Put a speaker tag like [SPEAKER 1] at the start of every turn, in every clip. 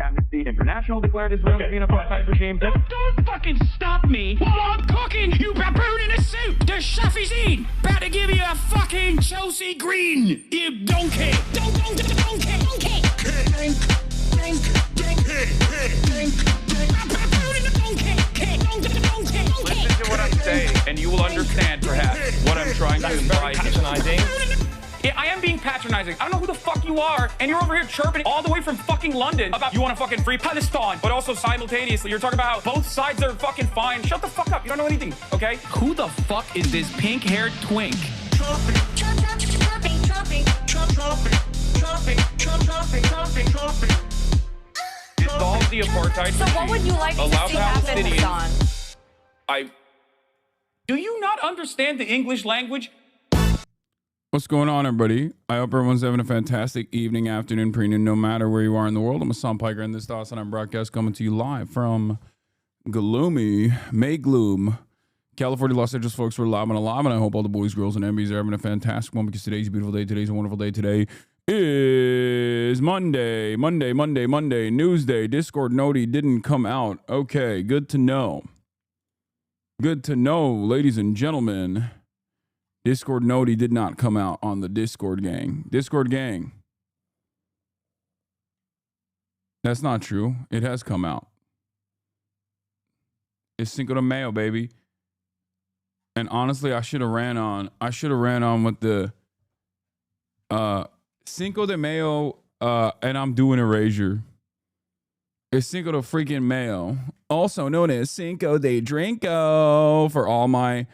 [SPEAKER 1] Amnesty International declared Israel to be an apartheid regime.
[SPEAKER 2] Don't fucking stop me while I'm cooking, you baboon in a suit! The chef is in! About to give you a fucking Chelsea Green, you donkey! Donkey! Baboon in the donkey!
[SPEAKER 1] Listen to what I'm saying, and you will understand, perhaps, what I'm trying to imply.
[SPEAKER 3] Patronizing.
[SPEAKER 1] Yeah, I am being patronizing. I don't know who the fuck you are, and you're over here chirping all the way from fucking London about you want to fucking free Palestine, but also simultaneously you're talking about how both sides are fucking fine. Shut the fuck up. You don't know anything, okay? Who the fuck is this pink-haired twink? Dissolve the apartheid.
[SPEAKER 4] So what would you like to
[SPEAKER 1] Allow
[SPEAKER 4] see happen,
[SPEAKER 1] Palestinians.
[SPEAKER 4] Hasan?
[SPEAKER 1] Do you not understand the English language?
[SPEAKER 5] What's going on, everybody? I hope everyone's having a fantastic evening, afternoon, pre-noon, no matter where you are in the world. I'm Hasan Piker, and this is the Hasanabi broadcast coming to you live from gloomy May Gloom, California, Los Angeles. Folks, we're live and alive, and I hope all the boys, girls, and MBs are having a fantastic one because today's a beautiful day. Today's a wonderful day. Today is Monday, Newsday. Discord Noti didn't come out. Okay, good to know. Good to know, ladies and gentlemen. Discord Noti did not come out on the Discord gang. Discord gang. That's not true. It has come out. It's Cinco de Mayo, baby. And honestly, I should have ran on with the Cinco de Mayo, and I'm doing erasure. It's Cinco de freaking Mayo, also known as Cinco de Drinko, for all my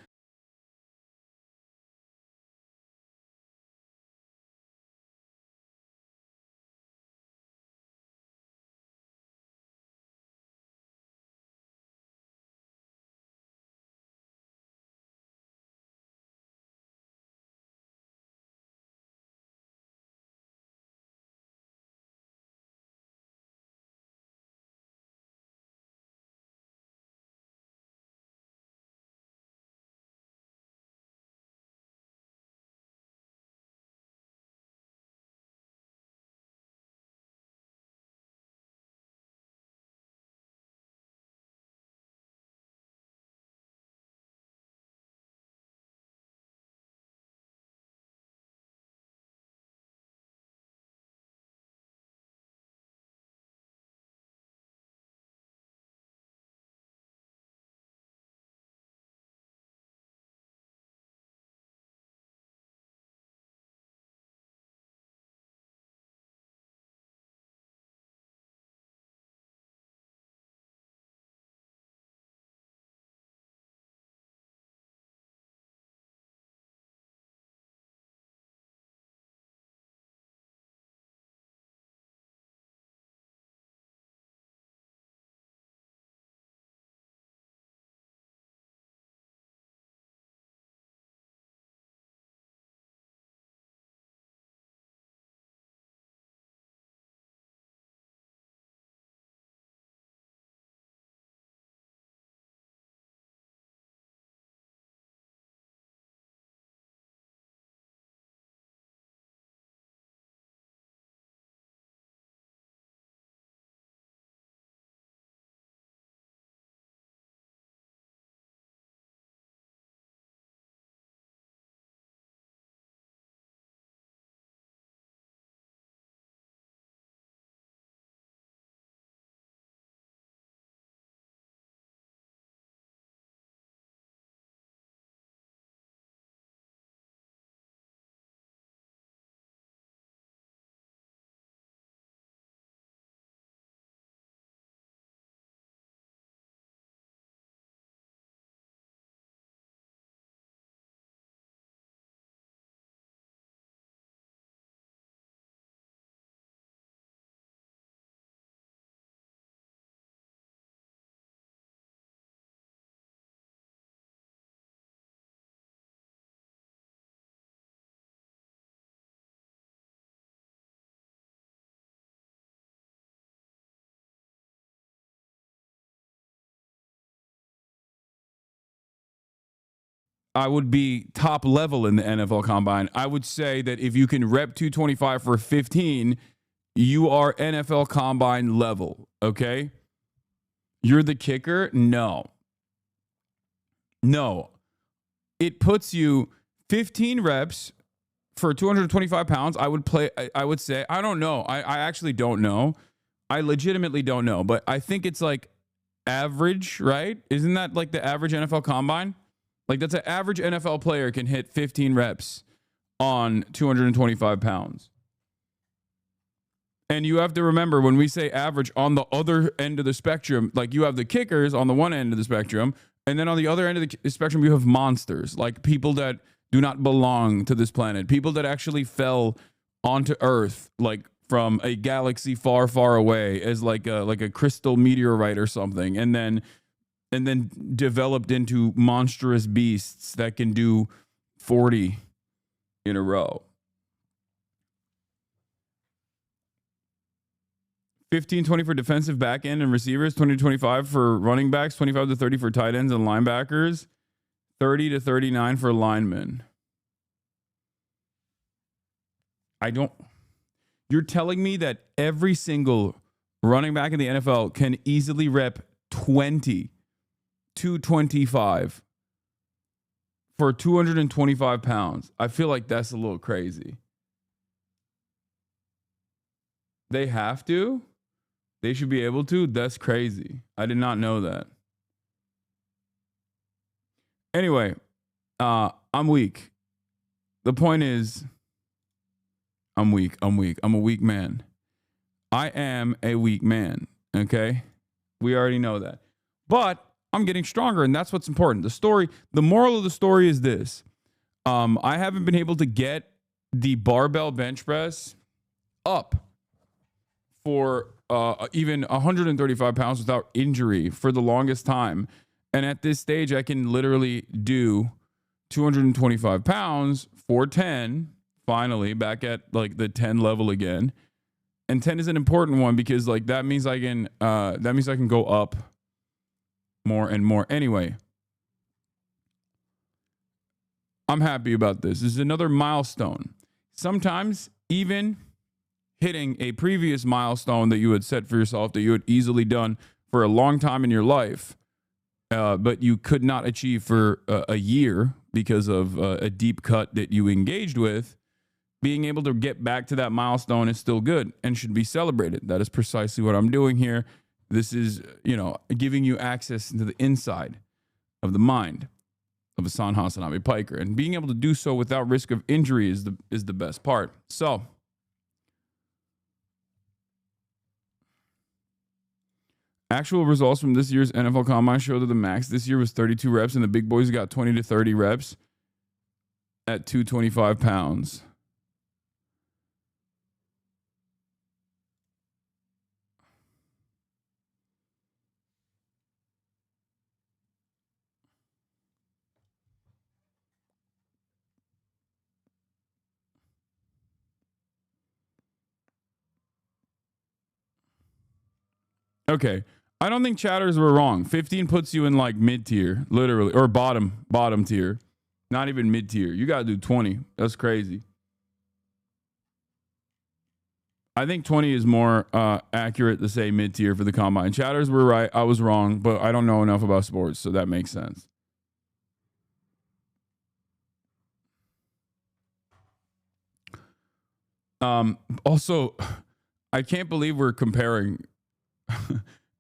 [SPEAKER 5] I would be top level in the NFL Combine. I would say that if you can rep 225 for 15, you are NFL combine level, okay? You're the kicker? No. It puts you 15 reps for 225 pounds. I would say, I don't know. I actually don't know. I legitimately don't know, but I think it's like average, right? Isn't that like the average NFL combine? Like that's an average NFL player can hit 15 reps on 225 pounds. And you have to remember when we say average on the other end of the spectrum, like you have the kickers on the one end of the spectrum, and then on the other end of the spectrum, you have monsters, like people that do not belong to this planet, people that actually fell onto Earth, like from a galaxy far, far away as like a crystal meteorite or something, and then developed into monstrous beasts that can do 40 in a row. 15-20 for defensive back end and receivers, 20-25 for running backs, 25-30 for tight ends and linebackers, 30-39 for linemen. You're telling me that every single running back in the NFL can easily rep 20 to 25 for 225 pounds. I feel like that's a little crazy. They have to? They should be able to? That's crazy. I did not know that. Anyway, I'm weak. The point is, I'm weak. I'm a weak man. I am a weak man, okay? We already know that. But I'm getting stronger, and that's what's important. The moral of the story is this. I haven't been able to get the barbell bench press up for even 135 pounds without injury for the longest time. And at this stage, I can literally do 225 pounds for 10, finally, back at like the 10 level again. And 10 is an important one because like that means I can go up more and more. Anyway, I'm happy about this. This is another milestone. Sometimes even hitting a previous milestone that you had set for yourself that you had easily done for a long time in your life, but you could not achieve for a year because of a deep cut that you engaged with, being able to get back to that milestone is still good and should be celebrated. That is precisely what I'm doing here. This is, giving you access into the inside of the mind of Hasanabi Piker, and being able to do so without risk of injury is the best part. So, actual results from this year's NFL Combine show that the max this year was 32 reps, and the big boys got 20 to 30 reps at 225 pounds. Okay. I don't think chatters were wrong. 15 puts you in like mid tier, literally, or bottom tier. Not even mid tier. You got to do 20. That's crazy. I think 20 is more accurate to say mid tier for the combine. Chatters were right. I was wrong, but I don't know enough about sports, so that makes sense. Also, I can't believe we're comparing.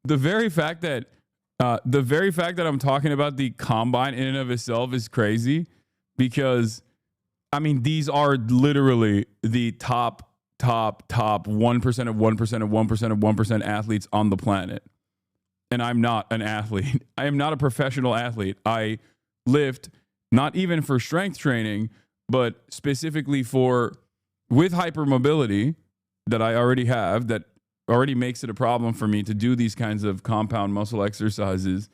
[SPEAKER 5] The very fact that I'm talking about the combine in and of itself is crazy, because I mean, these are literally the top 1% of 1% of 1% of 1% athletes on the planet. And I'm not an athlete. I am not a professional athlete. I lift not even for strength training, but specifically with hypermobility that I already have, that already makes it a problem for me to do these kinds of compound muscle exercises.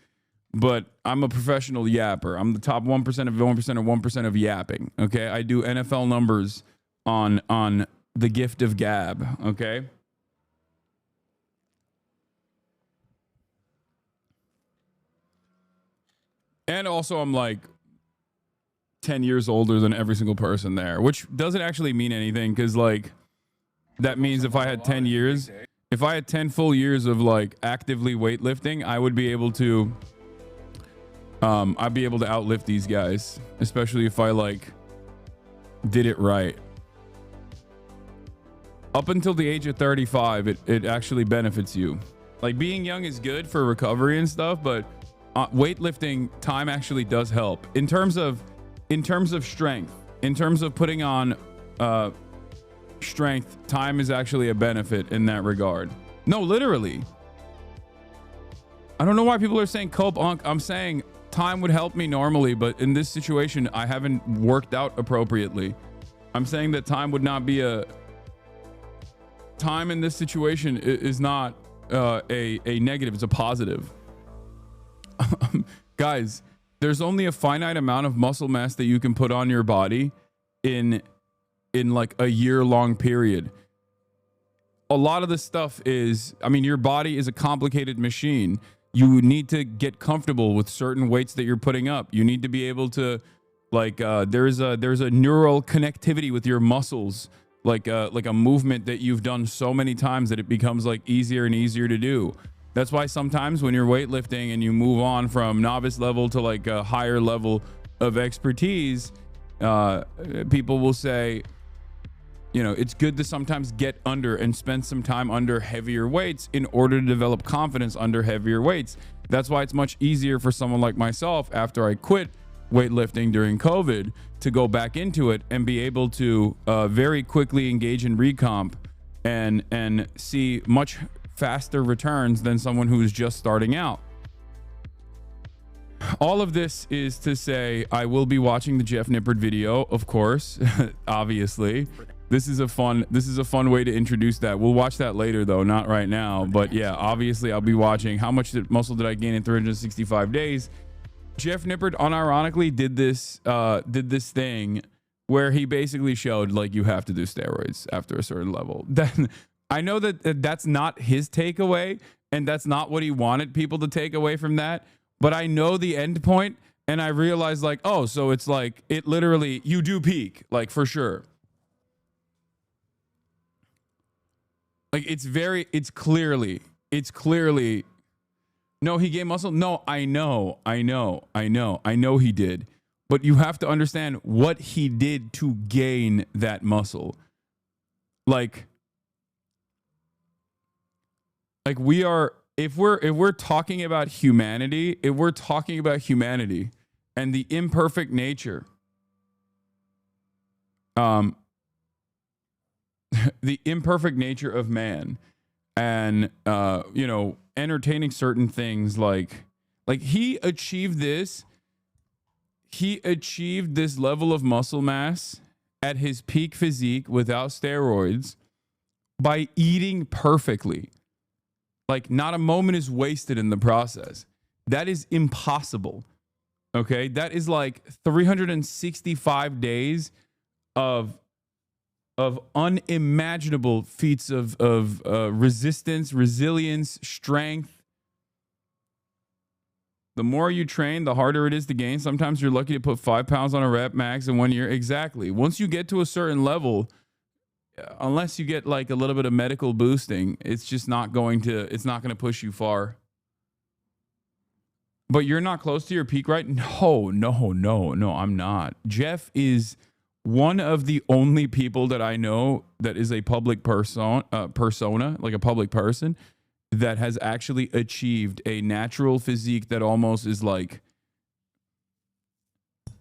[SPEAKER 5] But I'm a professional yapper. I'm the top 1% of 1% of 1% of yapping. Okay. I do NFL numbers on the gift of gab. Okay. And also I'm like 10 years older than every single person there, which doesn't actually mean anything, because like that means if I had 10 years, if I had 10 full years of like actively weightlifting, I would be able to, I'd be able to outlift these guys, especially if I like did it right. Up until the age of 35, it actually benefits you. Like being young is good for recovery and stuff, but weightlifting time actually does help in terms of strength, in terms of putting on strength. Time is actually a benefit in that regard. No, literally. I don't know why people are saying cope unk. I'm saying time would help me normally, but in this situation, I haven't worked out appropriately. I'm saying that time would not be a time in this situation is not a negative. It's a positive. Guys, there's only a finite amount of muscle mass that you can put on your body in like a year-long period. A lot of the stuff is, I mean, your body is a complicated machine. You need to get comfortable with certain weights that you're putting up. You need to be able to, like, there's a neural connectivity with your muscles, like a movement that you've done so many times that it becomes like easier and easier to do. That's why sometimes when you're weightlifting and you move on from novice level to like a higher level of expertise, people will say, you know, it's good to sometimes get under and spend some time under heavier weights in order to develop confidence under heavier weights. That's why it's much easier for someone like myself after I quit weightlifting during COVID to go back into it and be able to very quickly engage in recomp and see much faster returns than someone who's just starting out. All of this is to say I will be watching the Jeff Nippard video, of course. Obviously. This is a fun way to introduce that. We'll watch that later though, not right now. But yeah, obviously I'll be watching how much muscle did I gain in 365 days. Jeff Nippard unironically did this thing where he basically showed like you have to do steroids after a certain level. Then I know that that's not his takeaway and that's not what he wanted people to take away from that, but I know the end point and I realized like, oh, so it's like it literally you do peak, like for sure. Like it's clearly no, he gained muscle. No, I know he did. But you have to understand what he did to gain that muscle. Like we are, if we're talking about humanity, and the imperfect nature, the imperfect nature of man, and you know, entertaining certain things like he achieved this level of muscle mass at his peak physique without steroids by eating perfectly. Like not a moment is wasted in the process. That is impossible. Okay, that is like 365 days of unimaginable feats of resistance, resilience, strength. The more you train, the harder it is to gain. Sometimes you're lucky to put 5 pounds on a rep max in 1 year. Exactly. Once you get to a certain level, unless you get like a little bit of medical boosting, it's just not going to push you far. But you're not close to your peak, right? No, I'm not. Jeff is one of the only people that I know that is a public persona, like a public person, that has actually achieved a natural physique that almost is like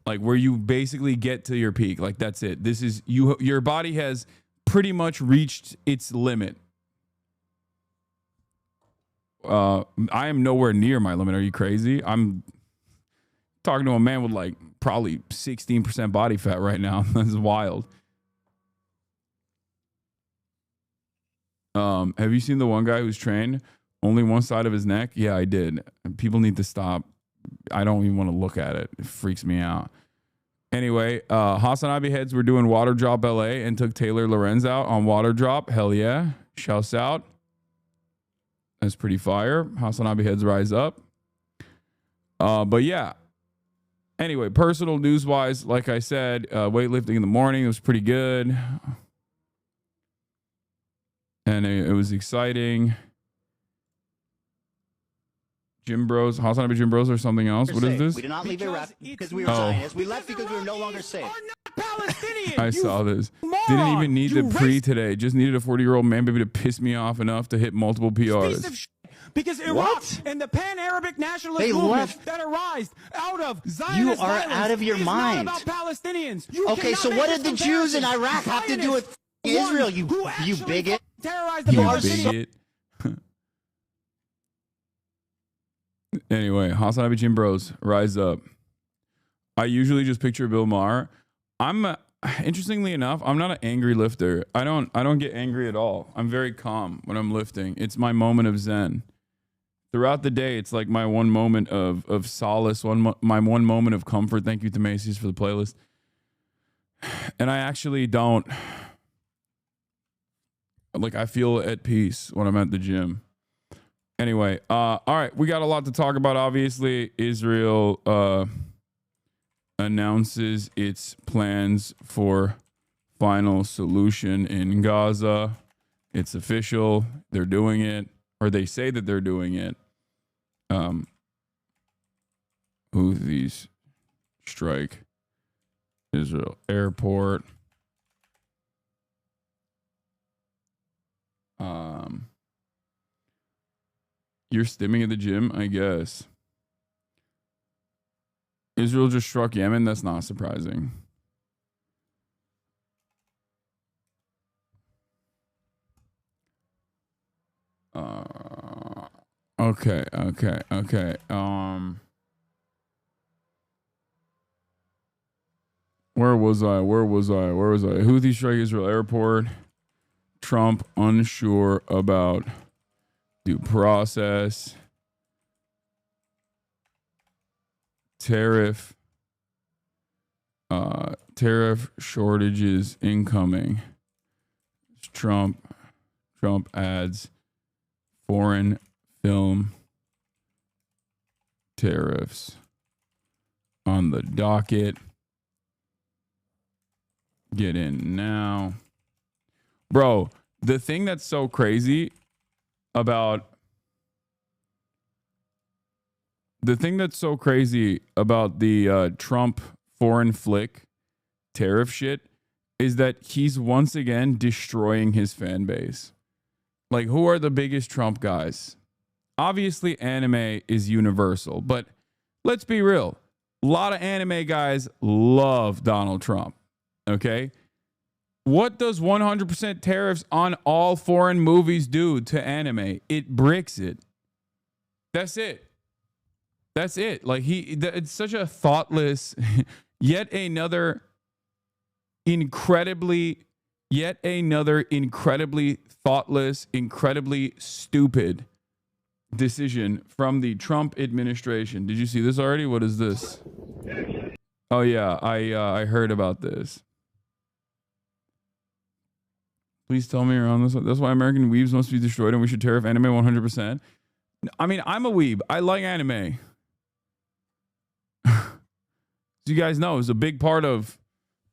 [SPEAKER 5] where you basically get to your peak. Like that's it. This is your body has pretty much reached its limit. I am nowhere near my limit. Are you crazy? I'm talking to a man with like probably 16% body fat right now. That's wild. Have you seen the one guy who's trained only one side of his neck? Yeah, I did. People need to stop. I don't even want to look at it. It freaks me out. Anyway, Hasanabi heads were doing water drop LA and took Taylor Lorenz out on water drop. Hell yeah. Shouts out. That's pretty fire. Hasanabi heads rise up. But yeah. Anyway, personal news wise, like I said, weightlifting in the morning was pretty good. was exciting. Gym Bros, Hasanabi Gym Bros or something else. What is this?
[SPEAKER 3] We did not leave Iraq because we were Zionists. We left because we were no longer safe.
[SPEAKER 5] I saw this. Didn't even need the pre today. Just needed a 40-year-old man baby to piss me off enough to hit multiple PRs.
[SPEAKER 4] Because Iraq and the pan-Arabic nationalist movement that arise out of Zionist
[SPEAKER 3] You are out of your mind.
[SPEAKER 4] Not about Palestinians.
[SPEAKER 3] Okay, so what did the Jews in Iraq have to do with Israel? You bigot.
[SPEAKER 4] Terrorize the
[SPEAKER 5] You
[SPEAKER 4] Palestinians.
[SPEAKER 5] bigot. Anyway, Hasanabi Gym Bros, rise up. I usually just picture Bill Maher. Interestingly enough, I'm not an angry lifter. I don't get angry at all. I'm very calm when I'm lifting. It's my moment of zen. Throughout the day, it's like my one moment of solace, my one moment of comfort. Thank you to Macy's for the playlist. And I actually don't, like, I feel at peace when I'm at the gym. Anyway, all right, we got a lot to talk about. Obviously, Israel announces its plans for final solution in Gaza. It's official. They're doing it, or they say that they're doing it. Houthis strike Israel airport. You're stimming at the gym, I guess. Israel just struck Yemen. That's not surprising. Okay. Where was I? Houthi strike Israel airport. Trump unsure about due process. Tariff shortages incoming. Trump adds foreign film tariffs on the docket. Get in now. Bro, the thing that's so crazy about the Trump foreign flick tariff shit is that he's once again destroying his fan base. Like, who are the biggest Trump guys? Obviously, anime is universal, but let's be real. A lot of anime guys love Donald Trump. Okay? What does 100% tariffs on all foreign movies do to anime? It bricks it. That's it. Like, it's such a thoughtless, yet another incredibly thoughtless, incredibly stupid decision from the Trump administration. Did you see this already? What is this? Oh yeah, I heard about this. Please tell me you're on this. That's why American weebs must be destroyed and we should tariff anime 100%. I mean, I'm a weeb. I like anime. You guys know, it's a big part of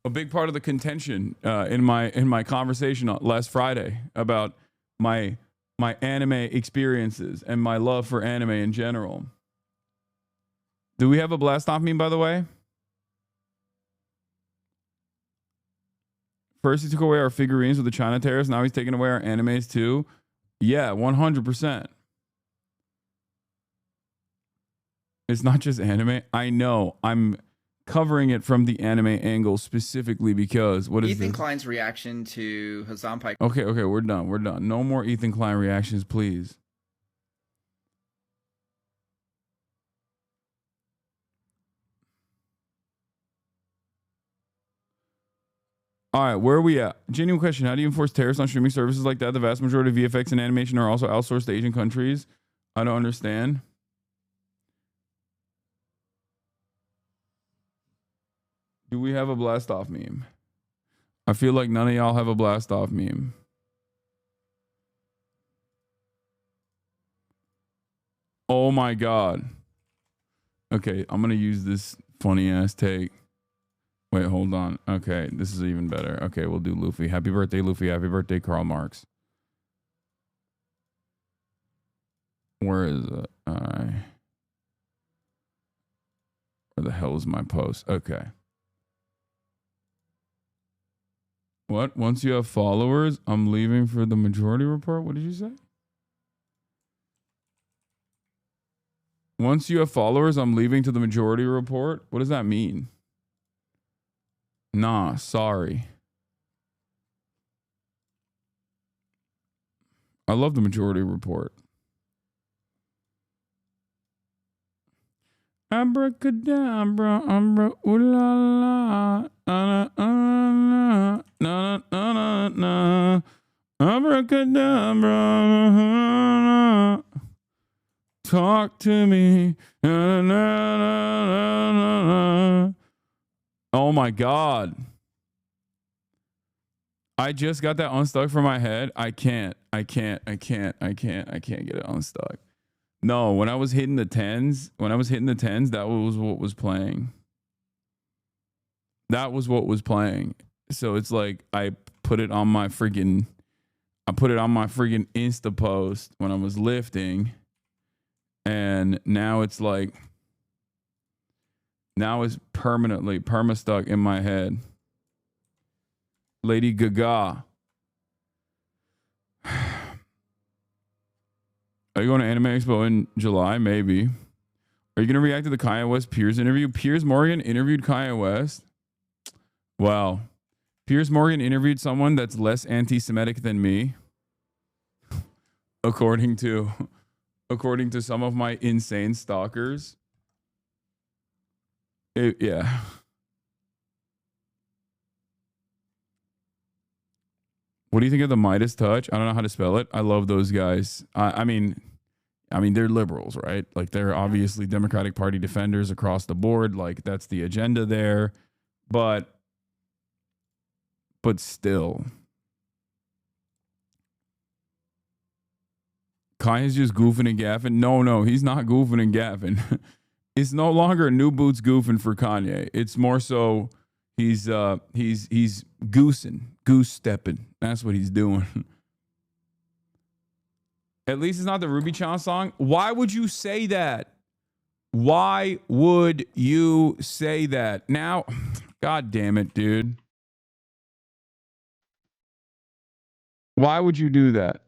[SPEAKER 5] the contention in my conversation last Friday about my anime experiences and my love for anime in general. Do we have a blast off meme, by the way? First, he took away our figurines with the China tariffs. Now he's taking away our animes too. Yeah, 100%. It's not just anime. I know. I'm covering it from the anime angle specifically because what is
[SPEAKER 6] Ethan
[SPEAKER 5] this?
[SPEAKER 6] Klein's reaction to Hasan Piker.
[SPEAKER 5] Okay, we're done. No more Ethan Klein reactions, please. All right, where are we at? Genuine question. How do you enforce tariffs on streaming services like that? The vast majority of VFX and animation are also outsourced to Asian countries. I don't understand. Do we have a blast off meme? I feel like none of y'all have a blast off meme. Oh my God. Okay, I'm going to use this funny ass take. Wait, hold on. Okay, this is even better. Okay, we'll do Luffy. Happy birthday, Luffy. Happy birthday, Karl Marx. Where is it? Where the hell is my post? Okay. What? Once you have followers, I'm leaving for the majority report? What did you say? Once you have followers, I'm leaving to the majority report? What does that mean? Nah, sorry. I love the majority report. Abracadabra, umbra, ooh la la, na na na na na, abracadabra, talk to me. Na, na, na, na, na. Oh my God. I just got that unstuck from my head. I can't get it unstuck. No, when I was hitting the tens, that was what was playing. That was what was playing. So it's like I put it on my friggin' Insta post when I was lifting. And now it's like, now it's perma stuck in my head. Lady Gaga. Are you going to Anime Expo in July? Maybe. Are you going to react to the Kanye West Piers interview? Piers Morgan interviewed Kanye West? Wow. Piers Morgan interviewed someone that's less anti-Semitic than me. According to some of my insane stalkers. Yeah. What do you think of the Midas touch? I don't know how to spell it. I love those guys. I mean, they're liberals, right? Like they're obviously Democratic Party defenders across the board. Like that's the agenda there. But still. Kanye's just goofing and gaffing. No, he's not goofing and gaffing. It's no longer new boots goofing for Kanye. It's more so he's goosing, goose stepping. That's what he's doing. At least it's not the Ruby Chan song. Why would you say that? Why would you say that? Now, God damn it, dude. Why would you do that?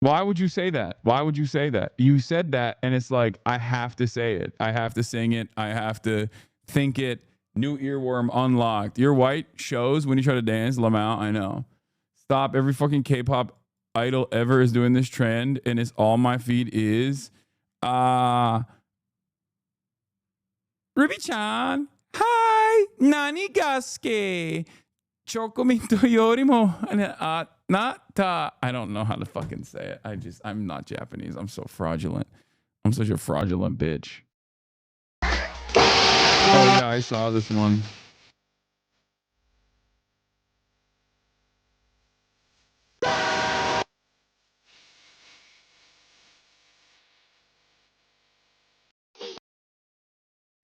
[SPEAKER 5] Why would you say that? Why would you say that? You said that, and it's like, I have to say it. I have to sing it. I have to think it. New earworm unlocked. Your white shows when you try to dance. Lamau, I know. Stop. Every fucking K-pop idol ever is doing this trend, and it's all my feed is. Ruby-chan. Hi. Nani gaske. Chocominto yorimo. Nata. I don't know how to fucking say it. I'm not Japanese. I'm so fraudulent. I'm such a fraudulent bitch. Oh yeah, I saw this one.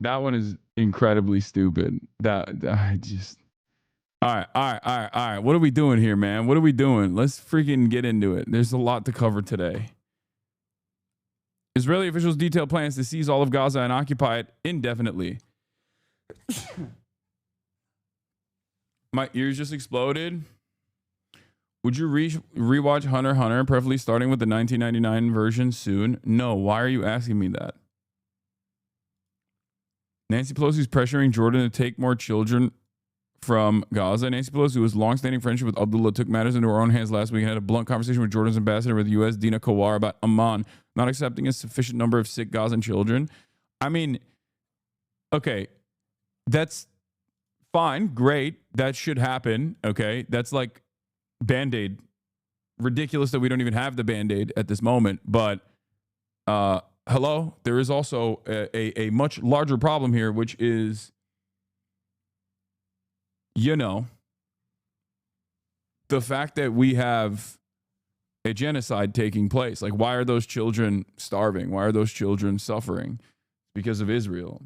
[SPEAKER 5] That one is incredibly stupid. That I just. All right. What are we doing here, man? What are we doing? Let's freaking get into it. There's a lot to cover today. Israeli officials detail plans to seize all of Gaza and occupy it indefinitely. My ears just exploded. Would you rewatch Hunter x Hunter, preferably starting with the 1999 version soon? No. Why are you asking me that? Nancy Pelosi is pressuring Jordan to take more children from Gaza. Nancy Pelosi, who has long-standing friendship with Abdullah, took matters into her own hands last week and had a blunt conversation with Jordan's ambassador with the U.S., Dina Kowar, about Amman not accepting a sufficient number of sick Gazan children. I mean, okay, that's fine, great. That should happen, okay? That's like Band-Aid. Ridiculous that we don't even have the Band-Aid at this moment, but hello, there is also a much larger problem here, which is you know, the fact that we have a genocide taking place. Like, why are those children starving? Why are those children suffering? Because of Israel.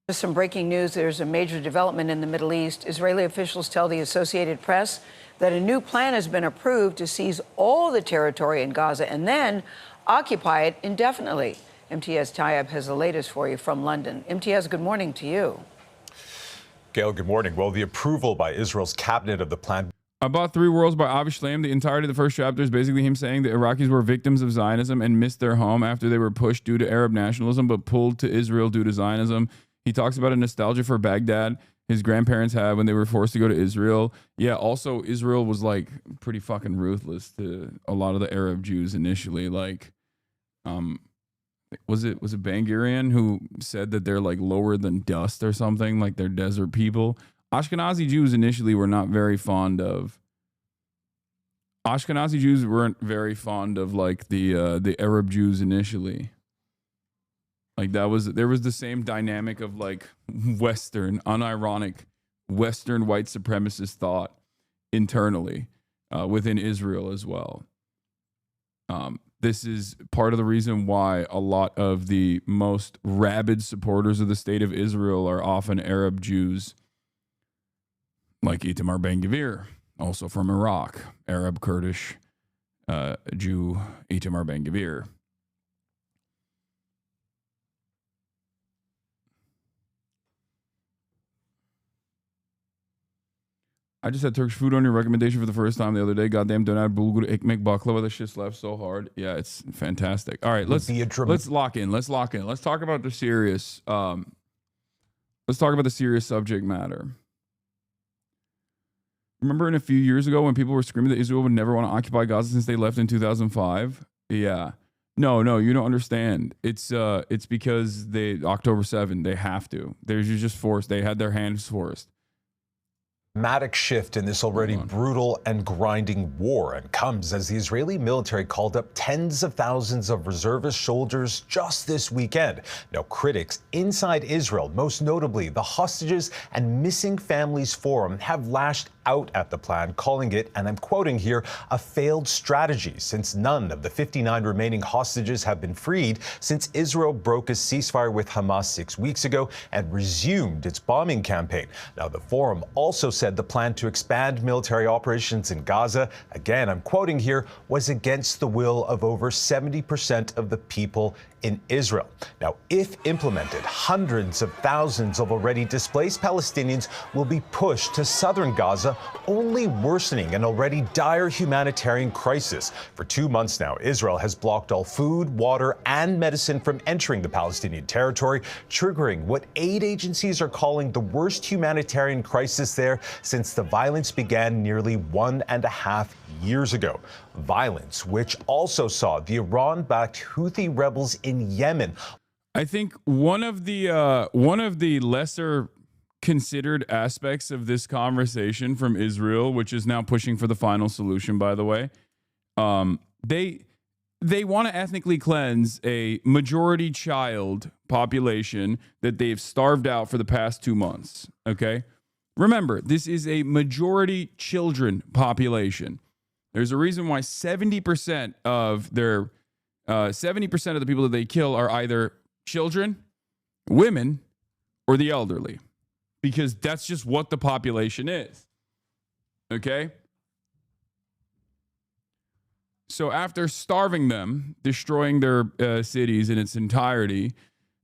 [SPEAKER 7] Just some breaking news. There's a major development in the Middle East. Israeli officials tell the Associated Press that a new plan has been approved to seize all the territory in Gaza and then occupy it indefinitely. MTS Tayeb has the latest for you from London. MTS, good morning to you.
[SPEAKER 8] Gail, good morning. Well, the approval by Israel's cabinet of the plan.
[SPEAKER 5] About 3 Worlds by Avi Shlaim. The entirety of the first chapter is basically him saying the Iraqis were victims of Zionism and missed their home after they were pushed due to Arab nationalism, but pulled to Israel due to Zionism. He talks about a nostalgia for Baghdad his grandparents had when they were forced to go to Israel. Yeah, also Israel was like pretty fucking ruthless to a lot of the Arab Jews initially. Like, was it Ben Gurion who said that they're like lower than dust or something, like they're desert people? Ashkenazi Jews initially were not very fond of. Ashkenazi Jews weren't very fond of like the Arab Jews initially. Like there was the same dynamic of like Western, unironic Western white supremacist thought internally within Israel as well. This is part of the reason why a lot of the most rabid supporters of the state of Israel are often Arab Jews, like Itamar Ben-Gvir, also from Iraq, Arab Kurdish Jew Itamar Ben-Gvir. I just had Turkish food on your recommendation for the first time the other day. Goddamn, don't add bulgur ekmek baklava. That shit slaps so hard. Yeah, it's fantastic. All right, let's lock in. Let's lock in. Let's talk about the serious. Let's talk about the serious subject matter. Remember in a few years ago when people were screaming that Israel would never want to occupy Gaza since they left in 2005? Yeah. No, you don't understand. It's because October 7, they have to. They're just forced. They had their hands forced.
[SPEAKER 8] Dramatic shift in this already brutal and grinding war, and comes as the Israeli military called up tens of thousands of reservist soldiers just this weekend. Now, critics inside Israel, most notably the Hostages and Missing Families Forum, have lashed out at the plan, calling it, and I'm quoting here, a failed strategy, since none of the 59 remaining hostages have been freed since Israel broke a ceasefire with Hamas 6 weeks ago and resumed its bombing campaign. Now, the forum also said the plan to expand military operations in Gaza, again, I'm quoting here, was against the will of over 70% of the people in Israel. Now, if implemented, hundreds of thousands of already displaced Palestinians will be pushed to southern Gaza, only worsening an already dire humanitarian crisis. For 2 months now, Israel has blocked all food, water, and medicine from entering the Palestinian territory, triggering what aid agencies are calling the worst humanitarian crisis there since the violence began nearly 1.5 years ago. Violence, which also saw the Iran-backed Houthi rebels in Yemen.
[SPEAKER 5] I think one of the lesser considered aspects of this conversation from Israel, which is now pushing for the final solution, by the way, they want to ethnically cleanse a majority child population that they've starved out for the past 2 months. Okay, remember, this is a majority children population. There's a reason why 70% of their 70% of the people that they kill are either children, women, or the elderly, because that's just what the population is. Okay? So after starving them, destroying their cities in its entirety,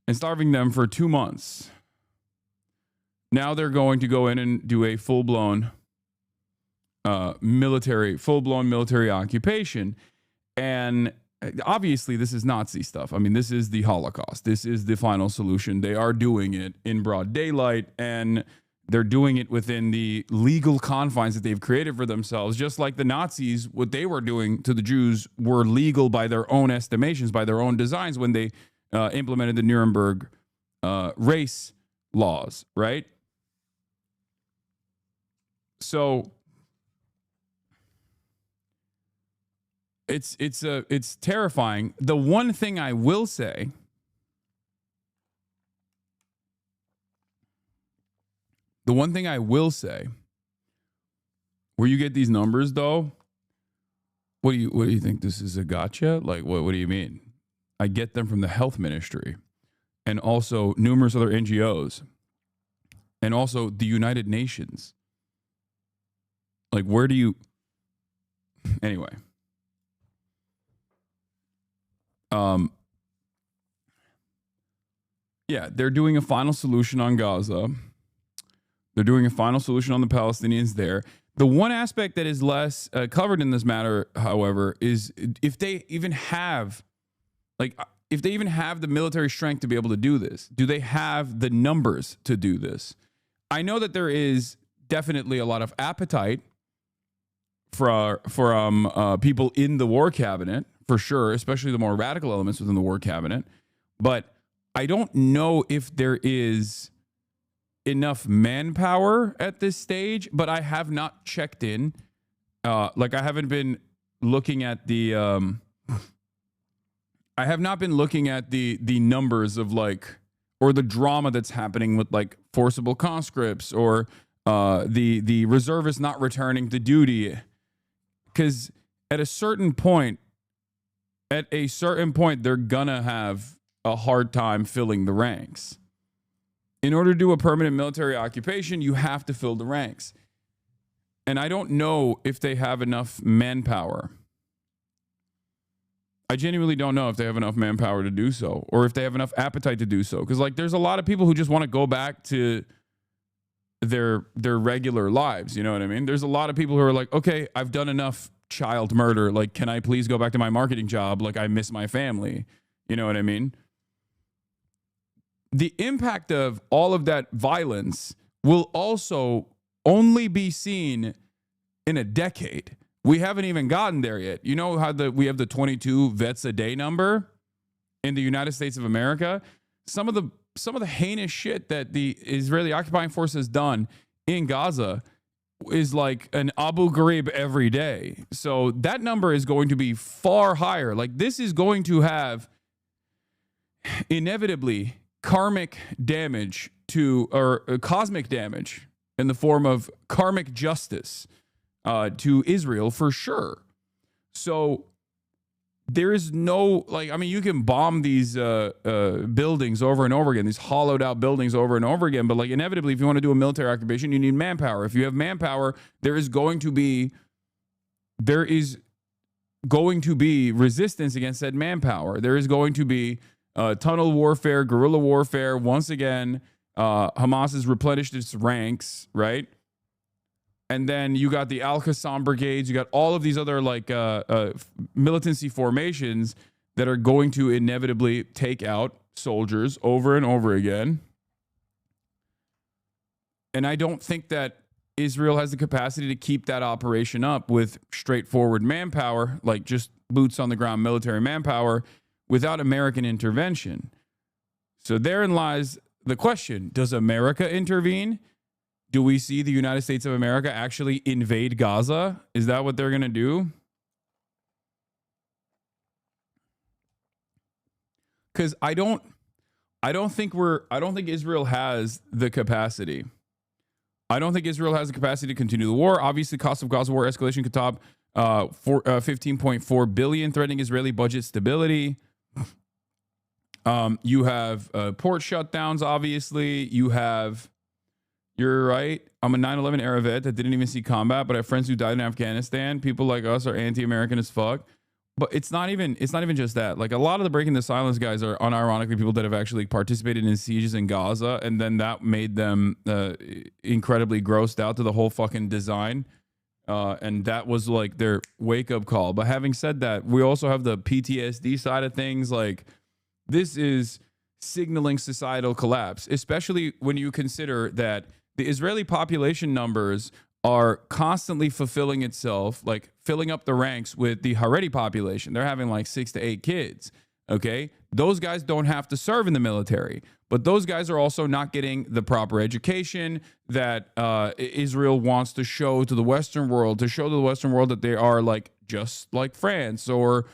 [SPEAKER 5] and starving them for 2 months, now they're going to go in and do a full-blown military occupation. And obviously this is Nazi stuff. I mean, this is the Holocaust. This is the final solution. They are doing it in broad daylight, and they're doing it within the legal confines that they've created for themselves. Just like the Nazis, what they were doing to the Jews were legal by their own estimations, by their own designs, when they implemented the Nuremberg race laws, right? So it's terrifying. The one thing I will say The one thing I will say, where you get these numbers though, what do you think, this is a gotcha? Like, what do you mean? I get them from the health ministry and also numerous other NGOs and also the United Nations. Like, where do you, anyway. Yeah, they're doing a final solution on Gaza. They're doing a final solution on the Palestinians there. The one aspect that is less covered in this matter, however, is if they even have, the military strength to be able to do this. Do they have the numbers to do this? I know that there is definitely a lot of appetite for people in the war cabinet, for sure, especially the more radical elements within the war cabinet. But I don't know if there is enough manpower at this stage, but I have not checked in. I haven't been looking at the numbers of or the drama that's happening with forcible conscripts or the reservists not returning to duty. Because at a certain point, they're gonna have a hard time filling the ranks. In order to do a permanent military occupation, you have to fill the ranks. And I don't know if they have enough manpower. I genuinely don't know if they have enough manpower to do so, or if they have enough appetite to do so. Because there's a lot of people who just want to go back to their regular lives. You know what I mean? There's a lot of people who are like, okay, I've done enough child murder. Can I please go back to my marketing job? I miss my family. You know what I mean? The impact of all of that violence will also only be seen in a decade. We haven't even gotten there yet. You know how we have the 22 vets a day number in the United States of America? Some of the heinous shit that the Israeli occupying force has done in Gaza is like an Abu Ghraib every day. So that number is going to be far higher. This is going to have inevitably karmic damage or cosmic damage in the form of karmic justice to Israel for sure. So there is no, you can bomb these buildings over and over again, these hollowed out buildings over and over again. But inevitably, if you want to do a military occupation, you need manpower. If you have manpower, there is going to be resistance against that manpower. There is going to be tunnel warfare, guerrilla warfare. Once again, Hamas has replenished its ranks, right? And then you got the Al-Qassam brigades. You got all of these other militancy formations that are going to inevitably take out soldiers over and over again. And I don't think that Israel has the capacity to keep that operation up with straightforward manpower, just boots on the ground military manpower, without American intervention. So therein lies the question. Does America intervene? Do we see the United States of America actually invade Gaza? Is that what they're going to do? Because I don't think Israel has the capacity. I don't think Israel has the capacity to continue the war. Obviously, cost of Gaza war escalation could top 15.4 billion, threatening Israeli budget stability. You have port shutdowns, obviously. You're right. I'm a 9/11 era vet that didn't even see combat, but I have friends who died in Afghanistan. People like us are anti-American as fuck. But it's not even just that. A lot of the Breaking the Silence guys are unironically people that have actually participated in sieges in Gaza, and then that made them incredibly grossed out to the whole fucking design. And that was their wake-up call. But having said that, we also have the PTSD side of things. This is signaling societal collapse, especially when you consider that the Israeli population numbers are constantly fulfilling itself, filling up the ranks with the Haredi population. They're having 6 to 8 kids. Okay. Those guys don't have to serve in the military, but those guys are also not getting the proper education that Israel wants to show to the Western world, that they are just like France or,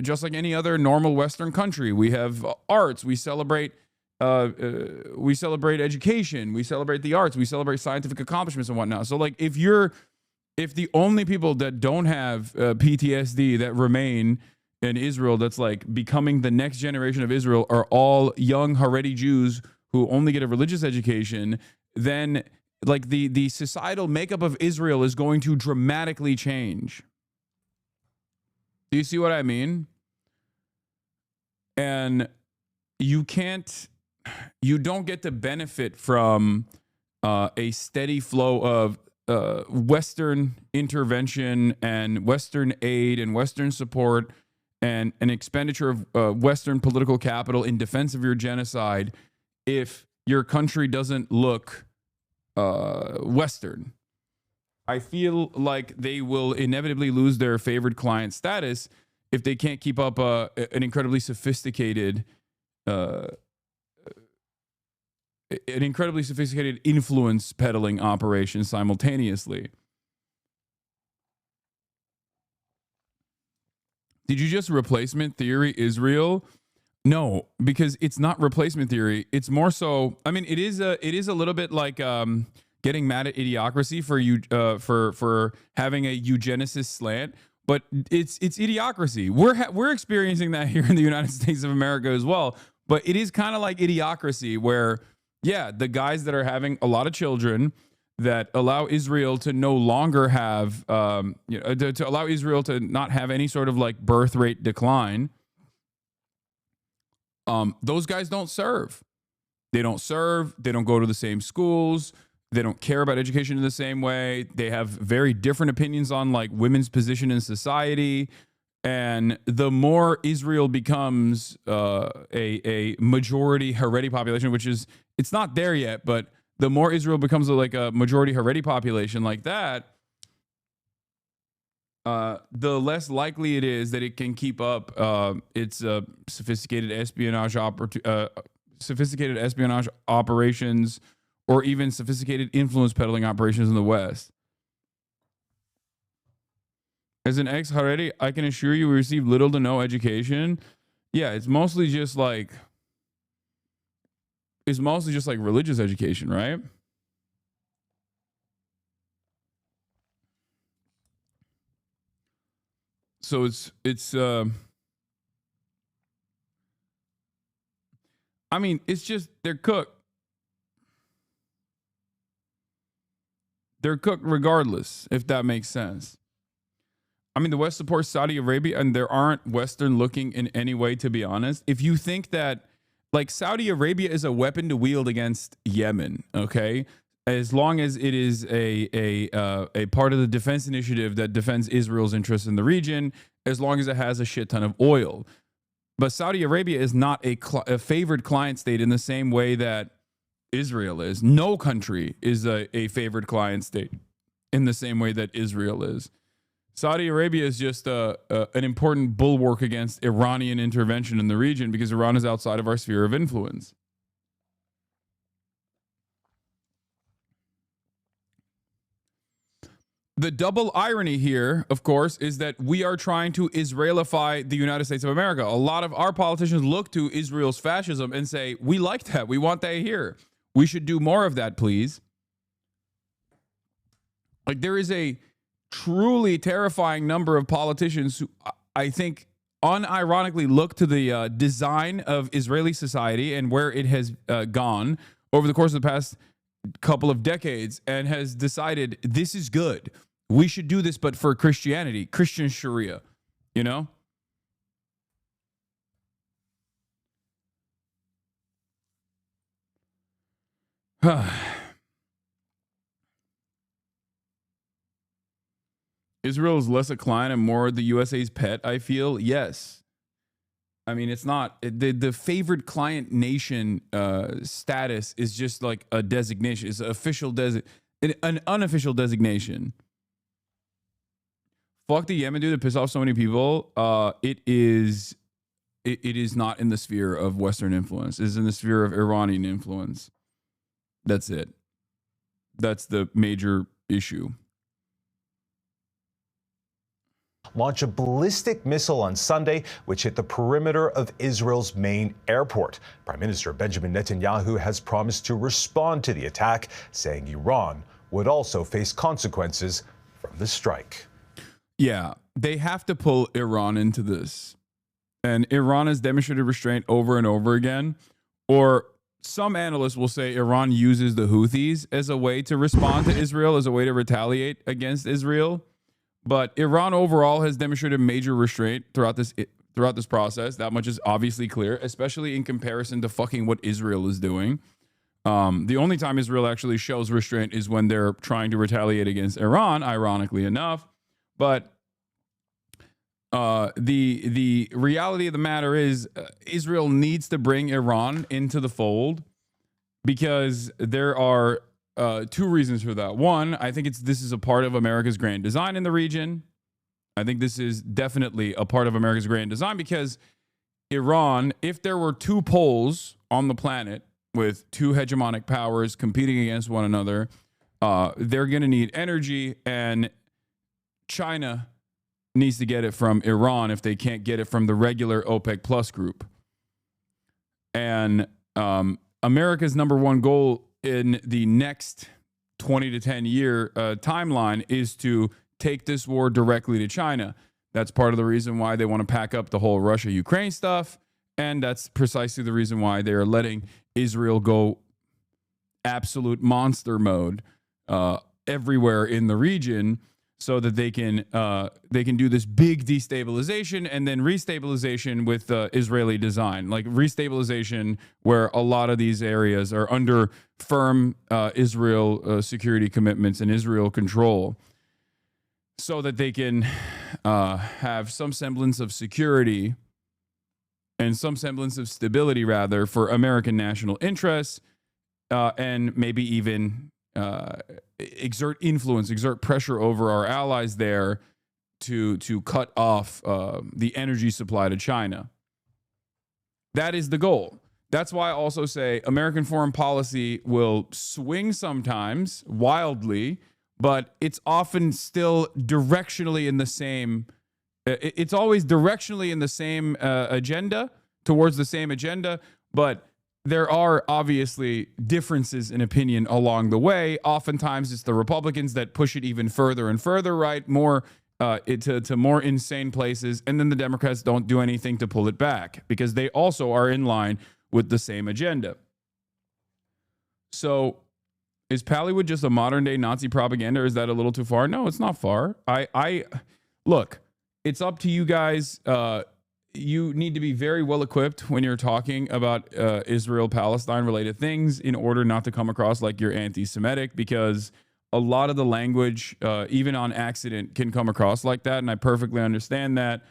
[SPEAKER 5] just like any other normal Western country. We have arts. We celebrate we celebrate education, we celebrate the arts, we celebrate scientific accomplishments and whatnot. So like if the only people that don't have PTSD that remain in Israel, that's like becoming the next generation of Israel, are all young Haredi Jews who only get a religious education, then like the societal makeup of Israel is going to dramatically change. Do you see what I mean? And you don't get to benefit from a steady flow of Western intervention and Western aid and Western support and an expenditure of Western political capital in defense of your genocide if your country doesn't look Western. I feel like they will inevitably lose their favored client status if they can't keep up an incredibly sophisticated influence peddling operation simultaneously. Did you just replacement theory Israel? No, because it's not replacement theory. It's more so. I mean, it is a little bit like getting mad at idiocracy for having a eugenicist slant. But it's idiocracy. We're experiencing that here in the United States of America as well. But it is kind of like idiocracy, where the guys that are having a lot of children that allow Israel to no longer have to allow Israel to not have any sort of like birth rate decline. Those guys don't serve. They don't serve. They don't go to the same schools. They don't care about education in the same way. They have very different opinions on like women's position in society. And the more Israel becomes a majority Haredi population, which is, it's not there yet, but the more Israel becomes like a majority Haredi population like that, the less likely it is that it can keep up its sophisticated espionage operations, or even sophisticated influence peddling operations in the West. As an ex-Haredi, I can assure you we receive little to no education. Yeah, it's mostly just like religious education, right? So it's I mean, it's just they're cooked. They're cooked regardless, if that makes sense. I mean, the West supports Saudi Arabia, and there aren't Western looking in any way, to be honest. If you think that, like, Saudi Arabia is a weapon to wield against Yemen, okay, as long as it is a part of the defense initiative that defends Israel's interests in the region, as long as it has a shit ton of oil. But Saudi Arabia is not a favored client state in the same way that Israel is. No country is a favored client state in the same way that Israel is. Saudi Arabia is just an important bulwark against Iranian intervention in the region because Iran is outside of our sphere of influence. The double irony here, of course, is that we are trying to Israelify the United States of America. A lot of our politicians look to Israel's fascism and say, we like that. We want that here. We should do more of that, please. Like, there is a truly terrifying number of politicians who I think unironically look to the design of Israeli society and where it has gone over the course of the past couple of decades and has decided this is good. We should do this, but for Christianity, Christian Sharia, you know? Israel is less a client and more the USA's pet, I feel. Yes. I mean, it's not the favored client nation status is just like a designation. It's an official an unofficial designation. Fuck the Yemen dude that pissed off so many people. It is not in the sphere of Western influence. It's in the sphere of Iranian influence. That's it. That's the major issue.
[SPEAKER 8] launch a ballistic missile on Sunday, which hit the perimeter of Israel's main airport. Prime Minister Benjamin Netanyahu has promised to respond to the attack, saying Iran would also face consequences from the strike.
[SPEAKER 5] Yeah, they have to pull Iran into this. And Iran has demonstrated restraint over and over again. Or some analysts will say Iran uses the Houthis as a way to respond to Israel, as a way to retaliate against Israel. But Iran overall has demonstrated major restraint throughout this process. That much is obviously clear, especially in comparison to fucking what Israel is doing. The only time Israel actually shows restraint is when they're trying to retaliate against Iran, ironically enough. But the reality of the matter is Israel needs to bring Iran into the fold because there are two reasons for that. One, I think this is a part of America's grand design in the region. I think this is definitely a part of America's grand design because Iran, if there were two poles on the planet with two hegemonic powers competing against one another, they're going to need energy, and China needs to get it from Iran if they can't get it from the regular OPEC Plus group. And America's number one goal in the next 20 to 10 year timeline is to take this war directly to China. That's part of the reason why they want to pack up the whole Russia-Ukraine stuff. And that's precisely the reason why they are letting Israel go absolute monster mode everywhere in the region, so that they can do this big destabilization and then restabilization with Israeli design, like restabilization where a lot of these areas are under firm Israel security commitments and Israel control, so that they can have some semblance of security and some semblance of stability, rather, for American national interests, and maybe even exert influence, exert pressure over our allies there to cut off the energy supply to China. That is the goal. That's why I also say American foreign policy will swing sometimes wildly, but it's often still directionally in the same. It's always directionally in the same agenda, towards the same agenda, but there are obviously differences in opinion along the way. Oftentimes it's the Republicans that push it even further and further right, more to more insane places, and then the Democrats don't do anything to pull it back because they also are in line with the same agenda. So is Pallywood just a modern day Nazi propaganda, or is that a little too far? No, it's not far. I look, it's up to you guys. You need to be very well equipped when you're talking about Israel-Palestine related things in order not to come across like you're anti-Semitic, because a lot of the language, even on accident, can come across like that. And I perfectly understand that,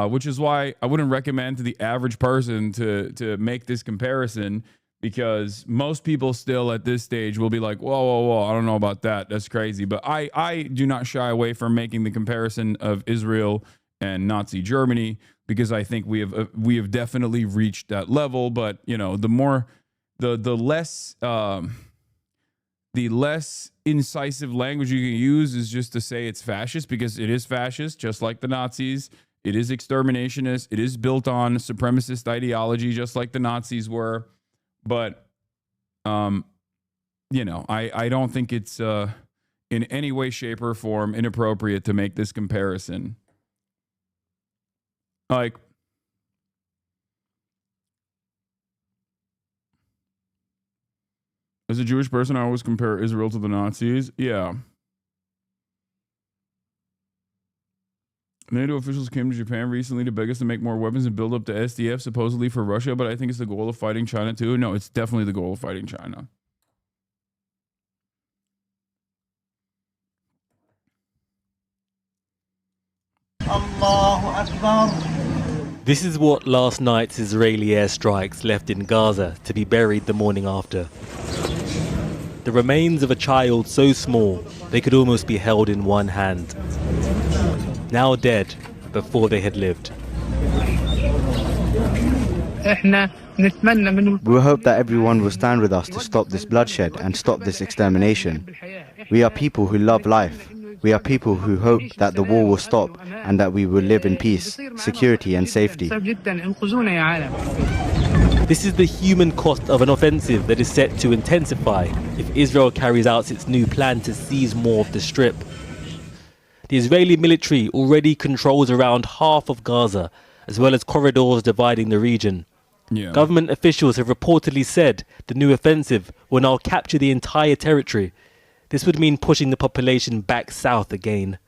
[SPEAKER 5] which is why I wouldn't recommend to the average person to make this comparison, because most people still at this stage will be like, whoa, I don't know about that. That's crazy. But I do not shy away from making the comparison of Israel and Nazi Germany, because I think we have definitely reached that level. But you know, the less incisive language you can use is just to say it's fascist, because it is fascist, just like the Nazis. It is exterminationist. It is built on supremacist ideology, just like the Nazis were. But you know, I don't think it's in any way, shape, or form inappropriate to make this comparison. Like, as a Jewish person, I always compare Israel to the Nazis. Yeah. NATO officials came to Japan recently to beg us to make more weapons and build up the SDF supposedly for Russia, but I think it's the goal of fighting China too. No, it's definitely the goal of fighting China.
[SPEAKER 3] Allahu Akbar.
[SPEAKER 9] This is what last night's Israeli airstrikes left in Gaza to be buried the morning after. The remains of a child so small they could almost be held in one hand. Now dead before they had lived.
[SPEAKER 10] We hope that everyone will stand with us to stop this bloodshed and stop this extermination. We are people who love life. We are people who hope that the war will stop and that we will live in peace, security and safety.
[SPEAKER 9] This is the human cost of an offensive that is set to intensify if Israel carries out its new plan to seize more of the Strip. The Israeli military already controls around half of Gaza, as well as corridors dividing the region.
[SPEAKER 5] Yeah.
[SPEAKER 9] Government officials have reportedly said the new offensive will now capture the entire territory. This would mean pushing the population back south again.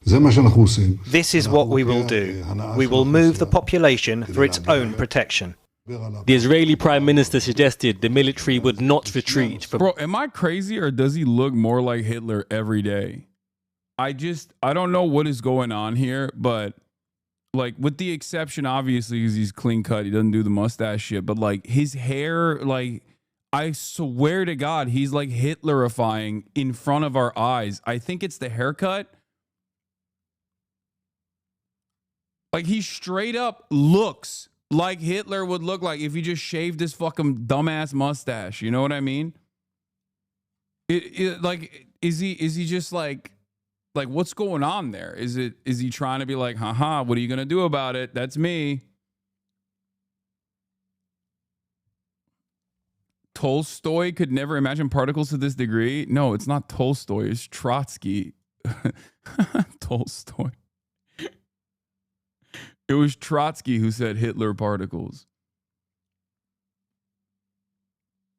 [SPEAKER 11] This is what we will do. We will move the population for its own protection.
[SPEAKER 9] The Israeli Prime Minister suggested the military would not retreat.
[SPEAKER 5] Bro, am I crazy or does he look more like Hitler every day? I don't know what is going on here, but like with the exception, obviously, because he's clean cut, he doesn't do the mustache shit, but like his hair, like I swear to God, he's like Hitlerifying in front of our eyes. I think it's the haircut. Like he straight up looks like Hitler would look like if he just shaved his fucking dumbass mustache. You know what I mean? Like, is he just like what's going on there? Is he trying to be like, haha, what are you gonna do about it? That's me. Tolstoy could never imagine particles to this degree. No, it's not Tolstoy, it's Trotsky. Tolstoy. It was Trotsky who said Hitler particles.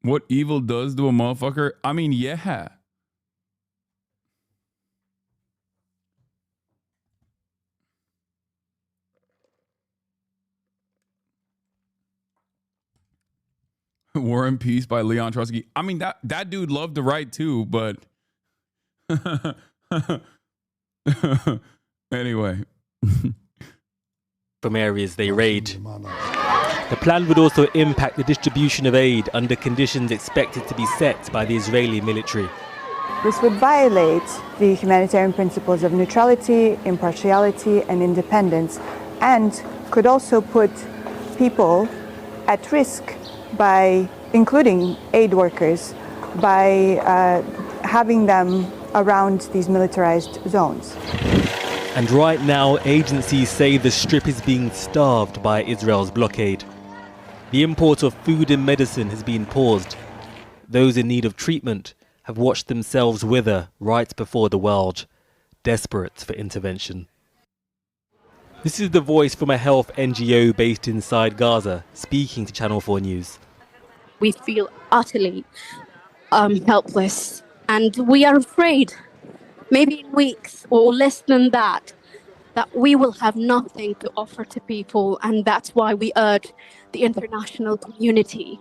[SPEAKER 5] What evil does to a motherfucker? I mean, yeah. War and Peace by Leon Trotsky. I mean, that dude loved to write too, but anyway.
[SPEAKER 9] From areas they raid. The plan would also impact the distribution of aid under conditions expected to be set by the Israeli military.
[SPEAKER 12] This would violate the humanitarian principles of neutrality, impartiality, and independence, and could also put people at risk by including aid workers, by having them around these militarized zones.
[SPEAKER 9] And right now, agencies say the Strip is being starved by Israel's blockade. The import of food and medicine has been paused. Those in need of treatment have watched themselves wither right before the world, desperate for intervention. This is the voice from a health NGO based inside Gaza, speaking to Channel 4 News.
[SPEAKER 13] We feel utterly helpless, and we are afraid, maybe in weeks or less than that we will have nothing to offer to people, and that's why we urge the international community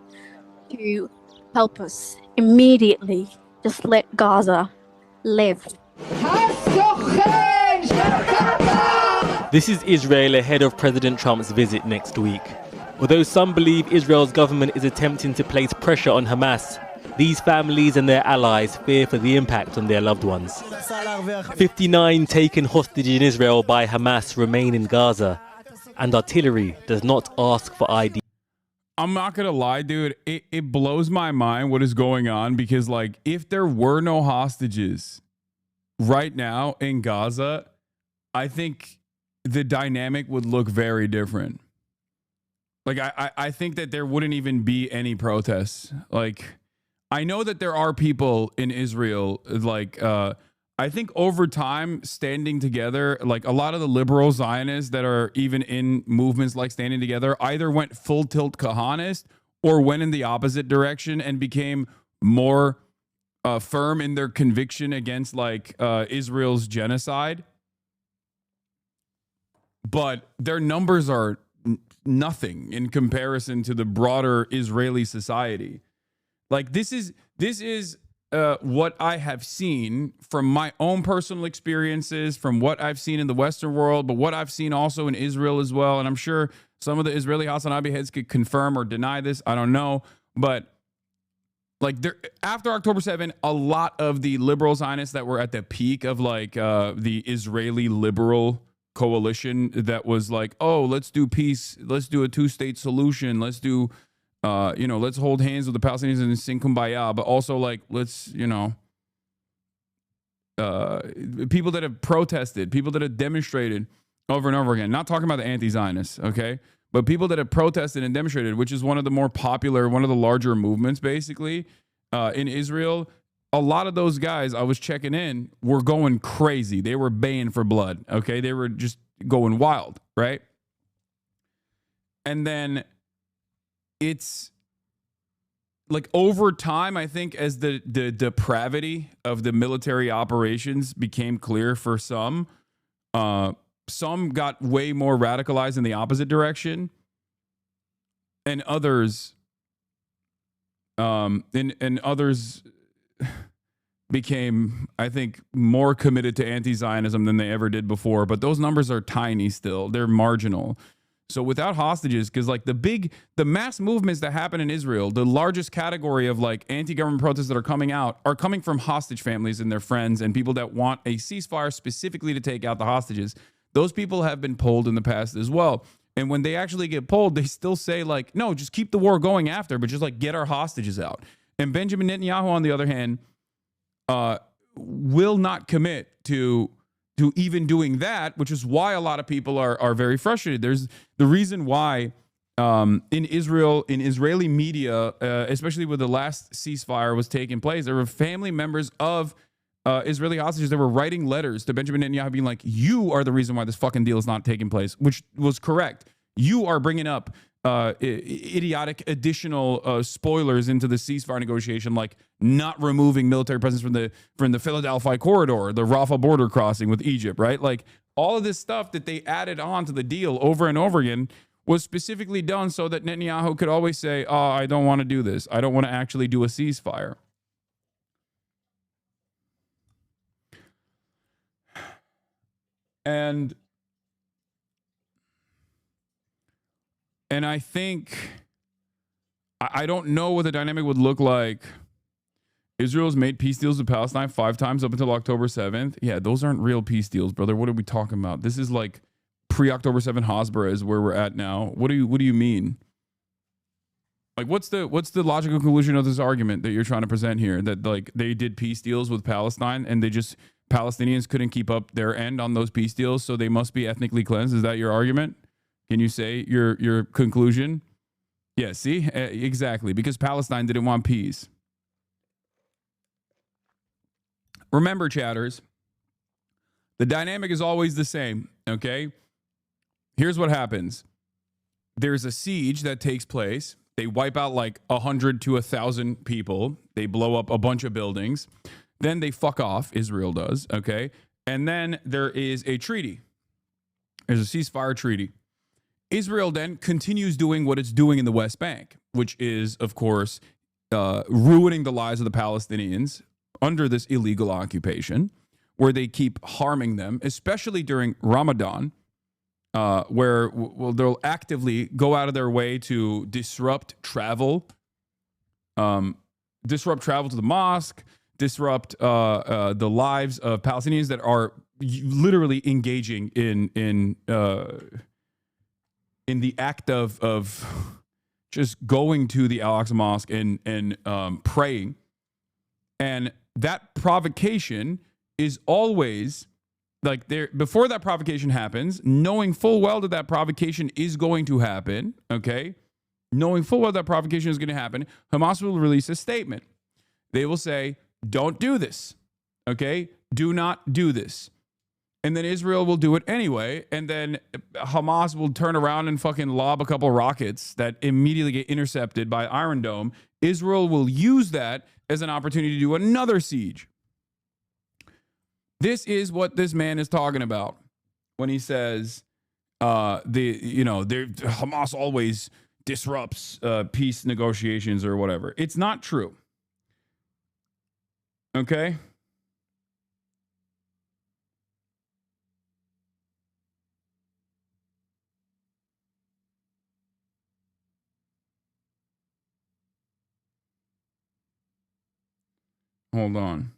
[SPEAKER 13] to help us immediately. Just let Gaza live.
[SPEAKER 9] This is Israel ahead of President Trump's visit next week. Although some believe Israel's government is attempting to place pressure on Hamas, these families and their allies fear for the impact on their loved ones. 59 taken hostage in Israel by Hamas remain in Gaza, and artillery does not ask for ID.
[SPEAKER 5] I'm not gonna lie, dude. It blows my mind what is going on, because like if there were no hostages right now in Gaza, I think the dynamic would look very different. Like I think that there wouldn't even be any protests. Like I know that there are people in Israel, like I think over time standing together, like a lot of the liberal Zionists that are even in movements like Standing Together either went full tilt Kahanist or went in the opposite direction and became more firm in their conviction against like Israel's genocide. But their numbers are nothing in comparison to the broader Israeli society. Like this is what I have seen from my own personal experiences, from what I've seen in the Western world, but what I've seen also in Israel as well. And I'm sure some of the Israeli Hasanabi heads could confirm or deny this. I don't know. But like after October 7, a lot of the liberal Zionists that were at the peak of like the Israeli liberal coalition that was like, oh, let's do peace. Let's do a two-state solution. Let's do let's hold hands with the Palestinians and sing Kumbaya, but also like, let's, people that have protested, people that have demonstrated over and over again. Not talking about the anti-Zionists, okay? But people that have protested and demonstrated, which is one of the more popular, one of the larger movements, basically, in Israel. A lot of those guys, I was checking in, were going crazy. They were baying for blood, okay? They were just going wild, right? And then it's like over time, I think, as the depravity of the military operations became clear for some got way more radicalized in the opposite direction, and others and others became, I think, more committed to anti-Zionism than they ever did before. But those numbers are tiny still. They're marginal. So without hostages, because like the mass movements that happen in Israel, the largest category of like anti-government protests that are coming out are coming from hostage families and their friends and people that want a ceasefire specifically to take out the hostages. Those people have been polled in the past as well. And when they actually get polled, they still say like, no, just keep the war going after, but just like get our hostages out. And Benjamin Netanyahu, on the other hand, will not commit to even doing that, which is why a lot of people are very frustrated. There's the reason why in Israel, in Israeli media, especially with the last ceasefire was taking place, there were family members of Israeli hostages that were writing letters to Benjamin Netanyahu being like, you are the reason why this fucking deal is not taking place, which was correct. You are bringing up idiotic additional spoilers into the ceasefire negotiation, like not removing military presence from the Philadelphia corridor, the Rafah border crossing with Egypt, right? Like all of this stuff that they added on to the deal over and over again was specifically done so that Netanyahu could always say, oh, I don't want to do this. I don't want to actually do a ceasefire. And I think, I don't know what the dynamic would look like. Israel's made peace deals with Palestine 5 times up until October 7th. Yeah, those aren't real peace deals, brother. What are we talking about? This is like pre-October 7 Hasbara is where we're at now. What do you mean? Like, what's the logical conclusion of this argument that you're trying to present here? That like they did peace deals with Palestine and Palestinians couldn't keep up their end on those peace deals, so they must be ethnically cleansed. Is that your argument? Can you say your conclusion? Yeah, see? Exactly. Because Palestine didn't want peace. Remember, chatters, the dynamic is always the same, okay? Here's what happens. There's a siege that takes place. They wipe out like 100 to 1,000 people. They blow up a bunch of buildings. Then they fuck off. Israel does, okay? And then there is a treaty. There's a ceasefire treaty. Israel then continues doing what it's doing in the West Bank, which is, of course, ruining the lives of the Palestinians under this illegal occupation, where they keep harming them, especially during Ramadan, where they'll actively go out of their way to disrupt travel to the mosque, disrupt the lives of Palestinians that are literally engaging in the act of just going to the Al-Aqsa Mosque and praying. And that provocation is always like there before that provocation happens, knowing full well that provocation is going to happen, okay? Knowing full well that provocation is going to happen, Hamas will release a statement. They will say, don't do this, okay? Do not do this. And then Israel will do it anyway. And then Hamas will turn around and fucking lob a couple rockets that immediately get intercepted by Iron Dome. Israel will use that as an opportunity to do another siege. This is what this man is talking about when he says Hamas always disrupts peace negotiations or whatever. It's not true. Okay? Hold on.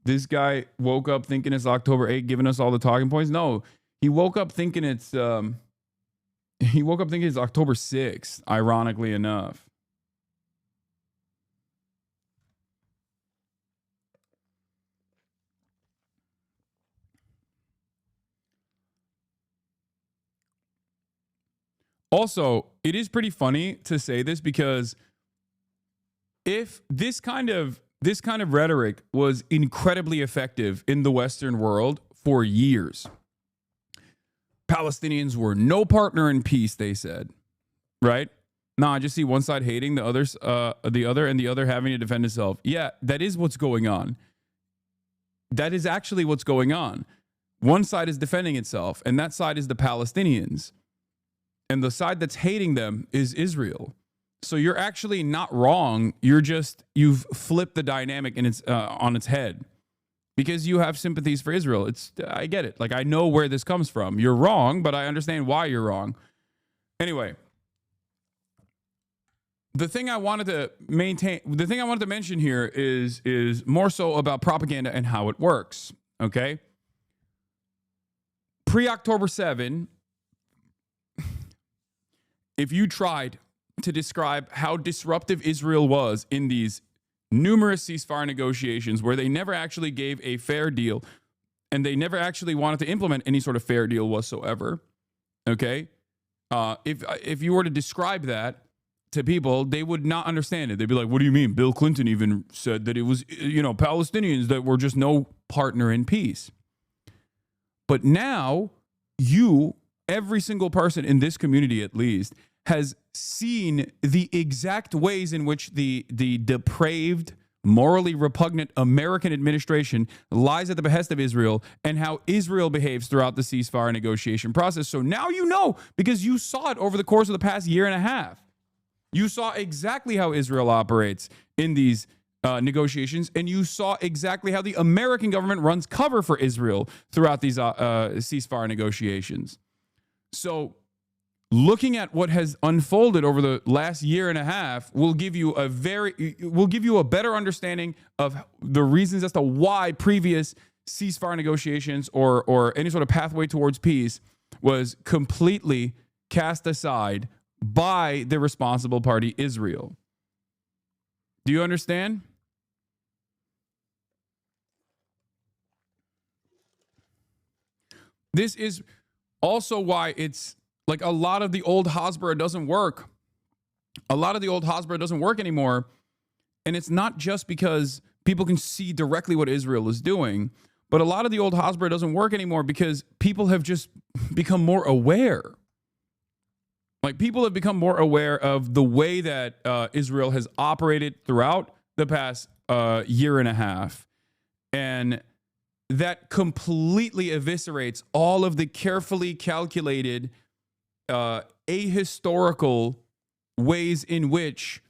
[SPEAKER 5] This guy woke up thinking it's October 8th, giving us all the talking points. No, he woke up thinking it's October 6th, ironically enough. Also, it is pretty funny to say this because if this kind of rhetoric was incredibly effective in the Western world for years, Palestinians were no partner in peace, they said, right? No, I just see one side hating the others, the other, and the other having to defend itself. Yeah, that is what's going on. That is actually what's going on. One side is defending itself, and that side is the Palestinians. And the side that's hating them is Israel. So you're actually not wrong. You've flipped the dynamic and it's on its head because you have sympathies for Israel. I get it. Like, I know where this comes from. You're wrong, but I understand why you're wrong. Anyway, the thing I wanted to mention here is more so about propaganda and how it works. Okay. Pre-October 7, if you tried to describe how disruptive Israel was in these numerous ceasefire negotiations where they never actually gave a fair deal and they never actually wanted to implement any sort of fair deal whatsoever, okay? If you were to describe that to people, they would not understand it. They'd be like, what do you mean? Bill Clinton even said that it was, Palestinians that were just no partner in peace. But now every single person in this community at least has seen the exact ways in which the depraved, morally repugnant American administration lies at the behest of Israel and how Israel behaves throughout the ceasefire negotiation process. So now you know, because you saw it over the course of the past year and a half. You saw exactly how Israel operates in these negotiations, and you saw exactly how the American government runs cover for Israel throughout these ceasefire negotiations. So looking at what has unfolded over the last year and a half will give you a better understanding of the reasons as to why previous ceasefire negotiations or any sort of pathway towards peace was completely cast aside by the responsible party, Israel. Do you understand? This is also why it's like a lot of the old Hasbara doesn't work. A lot of the old Hasbara doesn't work anymore. And it's not just because people can see directly what Israel is doing, but a lot of the old Hasbara doesn't work anymore because people have just become more aware. Like, people have become more aware of the way that Israel has operated throughout the past year and a half. And that completely eviscerates all of the carefully calculated, ahistorical ways in which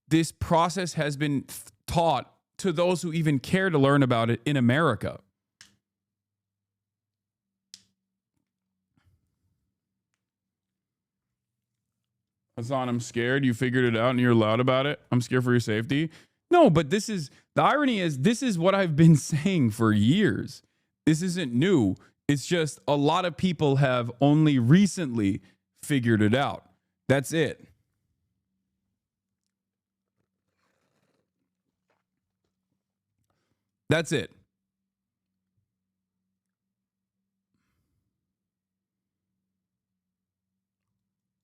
[SPEAKER 5] this process has been taught to those who even care to learn about it in America. Hasan, I'm scared. You figured it out and you're loud about it. I'm scared for your safety. No, but the irony is, this is what I've been saying for years. This isn't new. It's just a lot of people have only recently figured it out. That's it. That's it.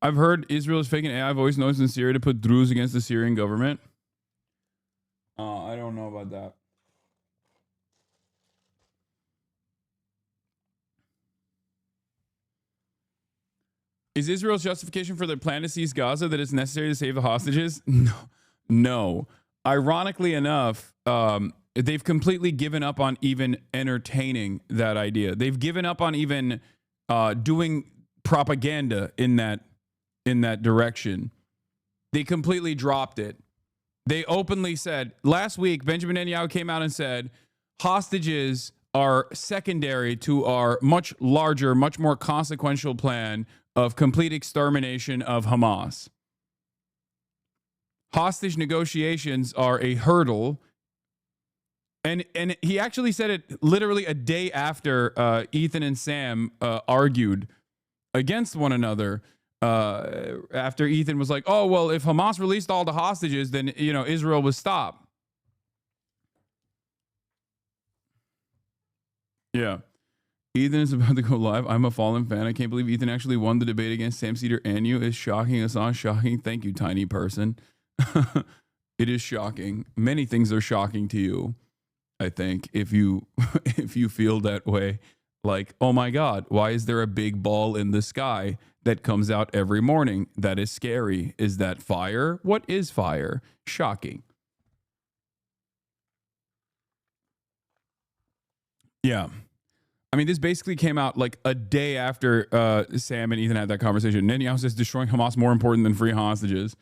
[SPEAKER 5] I've heard Israel is faking AI voice notes in Syria to put Druze against the Syrian government. I don't know about that. Is Israel's justification for their plan to seize Gaza that it's necessary to save the hostages? No. Ironically enough, they've completely given up on even entertaining that idea. They've given up on even doing propaganda in that direction. They completely dropped it. They openly said, last week, Benjamin Netanyahu came out and said, hostages are secondary to our much larger, much more consequential plan of complete extermination of Hamas. Hostage negotiations are a hurdle. And he actually said it literally a day after Ethan and Sam argued against one another. After Ethan was like, oh, well, if Hamas released all the hostages, then, Israel would stop. Yeah. Ethan is about to go live. I'm a Fallen fan. I can't believe Ethan actually won the debate against Sam Cedar and you. Is shocking. Hasan, shocking. Thank you, tiny person. It is shocking. Many things are shocking to you, I think, if you if you feel that way. Like, oh my God, why is there a big ball in the sky that comes out every morning? That is scary. Is that fire? What is fire? Shocking. Yeah. I mean, this basically came out like a day after Sam and Ethan had that conversation. Netanyahu says destroying Hamas more important than free hostages,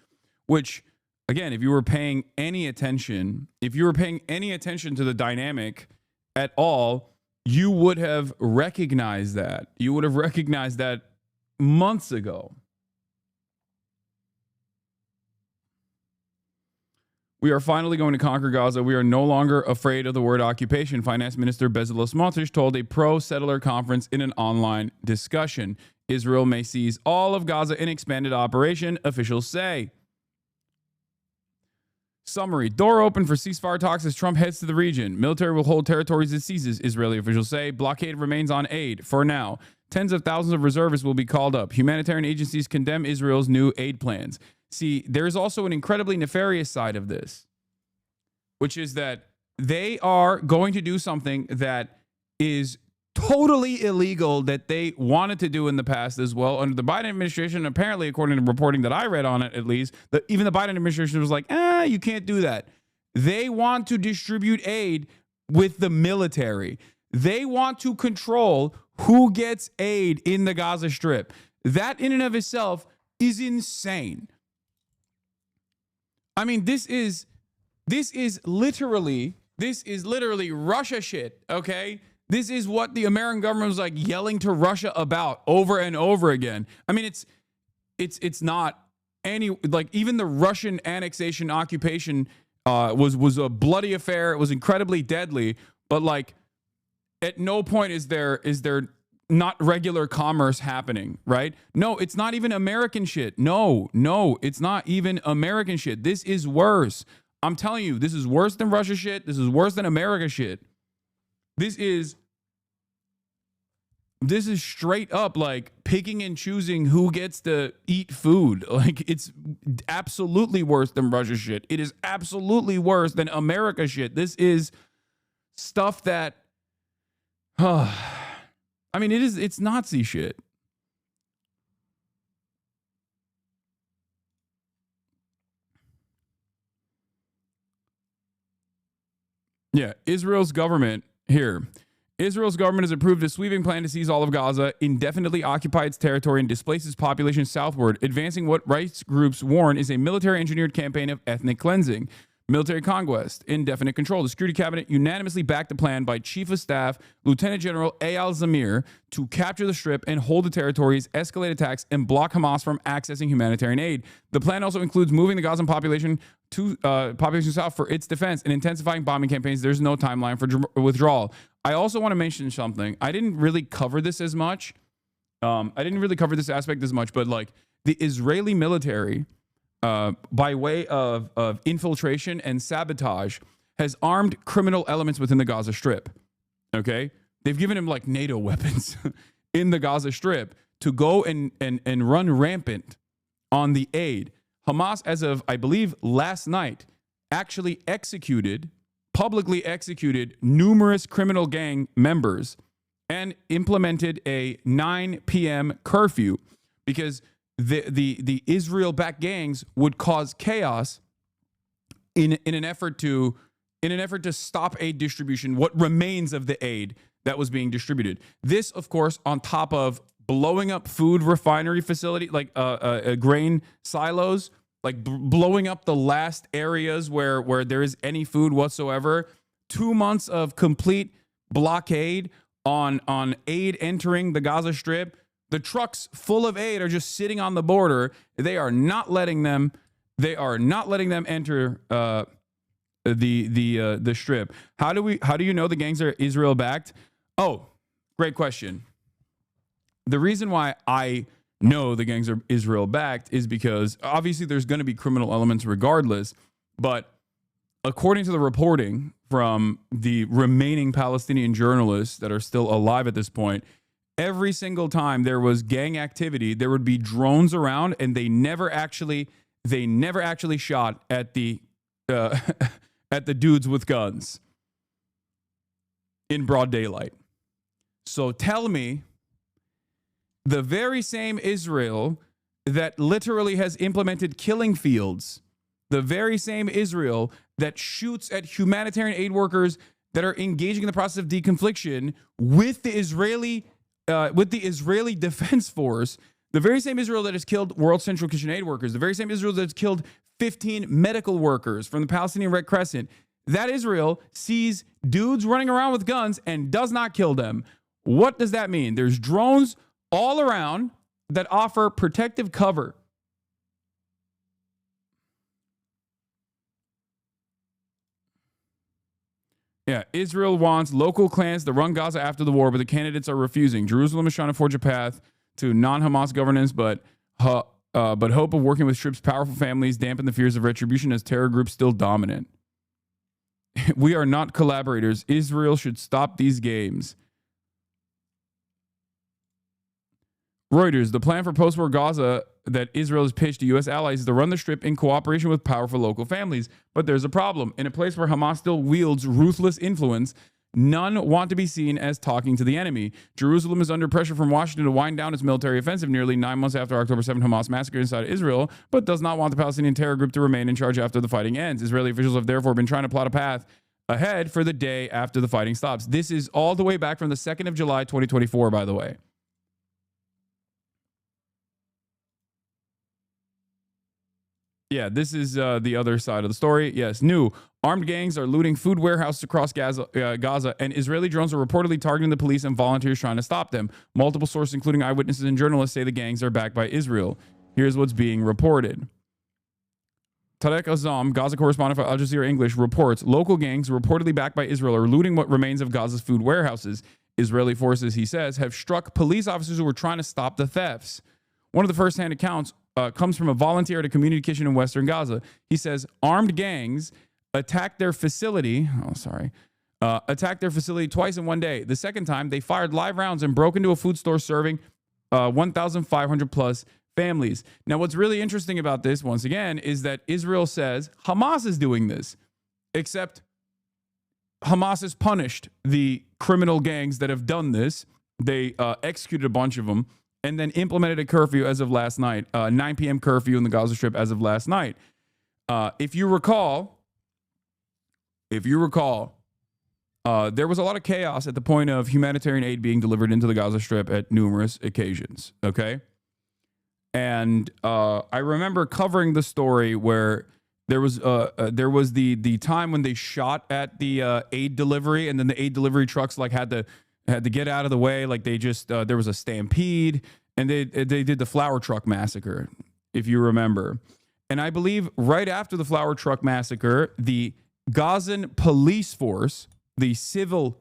[SPEAKER 5] which, again, if you were paying any attention to the dynamic at all, you would have recognized that. You would have recognized that months ago. We are finally going to conquer Gaza. We are no longer afraid of the word occupation, Finance Minister Bezalel Smotrich told a pro-settler conference in an online discussion. Israel may seize all of Gaza in expanded operation, officials say. Summary. Door open for ceasefire talks as Trump heads to the region. Military will hold territories it seizes, Israeli officials say. Blockade remains on aid for now. Tens of thousands of reservists will be called up. Humanitarian agencies condemn Israel's new aid plans. See, there's also an incredibly nefarious side of this, which is that they are going to do something that is totally illegal that they wanted to do in the past as well under the Biden administration. Apparently, according to reporting that I read on it, at least, even the Biden administration was like, you can't do that. They want to distribute aid with the military. They want to control who gets aid in the Gaza Strip. That in and of itself is insane. I mean, this is literally Russia shit, okay? This is what the American government was like yelling to Russia about over and over again. I mean, it's not any, like, even the Russian annexation occupation was a bloody affair. It was incredibly deadly, but like at no point is there not regular commerce happening, right? No, it's not even American shit. No, it's not even American shit. This is worse. I'm telling you, this is worse than Russia shit. This is worse than America shit. This is straight up like picking and choosing who gets to eat food. Like, it's absolutely worse than Russia shit. It is absolutely worse than America shit. This is stuff that, I mean, it's Nazi shit. Yeah, Israel's government here. Israel's government has approved a sweeping plan to seize all of Gaza, indefinitely occupy its territory, and displace its population southward, advancing what rights groups warn is a military-engineered campaign of ethnic cleansing. Military conquest, indefinite control. The Security Cabinet unanimously backed the plan by Chief of Staff Lieutenant General Eyal Zamir to capture the Strip and hold the territories, escalate attacks, and block Hamas from accessing humanitarian aid. The plan also includes moving the Gazan population to population south for its defense and intensifying bombing campaigns. There's no timeline for withdrawal. I also want to mention something. I didn't really cover this as much. I didn't really cover this aspect as much, but like the Israeli military, by way of infiltration and sabotage, has armed criminal elements within the Gaza Strip. Okay? They've given him like NATO weapons in the Gaza Strip to go and run rampant on the aid. Hamas, as of, I believe, last night, actually publicly executed numerous criminal gang members and implemented a 9 p.m. curfew because the Israel-backed gangs would cause chaos in an effort to stop aid distribution, what remains of the aid that was being distributed. This, of course, on top of blowing up food refinery facility, like grain silos, like blowing up the last areas where there is any food whatsoever. 2 months of complete blockade on aid entering the Gaza Strip. The trucks full of aid are just sitting on the border. They are not letting them enter the Strip. How do you know the gangs are Israel backed? Oh, great question. The reason why I know the gangs are Israel backed is because obviously there's going to be criminal elements regardless, but according to the reporting from the remaining Palestinian journalists that are still alive at this point, every single time there was gang activity, there would be drones around, and they never actually shot at the at the dudes with guns in broad daylight. So tell me, the very same Israel that literally has implemented killing fields, the very same Israel that shoots at humanitarian aid workers that are engaging in the process of deconfliction with the Israeli Defense Force, the very same Israel that has killed World Central Kitchen aid workers, the very same Israel that has killed 15 medical workers from the Palestinian Red Crescent, that Israel sees dudes running around with guns and does not kill them. What does that mean? There's drones all around that offer protective cover. Yeah, Israel wants local clans to run Gaza after the war, but the candidates are refusing. Jerusalem is trying to forge a path to non-Hamas governance, but hope of working with Stripp's powerful families dampen the fears of retribution as terror groups still dominant. We are not collaborators. Israel should stop these games. Reuters, the plan for post-war Gaza that Israel has pitched to U.S. allies is to run the Strip in cooperation with powerful local families. But there's a problem. In a place where Hamas still wields ruthless influence, none want to be seen as talking to the enemy. Jerusalem is under pressure from Washington to wind down its military offensive nearly 9 months after October 7th Hamas massacre inside Israel, but does not want the Palestinian terror group to remain in charge after the fighting ends. Israeli officials have therefore been trying to plot a path ahead for the day after the fighting stops. This is all the way back from the 2nd of July, 2024, by the way. Yeah, this is the other side of the story. Yes, new armed gangs are looting food warehouses across Gaza, and Israeli drones are reportedly targeting the police and volunteers trying to stop them. Multiple sources, including eyewitnesses and journalists, say the gangs are backed by Israel. Here's what's being reported. Tarek Azam, Gaza correspondent for Al Jazeera English, reports local gangs reportedly backed by Israel are looting what remains of Gaza's food warehouses. Israeli forces, he says, have struck police officers who were trying to stop the thefts. One of the first-hand accounts comes from a volunteer at a community kitchen in western Gaza. He says armed gangs attacked their facility. Attacked their facility twice in one day. The second time, they fired live rounds and broke into a food store serving 1,500 plus families. Now, what's really interesting about this, once again, is that Israel says Hamas is doing this, except Hamas has punished the criminal gangs that have done this. They executed a bunch of them, and then implemented a curfew as of last night, 9 p.m. curfew in the Gaza Strip as of last night. If you recall, there was a lot of chaos at the point of humanitarian aid being delivered into the Gaza Strip at numerous occasions, okay? And I remember covering the story where there was the time when they shot at the aid delivery, and then the aid delivery trucks had to get out of the way. Like they just, there was a stampede, and they did the flour truck massacre, if you remember. And I believe right after the flour truck massacre, the Gazan police force, the civil,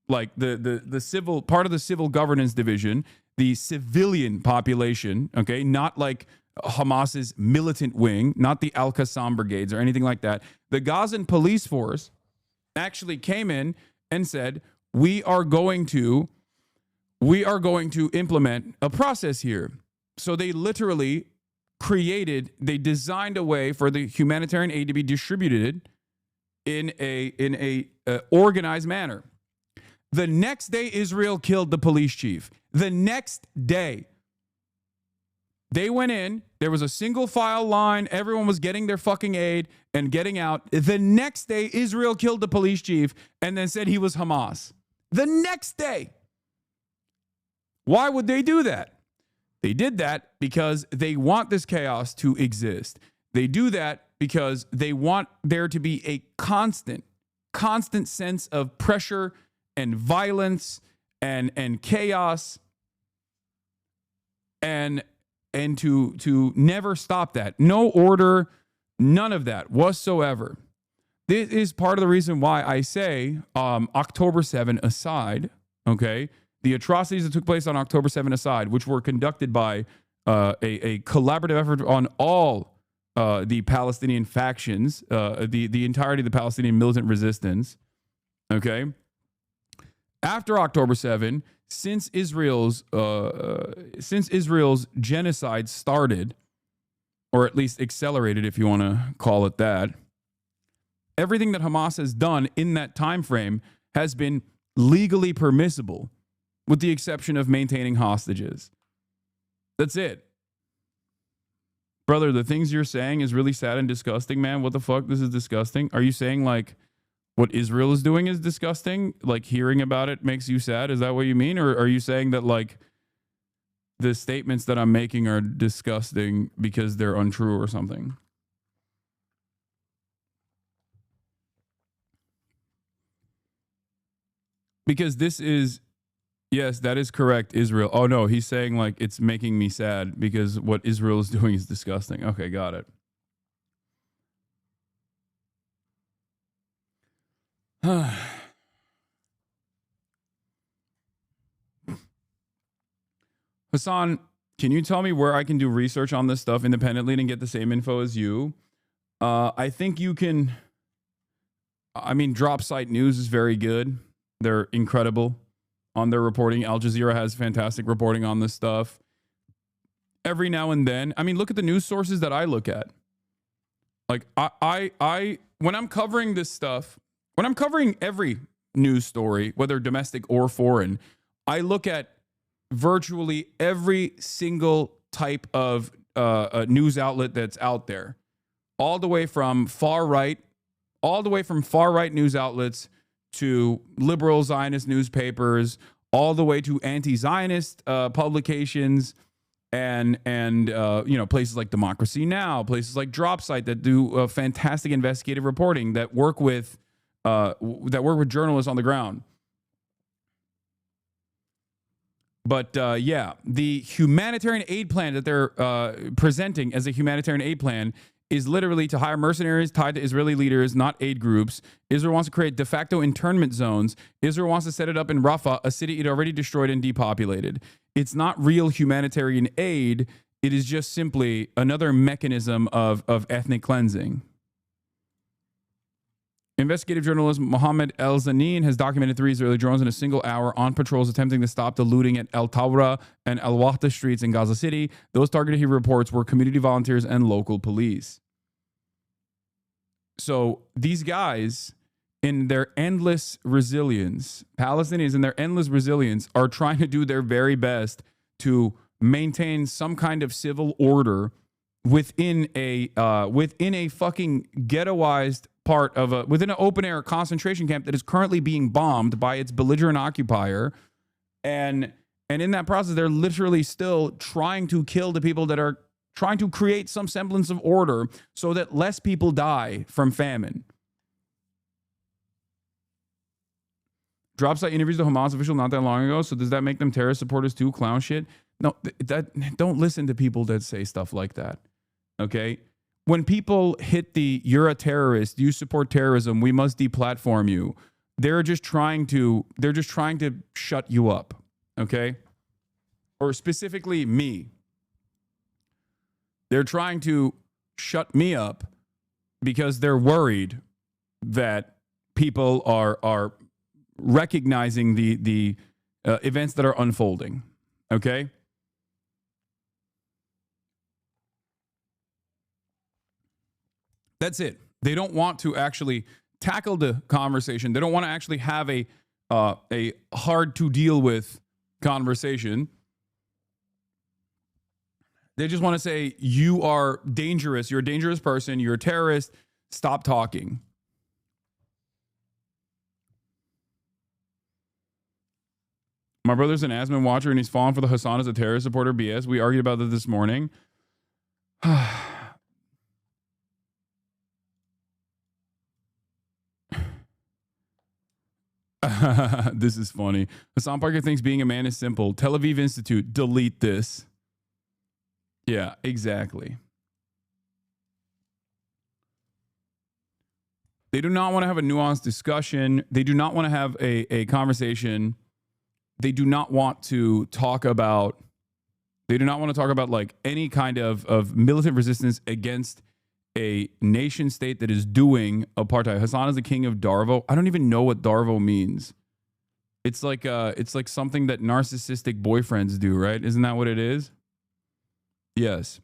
[SPEAKER 5] the civil part of the civil governance division, the civilian population, okay, not like Hamas's militant wing, not the Al-Qassam brigades or anything like that. The Gazan police force actually came in and said, we are going to implement a process here. So they literally they designed a way for the humanitarian aid to be distributed in a organized manner. The next day, Israel killed the police chief. The next day, they went in. There was a single file line. Everyone was getting their fucking aid and getting out. The next day, Israel killed the police chief and then said he was Hamas. The next day. Why would they do that? They did that because they want this chaos to exist. They do that because they want there to be a constant sense of pressure and violence and chaos and to never stop that. No order, none of that whatsoever. This is part of the reason why I say October 7 aside, okay, the atrocities that took place on October 7 aside, which were conducted by a collaborative effort on all the Palestinian factions, the entirety of the Palestinian militant resistance. Okay. After October 7, since Israel's genocide started, or at least accelerated, if you want to call it that, everything that Hamas has done in that time frame has been legally permissible, with the exception of maintaining hostages. That's it. Brother, the things you're saying is really sad and disgusting, man. What the fuck? This is disgusting. Are you saying like what Israel is doing is disgusting? Like hearing about it makes you sad? Is that what you mean? Or are you saying that like the statements that I'm making are disgusting because they're untrue or something? Because this is, yes, that is correct, Israel. Oh no, he's saying like it's making me sad because what Israel is doing is disgusting. Okay, got it. Hasan, can you tell me where I can do research on this stuff independently and get the same info as you? I think you can. I mean, Drop Site News is very good. They're incredible on their reporting. Al Jazeera has fantastic reporting on this stuff. Every now and then, I mean, look at the news sources that I look at. Like I when I'm covering this stuff, when I'm covering every news story, whether domestic or foreign, I look at virtually every single type of news outlet that's out there, all the way from far right news outlets to liberal Zionist newspapers, all the way to anti-Zionist publications, and you know, places like Democracy Now, places like Drop Site that do fantastic investigative reporting that work with journalists on the ground. But yeah, the humanitarian aid plan that they're presenting as a humanitarian aid plan is literally to hire mercenaries tied to Israeli leaders, not aid groups. Israel wants to create de facto internment zones. Israel wants to set it up in Rafah, a city it already destroyed and depopulated. It's not real humanitarian aid. It is just simply another mechanism of ethnic cleansing. Investigative journalist Mohammed El Zanin has documented 3 Israeli drones in a single hour on patrols attempting to stop the looting at El Tawra and Al Wahda streets in Gaza City. Those targeted, he reports, were community volunteers and local police. So these guys, in their endless resilience, Palestinians in their endless resilience, are trying to do their very best to maintain some kind of civil order within a fucking ghettoized part of within an open air concentration camp that is currently being bombed by its belligerent occupier, and in that process they're literally still trying to kill the people that are trying to create some semblance of order so that less people die from famine. Drop Site interviews the Hamas official not that long ago. So does that make them terrorist supporters too? Clown shit. No, don't listen to people that say stuff like that. Okay. When people hit the "you're a terrorist, you support terrorism, we must deplatform you," they're just trying to shut you up, okay? Or specifically me. They're trying to shut me up because they're worried that people are recognizing the events that are unfolding, okay? That's it. They don't want to actually tackle the conversation. They don't want to actually have a hard to deal with conversation. They just want to say, you are dangerous. You're a dangerous person. You're a terrorist. Stop talking. My brother's an Asman watcher and he's fallen for the Hasan as a terrorist supporter BS. We argued about that this morning. This is funny. Hasan Piker thinks being a man is simple. Tel Aviv Institute, delete this. Yeah, exactly. They do not want to have a nuanced discussion. They do not want to have a conversation. They do not want to talk about like any kind of militant resistance against a nation state that is doing apartheid. Hasan is the king of Darvo. I don't even know what Darvo means. It's like something that narcissistic boyfriends do, right? Isn't that what it is? Yes.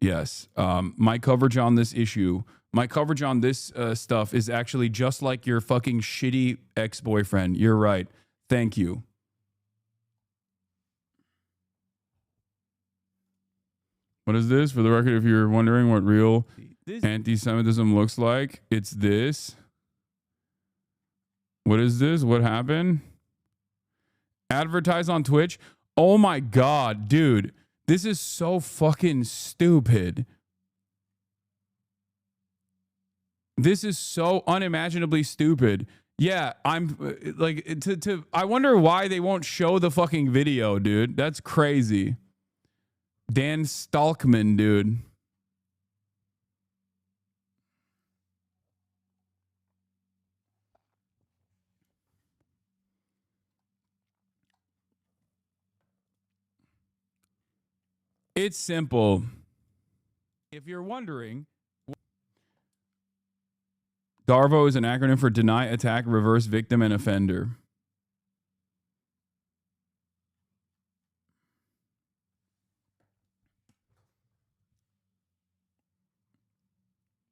[SPEAKER 5] Yes. My coverage on this issue, my coverage on this stuff is actually just like your fucking shitty ex-boyfriend. You're right. Thank you. What is this? For the record, if you're wondering what real anti-Semitism looks like, it's this. What is this? What happened? Advertise on Twitch? Oh my God, dude. This is so fucking stupid. This is so unimaginably stupid. Yeah, I'm like, I wonder why they won't show the fucking video, dude. That's crazy. Dan Stalkman, dude. It's simple. If you're wondering, DARVO is an acronym for Deny, Attack, Reverse, Victim, and Offender.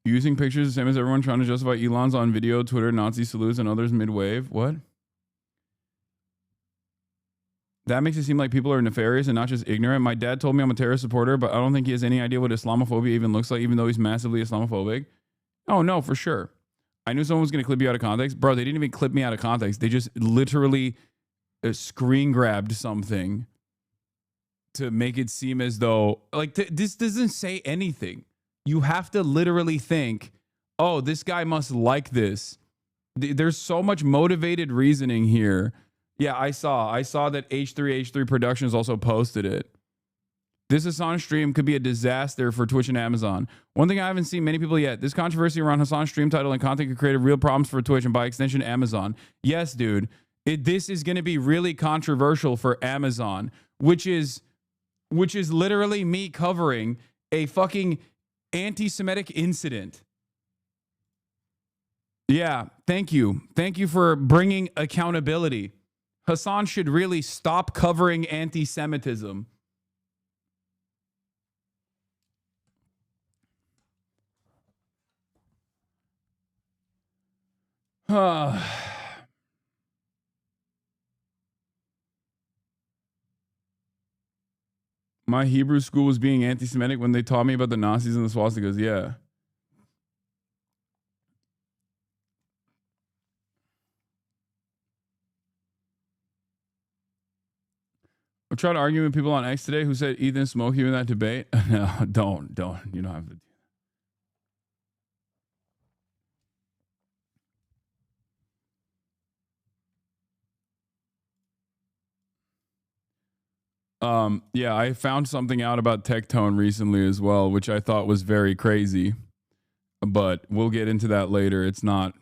[SPEAKER 5] Using pictures the same as everyone trying to justify Elon's on video, Twitter, Nazi salutes, and others mid-wave. What? That makes it seem like people are nefarious and not just ignorant. My dad told me I'm a terrorist supporter, but I don't think he has any idea what Islamophobia even looks like, even though he's massively Islamophobic. Oh, no, for sure. I knew someone was going to clip you out of context. Bro, they didn't even clip me out of context. They just literally screen grabbed something to make it seem as though, like, this doesn't say anything. You have to literally think, oh, this guy must like this. There's so much motivated reasoning here. Yeah, I saw that H3 Productions also posted it. This Hasan stream could be a disaster for Twitch and Amazon. One thing I haven't seen many people yet, this controversy around Hasan's stream title and content could create real problems for Twitch and by extension Amazon. Yes, dude. This is going to be really controversial for Amazon, which is literally me covering a fucking anti-Semitic incident. Yeah, thank you. Thank you for bringing accountability. Hasan should really stop covering anti-Semitism. My Hebrew school was being anti-Semitic when they taught me about the Nazis and the swastikas. Yeah. I tried to argue with people on X today who said Ethan smoked you in that debate. No, don't. You don't have to. Yeah, I found something out about Tectone recently as well, which I thought was very crazy, but we'll get into that later. It's not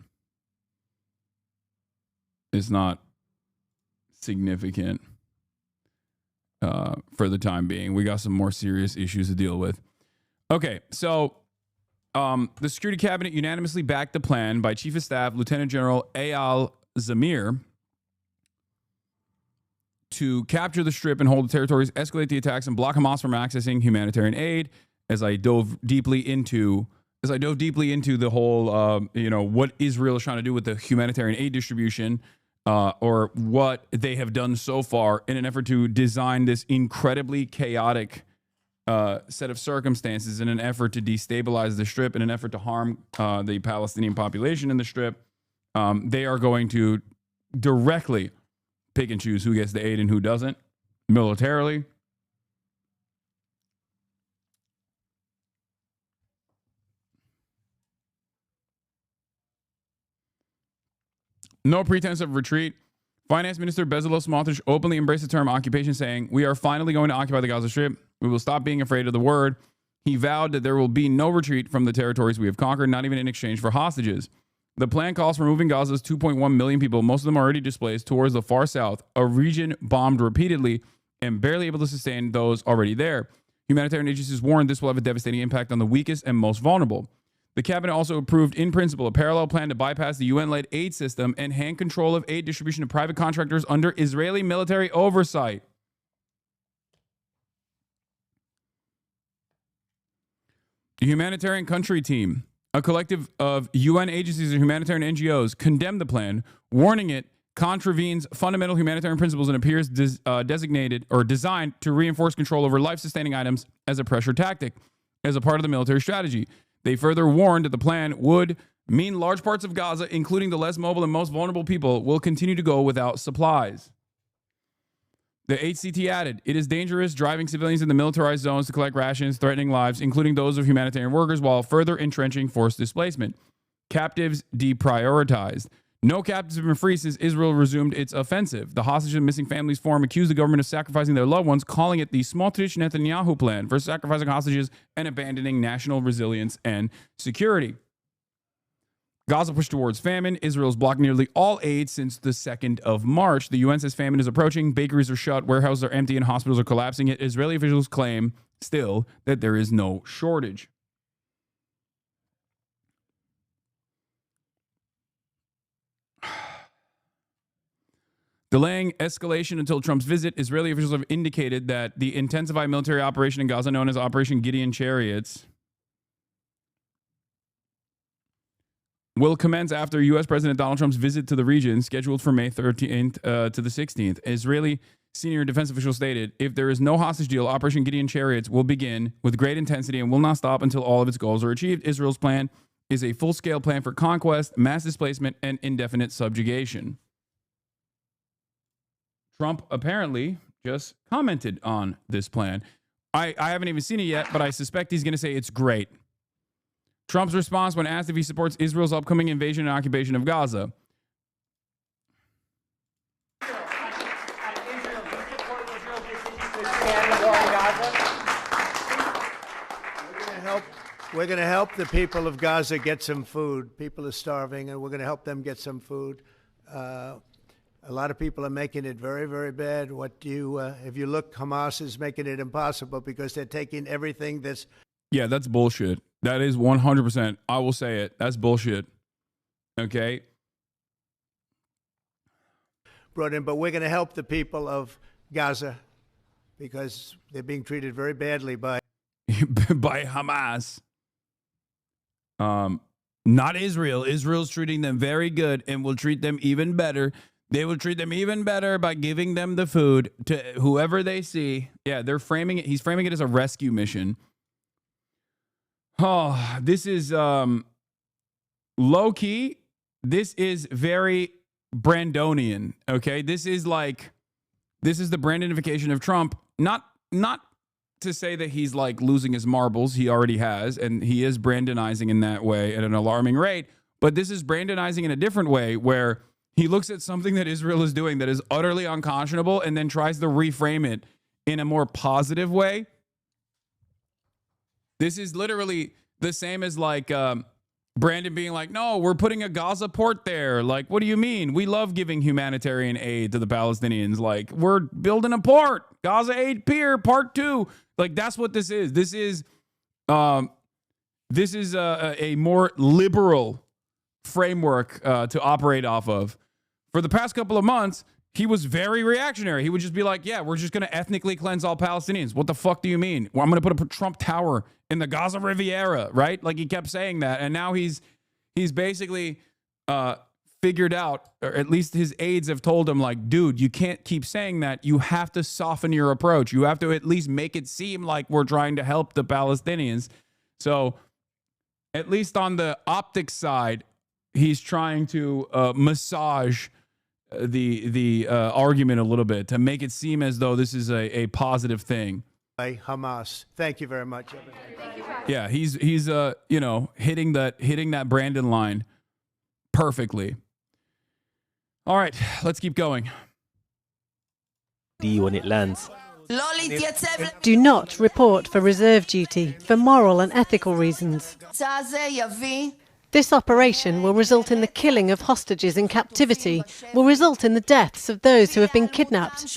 [SPEAKER 5] significant for the time being. We got some more serious issues to deal with. Okay, so the Security Cabinet unanimously backed the plan by Chief of Staff Lieutenant General Eyal Zamir to capture the Strip and hold the territories, escalate the attacks, and block Hamas from accessing humanitarian aid. As I dove deeply into the whole, what Israel is trying to do with the humanitarian aid distribution, or what they have done so far in an effort to design this incredibly chaotic set of circumstances in an effort to destabilize the Strip, in an effort to harm the Palestinian population in the Strip, they are going to directly pick and choose who gets the aid and who doesn't militarily. No pretense of retreat. Finance Minister Bezalel Smotrich openly embraced the term occupation, saying, "We are finally going to occupy the Gaza Strip. We will stop being afraid of the word." He vowed that there will be no retreat from the territories we have conquered, not even in exchange for hostages. The plan calls for moving Gaza's 2.1 million people, most of them already displaced, towards the far south, a region bombed repeatedly and barely able to sustain those already there. Humanitarian agencies warned this will have a devastating impact on the weakest and most vulnerable. The cabinet also approved in principle a parallel plan to bypass the UN-led aid system and hand control of aid distribution to private contractors under Israeli military oversight. The Humanitarian Country Team, a collective of UN agencies and humanitarian NGOs, condemned the plan, warning it contravenes fundamental humanitarian principles and appears designated or designed to reinforce control over life-sustaining items as a pressure tactic as a part of the military strategy. They further warned that the plan would mean large parts of Gaza, including the less mobile and most vulnerable people, will continue to go without supplies. The HCT added, it is dangerous driving civilians in the militarized zones to collect rations, threatening lives, including those of humanitarian workers, while further entrenching forced displacement. Captives deprioritized. No captives have been free since Israel resumed its offensive. The Hostages and Missing Families Forum accused the government of sacrificing their loved ones, calling it the Smotrich Netanyahu plan for sacrificing hostages and abandoning national resilience and security. Gaza pushed towards famine. Israel's blocked nearly all aid since the 2nd of March. The UN says famine is approaching. Bakeries are shut. Warehouses are empty and hospitals are collapsing. Yet Israeli officials claim still that there is no shortage. Delaying escalation until Trump's visit, Israeli officials have indicated that the intensified military operation in Gaza, known as Operation Gideon Chariots, will commence after U.S. President Donald Trump's visit to the region, scheduled for May 13th to the 16th. Israeli senior defense officials stated, if there is no hostage deal, Operation Gideon Chariots will begin with great intensity and will not stop until all of its goals are achieved. Israel's plan is a full-scale plan for conquest, mass displacement, and indefinite subjugation. Trump apparently just commented on this plan. I haven't even seen it yet, but I suspect he's going to say it's great. Trump's response when asked if he supports Israel's upcoming invasion and occupation of Gaza.
[SPEAKER 14] We're going to help the people of Gaza get some food. People are starving, and we're going to help them get some food. A lot of people are making it very, very bad. If you look, Hamas is making it impossible because they're taking everything that's...
[SPEAKER 5] Yeah, that's bullshit. That is 100%. I will say it. That's bullshit. Okay?
[SPEAKER 14] Brought in, but we're going to help the people of Gaza because they're being treated very badly by...
[SPEAKER 5] by Hamas. Not Israel. Israel's treating them very good and will treat them even better. They will treat them even better by giving them the food to whoever they see. Yeah, they're framing it. He's framing it as a rescue mission. Oh, this is low key. This is very Brandonian. Okay, this is the Brandonification of Trump. Not to say that he's like losing his marbles. He already has, and he is Brandonizing in that way at an alarming rate. But this is Brandonizing in a different way, where he looks at something that Israel is doing that is utterly unconscionable and then tries to reframe it in a more positive way. This is literally the same as like Brandon being like, no, we're putting a Gaza port there. Like, what do you mean? We love giving humanitarian aid to the Palestinians. Like, we're building a port. Gaza Aid Pier Part 2. Like, that's what this is. This is a more liberal framework to operate off of. For the past couple of months, he was very reactionary. He would just be like, yeah, we're just going to ethnically cleanse all Palestinians. What the fuck do you mean? Well, I'm going to put a Trump Tower in the Gaza Riviera, right? Like, he kept saying that. And now he's basically figured out, or at least his aides have told him, like, dude, you can't keep saying that. You have to soften your approach. You have to at least make it seem like we're trying to help the Palestinians. So at least on the optics side, he's trying to massage the argument a little bit to make it seem as though this is a positive thing.
[SPEAKER 14] By Hamas. Thank you very much.
[SPEAKER 5] Yeah, he's hitting that Brandon line perfectly. All right, let's keep going.
[SPEAKER 9] When it lands.
[SPEAKER 15] Do not report for reserve duty for moral and ethical reasons. This operation will result in the killing of hostages in captivity, will result in the deaths of those who have been kidnapped.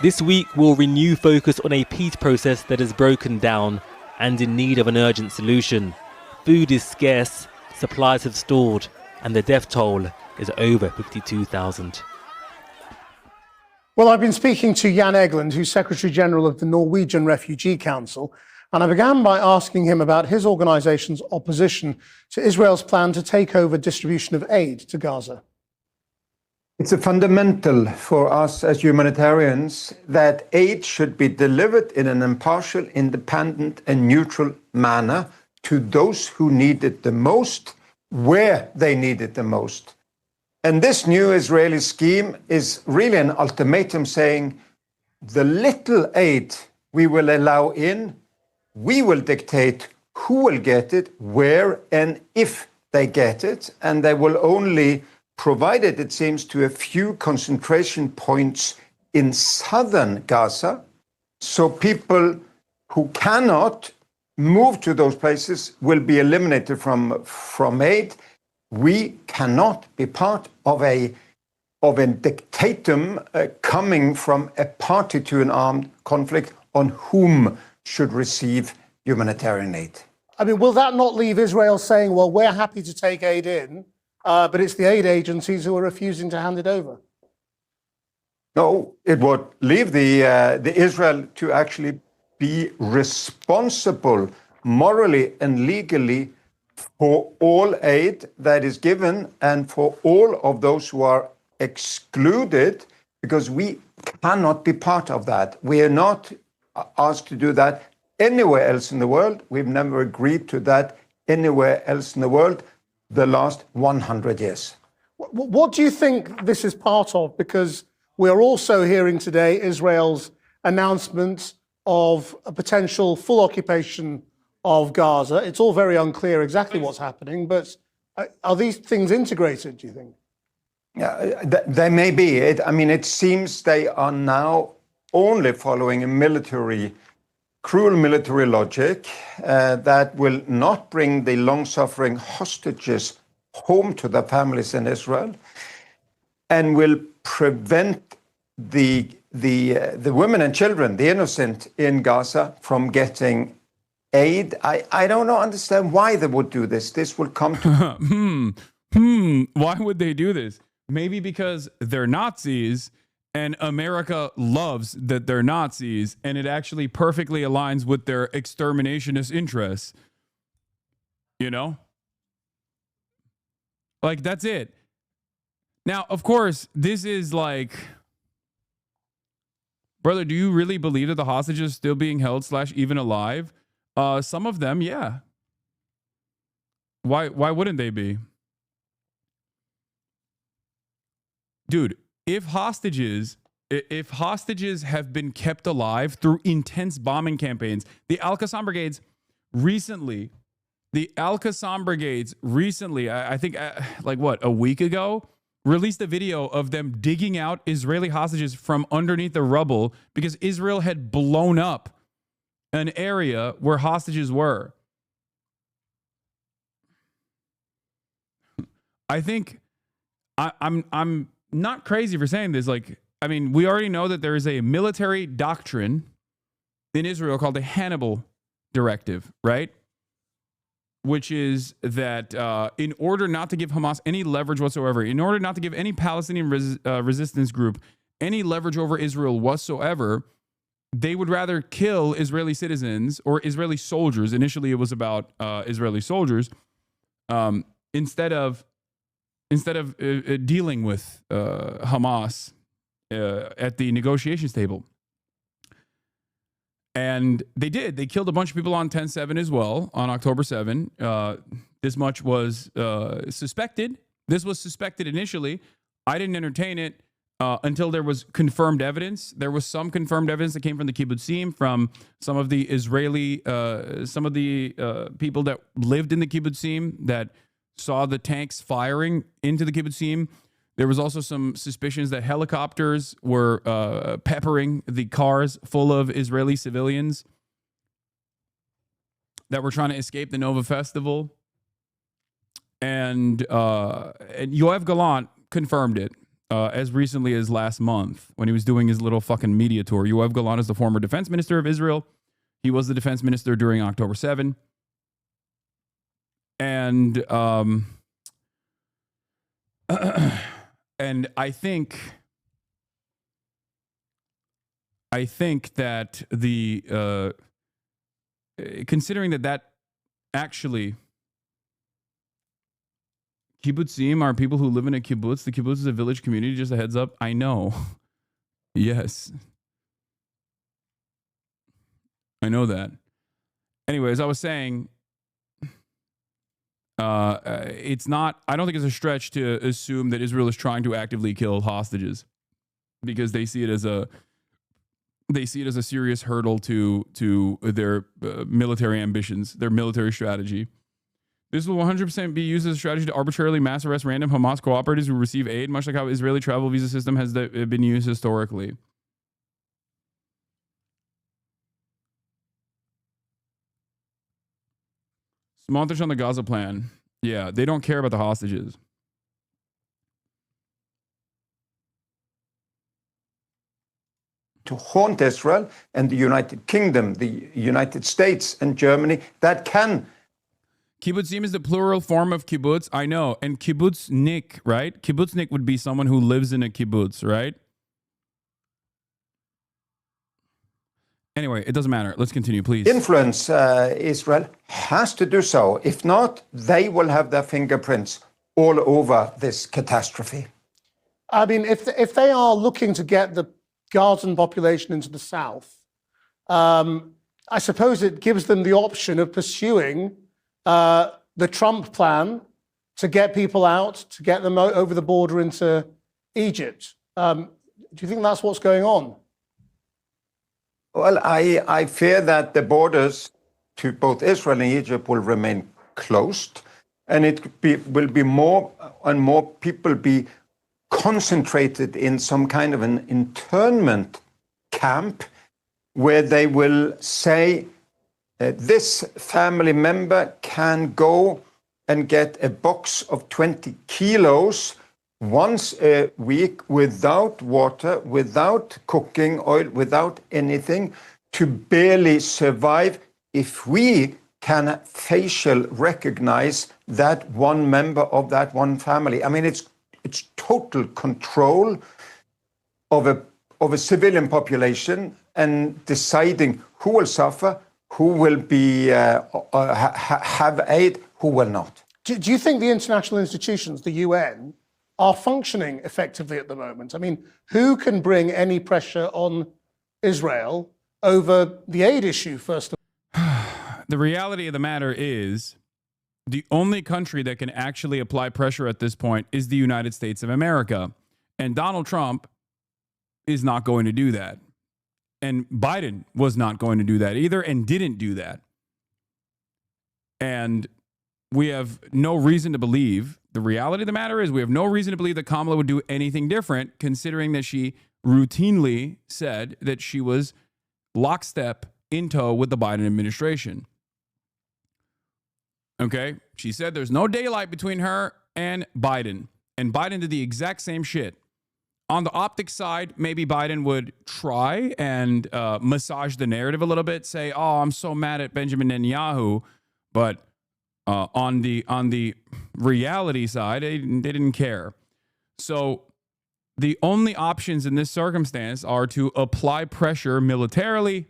[SPEAKER 9] This week will renew focus on a peace process that has broken down and in need of an urgent solution. Food is scarce, supplies have stalled, and the death toll is over 52,000.
[SPEAKER 16] Well, I've been speaking to Jan Egeland, who's Secretary General of the Norwegian Refugee Council, and I began by asking him about his organisation's opposition to Israel's plan to take over distribution of aid to Gaza.
[SPEAKER 17] It's a fundamental for us as humanitarians that aid should be delivered in an impartial, independent and neutral manner to those who need it the most, where they need it the most. And this new Israeli scheme is really an ultimatum saying the little aid we will allow in, we will dictate who will get it, where and if they get it, and they will only provide it, it seems, to a few concentration points in southern Gaza. So people who cannot move to those places will be eliminated from aid. We cannot be part of a dictatum coming from a party to an armed conflict on whom should receive humanitarian aid.
[SPEAKER 16] I mean, will that not leave Israel saying, well, we're happy to take aid in, but it's the aid agencies who are refusing to hand it over?
[SPEAKER 17] No, it would leave the Israel to actually be responsible morally and legally for all aid that is given and for all of those who are excluded, because we cannot be part of that. We are not asked to do that anywhere else in the world. We've never agreed to that anywhere else in the world the last 100 years.
[SPEAKER 16] What do you think this is part of? Because we're also hearing today Israel's announcement of a potential full occupation of Gaza. It's all very unclear exactly what's happening, but are these things integrated, do you think?
[SPEAKER 17] Yeah, they may be. It seems they are now only following a cruel military logic that will not bring the long-suffering hostages home to their families in Israel, and will prevent the women and children, the innocent in Gaza, from getting aid. I don't understand why they would do this. This will come to...
[SPEAKER 5] Why would they do this? Maybe because they're Nazis and America loves that they're Nazis, and it actually perfectly aligns with their exterminationist interests. You know? Like, that's it. Now, of course, this is like... Brother, do you really believe that the hostages are still being held / even alive? Some of them, yeah. Why wouldn't they be? Dude, if hostages have been kept alive through intense bombing campaigns, the Al-Qassam brigades recently, I think like what, a week ago, released a video of them digging out Israeli hostages from underneath the rubble because Israel had blown up an area where hostages were. I think I'm not crazy for saying this. Like, I mean, we already know that there is a military doctrine in Israel called the Hannibal Directive, right? Which is that in order not to give Hamas any leverage whatsoever, in order not to give any Palestinian resistance group any leverage over Israel whatsoever, they would rather kill Israeli citizens or Israeli soldiers. Initially, it was about Israeli soldiers instead of dealing with Hamas at the negotiations table. And they did. They killed a bunch of people on 10/7 as well, on October 7. This much was suspected. This was suspected initially. I didn't entertain it until there was confirmed evidence. There was some confirmed evidence that came from the kibbutzim, from some of the Israeli, people that lived in the kibbutzim that saw the tanks firing into the kibbutzim. There was also some suspicions that helicopters were peppering the cars full of Israeli civilians that were trying to escape the Nova Festival. And Yoav Gallant confirmed it. as recently as last month when he was doing his little fucking media tour. Yoav Galan is the former defense minister of Israel. He was the defense minister during October 7. And and I think that the considering that actually kibbutzim are people who live in a kibbutz. The kibbutz is a village community, just a heads up. I know. Yes. I know that. Anyways, I was saying, it's not, I don't think it's a stretch to assume that Israel is trying to actively kill hostages because they see it as a serious hurdle to their military ambitions, their military strategy. This will 100% be used as a strategy to arbitrarily mass arrest random Hamas cooperators who receive aid, much like how Israeli travel visa system has been used historically. Smotrich on the Gaza plan. Yeah, they don't care about the hostages.
[SPEAKER 17] To haunt Israel and the United Kingdom, the United States and Germany, that can.
[SPEAKER 5] Kibbutzim is the plural form of kibbutz. I know. And kibbutznik, right? Kibbutznik would be someone who lives in a kibbutz, right? Anyway, it doesn't matter. Let's continue, please.
[SPEAKER 17] Influence Israel has to do so. If not, they will have their fingerprints all over this catastrophe.
[SPEAKER 16] I mean, if they are looking to get the Gazan population into the south, I suppose it gives them the option of pursuing the Trump plan to get people out, to get them over the border into Egypt. Do you think that's what's going on?
[SPEAKER 17] Well, I fear that the borders to both Israel and Egypt will remain closed, and will be more and more people be concentrated in some kind of an internment camp where they will say, this family member can go and get a box of 20 kilos once a week without water, without cooking oil, without anything, to barely survive if we can facial recognize that one member of that one family. I mean, it's total control of a civilian population and deciding who will suffer, who will be have aid, who will not.
[SPEAKER 16] Do you think the international institutions, the UN, are functioning effectively at the moment? I mean, who can bring any pressure on Israel over the aid issue, first of all?
[SPEAKER 5] The reality of the matter is the only country that can actually apply pressure at this point is the United States of America. And Donald Trump is not going to do that. And Biden was not going to do that either and didn't do that. And we have no reason to believe, the reality of the matter is we have no reason to believe that Kamala would do anything different, considering that she routinely said that she was lockstep in tow with the Biden administration. Okay? She said there's no daylight between her and Biden. And Biden did the exact same shit. On the optics side, maybe Biden would try and massage the narrative a little bit, say, oh, I'm so mad at Benjamin Netanyahu. But on the reality side, they didn't care. So the only options in this circumstance are to apply pressure militarily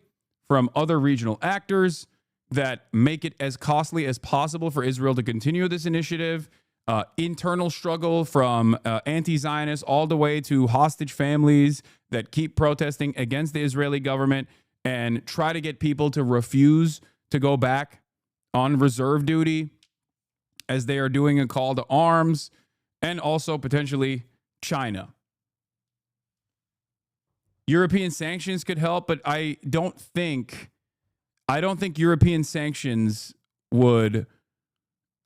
[SPEAKER 5] from other regional actors that make it as costly as possible for Israel to continue this initiative. Internal struggle from anti-Zionists all the way to hostage families that keep protesting against the Israeli government and try to get people to refuse to go back on reserve duty as they are doing a call to arms, and also potentially China. European sanctions could help, but I don't think European sanctions would.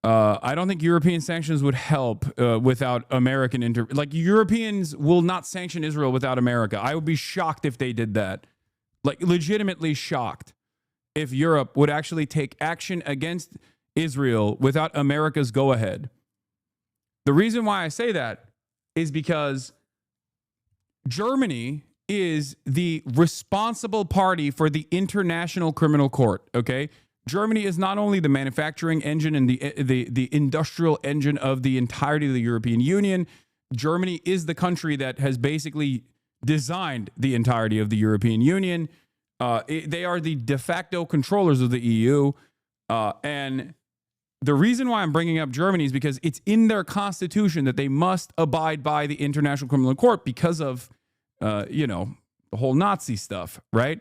[SPEAKER 5] I don't think European sanctions would help without American like Europeans will not sanction Israel without America. I would be shocked if they did that. Like legitimately shocked if Europe would actually take action against Israel without America's go ahead. The reason why I say that is because Germany is the responsible party for the International Criminal Court, okay? Germany is not only the manufacturing engine and the industrial engine of the entirety of the European Union. Germany is the country that has basically designed the entirety of the European Union. They are the de facto controllers of the EU. And the reason why I'm bringing up Germany is because it's in their constitution that they must abide by the International Criminal Court because of, the whole Nazi stuff, right?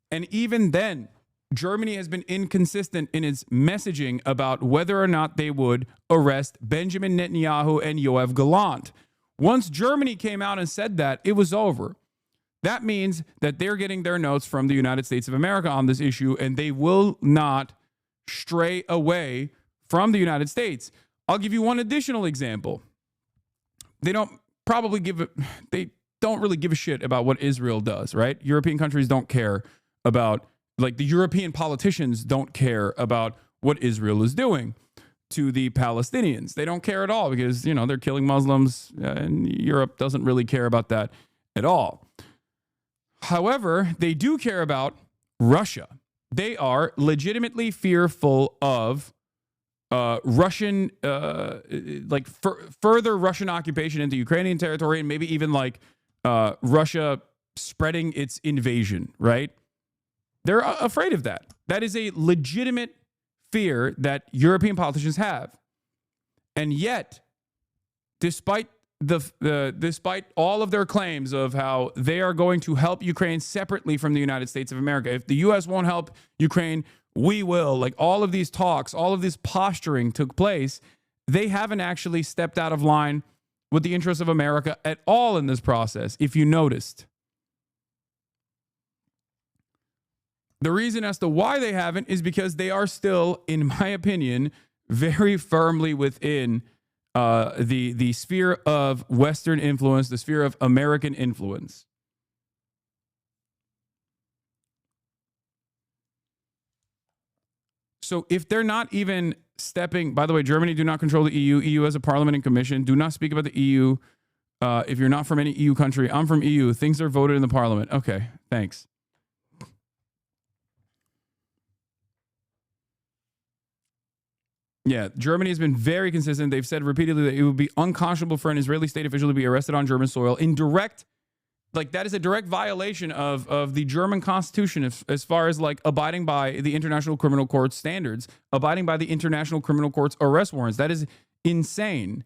[SPEAKER 5] And even then, Germany has been inconsistent in its messaging about whether or not they would arrest Benjamin Netanyahu and Yoav Gallant. Once Germany came out and said that, it was over. That means that they're getting their notes from the United States of America on this issue, and they will not stray away from the United States. I'll give you one additional example. They don't really give a shit about what Israel does, right? European countries don't care about, like, the European politicians don't care about what Israel is doing to the Palestinians. They don't care at all because, they're killing Muslims, and Europe doesn't really care about that at all. However, they do care about Russia. They are legitimately fearful of Russian, further Russian occupation into Ukrainian territory, and maybe even Russia spreading its invasion, right? They're afraid of that. That is a legitimate fear that European politicians have. And yet, despite all of their claims of how they are going to help Ukraine separately from the United States of America, if the U.S. won't help Ukraine, we will. Like, all of these talks, all of this posturing took place. They haven't actually stepped out of line with the interests of America at all in this process, if you noticed. The reason as to why they haven't is because they are still, in my opinion, very firmly within the sphere of Western influence, the sphere of American influence. So if they're not even stepping, by the way, Germany do not control the EU. EU has a parliament and commission. Do not speak about the EU. If you're not from any EU country, I'm from EU. Things are voted in the parliament. Okay, thanks. Yeah, Germany has been very consistent. They've said repeatedly that it would be unconscionable for an Israeli state official to be arrested on German soil in direct, that is a direct violation of the German constitution as far as abiding by the International Criminal Court standards, abiding by the International Criminal Court's arrest warrants. That is insane.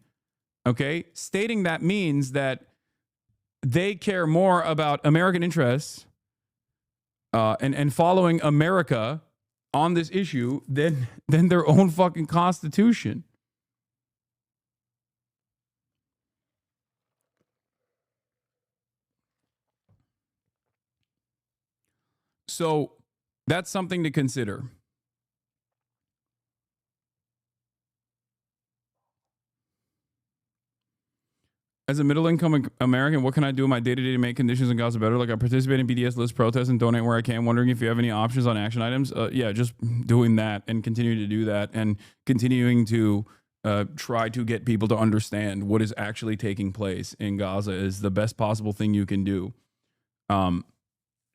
[SPEAKER 5] Okay? Stating that means that they care more about American interests and following America on this issue than their own fucking constitution. So that's something to consider. As a middle-income American, what can I do in my day-to-day to make conditions in Gaza better? I participate in BDS list protests and donate where I can. Wondering if you have any options on action items. Yeah, just doing that and continuing to do that and continuing to try to get people to understand what is actually taking place in Gaza is the best possible thing you can do.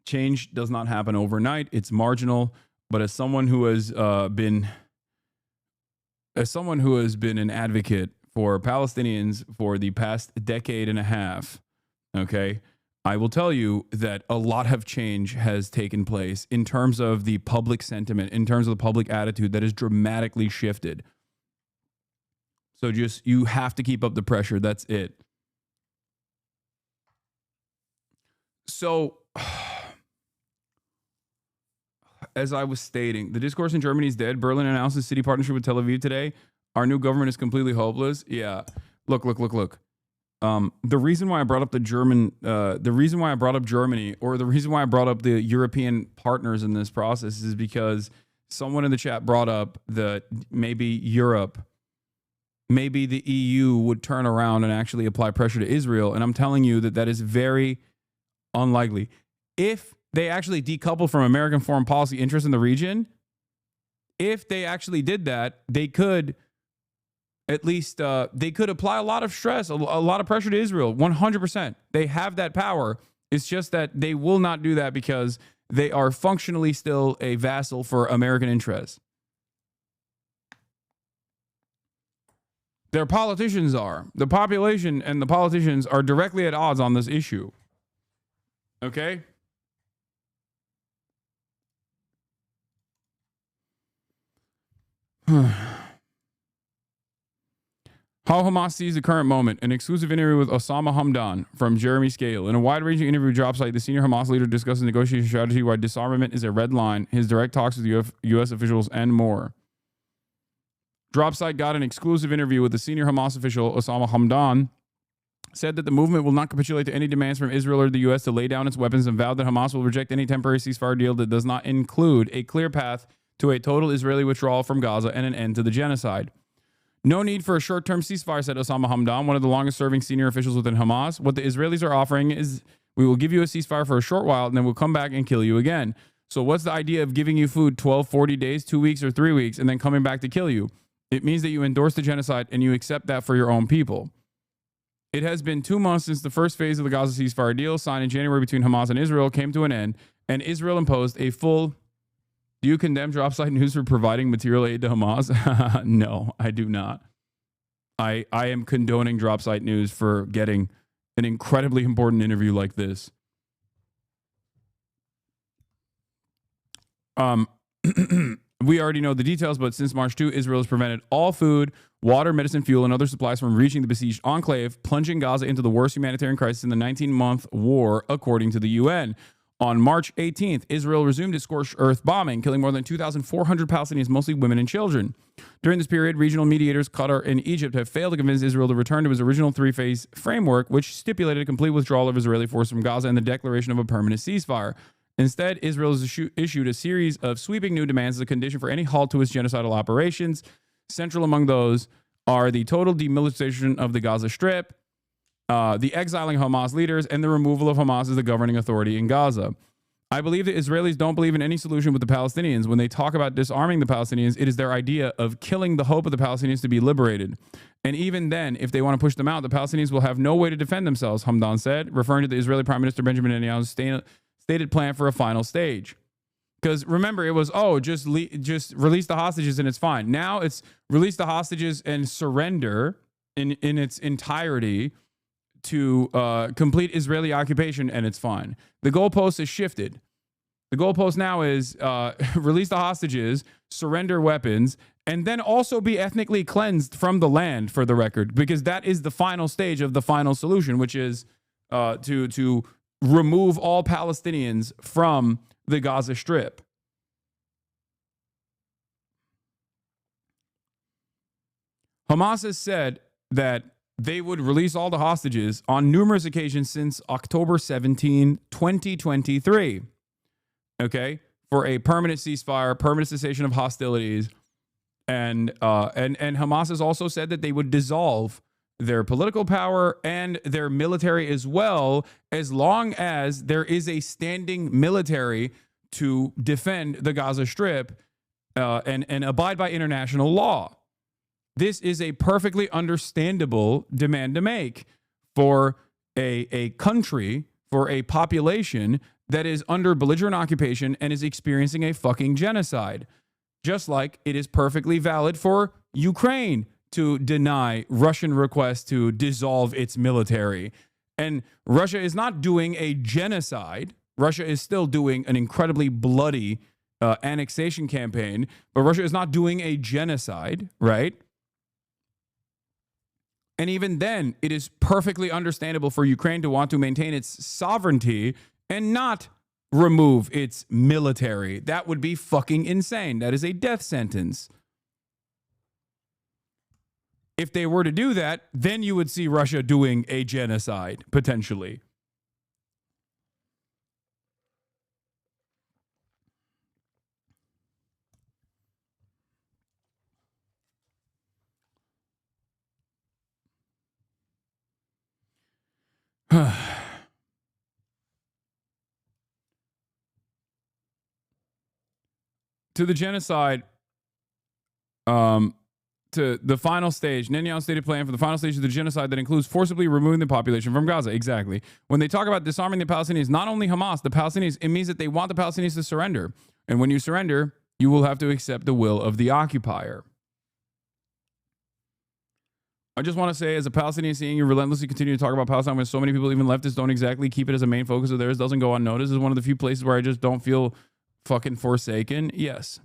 [SPEAKER 5] Change does not happen overnight. It's marginal. But as someone who has been an advocate for Palestinians for the past decade and a half, okay, I will tell you that a lot of change has taken place in terms of the public sentiment, in terms of the public attitude that has dramatically shifted. So you have to keep up the pressure. That's it. So, as I was stating, the discourse in Germany is dead. Berlin announced a city partnership with Tel Aviv today. Our new government is completely hopeless. Yeah. Look. The reason why I brought up Germany, or the reason why I brought up the European partners in this process is because someone in the chat brought up that maybe Europe, maybe the EU would turn around and actually apply pressure to Israel. And I'm telling you that is very unlikely. If they actually decouple from American foreign policy interests in the region, if they actually did that, they could at least they could apply a lot of stress, a lot of pressure to Israel. 100%. They have that power. It's just that they will not do that because they are functionally still a vassal for American interests. Their politicians are. The population and the politicians are directly at odds on this issue. Okay? How Hamas sees the current moment. An exclusive interview with Osama Hamdan from Jeremy Scale. In a wide-ranging interview job site, the senior Hamas leader discusses negotiation strategy, why disarmament is a red line, his direct talks with U.S. officials, and more. Drop site got an exclusive interview with the senior Hamas official, Osama Hamdan, said that the movement will not capitulate to any demands from Israel or the U.S. to lay down its weapons, and vowed that Hamas will reject any temporary ceasefire deal that does not include a clear path to a total Israeli withdrawal from Gaza and an end to the genocide. No need for a short-term ceasefire, said Osama Hamdan, one of the longest-serving senior officials within Hamas. What the Israelis are offering is, we will give you a ceasefire for a short while, and then we'll come back and kill you again. So what's the idea of giving you food 12, 40 days, 2 weeks, or 3 weeks, and then coming back to kill you? It means that you endorse the genocide and you accept that for your own people. It has been 2 months since the first phase of the Gaza ceasefire deal, signed in January between Hamas and Israel, came to an end, and Israel imposed a full... Do you condemn Dropsite News for providing material aid to Hamas? No, I do not. I am condoning Dropsite News for getting an incredibly important interview like this. We already know the details, but since March 2, Israel has prevented all food, water, medicine, fuel, and other supplies from reaching the besieged enclave, plunging Gaza into the worst humanitarian crisis in the 19-month war, according to the UN. On March 18th, Israel resumed its scorched earth bombing, killing more than 2,400 Palestinians, mostly women and children. During this period, regional mediators, Qatar and Egypt, have failed to convince Israel to return to its original three-phase framework, which stipulated a complete withdrawal of Israeli forces from Gaza and the declaration of a permanent ceasefire. Instead, Israel has issued a series of sweeping new demands as a condition for any halt to its genocidal operations. Central among those are the total demilitarization of the Gaza Strip, the exiling Hamas leaders, and the removal of Hamas as the governing authority in Gaza. I believe that Israelis don't believe in any solution with the Palestinians. When they talk about disarming the Palestinians, it is their idea of killing the hope of the Palestinians to be liberated. And even then, if they want to push them out, the Palestinians will have no way to defend themselves, Hamdan said, referring to the Israeli Prime Minister Benjamin Netanyahu's stated plan for a final stage. Because remember, it was, just release the hostages and it's fine. Now it's release the hostages and surrender in its entirety to complete Israeli occupation, and it's fine. The goalpost has shifted. The goalpost now is release the hostages, surrender weapons, and then also be ethnically cleansed from the land, for the record, because that is the final stage of the final solution, which is to remove all Palestinians from the Gaza Strip. Hamas has said that they would release all the hostages on numerous occasions since October 17, 2023. Okay? For a permanent ceasefire, permanent cessation of hostilities. And Hamas has also said that they would dissolve their political power and their military as well, as long as there is a standing military to defend the Gaza Strip and abide by international law. This is a perfectly understandable demand to make for a country, for a population that is under belligerent occupation and is experiencing a fucking genocide. Just like it is perfectly valid for Ukraine to deny Russian requests to dissolve its military. And Russia is not doing a genocide. Russia is still doing an incredibly bloody annexation campaign, but Russia is not doing a genocide, right? And even then, it is perfectly understandable for Ukraine to want to maintain its sovereignty and not remove its military. That would be fucking insane. That is a death sentence. If they were to do that, then you would see Russia doing a genocide, potentially. To the genocide, to the final stage. Netanyahu's stated plan for the final stage of the genocide that includes forcibly removing the population from Gaza. Exactly. When they talk about disarming the Palestinians, not only Hamas, the Palestinians, it means that they want the Palestinians to surrender. And when you surrender, you will have to accept the will of the occupier. I just want to say, as a Palestinian, seeing you relentlessly continue to talk about Palestine when so many people, even leftists, don't exactly keep it as a main focus of theirs, doesn't go unnoticed, is one of the few places where I just don't feel fucking forsaken. Yes.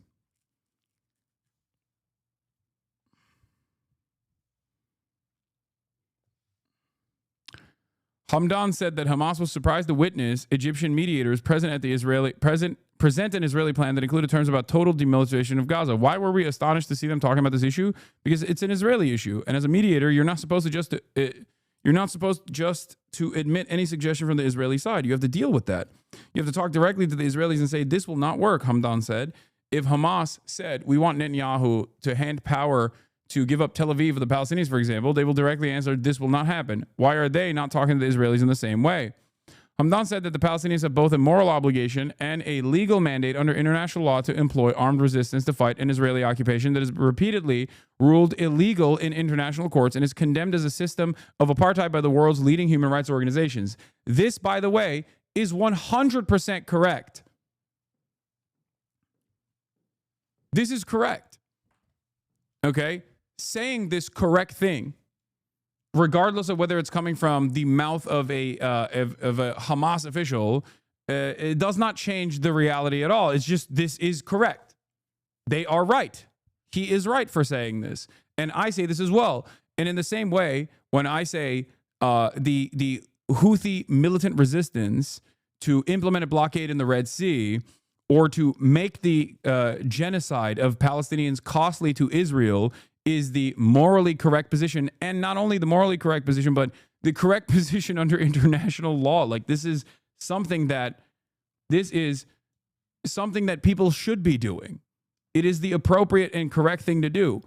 [SPEAKER 5] Hamdan said that Hamas was surprised to witness Egyptian mediators present an Israeli plan that included terms about total demilitarization of Gaza. Why were we astonished to see them talking about this issue? Because it's an Israeli issue, and as a mediator, you're not supposed just to admit any suggestion from the Israeli side. You have to deal with that. You have to talk directly to the Israelis and say this will not work. Hamdan said, if Hamas said we want Netanyahu to hand power to give up Tel Aviv for the Palestinians, for example, they will directly answer, this will not happen. Why are they not talking to the Israelis in the same way? Hamdan said that the Palestinians have both a moral obligation and a legal mandate under international law to employ armed resistance to fight an Israeli occupation that is repeatedly ruled illegal in international courts and is condemned as a system of apartheid by the world's leading human rights organizations. This, by the way, is 100% correct. This is correct. Okay? Saying this correct thing, regardless of whether it's coming from the mouth of a Hamas official, it does not change the reality at all. It's just, this is correct. They are right. He is right for saying this. And I say this as well. And in the same way, when I say the Houthi militant resistance to implement a blockade in the Red Sea or to make the genocide of Palestinians costly to Israel is the morally correct position, and not only the morally correct position, but the correct position under international law. Like, this is something that people should be doing. It is the appropriate and correct thing to do.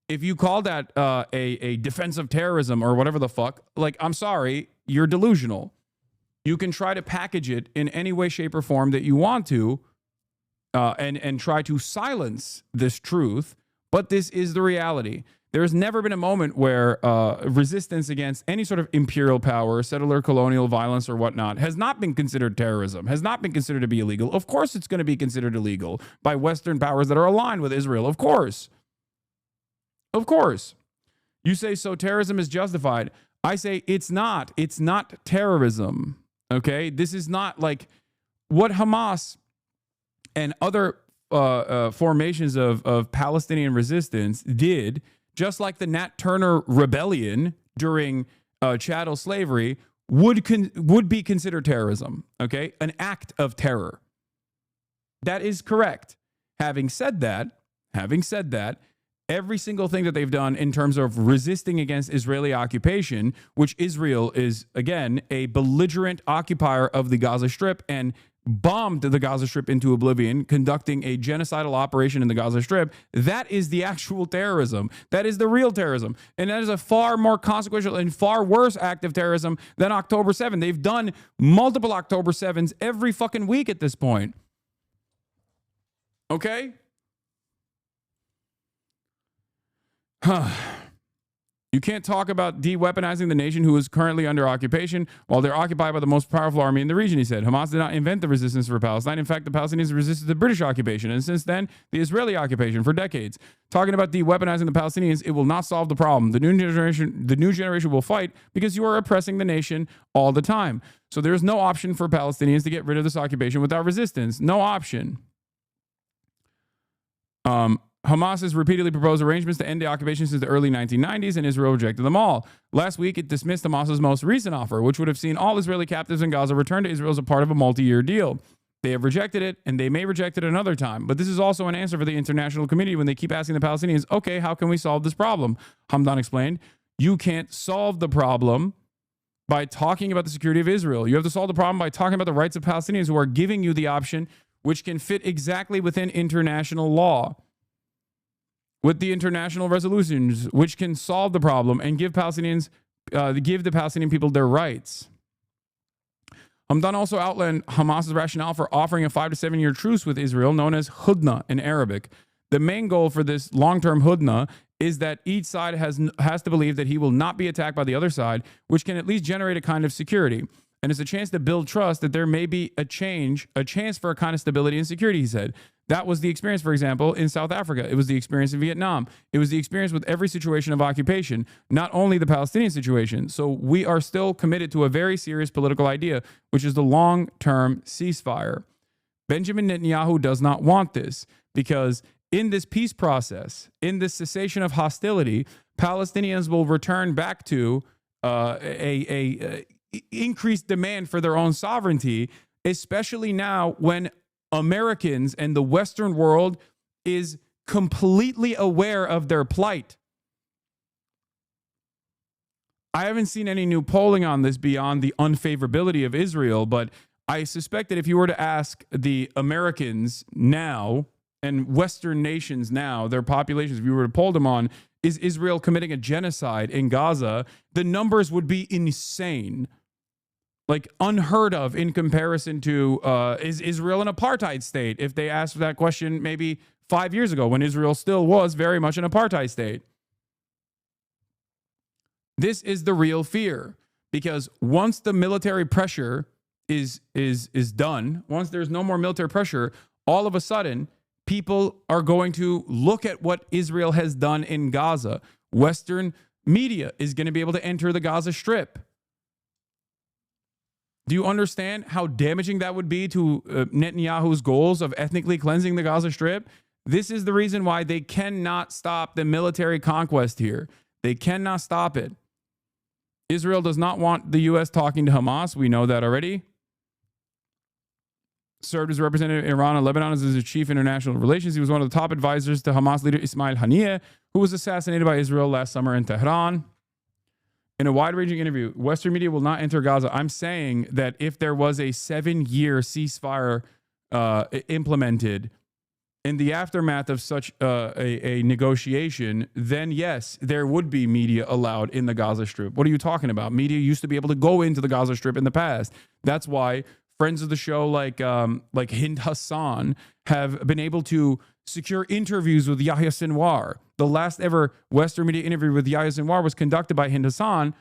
[SPEAKER 5] If you call that a defense of terrorism or whatever the fuck, like, I'm sorry, you're delusional. You can try to package it in any way, shape, or form that you want to, and try to silence this truth. But this is the reality. There has never been a moment where resistance against any sort of imperial power, settler colonial violence or whatnot has not been considered terrorism, has not been considered to be illegal. Of course it's going to be considered illegal by Western powers that are aligned with Israel. Of course. Of course. You say, so terrorism is justified. I say it's not. It's not terrorism. Okay? This is not like what Hamas and other formations of Palestinian resistance did, just like the Nat Turner rebellion during chattel slavery would be considered terrorism, okay? An act of terror. That is correct. Having said that, every single thing that they've done in terms of resisting against Israeli occupation, which Israel is, again, a belligerent occupier of the Gaza Strip and bombed the Gaza Strip into oblivion, conducting a genocidal operation in the Gaza Strip, that is the actual terrorism. That is the real terrorism. And that is a far more consequential and far worse act of terrorism than October 7. They've done multiple October 7s every fucking week at this point. Okay? You can't talk about de-weaponizing the nation who is currently under occupation while they're occupied by the most powerful army in the region, he said. Hamas did not invent the resistance for Palestine. In fact, the Palestinians resisted the British occupation and since then, the Israeli occupation for decades. Talking about de-weaponizing the Palestinians, it will not solve the problem. The new generation will fight because you are oppressing the nation all the time. So there's no option for Palestinians to get rid of this occupation without resistance. No option. Hamas has repeatedly proposed arrangements to end the occupation since the early 1990s, and Israel rejected them all. Last week, it dismissed Hamas's most recent offer, which would have seen all Israeli captives in Gaza returned to Israel as a part of a multi-year deal. They have rejected it, and they may reject it another time. But this is also an answer for the international community when they keep asking the Palestinians, okay, how can we solve this problem? Hamdan explained, you can't solve the problem by talking about the security of Israel. You have to solve the problem by talking about the rights of Palestinians who are giving you the option which can fit exactly within international law, with the international resolutions, which can solve the problem and give Palestinians, give the Palestinian people their rights. Hamdan also outlined Hamas's rationale for offering a 5 to 7 year truce with Israel, known as Hudna in Arabic. The main goal for this long-term Hudna is that each side has to believe that he will not be attacked by the other side, which can at least generate a kind of security. And it's a chance to build trust that there may be a chance for a kind of stability and security, he said. That was the experience, for example, in South Africa. It was the experience in Vietnam. It was the experience with every situation of occupation, not only the Palestinian situation. So we are still committed to a very serious political idea, which is the long-term ceasefire. Benjamin Netanyahu does not want this because in this peace process, in this cessation of hostility, Palestinians will return back to increased demand for their own sovereignty, especially now when Americans and the Western world is completely aware of their plight. I haven't seen any new polling on this beyond the unfavorability of Israel, but I suspect that if you were to ask the Americans now and Western nations now, their populations, if you were to poll them on, is Israel committing a genocide in Gaza, the numbers would be insane. Like unheard of in comparison to, is Israel an apartheid state? If they asked that question maybe 5 years ago when Israel still was very much an apartheid state. This is the real fear, because once the military pressure is done, once there's no more military pressure, all of a sudden people are going to look at what Israel has done in Gaza. Western media is going to be able to enter the Gaza Strip. Do you understand how damaging that would be to Netanyahu's goals of ethnically cleansing the Gaza Strip? This is the reason why they cannot stop the military conquest here. They cannot stop it. Israel does not want the U.S. talking to Hamas. We know that already. Served as representative in Iran and Lebanon as his chief international relations. He was one of the top advisors to Hamas leader Ismail Haniyeh, who was assassinated by Israel last summer in Tehran. In a wide-ranging interview, Western media will not enter Gaza. I'm saying that if there was a 7-year ceasefire implemented in the aftermath of such a negotiation, then yes, there would be media allowed in the Gaza Strip. What are you talking about? Media used to be able to go into the Gaza Strip in the past. That's why friends of the show like Hind Hasan have been able to secure interviews with Yahya Sinwar. The last ever Western media interview with Yahya Sinwar was conducted by Hind Hasan.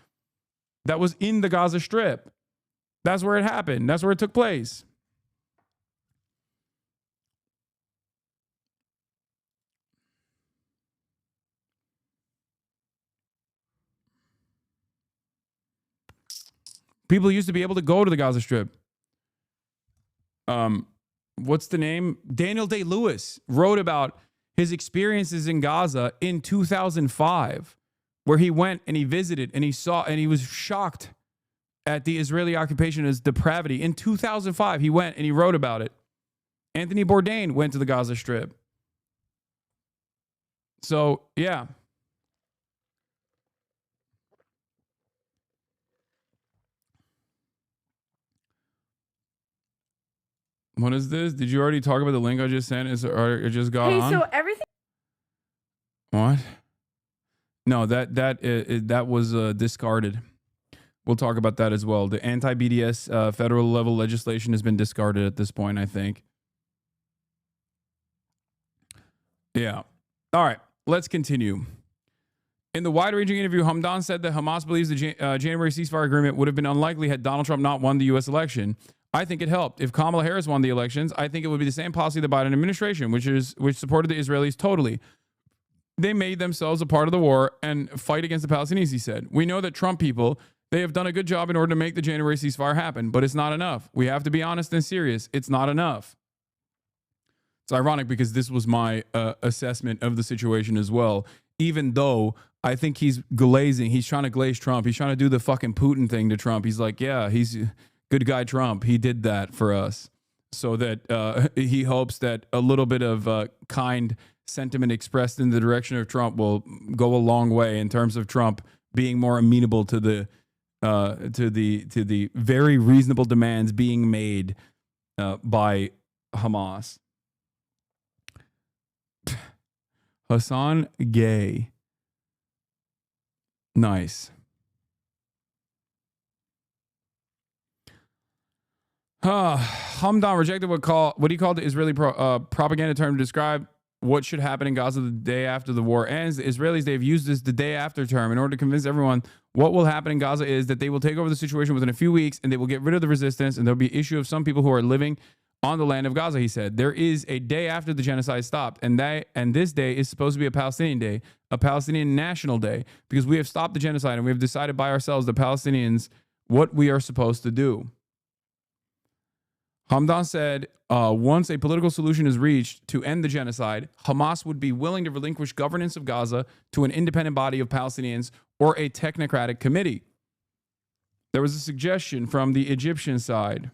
[SPEAKER 5] That was in the Gaza Strip. That's where it happened. That's where it took place. People used to be able to go to the Gaza Strip. What's the name? Daniel Day-Lewis wrote about his experiences in Gaza in 2005, where he went and he visited and he saw and he was shocked at the Israeli occupation as depravity. In 2005, he went and he wrote about it. Anthony Bourdain went to the Gaza Strip. So, yeah. What is this? Did you already talk about the link I just sent? It just got on?
[SPEAKER 18] So everything.
[SPEAKER 5] What? No, that was discarded. We'll talk about that as well. The anti-BDS federal level legislation has been discarded at this point, I think. Yeah. All right. Let's continue. In the wide-ranging interview, Hamdan said that Hamas believes the January ceasefire agreement would have been unlikely had Donald Trump not won the U.S. election. I think it helped. If Kamala Harris won the elections, I think it would be the same policy of the Biden administration, which supported the Israelis totally. They made themselves a part of the war and fight against the Palestinians, he said. We know that Trump people, they have done a good job in order to make the January ceasefire happen, but it's not enough. We have to be honest and serious. It's not enough. It's ironic because this was my assessment of the situation as well, even though I think he's glazing. He's trying to glaze Trump. He's trying to do the fucking Putin thing to Trump. He's like, yeah, he's good guy Trump. He did that for us so that he hopes that a little bit of kind sentiment expressed in the direction of Trump will go a long way in terms of Trump being more amenable to the very reasonable demands being made by Hamas. Hasan gay. Nice. Hamdan rejected what he called the Israeli propaganda term to describe what should happen in Gaza the day after the war ends. The Israelis, they've used this the day after term in order to convince everyone what will happen in Gaza is that they will take over the situation within a few weeks and they will get rid of the resistance and there'll be issue of some people who are living on the land of Gaza, he said. There is a day after the genocide stopped, and this day is supposed to be a Palestinian day, a Palestinian national day, because we have stopped the genocide and we have decided by ourselves, the Palestinians, what we are supposed to do. Hamdan said, once a political solution is reached to end the genocide, Hamas would be willing to relinquish governance of Gaza to an independent body of Palestinians or a technocratic committee. There was a suggestion from the Egyptian side.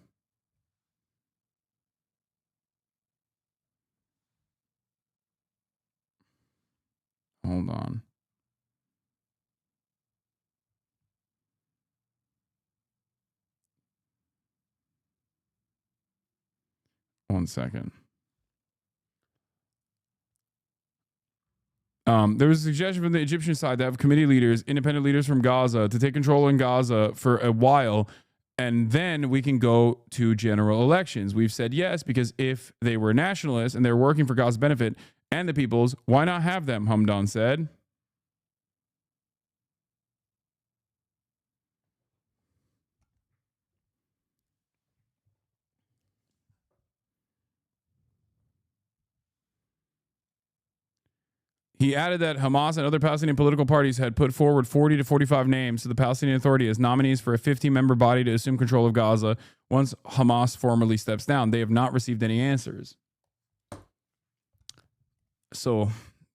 [SPEAKER 5] Hold on. One second. There was a suggestion from the Egyptian side to have committee leaders, independent leaders from Gaza, to take control in Gaza for a while, and then we can go to general elections. We've said yes, because if they were nationalists and they're working for Gaza's benefit and the people's, why not have them, Hamdan said. He added that Hamas and other Palestinian political parties had put forward 40 to 45 names to the Palestinian Authority as nominees for a 15-member body to assume control of Gaza once Hamas formally steps down. They have not received any answers. So,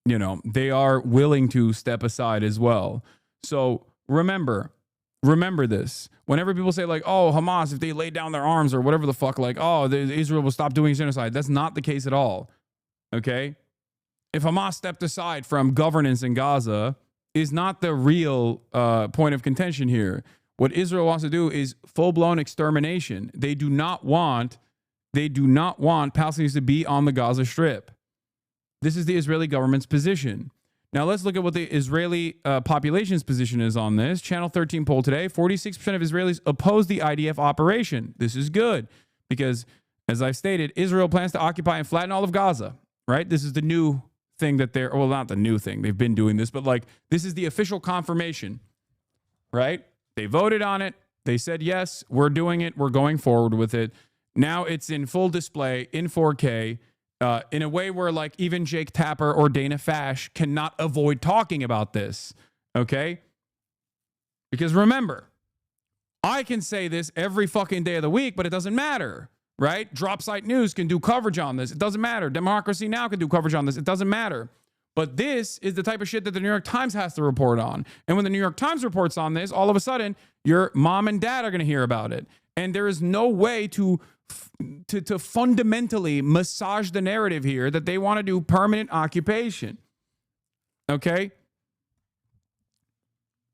[SPEAKER 5] you know, they are willing to step aside as well. So remember this. Whenever people say like, oh, Hamas, if they lay down their arms or whatever the fuck, like, oh, Israel will stop doing genocide. That's not the case at all. Okay? If Hamas stepped aside from governance in Gaza is not the real point of contention here. What Israel wants to do is full-blown extermination. They do not want Palestinians to be on the Gaza Strip. This is the Israeli government's position. Now let's look at what the Israeli population's position is on this. Channel 13 poll today, 46% of Israelis oppose the IDF operation. This is good because, as I've stated, Israel plans to occupy and flatten all of Gaza, right? This is the new thing that they're, well, not the new thing. They've been doing this, but like this is the official confirmation, right? They voted on it. They said, yes, we're doing it. We're going forward with it. Now it's in full display in 4K in a way where like even Jake Tapper or Dana Fash cannot avoid talking about this. Okay. Because remember, I can say this every fucking day of the week, but it doesn't matter. Right? Dropsite News can do coverage on this. It doesn't matter. Democracy Now! Can do coverage on this. It doesn't matter. But this is the type of shit that the New York Times has to report on. And when the New York Times reports on this, all of a sudden, your mom and dad are going to hear about it. And there is no way to fundamentally massage the narrative here that they want to do permanent occupation. Okay?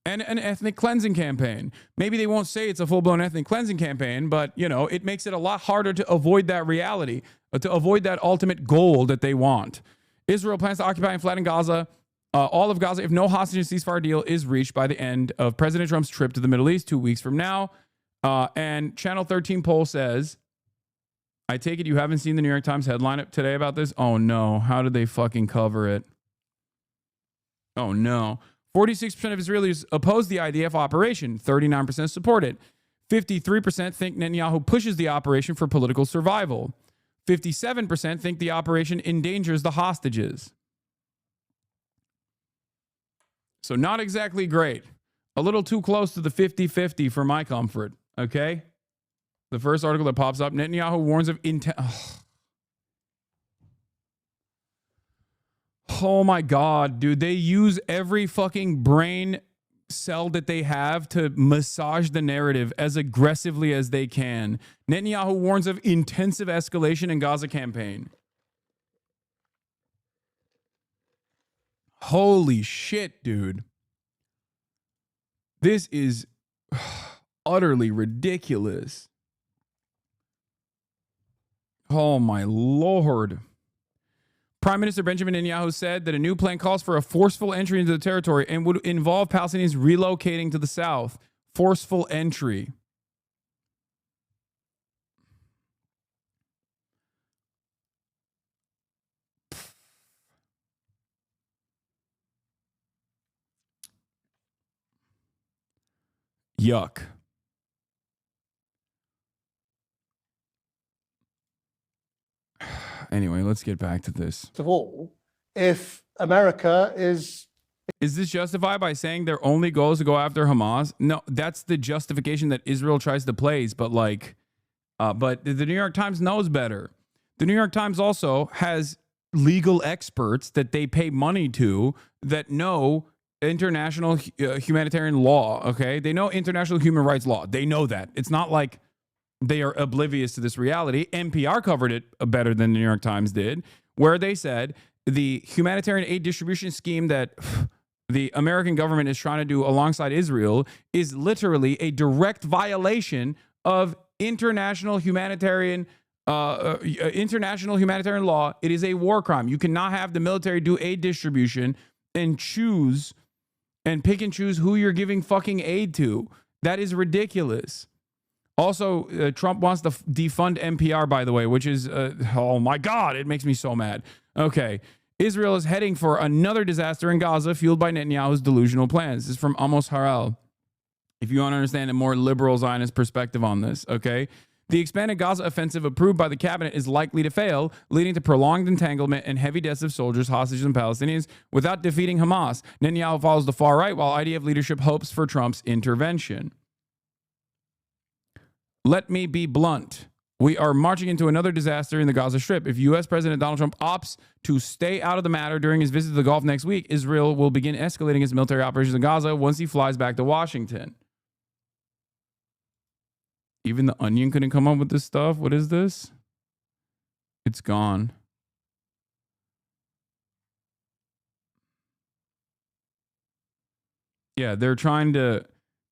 [SPEAKER 5] And an ethnic cleansing campaign. Maybe they won't say it's a full-blown ethnic cleansing campaign, but, you know, it makes it a lot harder to avoid that reality, to avoid that ultimate goal that they want. Israel plans to occupy and flatten Gaza, all of Gaza, if no hostage ceasefire deal is reached by the end of President Trump's trip to the Middle East 2 weeks from now. And Channel 13 poll says, I take it you haven't seen the New York Times headline up today about this? Oh, no. How did they fucking cover it? Oh, no. 46% of Israelis oppose the IDF operation. 39% support it. 53% think Netanyahu pushes the operation for political survival. 57% think the operation endangers the hostages. So not exactly great. A little too close to the 50-50 for my comfort. Okay? The first article that pops up, Netanyahu warns of Oh my God, dude. They use every fucking brain cell that they have to massage the narrative as aggressively as they can. Netanyahu warns of intensive escalation in Gaza campaign. Holy shit, dude. This is utterly ridiculous. Oh my Lord. Prime Minister Benjamin Netanyahu said that a new plan calls for a forceful entry into the territory and would involve Palestinians relocating to the south. Forceful entry. Yuck. Anyway, let's get back to this.
[SPEAKER 16] Of all, if America is
[SPEAKER 5] this justified by saying their only goal is to go after Hamas? No, that's the justification that Israel tries to place. But but the New York Times knows better. The New York Times also has legal experts that they pay money to that know international humanitarian law. Okay, they know international human rights law. They know that. It's not like they are oblivious to this reality. NPR covered it better than the New York Times did, where they said the humanitarian aid distribution scheme that the American government is trying to do alongside Israel is literally a direct violation of international humanitarian law. It is a war crime. You cannot have the military do aid distribution and choose and pick and choose who you're giving fucking aid to. That is ridiculous. Also, Trump wants to defund NPR, by the way, which is, oh my God, it makes me so mad. Okay. Israel is heading for another disaster in Gaza fueled by Netanyahu's delusional plans. This is from Amos Harel. If you want to understand a more liberal Zionist perspective on this, okay? The expanded Gaza offensive approved by the cabinet is likely to fail, leading to prolonged entanglement and heavy deaths of soldiers, hostages, and Palestinians without defeating Hamas. Netanyahu follows the far right, while IDF leadership hopes for Trump's intervention. Let me be blunt. We are marching into another disaster in the Gaza Strip. If U.S. President Donald Trump opts to stay out of the matter during his visit to the Gulf next week, Israel will begin escalating its military operations in Gaza once he flies back to Washington. Even The Onion couldn't come up with this stuff. What is this? It's gone. Yeah, they're trying to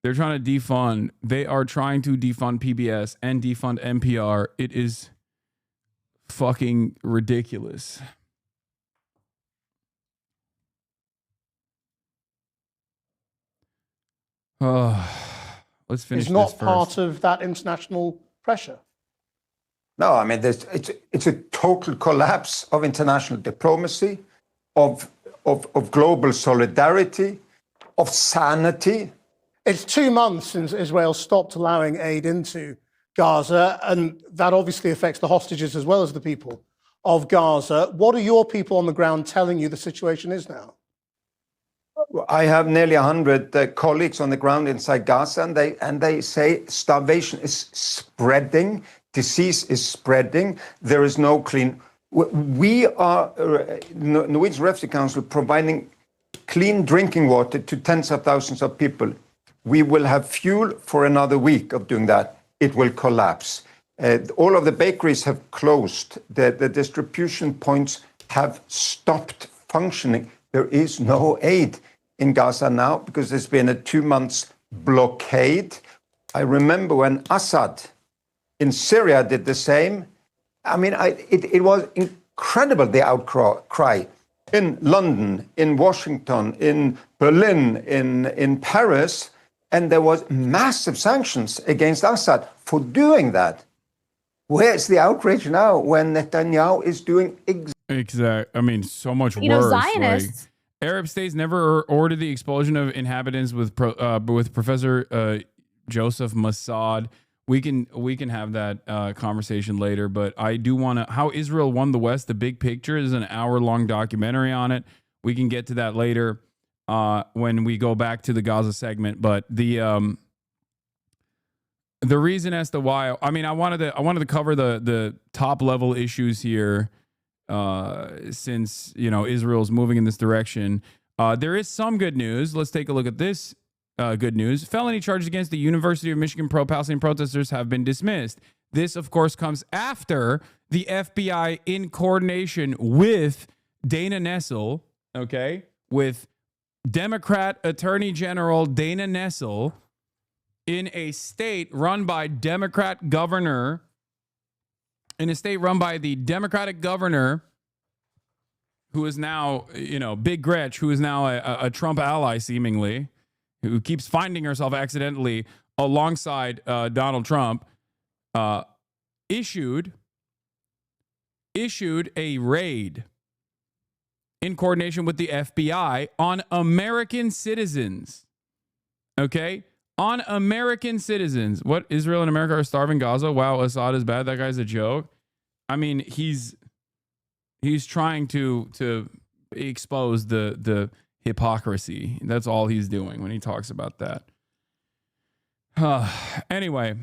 [SPEAKER 5] defund. They are trying to defund PBS and defund NPR. It is fucking ridiculous. Let's finish
[SPEAKER 16] is not
[SPEAKER 5] this first.
[SPEAKER 16] part of that international pressure.
[SPEAKER 17] No, I mean, it's a total collapse of international diplomacy, of global solidarity, of sanity.
[SPEAKER 16] It's 2 months since Israel stopped allowing aid into Gaza, and that obviously affects the hostages as well as the people of Gaza. What are your people on the ground telling you the situation is now?
[SPEAKER 17] I have nearly 100 colleagues on the ground inside Gaza, and they say starvation is spreading, disease is spreading, there is no clean. We are, Norwegian Refugee Council, providing clean drinking water to tens of thousands of people. We will have fuel for another week of doing that. It will collapse. All of the bakeries have closed. The distribution points have stopped functioning. There is no aid in Gaza now because there's been a 2 months blockade. I remember when Assad in Syria did the same. I mean, it was incredible, the outcry in London, in Washington, in Berlin, in Paris. And there was massive sanctions against Assad for doing that. Where's the outrage now when Netanyahu is doing
[SPEAKER 5] exact? I mean, so much worse.
[SPEAKER 18] know, Zionists.
[SPEAKER 5] Like, Arab states never ordered the expulsion of inhabitants with Professor Joseph Mossad. We can have that conversation later, but I do want to how Israel won the West. The big picture is an hour-long documentary on it. We can get to that later when we go back to the Gaza segment. But the reason as to why, I mean, I wanted to cover the top level issues here. Since, you know, Israel's moving in this direction, there is some good news. Let's take a look at this good news. Felony charges against the University of Michigan pro-Palestinian protesters have been dismissed. This, of course, comes after the FBI, in coordination with Dana Nessel, okay, with Democrat Attorney General Dana Nessel, in a state run by Democrat governor. In a state run by the Democratic governor, who is now, you know, Big Gretch, who is now a Trump ally, seemingly, who keeps finding herself accidentally alongside Donald Trump, issued a raid in coordination with the FBI on American citizens. Okay? On American citizens. What? Israel and America are starving Gaza? Wow, Assad is bad. That guy's a joke. I mean, he's trying to expose the hypocrisy. That's all he's doing when he talks about that. Anyway,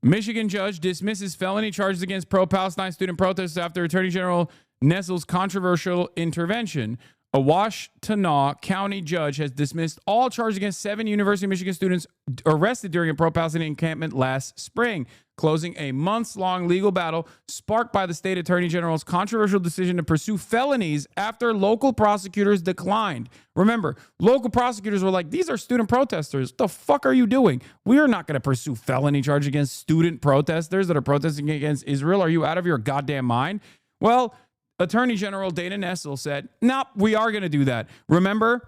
[SPEAKER 5] Michigan judge dismisses felony charges against pro-Palestine student protesters after Attorney General Nessel's controversial intervention. A Washtenaw County judge has dismissed all charges against 7 University of Michigan students arrested during a pro-Palestinian encampment last spring, closing a months-long legal battle sparked by the state attorney general's controversial decision to pursue felonies after local prosecutors declined. Remember, local prosecutors were like, these are student protesters. What the fuck are you doing? We are not going to pursue felony charges against student protesters that are protesting against Israel. Are you out of your goddamn mind? Well, Attorney General Dana Nessel said, nope, we are going to do that. Remember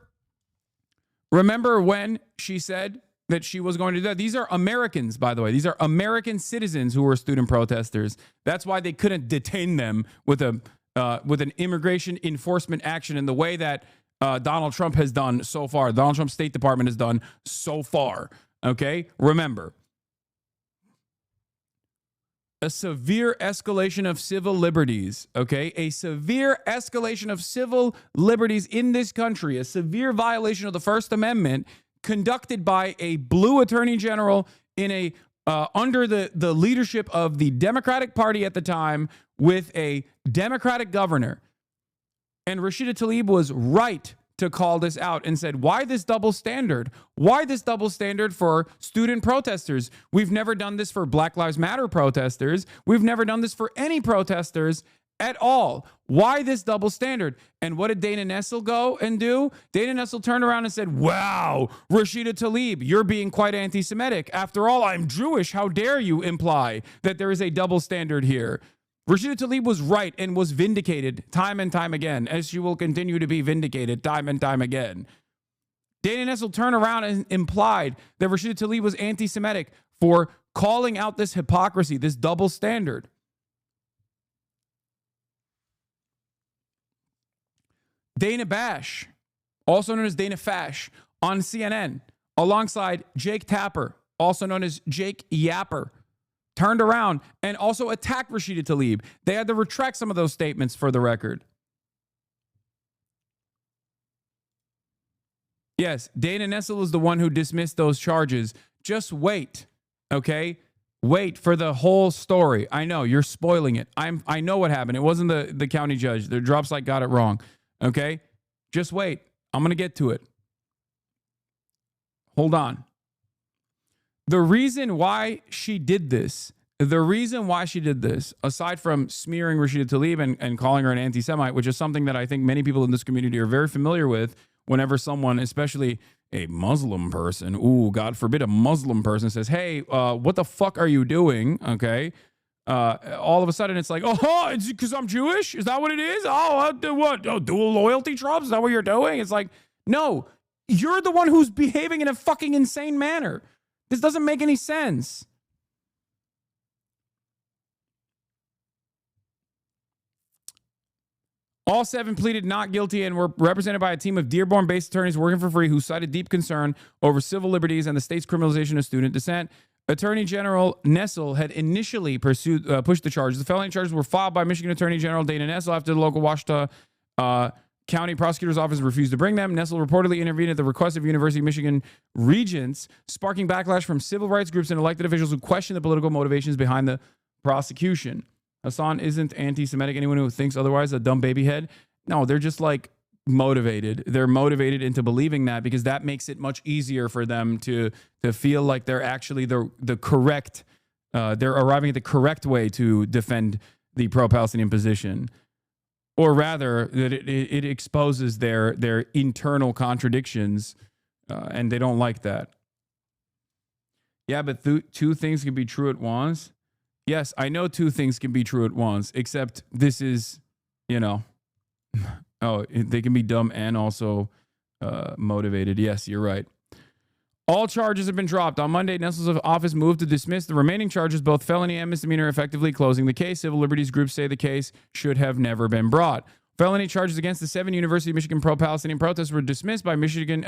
[SPEAKER 5] when she said that she was going to do that? These are Americans, by the way. These are American citizens who were student protesters. That's why they couldn't detain them with an immigration enforcement action in the way that Donald Trump has done so far. Donald Trump's State Department has done so far. Okay? Remember. A severe escalation of civil liberties, okay? A severe escalation of civil liberties in this country, a severe violation of the First Amendment conducted by a blue attorney general in a under the leadership of the Democratic Party at the time with a Democratic governor. And Rashida Tlaib was right to call this out and said, why this double standard? Why this double standard for student protesters? We've never done this for Black Lives Matter protesters. We've never done this for any protesters at all. Why this double standard? And what did Dana Nessel go and do? Dana Nessel turned around and said, wow, Rashida Tlaib, you're being quite anti-Semitic. After all, I'm Jewish. How dare you imply that there is a double standard here? Rashida Tlaib was right and was vindicated time and time again, as she will continue to be vindicated time and time again. Dana Nessel turned around and implied that Rashida Tlaib was anti-Semitic for calling out this hypocrisy, this double standard. Dana Bash, also known as Dana Fash, on CNN, alongside Jake Tapper, also known as Jake Yapper, turned around and also attacked Rashida Tlaib. They had to retract some of those statements for the record. Yes, Dana Nessel is the one who dismissed those charges. Just wait, okay? Wait for the whole story. I know, you're spoiling it. I know what happened. It wasn't the county judge. The Drops Like got it wrong, okay? Just wait. I'm going to get to it. Hold on. The reason why she did this, aside from smearing Rashida Tlaib and calling her an anti-Semite, which is something that I think many people in this community are very familiar with whenever someone, especially a Muslim person, God forbid a Muslim person says, hey, what the fuck are you doing? Okay. All of a sudden it's like, oh, it's because I'm Jewish? Is that what it is? Oh, what? Oh, dual loyalty tropes? Is that what you're doing? It's like, no, you're the one who's behaving in a fucking insane manner. This doesn't make any sense. All 7 pleaded not guilty and were represented by a team of Dearborn-based attorneys working for free who cited deep concern over civil liberties and the state's criminalization of student dissent. Attorney General Nessel had initially pushed the charges. The felony charges were filed by Michigan Attorney General Dana Nessel after the local Ouachita County Prosecutor's Office refused to bring them. Nessel reportedly intervened at the request of University of Michigan regents, sparking backlash from civil rights groups and elected officials who questioned the political motivations behind the prosecution. Hasan isn't anti-Semitic. Anyone who thinks otherwise, a dumb baby head. No, they're just like motivated. They're motivated into believing that because that makes it much easier for them to feel like they're actually the correct, they're arriving at the correct way to defend the pro-Palestinian position. Or rather, that it exposes their internal contradictions, and they don't like that. Yeah, but two things can be true at once. Yes, I know 2 things can be true at once, except this is, they can be dumb and also motivated. Yes, you're right. All charges have been dropped. On Monday, Nessel's office moved to dismiss the remaining charges, both felony and misdemeanor, effectively closing the case. Civil liberties groups say the case should have never been brought. Felony charges against the 7 University of Michigan pro-Palestinian protests were dismissed by Michigan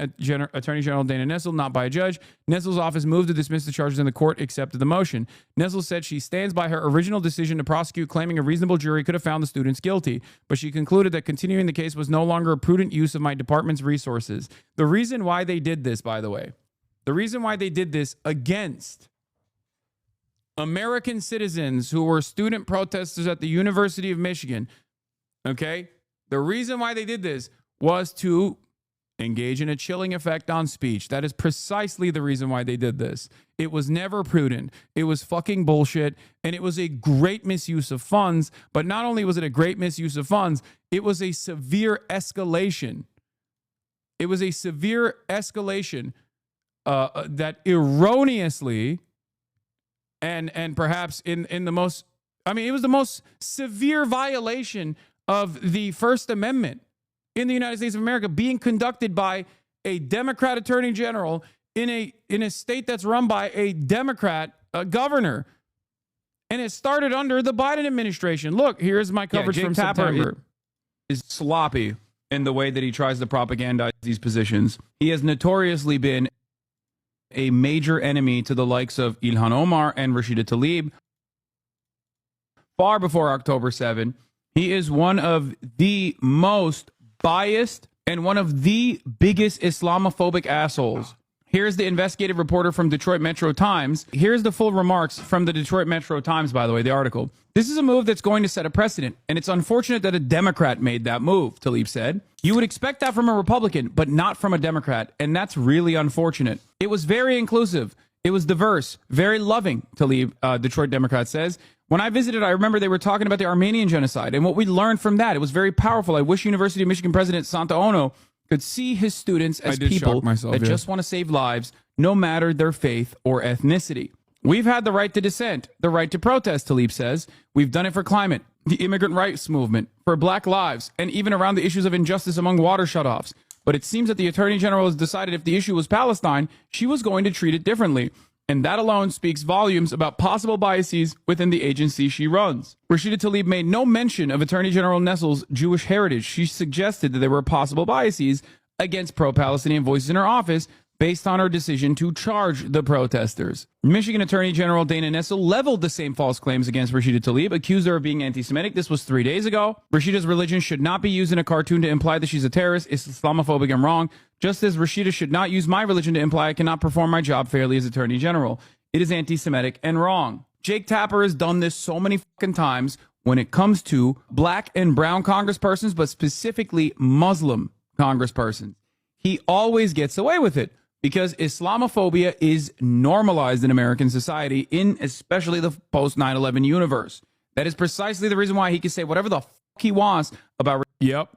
[SPEAKER 5] Attorney General Dana Nessel, not by a judge. Nessel's office moved to dismiss the charges and the court accepted the motion. Nessel said she stands by her original decision to prosecute, claiming a reasonable jury could have found the students guilty, but she concluded that continuing the case was no longer a prudent use of my department's resources. The reason why they did this, by the way, the reason why they did this against American citizens who were student protesters at the University of Michigan, okay? The reason why they did this was to engage in a chilling effect on speech. That is precisely the reason why they did this. It was never prudent. It was fucking bullshit. And it was a great misuse of funds. But not only was it a great misuse of funds, it was a severe escalation. It was a severe escalation that erroneously and perhaps in the most, I mean, it was the most severe violation of the First Amendment in the United States of America being conducted by a Democrat attorney general in a state that's run by a Democrat governor. And it started under the Biden administration. Look, here's my coverage from September. Is sloppy in the way that he tries to propagandize these positions. He has notoriously been a major enemy to the likes of Ilhan Omar and Rashida Tlaib far before October 7. He is one of the most biased and one of the biggest Islamophobic assholes. Here's the investigative reporter from Detroit Metro Times. Here's the full remarks from the Detroit Metro Times, by the way, the article. This is a move that's going to set a precedent, and it's unfortunate that a Democrat made that move, Tlaib said. You would expect that from a Republican, but not from a Democrat, and that's really unfortunate. It was very inclusive. It was diverse, very loving, Tlaib, Detroit Democrat says. When I visited, I remember they were talking about the Armenian genocide and what we learned from that. It was very powerful. I wish University of Michigan President Santa Ono could see his students as people that just want to save lives, no matter their faith or ethnicity. We've had the right to dissent, the right to protest, Tlaib says. We've done it for climate, the immigrant rights movement, for black lives, and even around the issues of injustice among water shutoffs. But it seems that the Attorney General has decided if the issue was Palestine, she was going to treat it differently. And that alone speaks volumes about possible biases within the agency she runs. Rashida Tlaib made no mention of Attorney General Nessel's Jewish heritage. She suggested that there were possible biases against pro-Palestinian voices in her office based on her decision to charge the protesters. Michigan Attorney General Dana Nessel leveled the same false claims against Rashida Tlaib, accused her of being anti-Semitic. This was 3 days ago. Rashida's religion should not be used in a cartoon to imply that she's a terrorist, is Islamophobic, and wrong, just as Rashida should not use my religion to imply I cannot perform my job fairly as Attorney General. It is anti-Semitic and wrong. Jake Tapper has done this so many fucking times when it comes to black and brown congresspersons, but specifically Muslim congresspersons. He always gets away with it, because Islamophobia is normalized in American society, in especially the post 9/11 universe. That is precisely the reason why he can say whatever the fuck he wants about. Yep.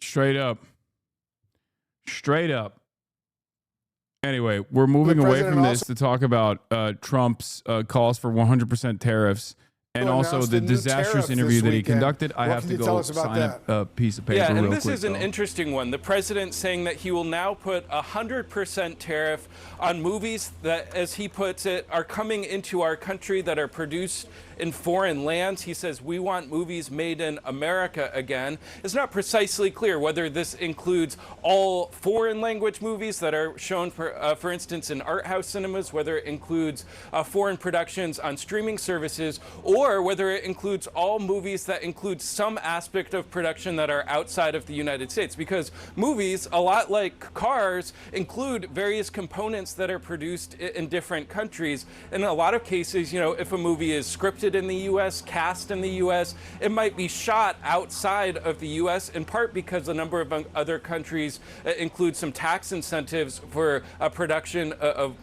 [SPEAKER 5] Straight up. Straight up. Anyway, we're moving away from this to talk about Trump's calls for 100% tariffs. And also the disastrous interview that he conducted. I have to go sign a piece of paper real quick.
[SPEAKER 18] Yeah, and this is an interesting one. The president saying that he will now put 100% tariff on movies that, as he puts it, are coming into our country that are produced in foreign lands. He says we want movies made in America again. It's not precisely clear whether this includes all foreign language movies that are shown, for instance, in art house cinemas, whether it includes foreign productions on streaming services, or whether it includes all movies that include some aspect of production that are outside of the United States. Because movies, a lot like cars, include various components that are produced in different countries. In a lot of cases, you know, if a movie is scripted in the U.S., cast in the U.S., it might be shot outside of the U.S., in part because a number of other countries include some tax incentives for production of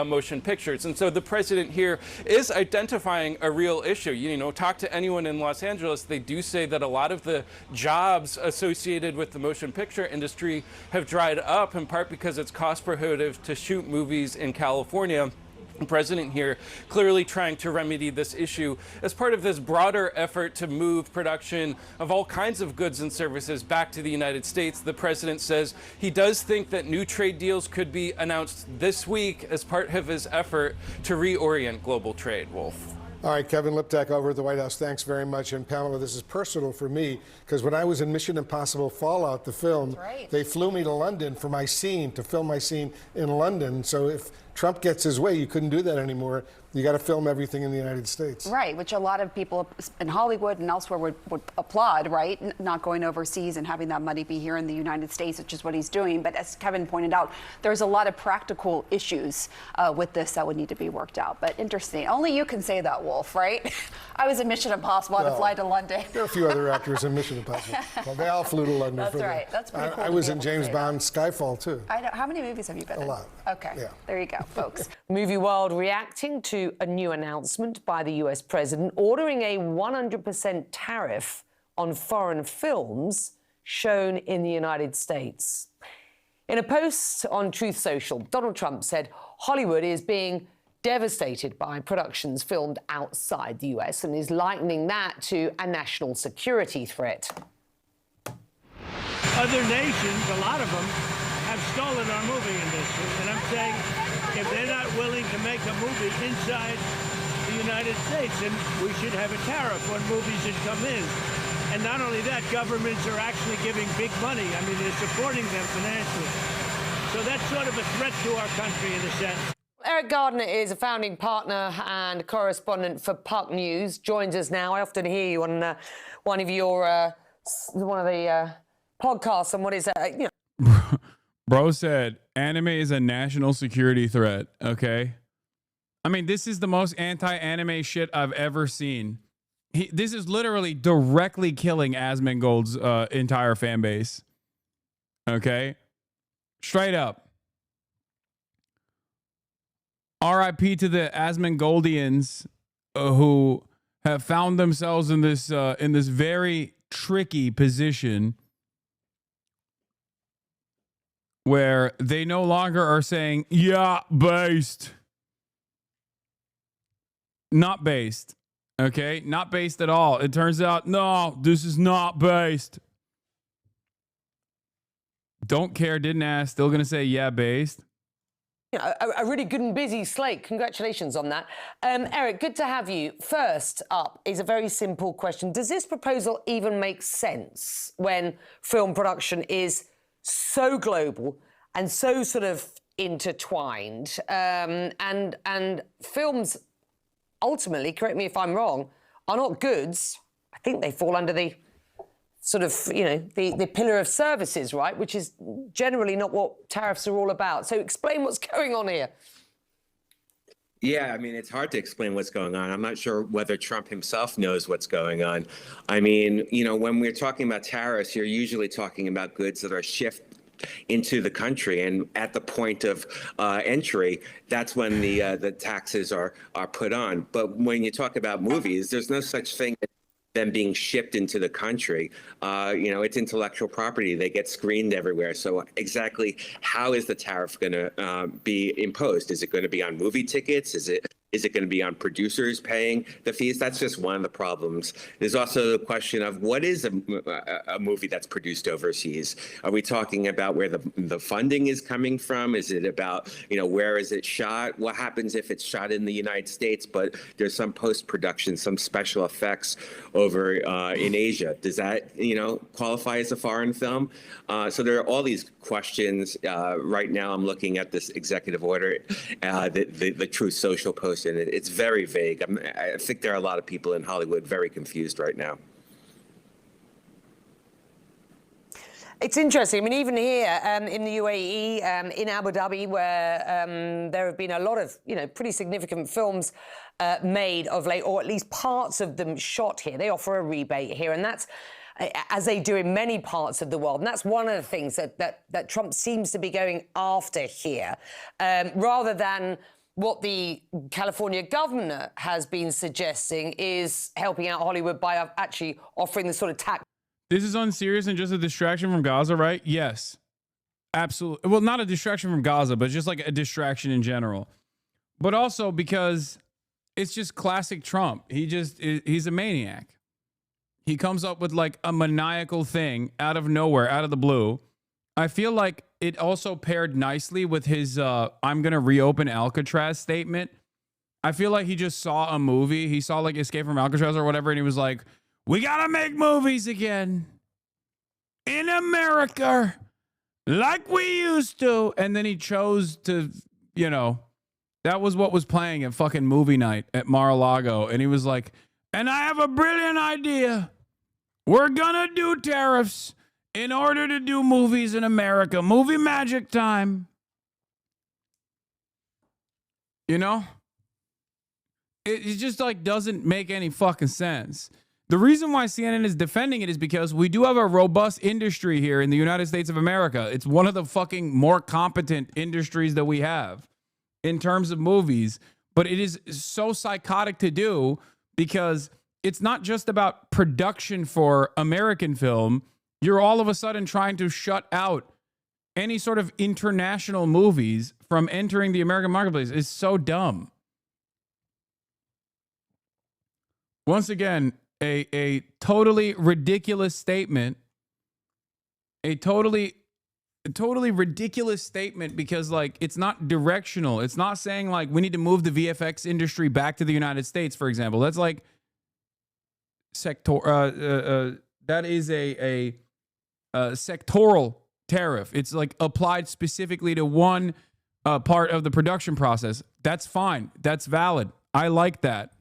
[SPEAKER 18] motion pictures. And so the president here is identifying a real issue. You know, talk to anyone in Los Angeles, they do say that a lot of the jobs associated with the motion picture industry have dried up, in part because it's cost prohibitive to shoot movies in California. The president here clearly trying to remedy this issue as part of this broader effort to move production of all kinds of goods and services back to the United States. The president says he does think that new trade deals could be announced this week as part of his effort to reorient global trade. Wolf.
[SPEAKER 19] All right, Kevin Liptak over at the White House. Thanks very much. And Pamela, this is personal for me because when I was in Mission Impossible Fallout, the film, they flew me to London for my scene, to film my scene in London. So if Trump gets his way, you couldn't do that anymore. You got to film everything in the United States.
[SPEAKER 20] Right, which a lot of people in Hollywood and elsewhere would applaud, right? Not going overseas and having that money be here in the United States, which is what he's doing. But as Kevin pointed out, there's a lot of practical issues with this that would need to be worked out. But interesting. Only you can say that, Wolf, right? I was in Mission Impossible on a flight to London.
[SPEAKER 19] There are a few other actors in Mission Impossible. Well, they all flew to London.
[SPEAKER 20] That's right. That's pretty cool.
[SPEAKER 19] I was in James Bond Skyfall, too.
[SPEAKER 20] I know. How many movies have you been in?
[SPEAKER 19] A lot.
[SPEAKER 20] Okay.
[SPEAKER 19] Yeah.
[SPEAKER 20] There you go, folks.
[SPEAKER 21] Movie world reacting to a new announcement by the US president ordering a 100% tariff on foreign films shown in the United States. In a post on Truth Social, Donald Trump said Hollywood is being devastated by productions filmed outside the US and is likening that to a national security threat.
[SPEAKER 22] Other nations, a lot of them, have stolen our movie industry. And I'm saying, if they're not willing to make a movie inside the United States, then we should have a tariff on movies that come in. And not only that, governments are actually giving big money. I mean, they're supporting them financially. So that's sort of a threat to our country in a sense.
[SPEAKER 21] Eric Gardner is a founding partner and correspondent for Puck News. Joins us now. I often hear you on one of the podcasts on what is
[SPEAKER 5] Bro said anime is a national security threat. Okay, I mean, this is the most anti-anime shit I've ever seen. This is literally directly killing Asmongold's entire fan base. Okay, straight up. R.I.P. to the Asmongoldians who have found themselves in this very tricky position where they no longer are saying, yeah, based. Not based. Okay? Not based at all. It turns out, no, this is not based. Don't care, didn't ask. Still going to say, yeah, based.
[SPEAKER 21] A really good and busy slate. Congratulations on that. Eric, good to have you. First up is a very simple question. Does this proposal even make sense when film production is so global and so sort of intertwined? And films, ultimately, correct me if I'm wrong, are not goods. I think they fall under the sort of, the pillar of services, right? Which is generally not what tariffs are all about. So explain what's going on here.
[SPEAKER 23] Yeah, I mean, it's hard to explain what's going on. I'm not sure whether Trump himself knows what's going on. I mean, when we're talking about tariffs, you're usually talking about goods that are shipped into the country, and at the point of entry, that's when the taxes are put on. But when you talk about movies, there's no such thing as them being shipped into the country. It's intellectual property. They get screened everywhere. So exactly how is the tariff going to be imposed? Is it going to be on movie tickets? Is it going to be on producers paying the fees? That's just one of the problems. There's also the question of what is a movie that's produced overseas? Are we talking about where the funding is coming from? Is it about, where is it shot? What happens if it's shot in the United States, but there's some post-production, some special effects over in Asia? Does that, qualify as a foreign film? So there are all these questions. Right now, I'm looking at this executive order, the Truth Social post, and it's very vague. I think there are a lot of people in Hollywood very confused right now.
[SPEAKER 21] It's interesting. I mean, even here in the UAE, in Abu Dhabi, where there have been a lot of, pretty significant films made of late, or at least parts of them shot here. They offer a rebate here, and that's as they do in many parts of the world. And that's one of the things that Trump seems to be going after here, rather than what the California governor has been suggesting is helping out Hollywood by actually offering the sort of tax.
[SPEAKER 5] This is unserious and just a distraction from Gaza, right? Yes, absolutely. Well, not a distraction from Gaza, but just like a distraction in general. But also because it's just classic Trump. He's a maniac. He comes up with like a maniacal thing out of nowhere, out of the blue. I feel like it also paired nicely with his I'm going to reopen Alcatraz statement I feel like he just saw a movie. He saw like Escape from Alcatraz or whatever, and he was like, we gotta make movies again in America like we used to. And then he chose to, you know, that was what was playing at fucking movie night at Mar-a-Lago. And he was like, and I have a brilliant idea. We're gonna do tariffs in order to do movies in America. Movie magic time. You know? It just like doesn't make any fucking sense. The reason why CNN is defending it is because we do have a robust industry here in the United States of America. It's one of the fucking more competent industries that we have in terms of movies. But it is so psychotic to do because it's not just about production for American film. You're all of a sudden trying to shut out any sort of international movies from entering the American marketplace. It's so dumb. Once again, a totally ridiculous statement. A totally ridiculous statement because, like, it's not directional. It's not saying, like, we need to move the VFX industry back to the United States, for example. That's like that is a sectoral tariff. It's like applied specifically to one part of the production process. That's fine. That's valid. I like that.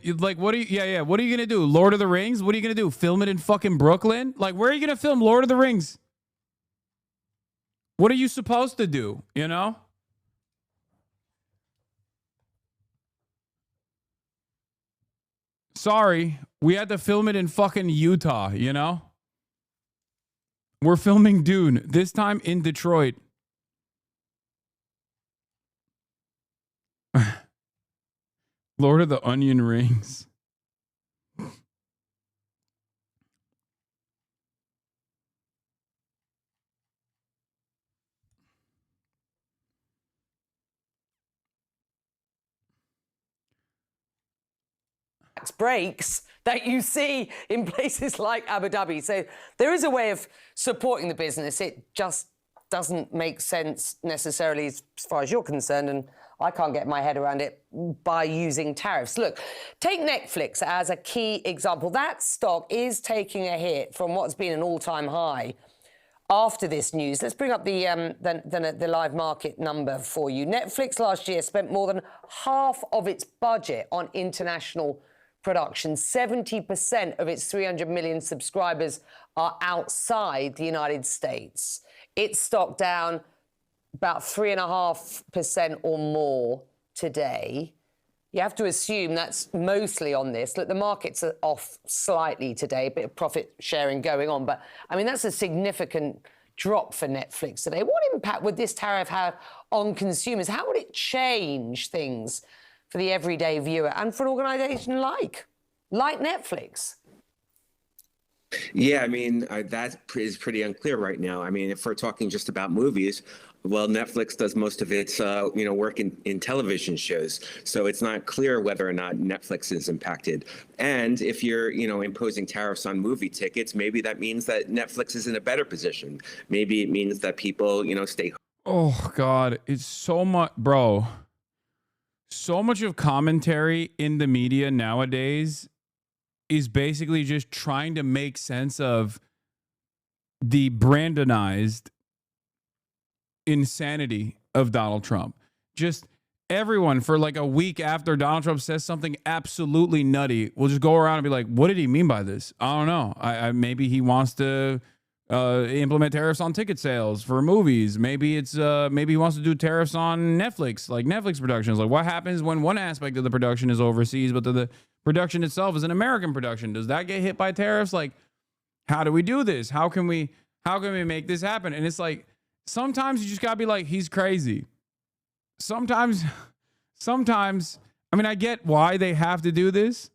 [SPEAKER 5] Like, what are you, what are you going to do? Lord of the Rings? What are you going to do? Film it in fucking Brooklyn? Like, where are you going to film Lord of the Rings? What are you supposed to do, you know? Sorry, we had to film it in fucking Utah, you know? We're filming Dune, this time in Detroit. Lord of the Onion Rings.
[SPEAKER 21] Breaks that you see in places like Abu Dhabi. So there is a way of supporting the business. It just doesn't make sense necessarily as far as you're concerned, and I can't get my head around it by using tariffs. Look, take Netflix as a key example. That stock is taking a hit from what's been an all-time high after this news. Let's bring up the live market number for you. Netflix last year spent more than half of its budget on international production. 70% of its 300 million subscribers are outside the United States. Its stock down about 3.5% or more today. You have to assume that's mostly on this. Look, the markets are off slightly today, a bit of profit sharing going on. But, I mean, that's a significant drop for Netflix today. What impact would this tariff have on consumers? How would it change things for the everyday viewer and for an organization like Netflix?
[SPEAKER 23] Yeah, I mean, that is pretty unclear right now. I mean, if we're talking just about movies, well, Netflix does most of its, work in television shows. So it's not clear whether or not Netflix is impacted. And if you're, imposing tariffs on movie tickets, maybe that means that Netflix is in a better position. Maybe it means that people, stay home.
[SPEAKER 5] Oh, God. It's so much, bro. So much of commentary in the media nowadays is basically just trying to make sense of the Brandonized insanity of Donald Trump. Just everyone for like a week after Donald Trump says something absolutely nutty will just go around and be like, what did he mean by this? I don't know. Maybe he wants to implement tariffs on ticket sales for movies. Maybe it's maybe he wants to do tariffs on Netflix, like Netflix productions. Like, what happens when one aspect of the production is overseas, but the production itself is an American production? Does that get hit by tariffs? Like, how do we do this? How can we make this happen? And it's like, sometimes you just gotta be like, he's crazy. Sometimes, I mean, I get why they have to do this,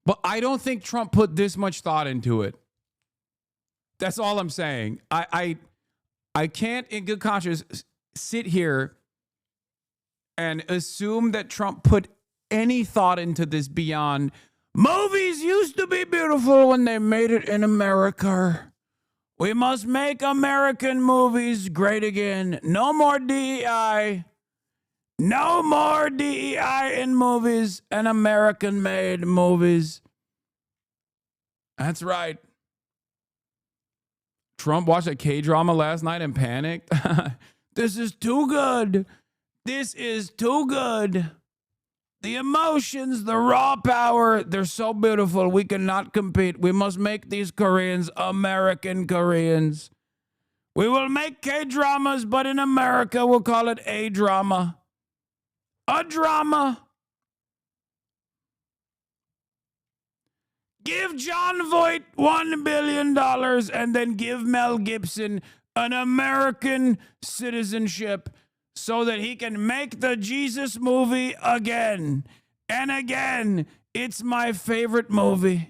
[SPEAKER 5] but I don't think Trump put this much thought into it. That's all I'm saying. I can't in good conscience sit here and assume that Trump put any thought into this beyond movies used to be beautiful when they made it in America. We must make American movies great again. No more DEI. No more DEI in movies and American-made movies. That's right. Trump watched a K-drama last night and panicked. This is too good. This is too good. The emotions, the raw power, they're so beautiful. We cannot compete. We must make these Koreans American Koreans. We will make K-dramas, but in America, we'll call it a drama. A drama. Give John Voight $1 billion and then give Mel Gibson an American citizenship so that he can make the Jesus movie again and again. It's my favorite movie.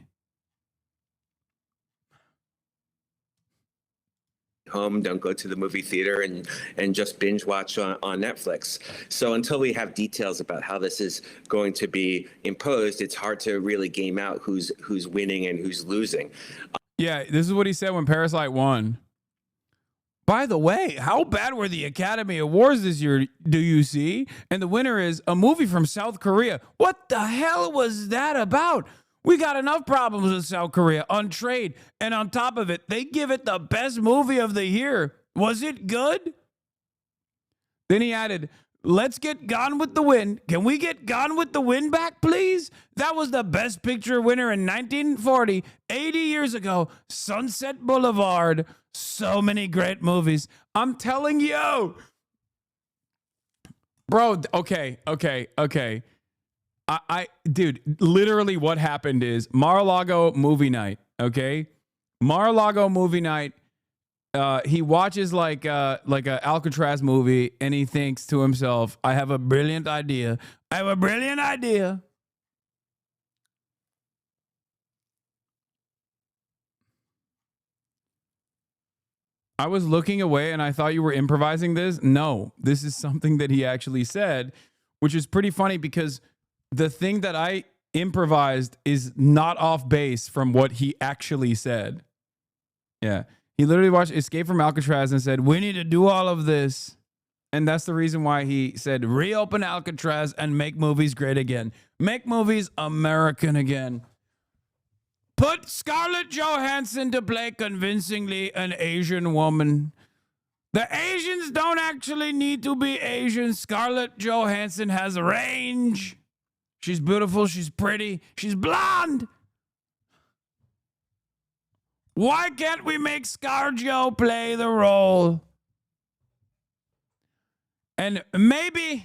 [SPEAKER 23] Home, don't go to the movie theater and just binge watch on Netflix. So until we have details about how this is going to be imposed, it's hard to really game out who's winning and who's losing.
[SPEAKER 5] Yeah, this is what he said when Parasite won. By the way, how bad were the Academy Awards this year, do you see? And the winner is a movie from South Korea. What the hell was that about? We got enough problems with South Korea on trade. And on top of it, they give it the best movie of the year. Was it good? Then he added, let's get Gone with the Wind. Can we get Gone with the Wind back, please? That was the best picture winner in 1940, 80 years ago. Sunset Boulevard. So many great movies. I'm telling you. Bro, okay. Dude, literally what happened is Mar-a-Lago movie night, okay? Mar-a-Lago movie night, he watches like a Alcatraz movie and he thinks to himself, I have a brilliant idea. I was looking away and I thought you were improvising this. No, this is something that he actually said, which is pretty funny because the thing that I improvised is not off base from what he actually said. Yeah. He literally watched Escape from Alcatraz and said, we need to do all of this. And that's the reason why he said, reopen Alcatraz and make movies great again. Make movies American again. Put Scarlett Johansson to play convincingly an Asian woman. The Asians don't actually need to be Asian. Scarlett Johansson has range. She's beautiful. She's pretty. She's blonde. Why can't we make ScarJo play the role? And maybe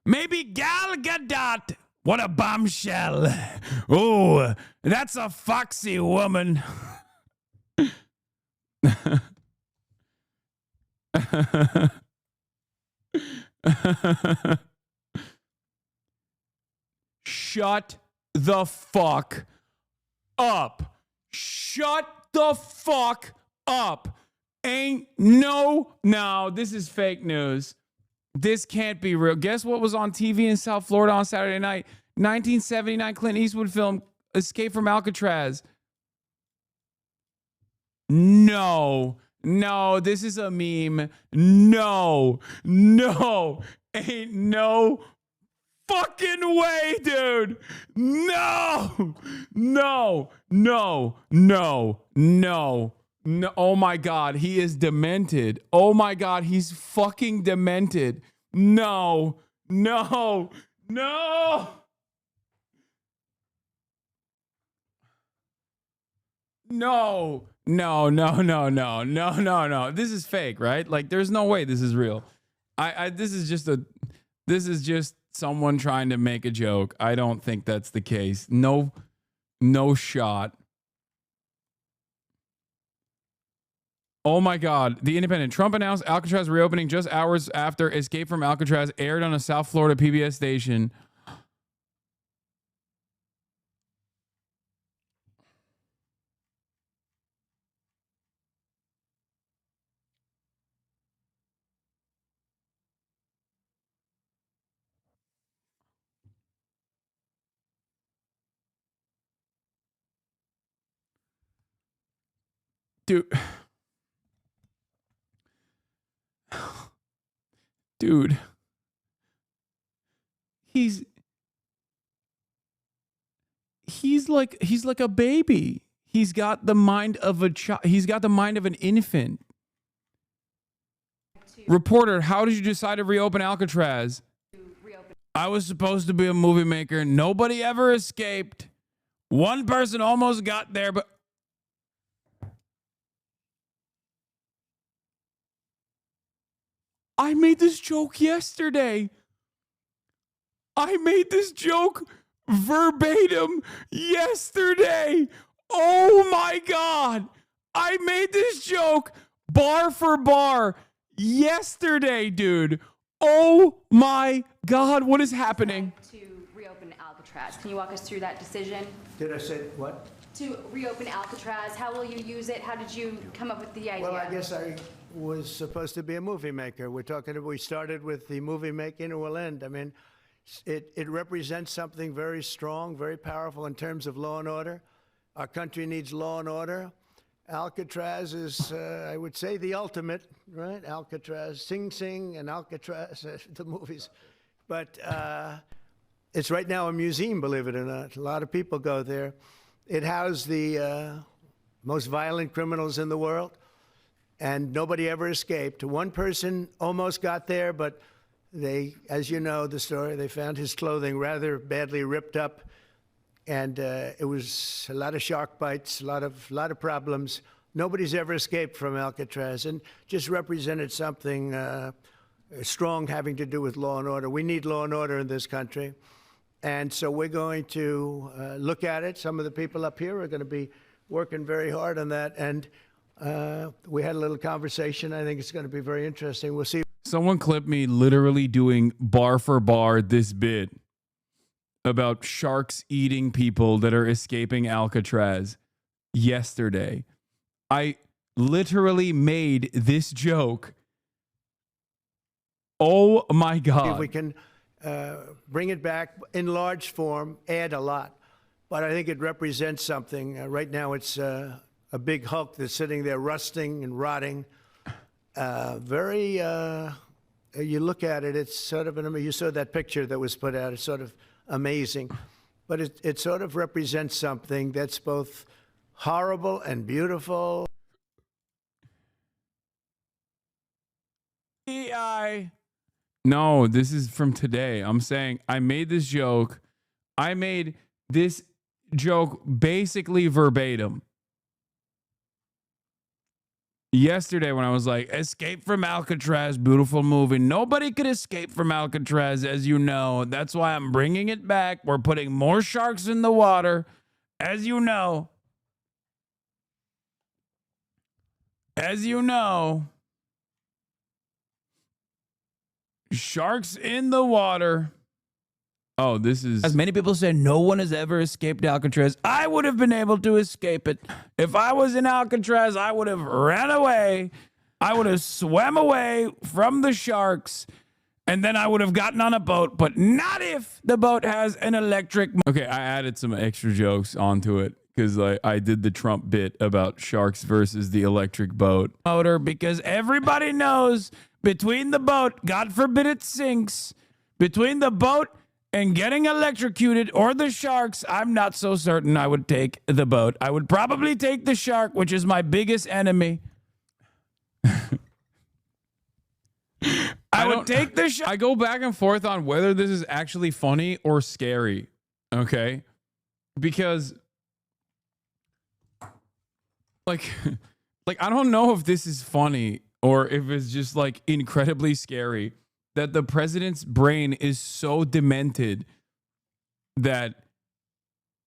[SPEAKER 5] Gal Gadot. What a bombshell. Oh, that's a foxy woman. Shut the fuck up. Shut the fuck up. No, this is fake news. This can't be real. Guess what was on TV in South Florida on Saturday night? 1979 Clint Eastwood film, Escape from Alcatraz. No, this is a meme. No, ain't no fucking way, dude. No. Oh my God, he is demented. Oh my God, he's fucking demented. No. This is fake, right? Like, there's no way this is real. This is just someone trying to make a joke. I don't think that's the case. No shot. Oh my God. The Independent. Trump announced Alcatraz reopening just hours after Escape from Alcatraz aired on a South Florida PBS station. Dude. Dude. He's like a baby. He's got the mind of a child. He's got the mind of an infant. Reporter, how did you decide to reopen Alcatraz? I was supposed to be a movie maker. Nobody ever escaped. One person almost got there, but I made this joke yesterday. I made this joke verbatim yesterday. Oh my God. I made this joke bar for bar yesterday, dude. Oh my God. What is happening?
[SPEAKER 1] To reopen Alcatraz. Can you walk us through that decision?
[SPEAKER 14] Did I say what?
[SPEAKER 1] To reopen Alcatraz. How will you use it? How did you come up with the idea?
[SPEAKER 14] Well, I guess I was supposed to be a movie maker. We started with the movie making and we'll end. I mean, it represents something very strong, very powerful in terms of law and order. Our country needs law and order. Alcatraz is, I would say, the ultimate, right? Alcatraz, Sing Sing and Alcatraz, the movies. But it's right now a museum, believe it or not. A lot of people go there. It housed the most violent criminals in the world, and nobody ever escaped. One person almost got there, but they, as you know the story, they found his clothing rather badly ripped up, and it was a lot of shark bites, a lot of problems. Nobody's ever escaped from Alcatraz, and just represented something strong having to do with law and order. We need law and order in this country, and so we're going to look at it. Some of the people up here are going to be working very hard on that, and we had a little conversation. I think it's going to be very interesting. We'll see.
[SPEAKER 5] Someone clipped me literally doing bar for bar this bit about sharks eating people that are escaping Alcatraz yesterday. I literally made this joke. Oh my God.
[SPEAKER 14] If we can bring it back in large form, add a lot. But I think it represents something. Right now it's a big hulk that's sitting there rusting and rotting. You look at it, it's sort of, you saw that picture that was put out, it's sort of amazing. But it sort of represents something that's both horrible and beautiful.
[SPEAKER 5] No, this is from today. I'm saying I made this joke. I made this joke basically verbatim yesterday when I was like, Escape from Alcatraz, beautiful movie. Nobody could escape from Alcatraz, as you know. That's why I'm bringing it back. We're putting more sharks in the water, as you know. As you know. Sharks in the water. Oh, this is... As many people say, no one has ever escaped Alcatraz. I would have been able to escape it. If I was in Alcatraz, I would have ran away. I would have swam away from the sharks. And then I would have gotten on a boat. But not if the boat has an electric... Okay, I added some extra jokes onto it. Because I did the Trump bit about sharks versus the electric boat motor. Because everybody knows between the boat, God forbid it sinks, between the boat and getting electrocuted or the sharks, I'm not so certain I would take the boat. I would probably take the shark, which is my biggest enemy. I would take the shark. I go back and forth on whether this is actually funny or scary. Okay? Because... Like, I don't know if this is funny or if it's just like incredibly scary that the president's brain is so demented that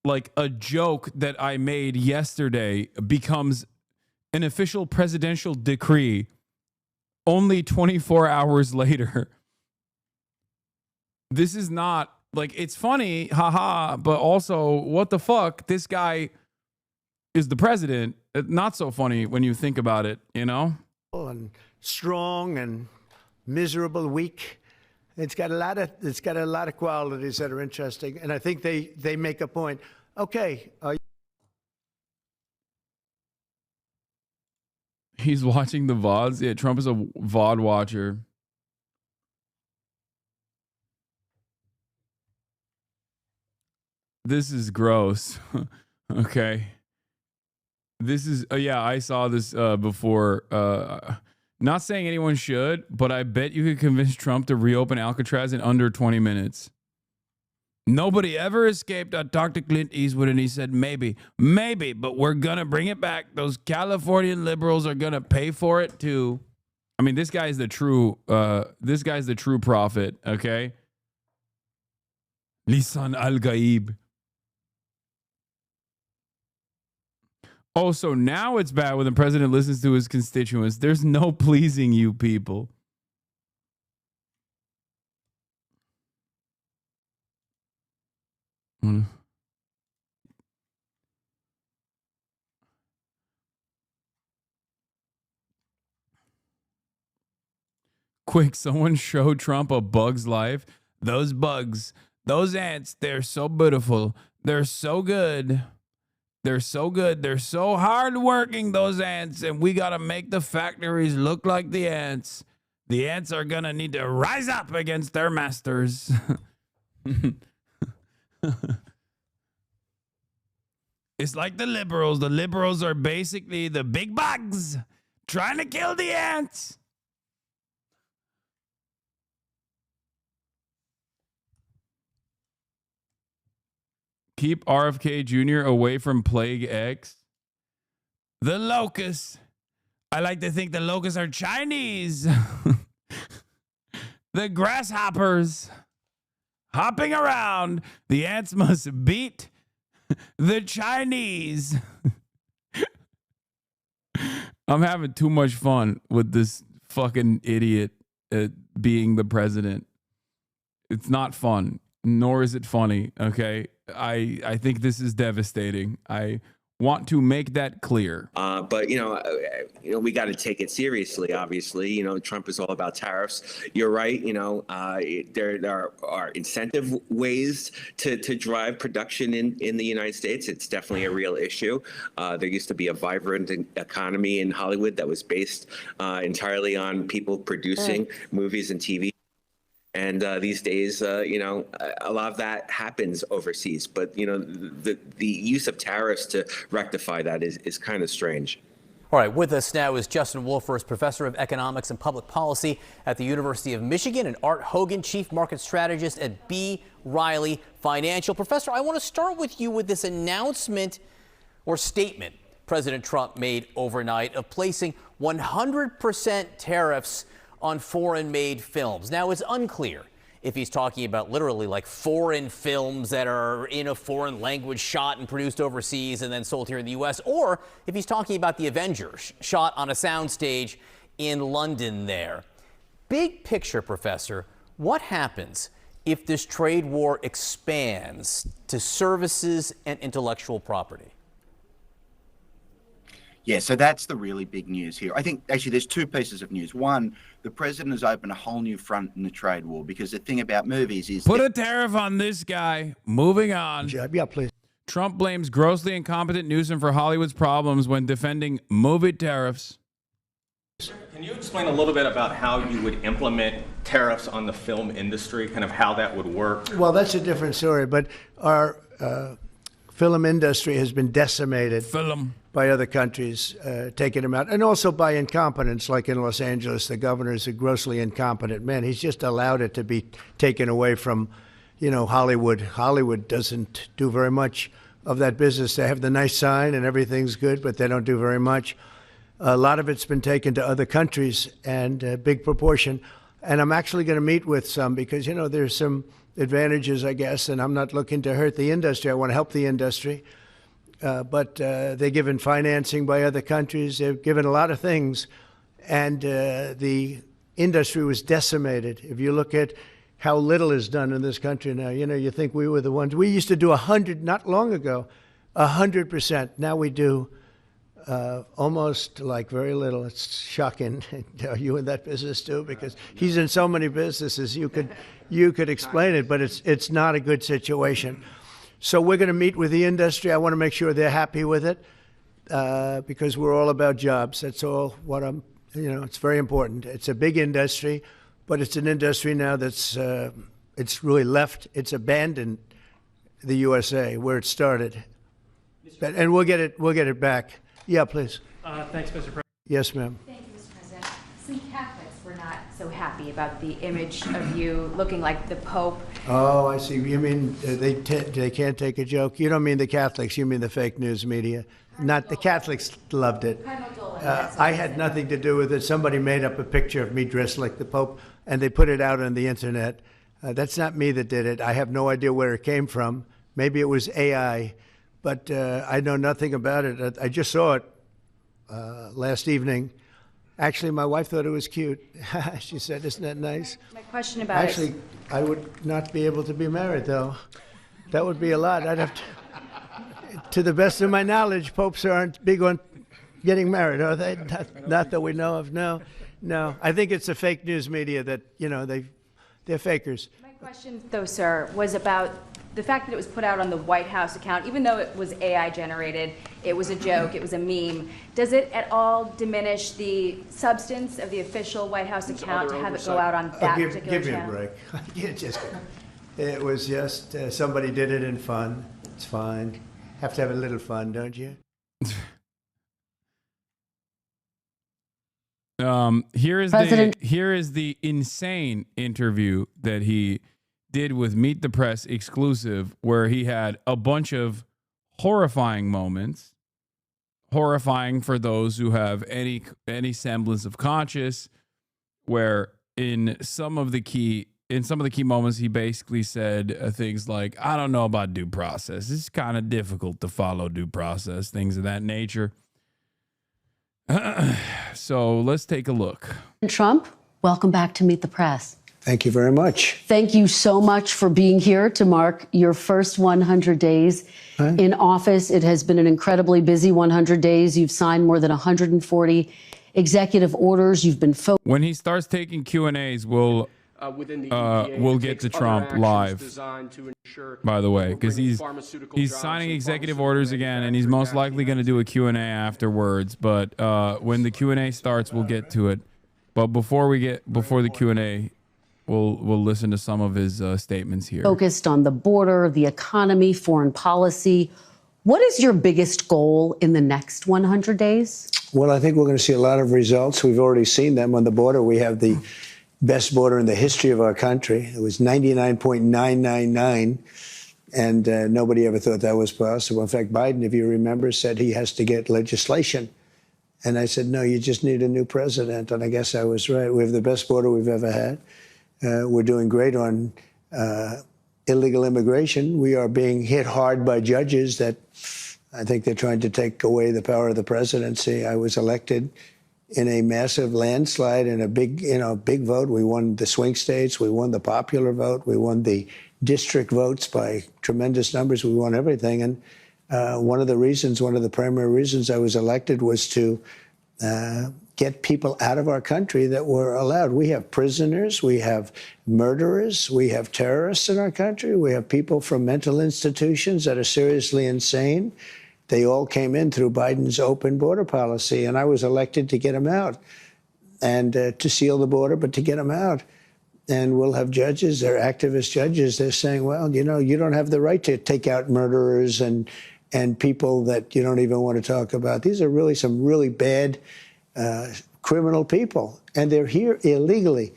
[SPEAKER 5] like a joke that I made yesterday becomes an official presidential decree only 24 hours later. This is not like, it's funny, haha, but also what the fuck? This guy is the president. Not so funny when you think about it, you know?
[SPEAKER 14] And strong and miserable, weak. It's got a lot of qualities that are interesting, and I think they make a point. Okay.
[SPEAKER 5] He's watching the VODs. Yeah, Trump is a VOD watcher. This is gross. Okay. This is, yeah, I saw this before. Not saying anyone should, but I bet you could convince Trump to reopen Alcatraz in under 20 minutes. Nobody ever escaped. I talked to Clint Eastwood and he said, maybe, but we're going to bring it back. Those Californian liberals are going to pay for it too. I mean, this guy's the true prophet, okay? Lisan al-Gaib. Oh, so now it's bad when the president listens to his constituents. There's no pleasing you people. Quick, someone show Trump a bug's life. Those bugs, those ants, they're so beautiful. They're so good. They're so good. They're so hardworking, those ants. And we got to make the factories look like the ants. The ants are going to need to rise up against their masters. It's like the liberals. The liberals are basically the big bugs trying to kill the ants. Keep RFK Jr. away from Plague X. The locusts. I like to think the locusts are Chinese. The grasshoppers hopping around. The ants must beat the Chinese. I'm having too much fun with this fucking idiot being the president. It's not fun, nor is it funny, okay? I think this is devastating. I want to make that clear.
[SPEAKER 23] But we got to take it seriously. Obviously, Trump is all about tariffs. You're right. There are incentive ways to drive production in the United States. It's definitely a real issue. There used to be a vibrant economy in Hollywood that was based entirely on people producing movies and TV. And these days, a lot of that happens overseas. But, the use of tariffs to rectify that is kind of strange.
[SPEAKER 2] All right, with us now is Justin Wolfers, professor of economics and public policy at the University of Michigan, and Art Hogan, chief market strategist at B. Riley Financial. Professor, I want to start with you with this announcement or statement President Trump made overnight of placing 100% tariffs on foreign-made films. Now, it's unclear if he's talking about literally like foreign films that are in a foreign language shot and produced overseas and then sold here in the U.S., or if he's talking about The Avengers shot on a soundstage in London there. Big picture, Professor, what happens if this trade war expands to services and intellectual property?
[SPEAKER 3] Yeah, so that's the really big news here. I think actually there's two pieces of news. One, the president has opened a whole new front in the trade war, because the thing about movies is...
[SPEAKER 5] Put a tariff on this guy. Moving on.
[SPEAKER 16] Yeah, please.
[SPEAKER 5] Trump blames grossly incompetent Newsom for Hollywood's problems when defending movie tariffs.
[SPEAKER 4] Can you explain a little bit about how you would implement tariffs on the film industry, kind of how that would work?
[SPEAKER 14] Well, that's a different story, but our film industry has been decimated by other countries taking them out, and also by incompetence, like in Los Angeles. The governor is a grossly incompetent man. He's just allowed it to be taken away from, Hollywood. Hollywood doesn't do very much of that business. They have the nice sign and everything's good, but they don't do very much. A lot of it's been taken to other countries, and a big proportion. And I'm actually going to meet with some, because, there's some advantages, I guess, and I'm not looking to hurt the industry. I want to help the industry. But they're given financing by other countries. They're given a lot of things. And the industry was decimated. If you look at how little is done in this country now, you think we were the ones. We used to do 100, not long ago, 100%. Now we do almost like very little. It's shocking. Are you in that business too? Because he's in so many businesses. You could explain it, but it's not a good situation. So we're going to meet with the industry. I want to make sure they're happy with it, because we're all about jobs. That's all what it's very important. It's a big industry, but it's an industry now that's it's really left. It's abandoned the USA, where it started. And we'll get it back. Yeah, please.
[SPEAKER 6] Thanks, Mr. President.
[SPEAKER 14] Yes, ma'am.
[SPEAKER 1] Thank you, Mr. President. Some Catholics were not so happy about the image of you looking like the Pope.
[SPEAKER 14] Oh, I see. You mean they can't take a joke? You don't mean the Catholics. You mean the fake news media. Not the Catholics loved it. I had nothing to do with it. Somebody made up a picture of me dressed like the Pope, and they put it out on the internet. That's not me that did it. I have no idea where it came from. Maybe it was AI, but I know nothing about it. I just saw it last evening. Actually, my wife thought it was cute. She said, "Isn't that nice?"
[SPEAKER 1] My question about
[SPEAKER 14] Actually, I would not be able to be married, though. That would be a lot. I'd have to the best of my knowledge, popes aren't big on getting married, are they? Not that we know of. No. I think it's the fake news media that, they're fakers.
[SPEAKER 1] My question, though, sir, was about the fact that it was put out on the White House account, even though it was AI generated, it was a joke, it was a meme. Does it at all diminish the substance of the official White House account to have it go out on that particular
[SPEAKER 14] Give me a
[SPEAKER 1] channel?
[SPEAKER 14] break. It was just somebody did it in fun. It's fine. Have to have a little fun, don't you?
[SPEAKER 5] Here is the insane interview that he did with Meet the Press exclusive, where he had a bunch of horrifying moments, horrifying for those who have any semblance of conscience, where in some of the key moments he basically said things like, "I don't know about due process. It's kind of difficult to follow due process," things of that nature. So let's take a look.
[SPEAKER 7] Trump, welcome back to Meet the Press.
[SPEAKER 14] Thank you very much.
[SPEAKER 7] Thank you so much for being here to mark your first 100 days in office. It has been an incredibly busy 100 days. You've signed more than 140 executive orders. You've been focused.
[SPEAKER 5] When he starts taking Q&As, we'll get to Trump live, by the way, because he's signing executive orders again, and he's most likely going to do a Q&A afterwards. But when the Q&A starts, we'll get to it. But before the Q&A, we'll listen to some of his statements here.
[SPEAKER 7] Focused on the border, the economy, foreign policy. What is your biggest goal in the next 100 days?
[SPEAKER 14] Well, I think we're going to see a lot of results. We've already seen them on the border. We have the best border in the history of our country. It was 99.999, and nobody ever thought that was possible. In fact, Biden, if you remember, said he has to get legislation. And I said, no, you just need a new president. And I guess I was right. We have the best border we've ever had. We're doing great on illegal immigration. We are being hit hard by judges that I think they're trying to take away the power of the presidency. I was elected in a massive landslide and a big vote. We won the swing states. We won the popular vote. We won the district votes by tremendous numbers. We won everything. And one of the primary reasons I was elected was to get people out of our country that were allowed. We have prisoners. We have murderers. We have terrorists in our country. We have people from mental institutions that are seriously insane. They all came in through Biden's open border policy, and I was elected to get them out and to seal the border, but to get them out. And we'll have judges, they're activist judges, they're saying, well, you don't have the right to take out murderers and people that you don't even want to talk about. These are really some really bad criminal people, and they're here illegally.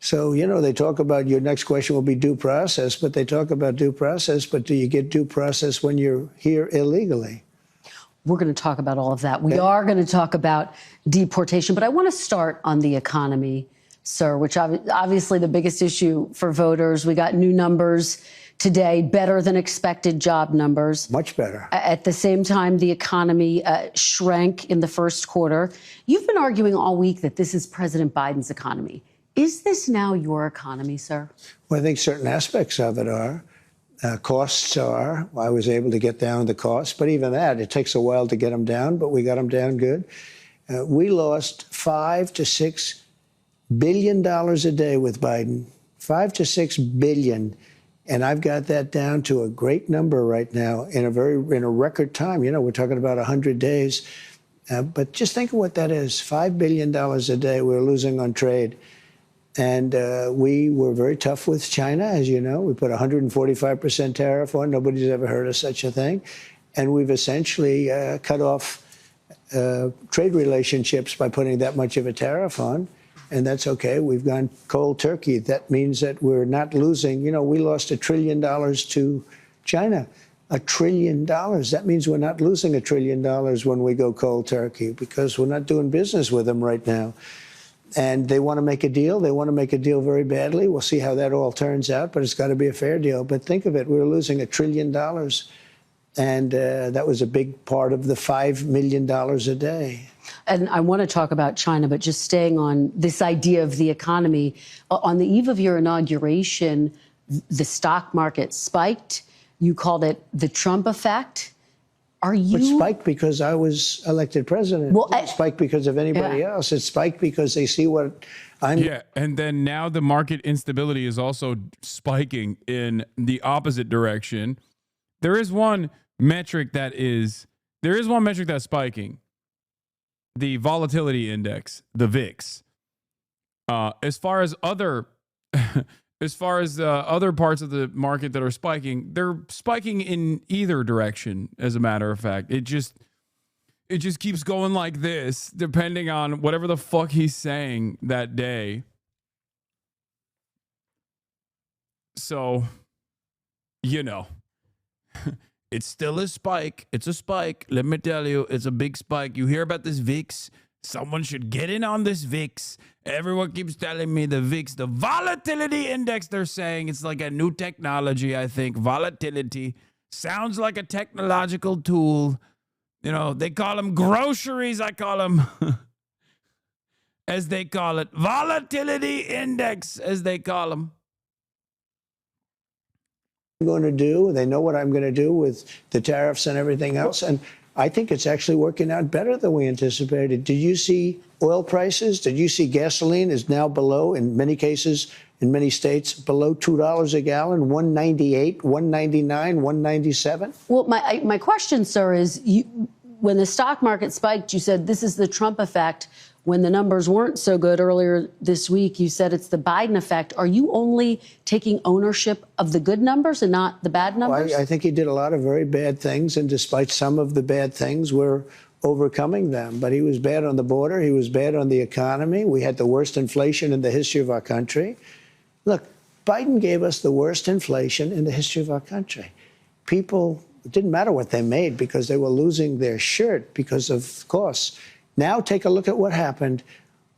[SPEAKER 14] So, they talk about your next question will be due process, but they talk about due process, but do you get due process when you're here illegally?
[SPEAKER 7] We're going to talk about all of that. We are going to talk about deportation, but I want to start on the economy, sir, which obviously the biggest issue for voters. We got new numbers today, better than expected job numbers.
[SPEAKER 14] Much better.
[SPEAKER 7] At the same time, the economy shrank in the first quarter. You've been arguing all week that this is President Biden's economy. Is this now your economy, sir?
[SPEAKER 14] Well, I think certain aspects of it are. Costs are. I was able to get down the costs, but even that, it takes a while to get them down, but we got them down good. We lost $5 to $6 billion a day with Biden. $5 to $6 billion. And I've got that down to a great number right now in a record time. We're talking about 100 days. But just think of what that is. $5 billion a day we're losing on trade.
[SPEAKER 6] And we were very tough with China, as you know. We put 145% tariff on. Nobody's ever heard of such a thing. And we've essentially cut off trade relationships by putting that much of a tariff on. And that's okay. We've gone cold turkey. That means that we're not losing. You know, we lost $1 trillion to China. $1 trillion. That means we're not losing $1 trillion when we go cold turkey, because we're not doing business with them right now. And they want to make a deal. They want to make a deal very badly. We'll see how that all turns out, but it's got to be a fair deal. But think of it, we were losing $1 trillion. And that was a big part of the $5 million a day.
[SPEAKER 7] And I want to talk about China, but just staying on this idea of the economy. On the eve of your inauguration, the stock market spiked. You called it the Trump effect. Are you?
[SPEAKER 6] It spiked because I was elected president. Well, it spiked because of anybody else. It spiked because they see what I'm.
[SPEAKER 5] Yeah, and then now the market instability is also spiking in the opposite direction. There is one metric that's spiking. The volatility index, the VIX. As far as other other parts of the market that are spiking, they're spiking in either direction. As a matter of fact, it just keeps going like this, depending on whatever the fuck he's saying that day. So, you know, it's still a spike. It's a spike. Let me tell you, it's a big spike. You hear about this VIX? Someone should get in on this VIX. Everyone keeps telling me the VIX, the volatility index, they're saying it's like a new technology, I think. Volatility sounds like a technological tool. You know, they call them groceries. I call them, as they call it, volatility index, as they call them.
[SPEAKER 6] I'm going to do. They know what I'm going to do with the tariffs and everything else. And I think it's actually working out better than we anticipated. Did you see oil prices? Did you see gasoline is now below, in many cases, in many states, below $2 a gallon, $1.98, $1.99, $1.97?
[SPEAKER 7] Well, my question, sir, is when the stock market spiked, you said this is the Trump effect. When the numbers weren't so good earlier this week, you said it's the Biden effect. Are you only taking ownership of the good numbers and not the bad numbers?
[SPEAKER 6] Well, I think he did a lot of very bad things, and despite some of the bad things, we're overcoming them. But he was bad on the border. He was bad on the economy. We had the worst inflation in the history of our country. Look, Biden gave us the worst inflation in the history of our country. People, it didn't matter what they made because they were losing their shirt because of costs. Now take a look at what happened.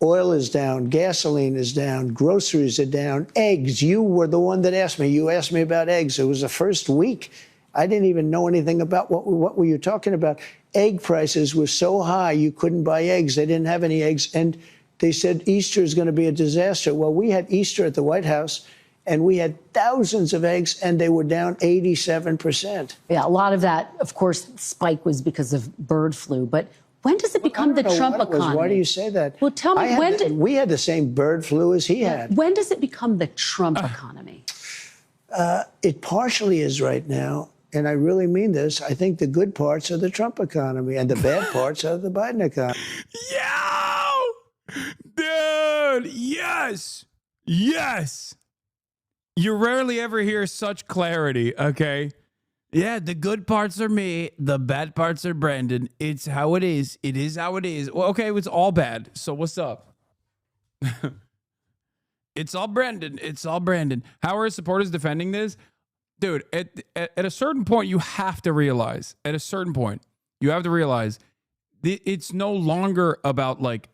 [SPEAKER 6] Oil is down, gasoline is down, groceries are down, eggs. You were the one that asked me. You asked me about eggs. It was the first week. I didn't even know anything about what were you talking about. Egg prices were so high you couldn't buy eggs. They didn't have any eggs. And they said Easter is going to be a disaster. Well, we had Easter at the White House, and we had thousands of eggs, and they were down 87%.
[SPEAKER 7] Yeah, a lot of that, of course, spike was because of bird flu. But when does it become the Trump economy?
[SPEAKER 6] Why do you say that?
[SPEAKER 7] Well, tell me,
[SPEAKER 6] we had the same bird flu as he had.
[SPEAKER 7] When does it become the Trump economy?
[SPEAKER 6] It partially is right now, and I really mean this. I think the good parts are the Trump economy, and the bad parts are the Biden economy.
[SPEAKER 5] Yo! Dude, yes! Yes! You rarely ever hear such clarity, okay? Yeah, the good parts are me. The bad parts are Brandon. It's how it is. It is how it is. Well, okay, it's all bad. So what's up? It's all Brandon. It's all Brandon. How are his supporters defending this? Dude, at a certain point, you have to realize, it's no longer about, like,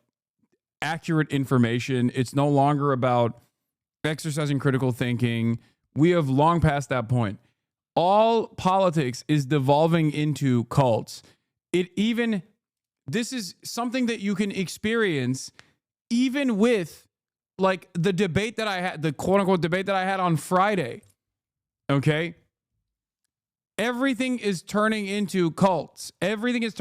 [SPEAKER 5] accurate information. It's no longer about exercising critical thinking. We have long passed that point. All politics is devolving into cults. This is something that you can experience even with, like, the debate that I had, the quote unquote debate that I had on Friday. Okay. Everything is turning into cults. Everything is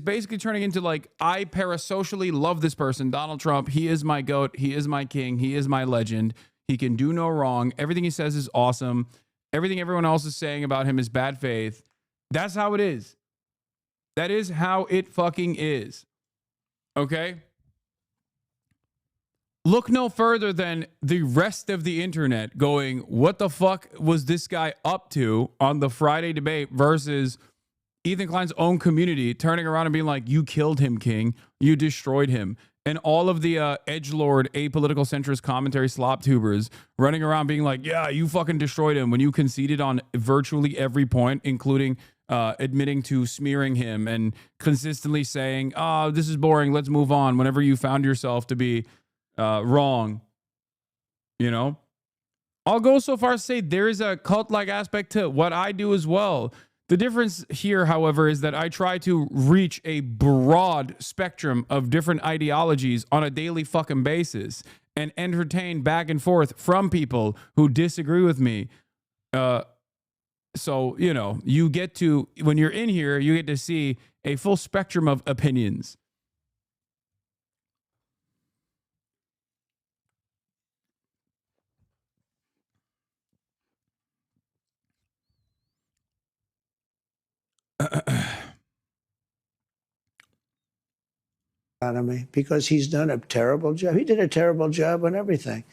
[SPEAKER 5] basically turning into, like, I parasocially love this person, Donald Trump. He is my GOAT. He is my king. He is my legend. He can do no wrong. Everything he says is awesome. Everything everyone else is saying about him is bad faith. That's how it is. That is how it fucking is. Okay? look no further than the rest of the internet going, what the fuck was this guy up to on the Friday debate versus Ethan Klein's own community turning around and being like, you killed him, King. You destroyed him. And all of the edgelord, apolitical centrist commentary slop tubers running around being like, yeah, you fucking destroyed him when you conceded on virtually every point, including admitting to smearing him and consistently saying, oh, this is boring, let's move on, whenever you found yourself to be wrong. You know? I'll go so far as to say there is a cult-like aspect to what I do as well. The difference here, however, is that I try to reach a broad spectrum of different ideologies on a daily fucking basis and entertain back and forth from people who disagree with me. So, you know, you get to, when you're in here, you get to see a full spectrum of opinions.
[SPEAKER 6] Economy, because he's done a terrible job. He did a terrible job on everything,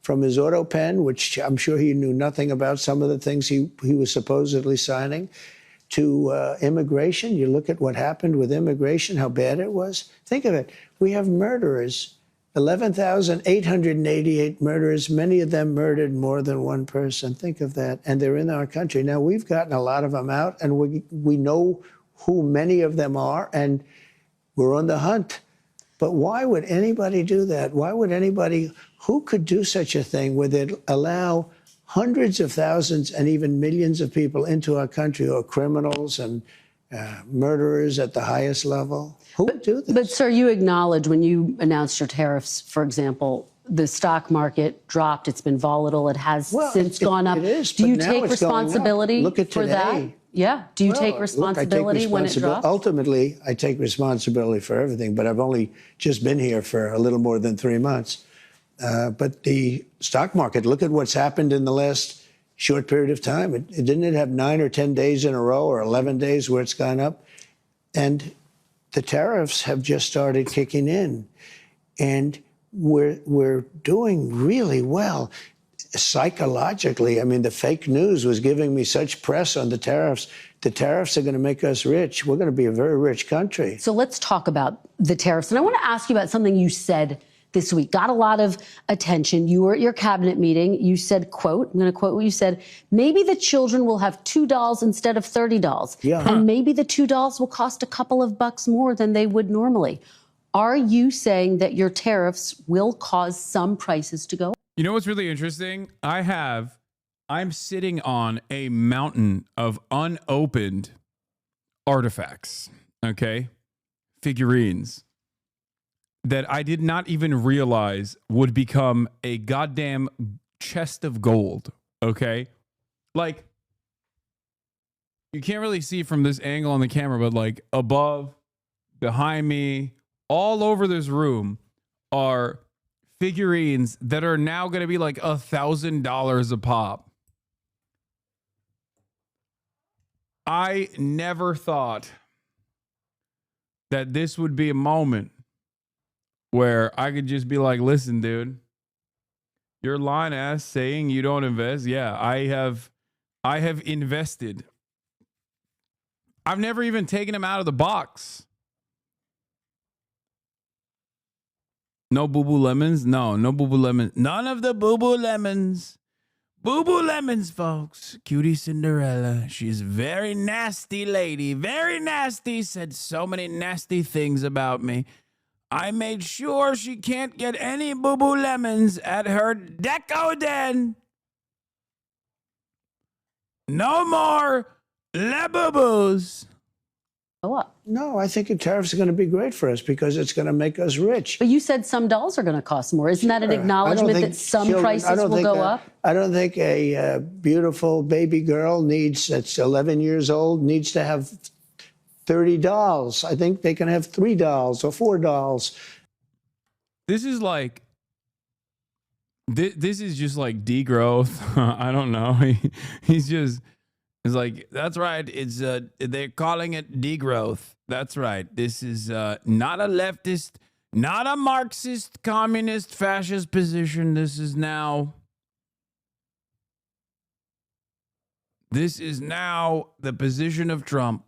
[SPEAKER 6] from his auto pen, which I'm sure he knew nothing about some of the things he was supposedly signing, to immigration. You look at what happened with immigration, how bad it was. Think of it. We have murderers, 11,888 murderers, many of them murdered more than one person. Think of that. And they're in our country. Now, we've gotten a lot of them out, and we know who many of them are, and we're on the hunt. But why would anybody do that? Why would anybody, who could do such a thing where they'd allow hundreds of thousands and even millions of people into our country who are criminals and murderers at the highest level? Who would do this?
[SPEAKER 7] But, sir, you acknowledge when you announced your tariffs, for example, the stock market dropped. It's been volatile. It has since gone up.
[SPEAKER 6] It is,
[SPEAKER 7] do you
[SPEAKER 6] but now
[SPEAKER 7] take
[SPEAKER 6] it's going up.
[SPEAKER 7] responsibility
[SPEAKER 6] Look at
[SPEAKER 7] for that?
[SPEAKER 6] today.
[SPEAKER 7] Yeah. Do you take
[SPEAKER 6] Well,
[SPEAKER 7] responsibility when it drops?
[SPEAKER 6] Ultimately, I take responsibility for everything, but I've only just been here for a little more than 3 months. But the stock market, look at what's happened in the last short period of time. Didn't it have 9 or 10 days in a row or 11 days where it's gone up? And the tariffs have just started kicking in. And we're doing really well. Psychologically, I mean, the fake news was giving me such press on the tariffs. The tariffs are going to make us rich. We're going to be a very rich country.
[SPEAKER 7] So let's talk about the tariffs. And I want to ask you about something you said this week. Got a lot of attention. You were at your cabinet meeting. You said, quote, I'm going to quote what you said, maybe the children will have $2 instead of $30.
[SPEAKER 6] Yeah.
[SPEAKER 7] And maybe the $2 will cost a couple of bucks more than they would normally. Are you saying that your tariffs will cause some prices to go up?
[SPEAKER 5] You know what's really interesting? I'm sitting on a mountain of unopened artifacts, okay? Figurines that I did not even realize would become a goddamn chest of gold, okay? Like, you can't really see from this angle on the camera, but like above, behind me, all over this room are figurines that are now going to be like $1,000 a pop. I never thought that this would be a moment where I could just be like, listen, dude, your line ass saying you don't invest. Yeah, I have invested. I've never even taken them out of the box. No boo-boo lemons? No boo-boo lemons. None of the boo-boo lemons. Boo-boo lemons, folks. Cutie Cinderella. She's a very nasty lady. Very nasty. Said so many nasty things about me. I made sure she can't get any boo-boo lemons at her deco den. No more le boo-boos.
[SPEAKER 6] No, I think the tariffs are going to be great for us because it's going to make us rich.
[SPEAKER 7] But you said some dolls are going to cost more. Isn't that an acknowledgement that some prices will go up?
[SPEAKER 6] I don't think a beautiful baby girl that's 11 years old needs to have 30 dolls. I think they can have 3 dolls or 4 dolls.
[SPEAKER 5] This is like, this is just like degrowth. I don't know. He's just, it's like, that's right. It's they're calling it degrowth. That's right. This is not a leftist not a Marxist, communist, fascist position. This is now the position of Trump.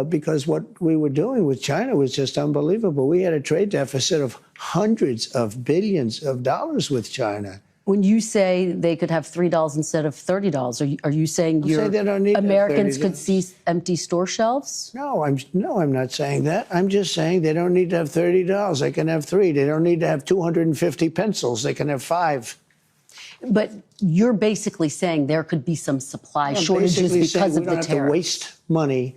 [SPEAKER 6] Because what we were doing with China was just unbelievable. We had a trade deficit of hundreds of billions of dollars with China.
[SPEAKER 7] When you say they could have $3 instead of $30, are you saying
[SPEAKER 6] I'm saying they don't need
[SPEAKER 7] Americans
[SPEAKER 6] $30.
[SPEAKER 7] could see empty store shelves?
[SPEAKER 6] No, I'm not saying that. I'm just saying they don't need to have $30. They can have 3. They don't need to have 250 pencils. They can have 5.
[SPEAKER 7] But you're basically saying there could be some supply
[SPEAKER 6] I'm
[SPEAKER 7] shortages
[SPEAKER 6] basically
[SPEAKER 7] because
[SPEAKER 6] saying
[SPEAKER 7] of
[SPEAKER 6] we don't
[SPEAKER 7] the
[SPEAKER 6] have
[SPEAKER 7] tariffs.
[SPEAKER 6] to waste money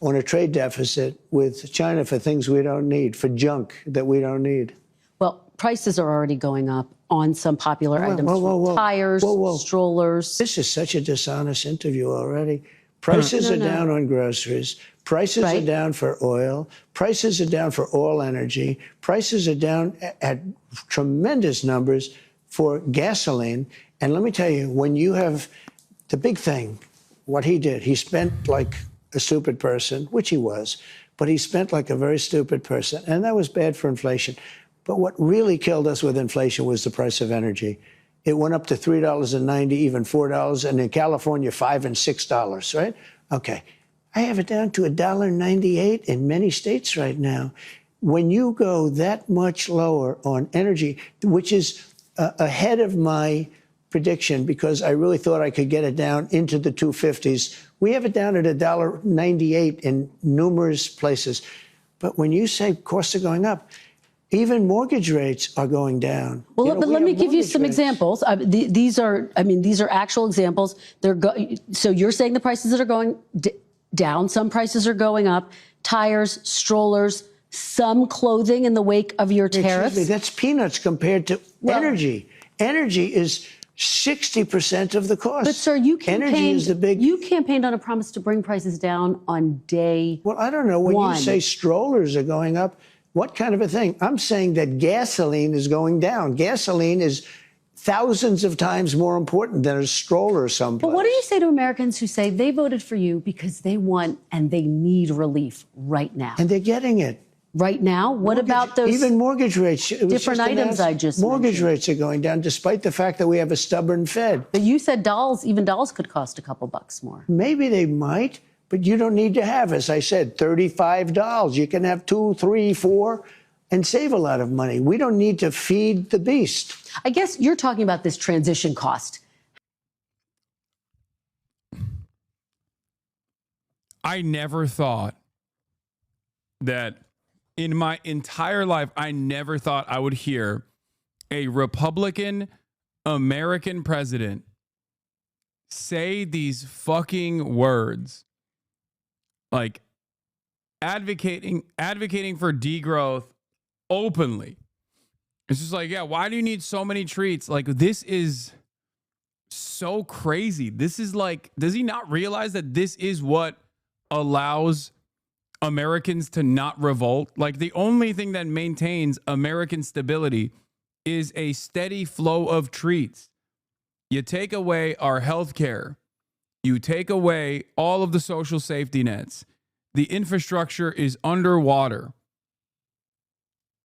[SPEAKER 6] on a trade deficit with China for things we don't need, for junk that we don't need.
[SPEAKER 7] Well, prices are already going up on some popular items, tires, strollers.
[SPEAKER 6] This is such a dishonest interview already. Prices are down on groceries. Prices are down for oil. Prices are down for all energy. Prices are down at tremendous numbers for gasoline. And let me tell you, when you have the big thing, what he did, he spent like a stupid person, which he was, but he spent like a very stupid person. And that was bad for inflation. But what really killed us with inflation was the price of energy. It went up to $3.90, even $4, and in California, $5 and $6, right? Okay. I have it down to $1.98 in many states right now. When you go that much lower on energy, which is ahead of my prediction because I really thought I could get it down into the 250s. We have it down at $1.98 in numerous places. But when you say costs are going up, even mortgage rates are going down.
[SPEAKER 7] Well, but let me give you some examples. These are actual examples. So you're saying the prices that are going down, some prices are going up. Tires, strollers, some clothing in the wake of your tariffs.
[SPEAKER 6] Excuse me, that's peanuts compared to energy. Energy is 60% of the cost.
[SPEAKER 7] But sir, you
[SPEAKER 6] energy is the big.
[SPEAKER 7] You campaigned on a promise to bring prices down on day
[SPEAKER 6] Well, I don't know. When
[SPEAKER 7] one.
[SPEAKER 6] you say strollers are going up, what kind of a thing? I'm saying that gasoline is going down. Gasoline is thousands of times more important than a stroller someplace.
[SPEAKER 7] But what do you say to Americans who say they voted for you because they want and they need relief right now?
[SPEAKER 6] And they're getting it.
[SPEAKER 7] Right now? What about those
[SPEAKER 6] even mortgage rates?
[SPEAKER 7] different items I just
[SPEAKER 6] mortgage
[SPEAKER 7] mentioned?
[SPEAKER 6] rates are going down, despite the fact that we have a stubborn Fed.
[SPEAKER 7] But you said even dolls could cost a couple bucks more.
[SPEAKER 6] Maybe they might, but you don't need to have, as I said, $35. You can have 2, 3, 4, and save a lot of money. We don't need to feed the beast.
[SPEAKER 7] I guess you're talking about this transition cost.
[SPEAKER 5] I never thought that in my entire life, I never thought I would hear a Republican American president say these fucking words, like advocating for degrowth openly. It's just like, yeah, why do you need so many treats? Like, this is so crazy. This is like, does he not realize that this is what allows Americans to not revolt? Like, the only thing that maintains American stability is a steady flow of treats. You take away our health care. You take away all of the social safety nets. The infrastructure is underwater.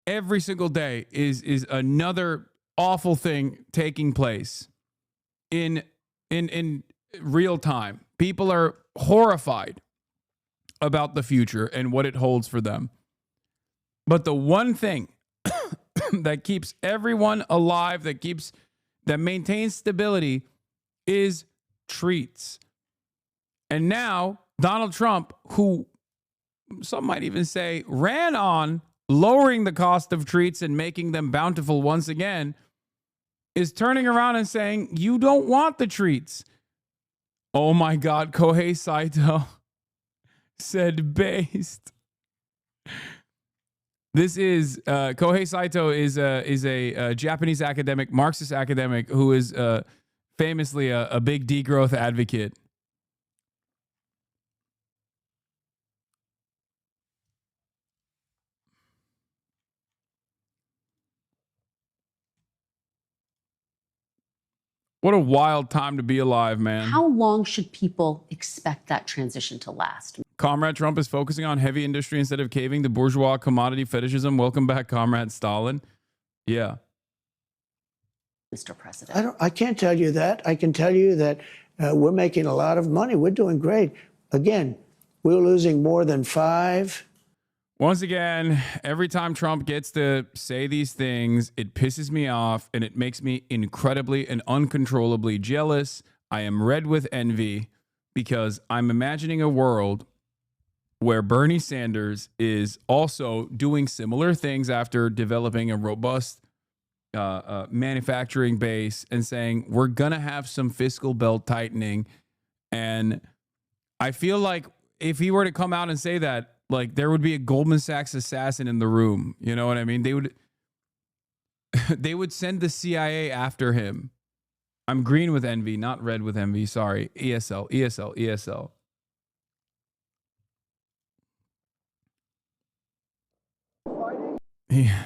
[SPEAKER 5] Every single day is another awful thing taking place in real time. People are horrified about the future and what it holds for them. But the one thing that keeps everyone alive, that maintains stability, is treats. And now Donald Trump, who some might even say ran on lowering the cost of treats and making them bountiful once again, is turning around and saying, you don't want the treats. Oh my God, Kohei Saito said based. This is Kohei Saito is a Japanese academic, Marxist academic, who is famously a big degrowth advocate. What a wild time to be alive, man.
[SPEAKER 7] How long should people expect that transition to last?
[SPEAKER 5] Comrade Trump is focusing on heavy industry instead of caving to bourgeois commodity fetishism. Welcome back, Comrade Stalin. Yeah.
[SPEAKER 7] Mr. President.
[SPEAKER 6] I can't tell you that. I can tell you that we're making a lot of money. We're doing great. Again, we're losing more than 5.
[SPEAKER 5] Once again, every time Trump gets to say these things, it pisses me off and it makes me incredibly and uncontrollably jealous. I am red with envy because I'm imagining a world where Bernie Sanders is also doing similar things after developing a robust manufacturing base and saying, we're going to have some fiscal belt tightening. And I feel like if he were to come out and say that, like, there would be a Goldman Sachs assassin in the room. You know what I mean? They would send the CIA after him. I'm green with envy, not red with envy. Sorry. ESL, ESL, ESL. Yeah.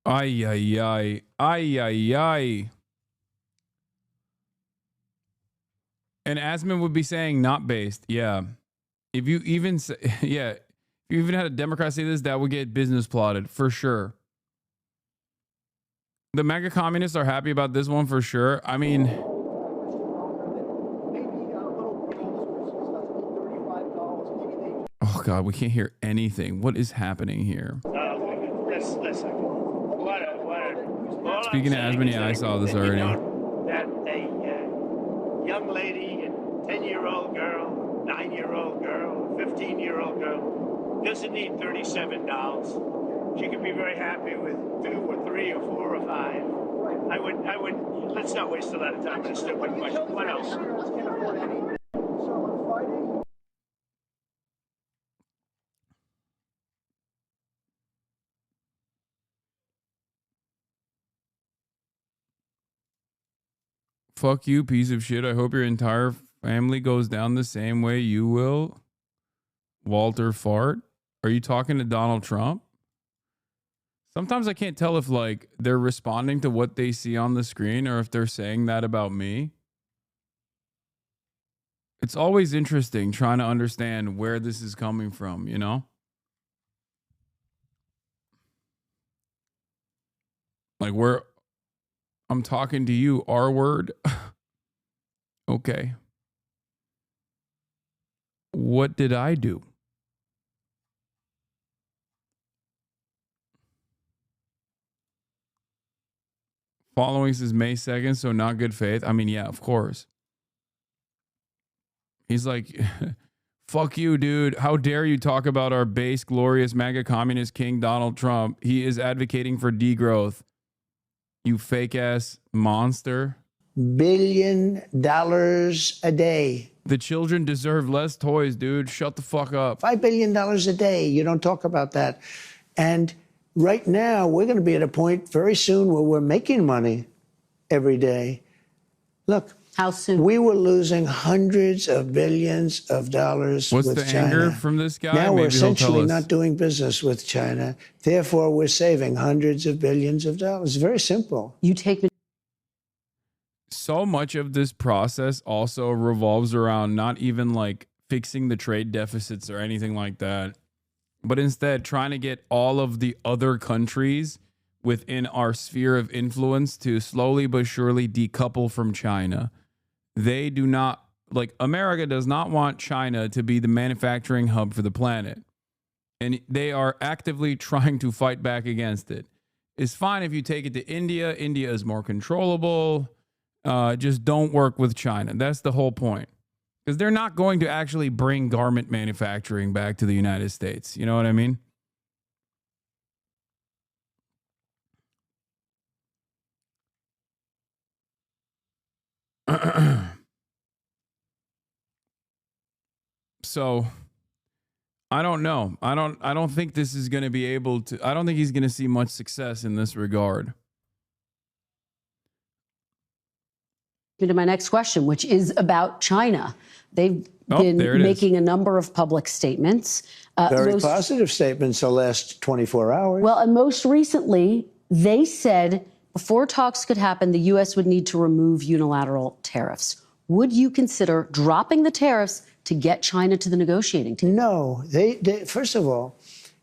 [SPEAKER 5] Ay, ay, ay. Ay, ay, ay. And Asman would be saying not based. Yeah. If you even say, yeah, if you even had a Democrat say this, that would get business plotted for sure. The MAGA communists are happy about this one for sure. I mean, oh God, we can't hear anything. What is happening here? Speaking of Asman, yeah, I saw this already.
[SPEAKER 8] That a young lady, a 10-year-old girl, 9-year-old girl, 15-year-old girl doesn't need 37 dolls. She could be very happy with 2 or 3 or 4 or 5. I would. Let's not waste a lot of time on a stupid question. What else?
[SPEAKER 5] Fuck you, piece of shit. I hope your entire family goes down the same way you will. Walter Fart. Are you talking to Donald Trump? Sometimes I can't tell if like they're responding to what they see on the screen or if they're saying that about me. It's always interesting trying to understand where this is coming from, you know? Like where I'm talking to you, R word. Okay. What did I do? Following says May 2nd, so not good faith. I mean, yeah, of course. He's like, fuck you, dude. How dare you talk about our base, glorious MAGA communist king, Donald Trump? He is advocating for degrowth. You fake ass monster.
[SPEAKER 6] $1 billion a day.
[SPEAKER 5] The children deserve less toys, dude. Shut the fuck up.
[SPEAKER 6] $5 billion a day. You don't talk about that. And right now, we're going to be at a point very soon where we're making money every day. Look.
[SPEAKER 7] How soon?
[SPEAKER 6] We were losing hundreds of billions of dollars with China.
[SPEAKER 5] What's the anger from this guy?
[SPEAKER 6] Now we're
[SPEAKER 5] Maybe he'll tell
[SPEAKER 6] essentially
[SPEAKER 5] us.
[SPEAKER 6] not doing business with China. Therefore, we're saving hundreds of billions of dollars. Very simple.
[SPEAKER 7] You take
[SPEAKER 5] So much of this process also revolves around not even like fixing the trade deficits or anything like that, but instead trying to get all of the other countries within our sphere of influence to slowly but surely decouple from China. They do not, like, America does not want China to be the manufacturing hub for the planet. And they are actively trying to fight back against it. It's fine if you take it to India. India is more controllable. Just don't work with China. That's the whole point. Because they're not going to actually bring garment manufacturing back to the United States. You know what I mean? So I don't know. I don't think this is going to be able to. I don't think he's going to see much success in this regard.
[SPEAKER 7] To my next question, which is about China. They've been making a number of public statements.
[SPEAKER 6] Very positive statements the last 24 hours.
[SPEAKER 7] Well, and most recently, they said Before talks could happen, the U.S. would need to remove unilateral tariffs. Would you consider dropping the tariffs to get China to the negotiating table?
[SPEAKER 6] No. First of all,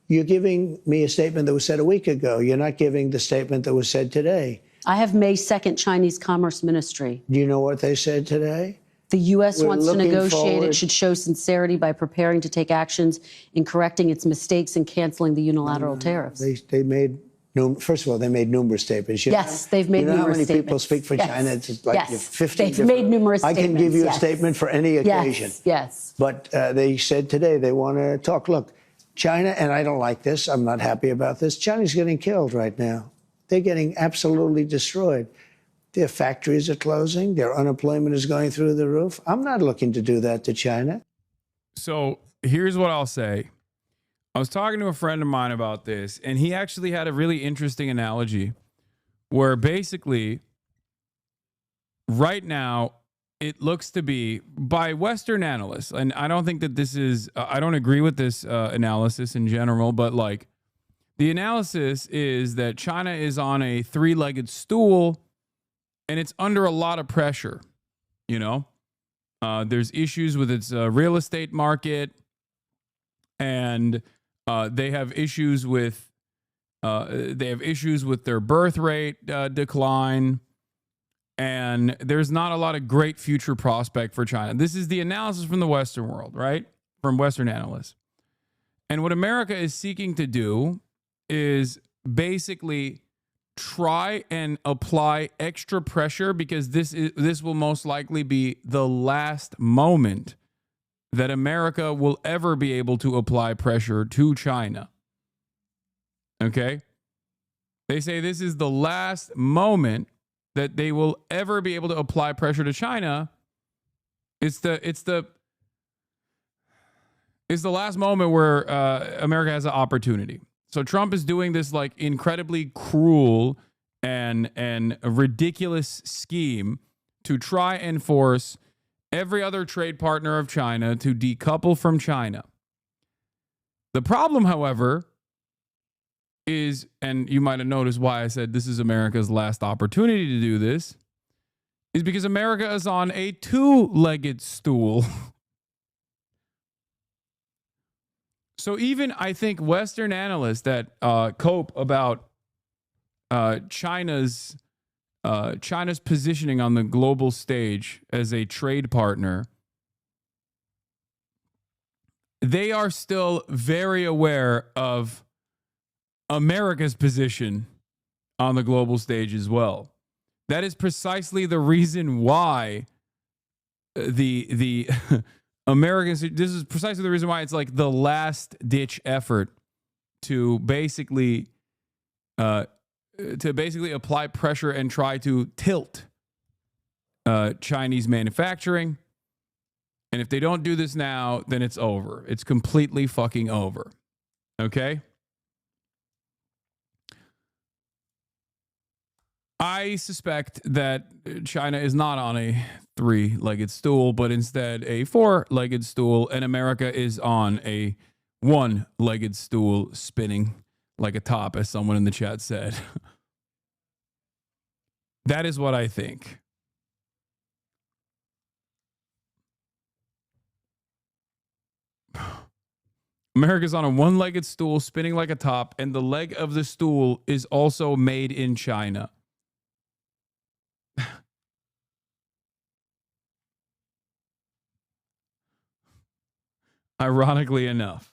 [SPEAKER 6] you're giving me a statement that was said a week ago. You're not giving the statement that was said today.
[SPEAKER 7] I have May 2nd Chinese Commerce Ministry.
[SPEAKER 6] Do you know what they said today?
[SPEAKER 7] The U.S.
[SPEAKER 6] We're
[SPEAKER 7] wants to
[SPEAKER 6] looking
[SPEAKER 7] negotiate.
[SPEAKER 6] forward-
[SPEAKER 7] It should show sincerity by preparing to take actions in correcting its mistakes and canceling the unilateral tariffs.
[SPEAKER 6] They made, first of all, they made numerous statements.
[SPEAKER 7] Yes, they've made
[SPEAKER 6] you know
[SPEAKER 7] numerous
[SPEAKER 6] how many people
[SPEAKER 7] statements.
[SPEAKER 6] speak for
[SPEAKER 7] Yes.
[SPEAKER 6] China? It's like
[SPEAKER 7] Yes.
[SPEAKER 6] 50
[SPEAKER 7] They've made numerous
[SPEAKER 6] I can give you
[SPEAKER 7] statements,
[SPEAKER 6] a
[SPEAKER 7] yes.
[SPEAKER 6] statement for any occasion.
[SPEAKER 7] Yes.
[SPEAKER 6] But they said today they want to talk. Look, China, and I don't like this, I'm not happy about this, China's getting killed right now. They're getting absolutely destroyed. Their factories are closing. Their unemployment is going through the roof. I'm not looking to do that to China.
[SPEAKER 5] So here's what I'll say. I was talking to a friend of mine about this, and he actually had a really interesting analogy where basically right now it looks to be by Western analysts, and I don't think that this is, I don't agree with this analysis in general, but like the analysis is that China is on a three-legged stool and it's under a lot of pressure, you know? There's issues with its real estate market, and they have issues with their birth rate decline, and there's not a lot of great future prospect for China. This is the analysis from the Western world, right? From Western analysts. And what America is seeking to do is basically try and apply extra pressure, because this will most likely be the last moment that America will ever be able to apply pressure to China. Okay? They say this is the last moment that they will ever be able to apply pressure to China. It's the last moment where America has an opportunity. So Trump is doing this like incredibly cruel and a ridiculous scheme to try and force every other trade partner of China to decouple from China. The problem, however, is, and you might have noticed why I said this is America's last opportunity to do this, is because America is on a two-legged stool. So even I think Western analysts that cope about China's positioning on the global stage as a trade partner, they are still very aware of America's position on the global stage as well. That is precisely the reason why the Americans, this is precisely the reason why it's like the last ditch effort to basically apply pressure and try to tilt Chinese manufacturing. And if they don't do this now, then it's over. It's completely fucking over. Okay? I suspect that China is not on a three-legged stool, but instead a four-legged stool, and America is on a one-legged stool spinning like a top, as someone in the chat said. That is what I think. America's on a one-legged stool spinning like a top, and the leg of the stool is also made in China. Ironically enough.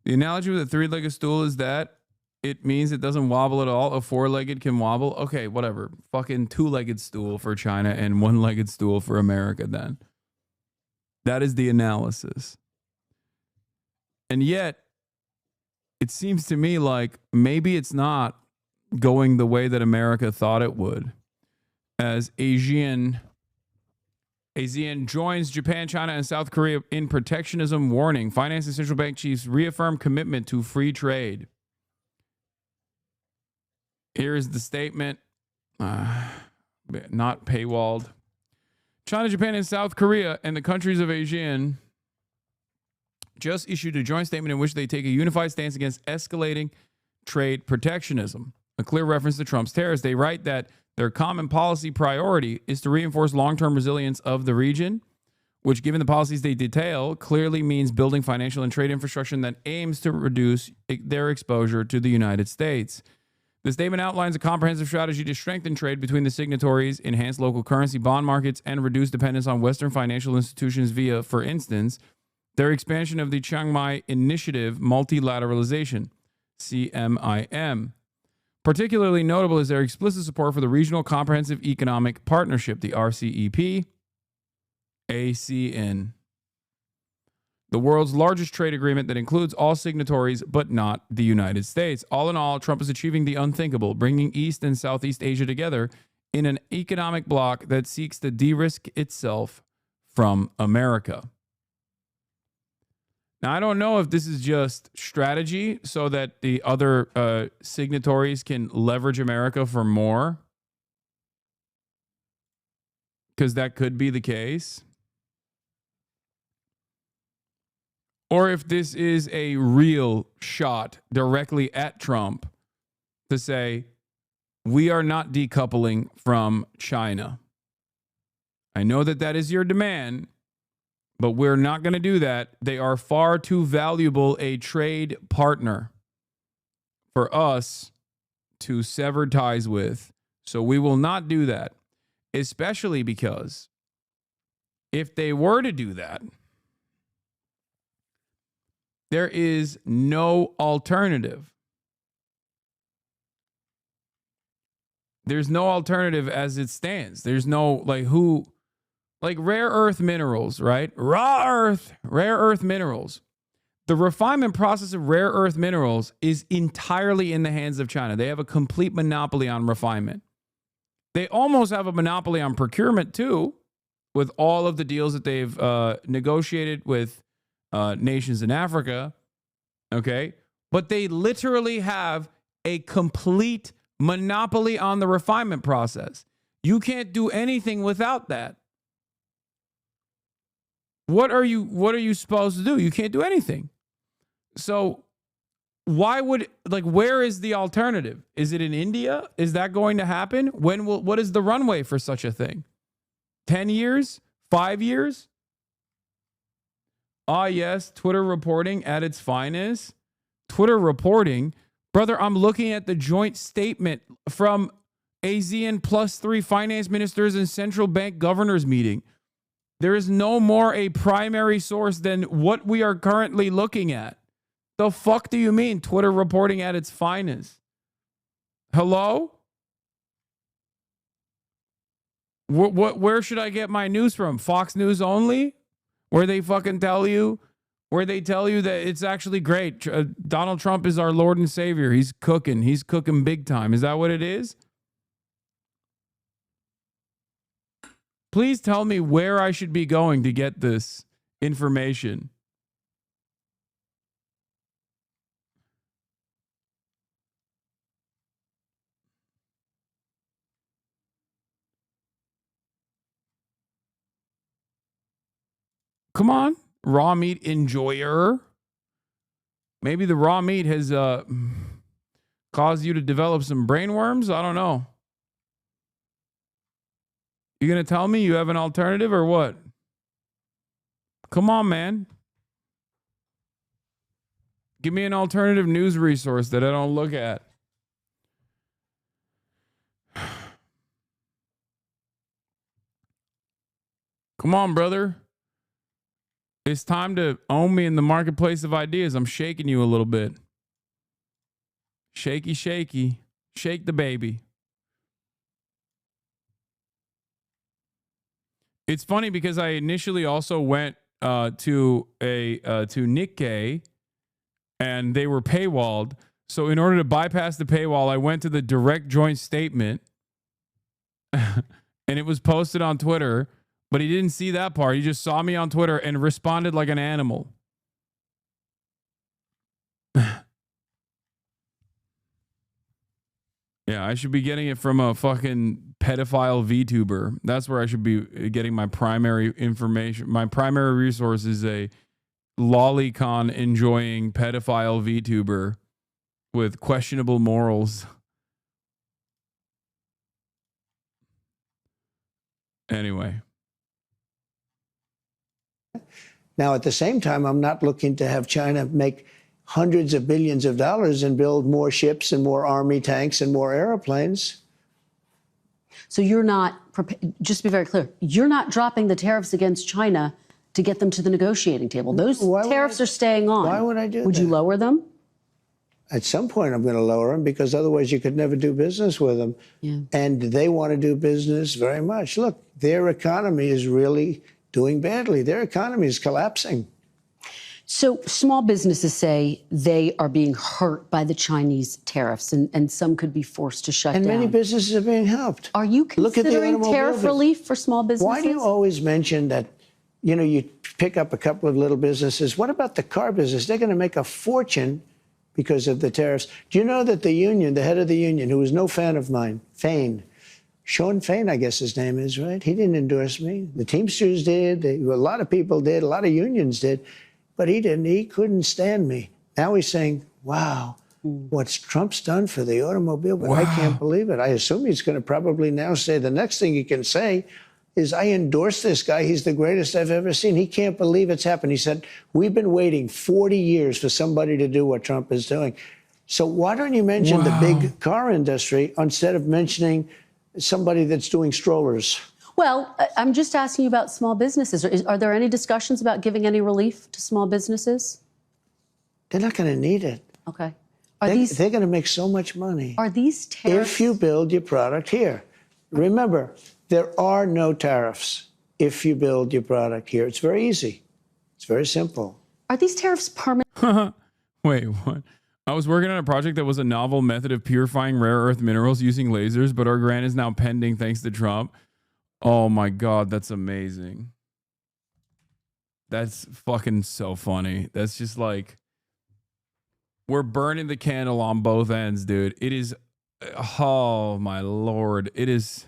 [SPEAKER 5] The analogy with a three-legged stool is that it means it doesn't wobble at all. A four-legged can wobble. Okay, whatever. Fucking two-legged stool for China and one-legged stool for America then. That is the analysis. And yet, it seems to me like maybe it's not going the way that America thought it would. As ASEAN joins Japan, China, and South Korea in protectionism warning. Finance and central bank chiefs reaffirm commitment to free trade. Here's the statement, not paywalled. China, Japan, and South Korea and the countries of ASEAN just issued a joint statement in which they take a unified stance against escalating trade protectionism, a clear reference to Trump's tariffs. They write that their common policy priority is to reinforce long-term resilience of the region, which, given the policies they detail, clearly means building financial and trade infrastructure that aims to reduce their exposure to the United States. The statement outlines a comprehensive strategy to strengthen trade between the signatories, enhance local currency bond markets, and reduce dependence on Western financial institutions via, for instance, their expansion of the Chiang Mai Initiative Multilateralization, CMIM. Particularly notable is their explicit support for the Regional Comprehensive Economic Partnership, the RCEP, ACN, the world's largest trade agreement that includes all signatories but not the United States. All in all, Trump is achieving the unthinkable, bringing East and Southeast Asia together in an economic bloc that seeks to de-risk itself from America. Now, I don't know if this is just strategy so that the other signatories can leverage America for more, because that could be the case. Or if this is a real shot directly at Trump to say, we are not decoupling from China. I know that that is your demand, but we're not going to do that. They are far too valuable a trade partner for us to sever ties with. So we will not do that, especially because if they were to do that, there is no alternative. There's no alternative as it stands. There's no, like rare earth minerals, right? Rare earth minerals. The refinement process of rare earth minerals is entirely in the hands of China. They have a complete monopoly on refinement. They almost have a monopoly on procurement too, with all of the deals that they've negotiated with nations in Africa, okay? But they literally have a complete monopoly on the refinement process. You can't do anything without that. What are you supposed to do? You can't do anything. So where is the alternative? Is it in India? Is that going to happen? What is the runway for such a thing? 10 years? 5 years? Ah, yes, Twitter reporting at its finest. Twitter reporting. Brother, I'm looking at the joint statement from ASEAN +3 finance ministers and central bank governors meeting. There is no more a primary source than what we are currently looking at. The fuck do you mean Twitter reporting at its finest? Hello? Where should I get my news from? Fox News only? Where they tell you that it's actually great. Donald Trump is our Lord and Savior. He's cooking big time. Is that what it is? Please tell me where I should be going to get this information. Come on, raw meat enjoyer. Maybe the raw meat has caused you to develop some brain worms. I don't know. You gonna tell me you have an alternative or what? Come on, man. Give me an alternative news resource that I don't look at. Come on, brother. It's time to own me in the marketplace of ideas. I'm shaking you a little bit. Shaky, shaky. Shake the baby. It's funny because I initially also went to Nikkei and they were paywalled. So in order to bypass the paywall, I went to the direct joint statement and it was posted on Twitter. But he didn't see that part. He just saw me on Twitter and responded like an animal. Yeah, I should be getting it from a fucking pedophile VTuber. That's where I should be getting my primary information. My primary resource is a lolicon enjoying pedophile VTuber with questionable morals. Anyway.
[SPEAKER 6] Now, at the same time, I'm not looking to have China make hundreds of billions of dollars and build more ships and more army tanks and more airplanes.
[SPEAKER 7] So you're not, just to be very clear, you're not dropping the tariffs against China to get them to the negotiating table. Those tariffs are staying on.
[SPEAKER 6] Why would I do that?
[SPEAKER 7] Would you lower them?
[SPEAKER 6] At some point, I'm going to lower them because otherwise you could never do business with them.
[SPEAKER 7] Yeah.
[SPEAKER 6] And they want to do business very much. Look, their economy is really doing badly. Their economy is collapsing.
[SPEAKER 7] So small businesses say they are being hurt by the Chinese tariffs, and some could be forced to shut down.
[SPEAKER 6] And many businesses are being helped.
[SPEAKER 7] Are you considering tariff relief for small businesses?
[SPEAKER 6] Why do you always mention that, you pick up a couple of little businesses? What about the car business? They're going to make a fortune because of the tariffs. Do you know that the union, the head of the union, who was no fan of mine, Sean Fain, I guess his name is, right? He didn't endorse me. The Teamsters did. A lot of people did. A lot of unions did. But he didn't. He couldn't stand me. Now he's saying, wow, what's Trump's done for the automobile? But I can't believe it. I assume he's going to probably now say the next thing he can say is, I endorse this guy. He's the greatest I've ever seen. He can't believe it's happened. He said, we've been waiting 40 years for somebody to do what Trump is doing. So why don't you mention the big car industry instead of mentioning somebody that's doing strollers?
[SPEAKER 7] Well, I'm just asking you about small businesses. Are there any discussions about giving any relief to small businesses?
[SPEAKER 6] They're not going to need it.
[SPEAKER 7] Okay.
[SPEAKER 6] They're going to make so much money.
[SPEAKER 7] Are these tariffs?
[SPEAKER 6] If you build your product here. Remember, there are no tariffs if you build your product here. It's very easy. It's very simple.
[SPEAKER 7] Are these tariffs permanent?
[SPEAKER 5] Wait, what? I was working on a project that was a novel method of purifying rare earth minerals using lasers, but our grant is now pending thanks to Trump. Oh my God, that's amazing. That's fucking so funny. That's just like, we're burning the candle on both ends, dude. It is, oh my Lord. It is,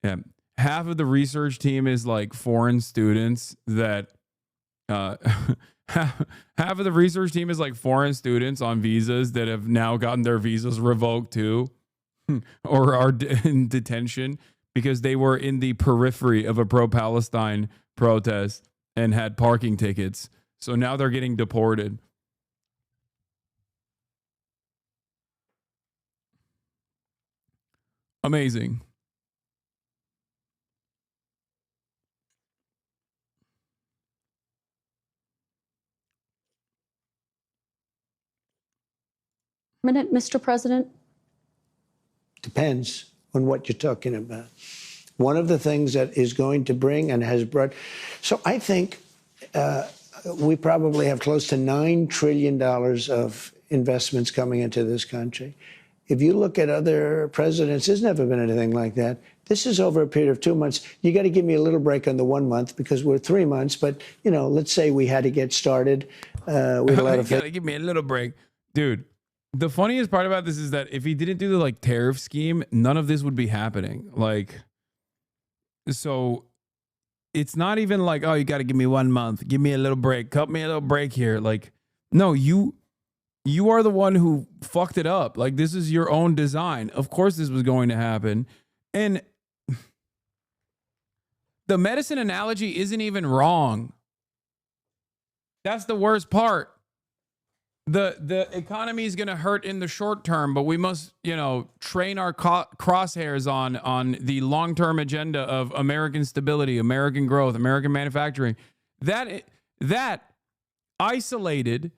[SPEAKER 5] yeah. Half of the research team is like foreign students that, half of the research team is like foreign students on visas that have now gotten their visas revoked too, or are in detention because they were in the periphery of a pro-Palestine protest and had parking tickets. So now they're getting deported. Amazing.
[SPEAKER 7] Mr. President?
[SPEAKER 6] Depends on what you're talking about. One of the things that is going to bring and has brought, so I think we probably have close to $9 trillion of investments coming into this country. If you look at other presidents, there's never been anything like that. This is over a period of 2 months. You got to give me a little break on the 1 month because we're 3 months. But, let's say we had to get started. We had a lot of.
[SPEAKER 5] You gotta give me a little break. Dude, the funniest part about this is that if he didn't do the tariff scheme, none of this would be happening. So it's not even like, oh, you got to give me 1 month. Give me a little break. Cut me a little break here. No, you are the one who fucked it up. This is your own design. Of course this was going to happen. And the medicine analogy isn't even wrong. That's the worst part. The economy is going to hurt in the short term, but we must, train our crosshairs on the long-term agenda of American stability, American growth, American manufacturing. That isolated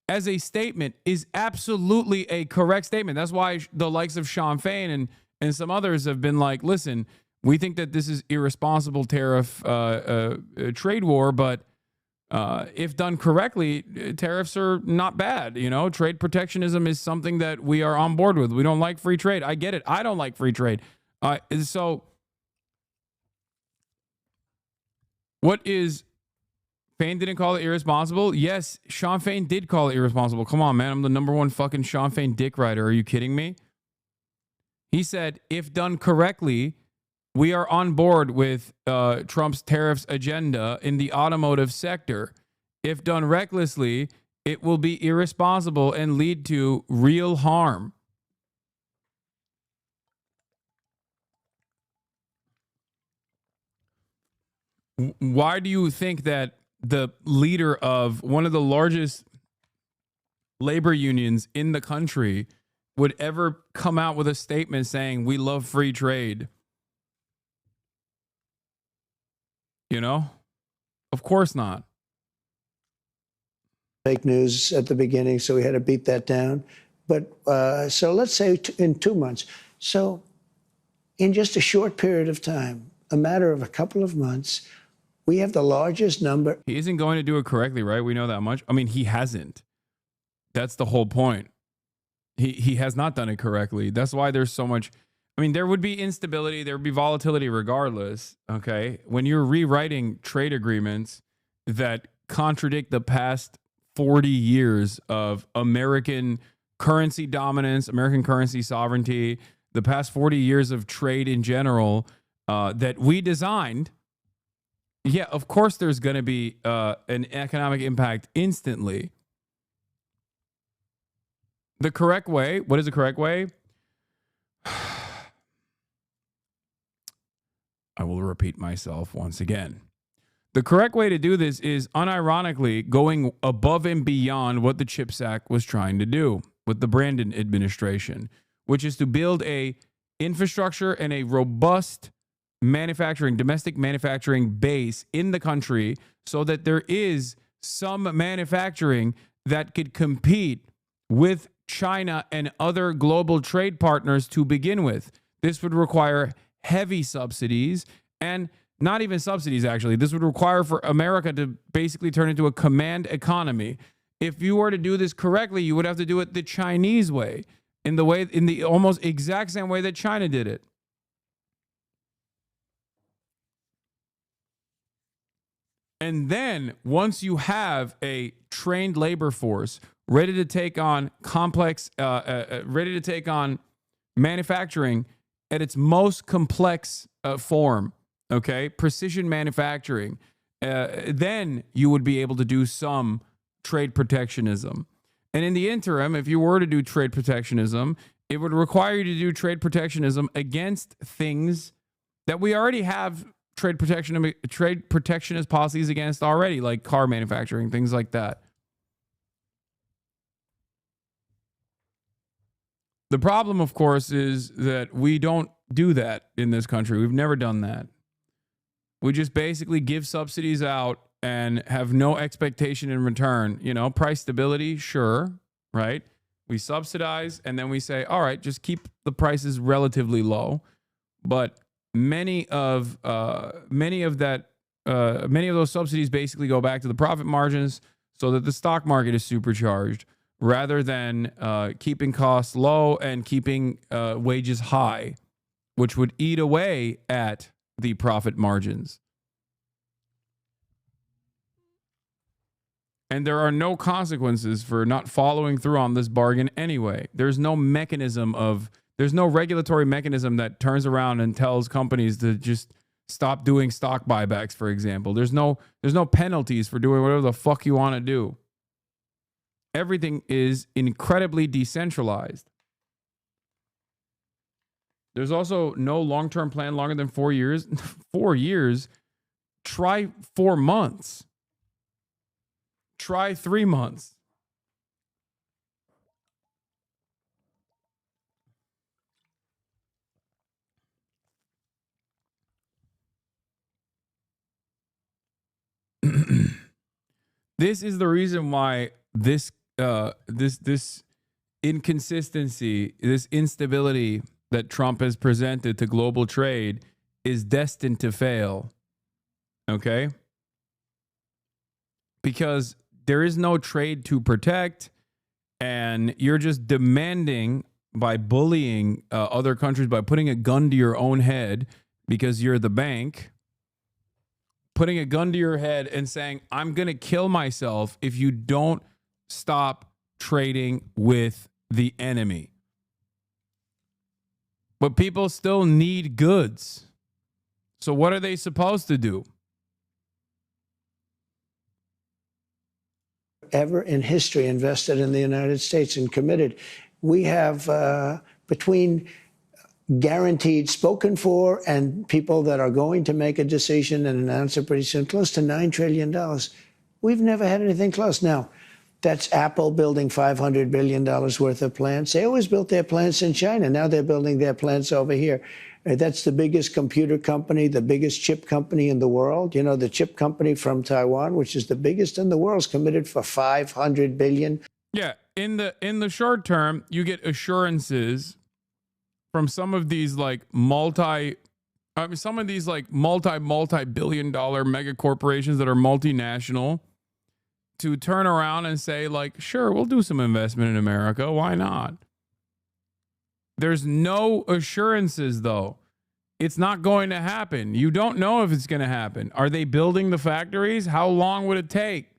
[SPEAKER 5] as a statement is absolutely a correct statement. That's why the likes of Sean Fain and some others have been like, listen, we think that this is irresponsible tariff trade war, but if done correctly, tariffs are not bad. Trade protectionism is something that we are on board with. We don't like free trade. I get it. I don't like free trade. So what is Fain didn't call it irresponsible? Yes, Sean Fain did call it irresponsible. Come on, man. I'm the #1 fucking Sean Fain dick rider. Are you kidding me? He said, if done correctly, we are on board with Trump's tariffs agenda in the automotive sector. If done recklessly, it will be irresponsible and lead to real harm. Why do you think that the leader of one of the largest labor unions in the country would ever come out with a statement saying we love free trade? You know? Of course not.
[SPEAKER 6] Fake news at the beginning, so we had to beat that down. But so let's say in 2 months. So in just a short period of time, a matter of a couple of months, we have the largest number.
[SPEAKER 5] He isn't going to do it correctly, right? We know that much. I mean, he hasn't. That's the whole point. He has not done it correctly. That's why there's so much. I mean, there would be instability. There would be volatility regardless. Okay. When you're rewriting trade agreements that contradict the past 40 years of American currency dominance, American currency sovereignty, the past 40 years of trade in general that we designed. Yeah, of course there's going to be an economic impact instantly. The correct way, what is the correct way? I will repeat myself once again. The correct way to do this is unironically going above and beyond what the CHIPS Act was trying to do with the Brandon administration, which is to build a infrastructure and a robust manufacturing, domestic manufacturing base in the country so that there is some manufacturing that could compete with China and other global trade partners to begin with. This would require heavy subsidies, and not even subsidies, actually. This would require for America to basically turn into a command economy. If you were to do this correctly, you would have to do it the Chinese way, in the almost exact same way that China did it. And then once you have a trained labor force ready to take on ready to take on manufacturing at its most complex form, okay, precision manufacturing, then you would be able to do some trade protectionism. And in the interim, if you were to do trade protectionism, it would require you to do trade protectionism against things that we already have trade protectionist policies against already, like car manufacturing, things like that. The problem, of course, is that we don't do that in this country. We've never done that. We just basically give subsidies out and have no expectation in return. You know, price stability, sure, right? We subsidize and then we say, all right, just keep the prices relatively low. But many of those subsidies basically go back to the profit margins so that the stock market is supercharged rather than keeping costs low and keeping wages high, which would eat away at the profit margins. And there are no consequences for not following through on this bargain anyway. There's no regulatory mechanism that turns around and tells companies to just stop doing stock buybacks, for example. There's no penalties for doing whatever the fuck you want to do. Everything is incredibly decentralized. There's also no long-term plan longer than 4 years. 4 years? Try 4 months. Try 3 months. This is the reason why this inconsistency, this instability that Trump has presented to global trade is destined to fail. Okay? Because there is no trade to protect, and you're just demanding by bullying other countries, by putting a gun to your own head because you're the bank, putting a gun to your head and saying, I'm going to kill myself if you don't stop trading with the enemy. But people still need goods. So what are they supposed to do?
[SPEAKER 6] Ever in history invested in the United States and committed. We have between guaranteed, spoken for, and people that are going to make a decision and announce it pretty soon, close to $9 trillion. We've never had anything close. Now, that's Apple building $500 billion worth of plants. They always built their plants in China. Now they're building their plants over here. That's the biggest computer company, the biggest chip company in the world. You know, the chip company from Taiwan, which is the biggest in the world, is committed for $500 billion.
[SPEAKER 5] Yeah, in the short term, you get assurances from some of these like multi-billion dollar mega corporations that are multinational to turn around and say like, sure, we'll do some investment in America. Why not? There's no assurances though. It's not going to happen. You don't know if it's going to happen. Are they building the factories? How long would it take?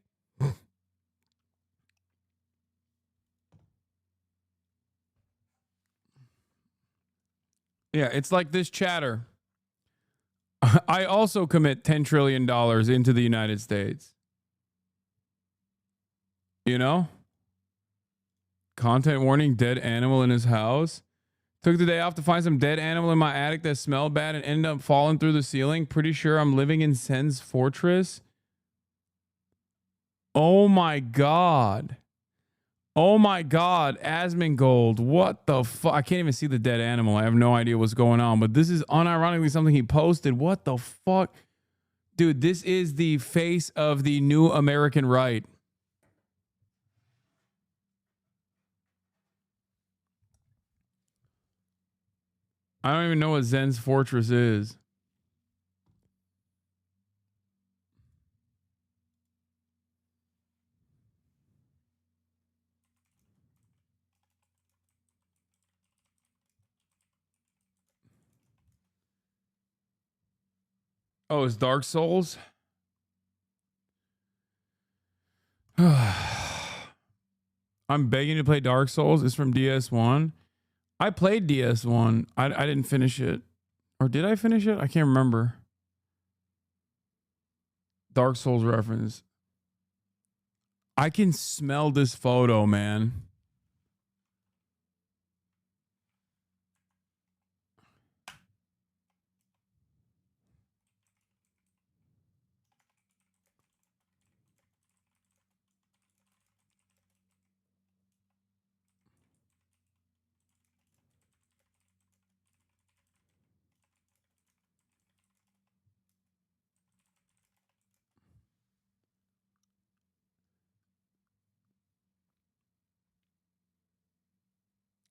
[SPEAKER 5] Yeah, it's like this chatter. I also commit $10 trillion into the United States. You know? Content warning, dead animal in his house. Took the day off to find some dead animal in my attic that smelled bad and ended up falling through the ceiling. Pretty sure I'm living in Sen's fortress. Oh my God. Oh my God, Asmongold, what the fuck? I can't even see the dead animal. I have no idea what's going on, but this is unironically something he posted. What the fuck? Dude, this is the face of the new American right. I don't even know what Zen's fortress is. Oh, it's Dark Souls? I'm begging to play Dark Souls. It's from DS1. I played DS1. I didn't finish it. Or did I finish it? I can't remember. Dark Souls reference. I can smell this photo, man.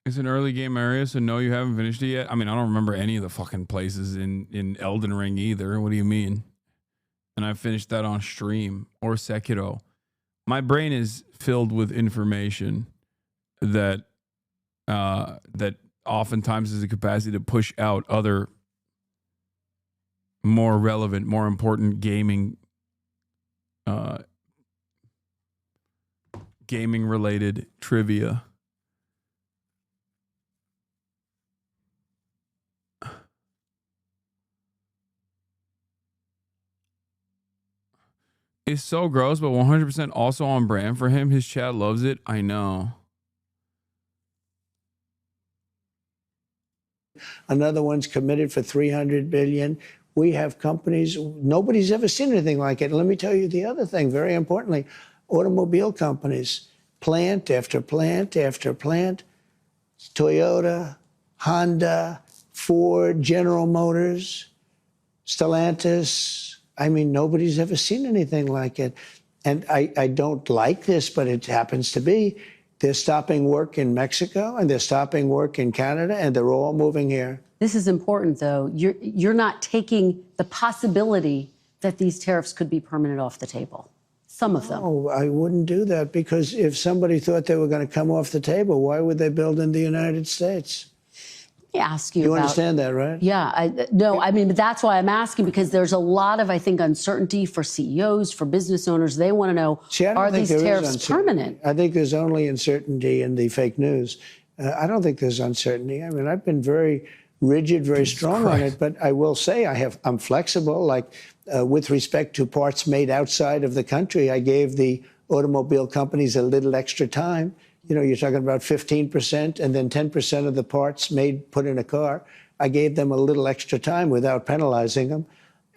[SPEAKER 5] It's an early game area, so no, you haven't finished it yet. I mean, I don't remember any of the fucking places in Elden Ring either. What do you mean? And I finished that on stream or Sekiro. My brain is filled with information that that oftentimes has the capacity to push out other more relevant, more important gaming related trivia. It's so gross, but 100% also on brand for him. His chat loves it. I know.
[SPEAKER 6] Another one's committed for $300 billion. We have companies, nobody's ever seen anything like it. And let me tell you the other thing, very importantly, automobile companies, plant after plant after plant, Toyota, Honda, Ford, General Motors, Stellantis. I mean, nobody's ever seen anything like it. And I don't like this, but it happens to be. They're stopping work in Mexico and they're stopping work in Canada and they're all moving here.
[SPEAKER 7] This is important, though. You're not taking the possibility that these tariffs could be permanent off the table. Some of them.
[SPEAKER 6] Oh, I wouldn't do that because if somebody thought they were going to come off the table, why would they build in the United States?
[SPEAKER 7] Let me ask you
[SPEAKER 6] You
[SPEAKER 7] about,
[SPEAKER 6] understand that, right?
[SPEAKER 7] Yeah. No, I mean, but that's why I'm asking, because there's a lot of, I think, uncertainty for CEOs, for business owners. They want to know, are these tariffs permanent?
[SPEAKER 6] I think there's only uncertainty in the fake news. I don't think there's uncertainty. I mean, I've been very rigid, very strong on it. But I will say I'm flexible. Like with respect to parts made outside of the country, I gave the automobile companies a little extra time. You know, you're talking about 15% and then 10% of the parts put in a car. I gave them a little extra time without penalizing them.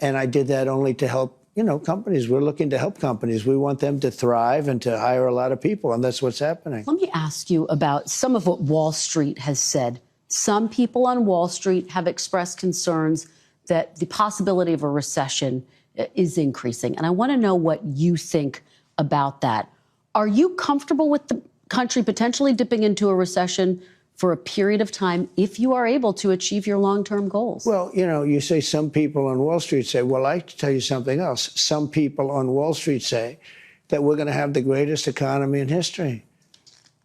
[SPEAKER 6] And I did that only to help, you know, companies. We're looking to help companies. We want them to thrive and to hire a lot of people. And that's what's happening.
[SPEAKER 7] Let me ask you about some of what Wall Street has said. Some people on Wall Street have expressed concerns that the possibility of a recession is increasing. And I want to know what you think about that. Are you comfortable with the country potentially dipping into a recession for a period of time if you are able to achieve your long-term goals?
[SPEAKER 6] Well, you know, you say some people on Wall Street say, well, I tell you something else. Some people on Wall Street say that we're going to have the greatest economy in history.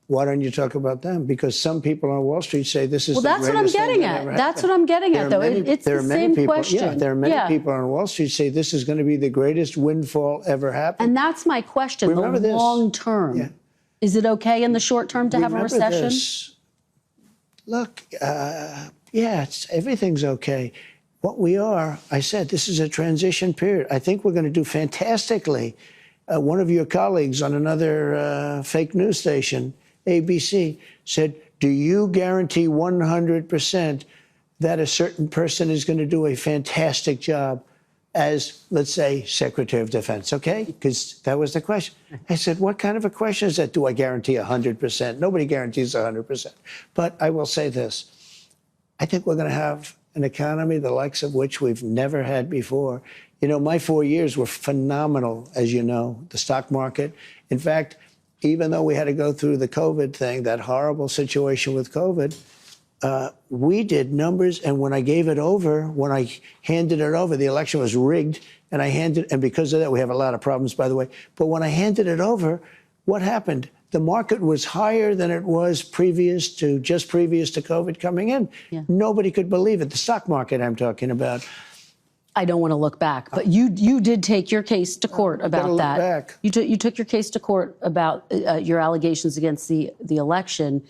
[SPEAKER 6] Why don't you talk about them? Because some people on Wall Street say this is the greatest thing that ever happened.
[SPEAKER 7] Well, that's what I'm getting at. That's what I'm getting at, though. It's the same question.
[SPEAKER 6] Yeah, there are many people on Wall Street say this is going to be the greatest windfall ever happened.
[SPEAKER 7] And that's my question.
[SPEAKER 6] Remember
[SPEAKER 7] the
[SPEAKER 6] this.
[SPEAKER 7] long term. Yeah. Is it okay in the short term to have a recession?
[SPEAKER 6] This. Look, everything's okay. What we are, I said, this is a transition period. I think we're going to do fantastically. One of your colleagues on another fake news station, ABC, said, do you guarantee 100% that a certain person is going to do a fantastic job as, let's say, Secretary of Defense, okay? Because that was the question. I said, what kind of a question is that? Do I guarantee 100%? Nobody guarantees 100%. But I will say this. I think we're going to have an economy the likes of which we've never had before. You know, my 4 years were phenomenal, as you know, the stock market. In fact, even though we had to go through the COVID thing, that horrible situation with COVID, we did numbers, and when I gave it over, when I handed it over, the election was rigged, and because of that, we have a lot of problems, by the way. But when I handed it over, what happened? The market was higher than it was previous to COVID coming in. Yeah. Nobody could believe it. The stock market I'm talking about.
[SPEAKER 7] I don't want to look back, but you did take your case to court about that.
[SPEAKER 6] Back.
[SPEAKER 7] You took your case to court about your allegations against the election.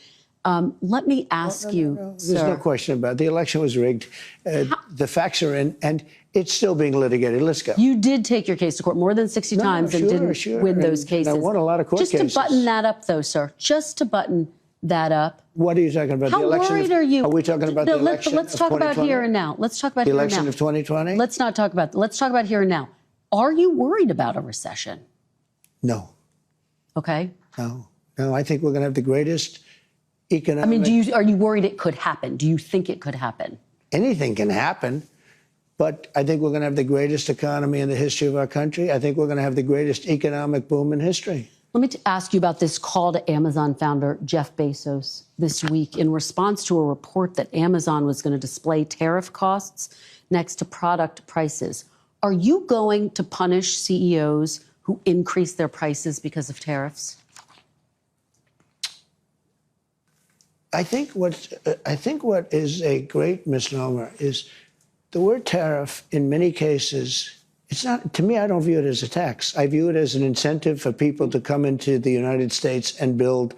[SPEAKER 7] Let me ask you,
[SPEAKER 6] There's no question about it. The election was rigged. The facts are in, and it's still being litigated. Let's go.
[SPEAKER 7] You did take your case to court more than 60 times and didn't win those cases.
[SPEAKER 6] I won a lot of court cases.
[SPEAKER 7] Just to button that up, though, sir. Just to button that up.
[SPEAKER 6] What are you talking about?
[SPEAKER 7] How
[SPEAKER 6] the election
[SPEAKER 7] worried are you?
[SPEAKER 6] Are we talking about the election
[SPEAKER 7] Let's talk about here and now. Let's talk about
[SPEAKER 6] the
[SPEAKER 7] here and now.
[SPEAKER 6] election of 2020?
[SPEAKER 7] Let's not talk about. Let's talk about here and now. Are you worried about a recession?
[SPEAKER 6] No.
[SPEAKER 7] Okay.
[SPEAKER 6] No. I think we're going to have the greatest economic.
[SPEAKER 7] I mean, are you worried it could happen? Do you think it could happen?
[SPEAKER 6] Anything can happen, but I think we're going to have the greatest economy in the history of our country. I think we're going to have the greatest economic boom in history.
[SPEAKER 7] Let me ask you about this call to Amazon founder Jeff Bezos this week in response to a report that Amazon was going to display tariff costs next to product prices. Are you going to punish CEOs who increase their prices because of tariffs?
[SPEAKER 6] I think what is a great misnomer is the word tariff in many cases. It's not, to me, I don't view it as a tax. I view it as an incentive for people to come into the United States and build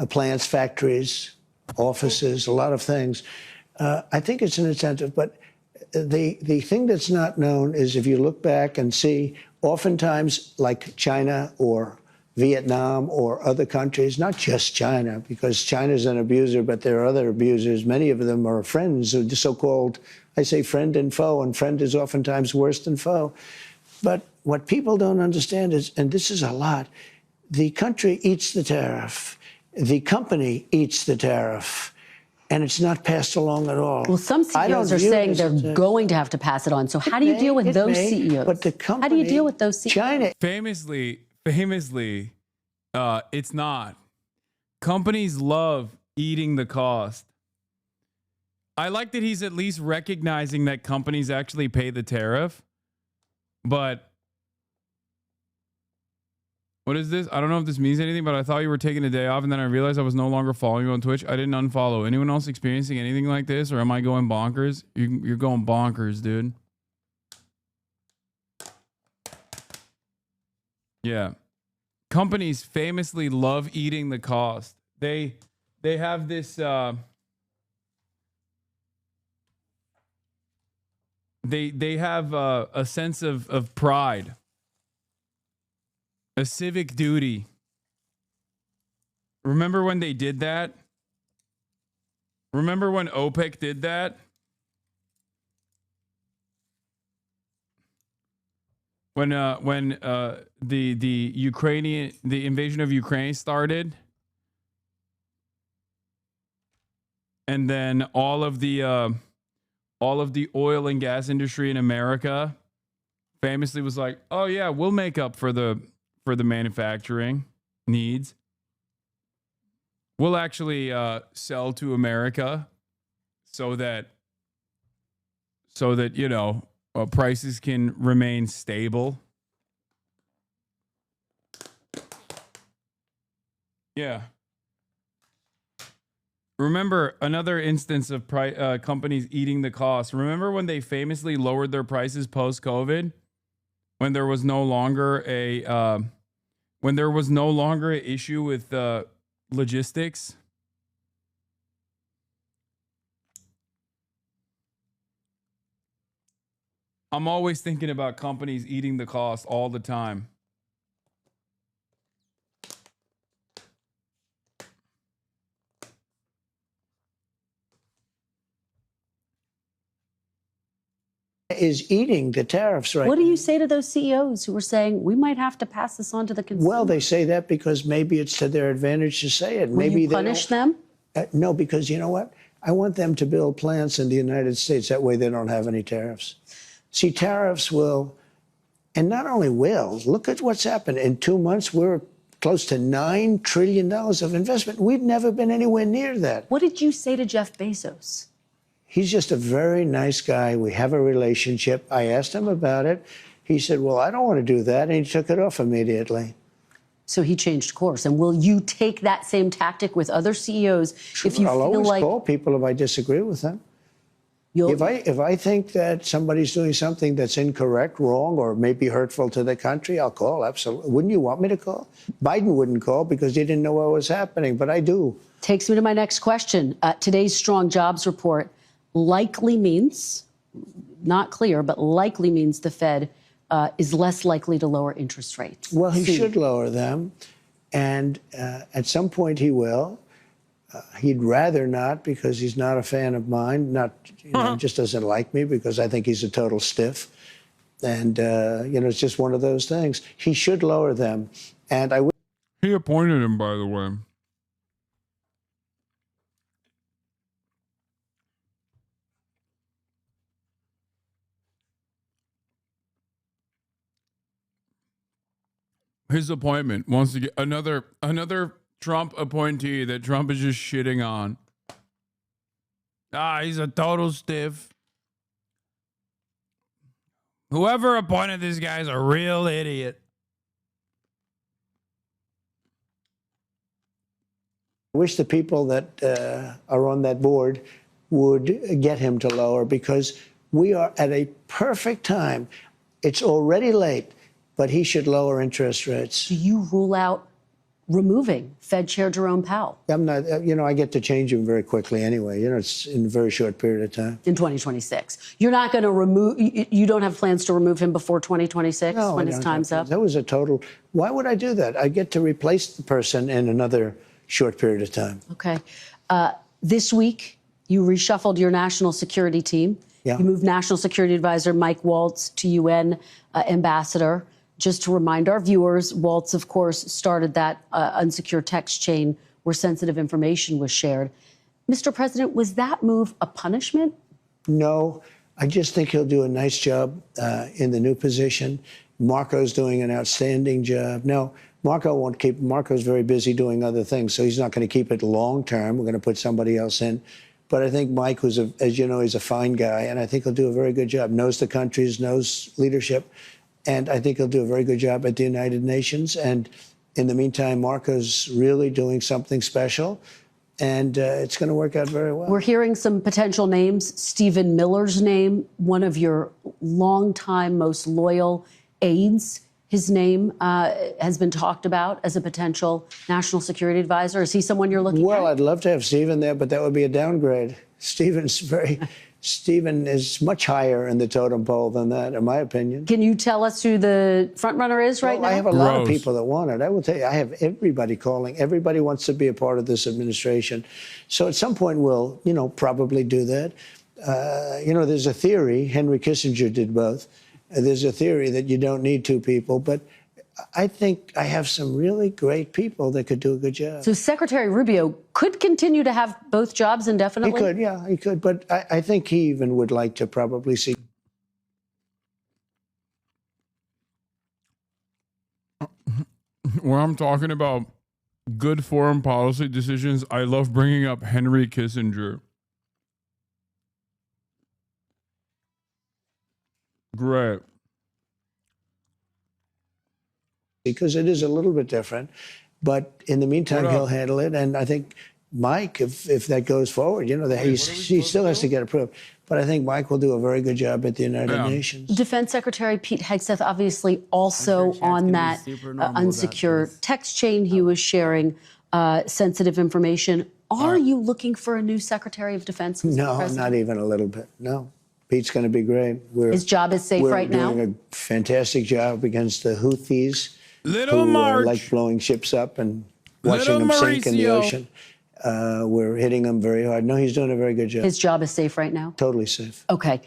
[SPEAKER 6] plants, factories, offices, a lot of things. I think it's an incentive, but the thing that's not known is if you look back and see, oftentimes like China or Vietnam or other countries, not just China, because China's an abuser, but there are other abusers. Many of them are friends, the so-called, I say friend and foe, and friend is oftentimes worse than foe. But what people don't understand is, and this is a lot, the country eats the tariff, the company eats the tariff, and it's not passed along at all.
[SPEAKER 7] Well, some CEOs are saying they're going to have to pass it on. So how do you deal with those CEOs?
[SPEAKER 6] But the company,
[SPEAKER 7] how do you deal with those CEOs?
[SPEAKER 6] China.
[SPEAKER 5] Famously, it's not. Companies love eating the cost. I like that he's at least recognizing that companies actually pay the tariff. But what is this? I don't know if this means anything, but I thought you were taking a day off, and then I realized I was no longer following you on Twitch. I didn't unfollow. Anyone else experiencing anything like this, or am I going bonkers? You're going bonkers, dude. Yeah. Companies famously love eating the cost. They have this they have a sense of pride, a civic duty. Remember when they did that? Remember when OPEC did that? When the invasion of Ukraine started, and then all of the oil and gas industry in America famously was like, "Oh yeah, we'll make up for the manufacturing needs. We'll actually sell to America so that you know prices can remain stable." Yeah. Remember another instance of companies eating the cost. Remember when they famously lowered their prices post-COVID, when there was no longer an issue with logistics? I'm always thinking about companies eating the cost all the time.
[SPEAKER 6] Is eating the tariffs right
[SPEAKER 7] What
[SPEAKER 6] now.
[SPEAKER 7] do you say to those CEOs who are saying we might have to pass this on to the consumer?
[SPEAKER 6] Well, they say that because maybe it's to their advantage to say it.
[SPEAKER 7] Will
[SPEAKER 6] Maybe
[SPEAKER 7] you
[SPEAKER 6] they
[SPEAKER 7] punish
[SPEAKER 6] don't-
[SPEAKER 7] them?
[SPEAKER 6] No, because you know what? I want them to build plants in the United States. That way they don't have any tariffs. See, tariffs will, and not only will, look at what's happened. In 2 months, we're close to $9 trillion of investment. We've never been anywhere near that.
[SPEAKER 7] What did you say to Jeff Bezos?
[SPEAKER 6] He's just a very nice guy. We have a relationship. I asked him about it. He said, well, I don't want to do that. And he took it off immediately.
[SPEAKER 7] So he changed course. And will you take that same tactic with other CEOs if you
[SPEAKER 6] I'll
[SPEAKER 7] feel
[SPEAKER 6] always
[SPEAKER 7] like
[SPEAKER 6] call people if I disagree with them. If I think that somebody's doing something that's incorrect, wrong, or maybe hurtful to the country, I'll call. Absolutely. Wouldn't you want me to call? Biden wouldn't call because he didn't know what was happening, but I do.
[SPEAKER 7] Takes me to my next question. Today's strong jobs report likely means, not clear, but likely means the Fed is less likely to lower interest rates.
[SPEAKER 6] Well, he should lower them, and at some point he will. He'd rather not because he's not a fan of mine. Just doesn't like me because I think he's a total stiff, and it's just one of those things. He should lower them, and I.
[SPEAKER 5] He appointed him, by the way. His appointment wants to get another Trump appointee that Trump is just shitting on. He's a total stiff. Whoever appointed this guy is a real idiot.
[SPEAKER 6] I wish the people that are on that board would get him to lower because we are at a perfect time. It's already late, but he should lower interest rates.
[SPEAKER 7] Do you rule out removing Fed Chair Jerome Powell?
[SPEAKER 6] I'm not, I get to change him very quickly anyway. It's in a very short period of time.
[SPEAKER 7] In 2026. You're not going to remove, you don't have plans to remove him before 2026 when his time's up?
[SPEAKER 6] That was a total, why would I do that? I get to replace the person in another short period of time.
[SPEAKER 7] Okay. This week, you reshuffled your national security team.
[SPEAKER 6] Yeah.
[SPEAKER 7] You moved National Security Advisor Mike Waltz to UN ambassador. Just to remind our viewers, Waltz, of course, started that unsecure text chain where sensitive information was shared. Mr. President, was that move a punishment?
[SPEAKER 6] No, I just think he'll do a nice job in the new position. Marco's doing an outstanding job. No, Marco's very busy doing other things, so he's not going to keep it long term. We're going to put somebody else in. But I think Mike, as you know, he's a fine guy, and I think he'll do a very good job. Knows the countries, knows leadership. And I think he'll do a very good job at the United Nations. And in the meantime, Marco's really doing something special. And it's going to work out very well.
[SPEAKER 7] We're hearing some potential names. Stephen Miller's name, one of your longtime, most loyal aides. His name has been talked about as a potential national security advisor. Is he someone you're looking at?
[SPEAKER 6] Well, I'd love to have Stephen there, but that would be a downgrade. Stephen's very Stephen is much higher in the totem pole than that, in my opinion.
[SPEAKER 7] Can you tell us who the front runner is right now?
[SPEAKER 6] I have a lot of people that want it. I will tell you, I have everybody calling. Everybody wants to be a part of this administration. So at some point we'll, probably do that. There's a theory, Henry Kissinger did both. There's a theory that you don't need two people, but I think I have some really great people that could do a good job.
[SPEAKER 7] So Secretary Rubio could continue to have both jobs indefinitely?
[SPEAKER 6] He could, yeah, he could. But I think he even would like to probably see.
[SPEAKER 5] When I'm talking about good foreign policy decisions, I love bringing up Henry Kissinger. Great.
[SPEAKER 6] Because it is a little bit different. But in the meantime, he'll handle it. And I think Mike, if that goes forward, he still has to get approved. But I think Mike will do a very good job at the United Nations.
[SPEAKER 7] Defense Secretary Pete Hegseth, obviously also on that unsecure text chain. He was sharing sensitive information. Are you looking for a new Secretary of Defense?
[SPEAKER 6] No, not even a little bit. No. Pete's going to be great.
[SPEAKER 7] His job is safe right now?
[SPEAKER 6] We're doing a fantastic job against the Houthis.
[SPEAKER 5] Little
[SPEAKER 6] who
[SPEAKER 5] March.
[SPEAKER 6] like blowing ships up and watching them sink in the ocean. We're hitting them very hard. No, he's doing a very good job.
[SPEAKER 7] His job is safe right now?
[SPEAKER 6] Totally safe.
[SPEAKER 7] Okay.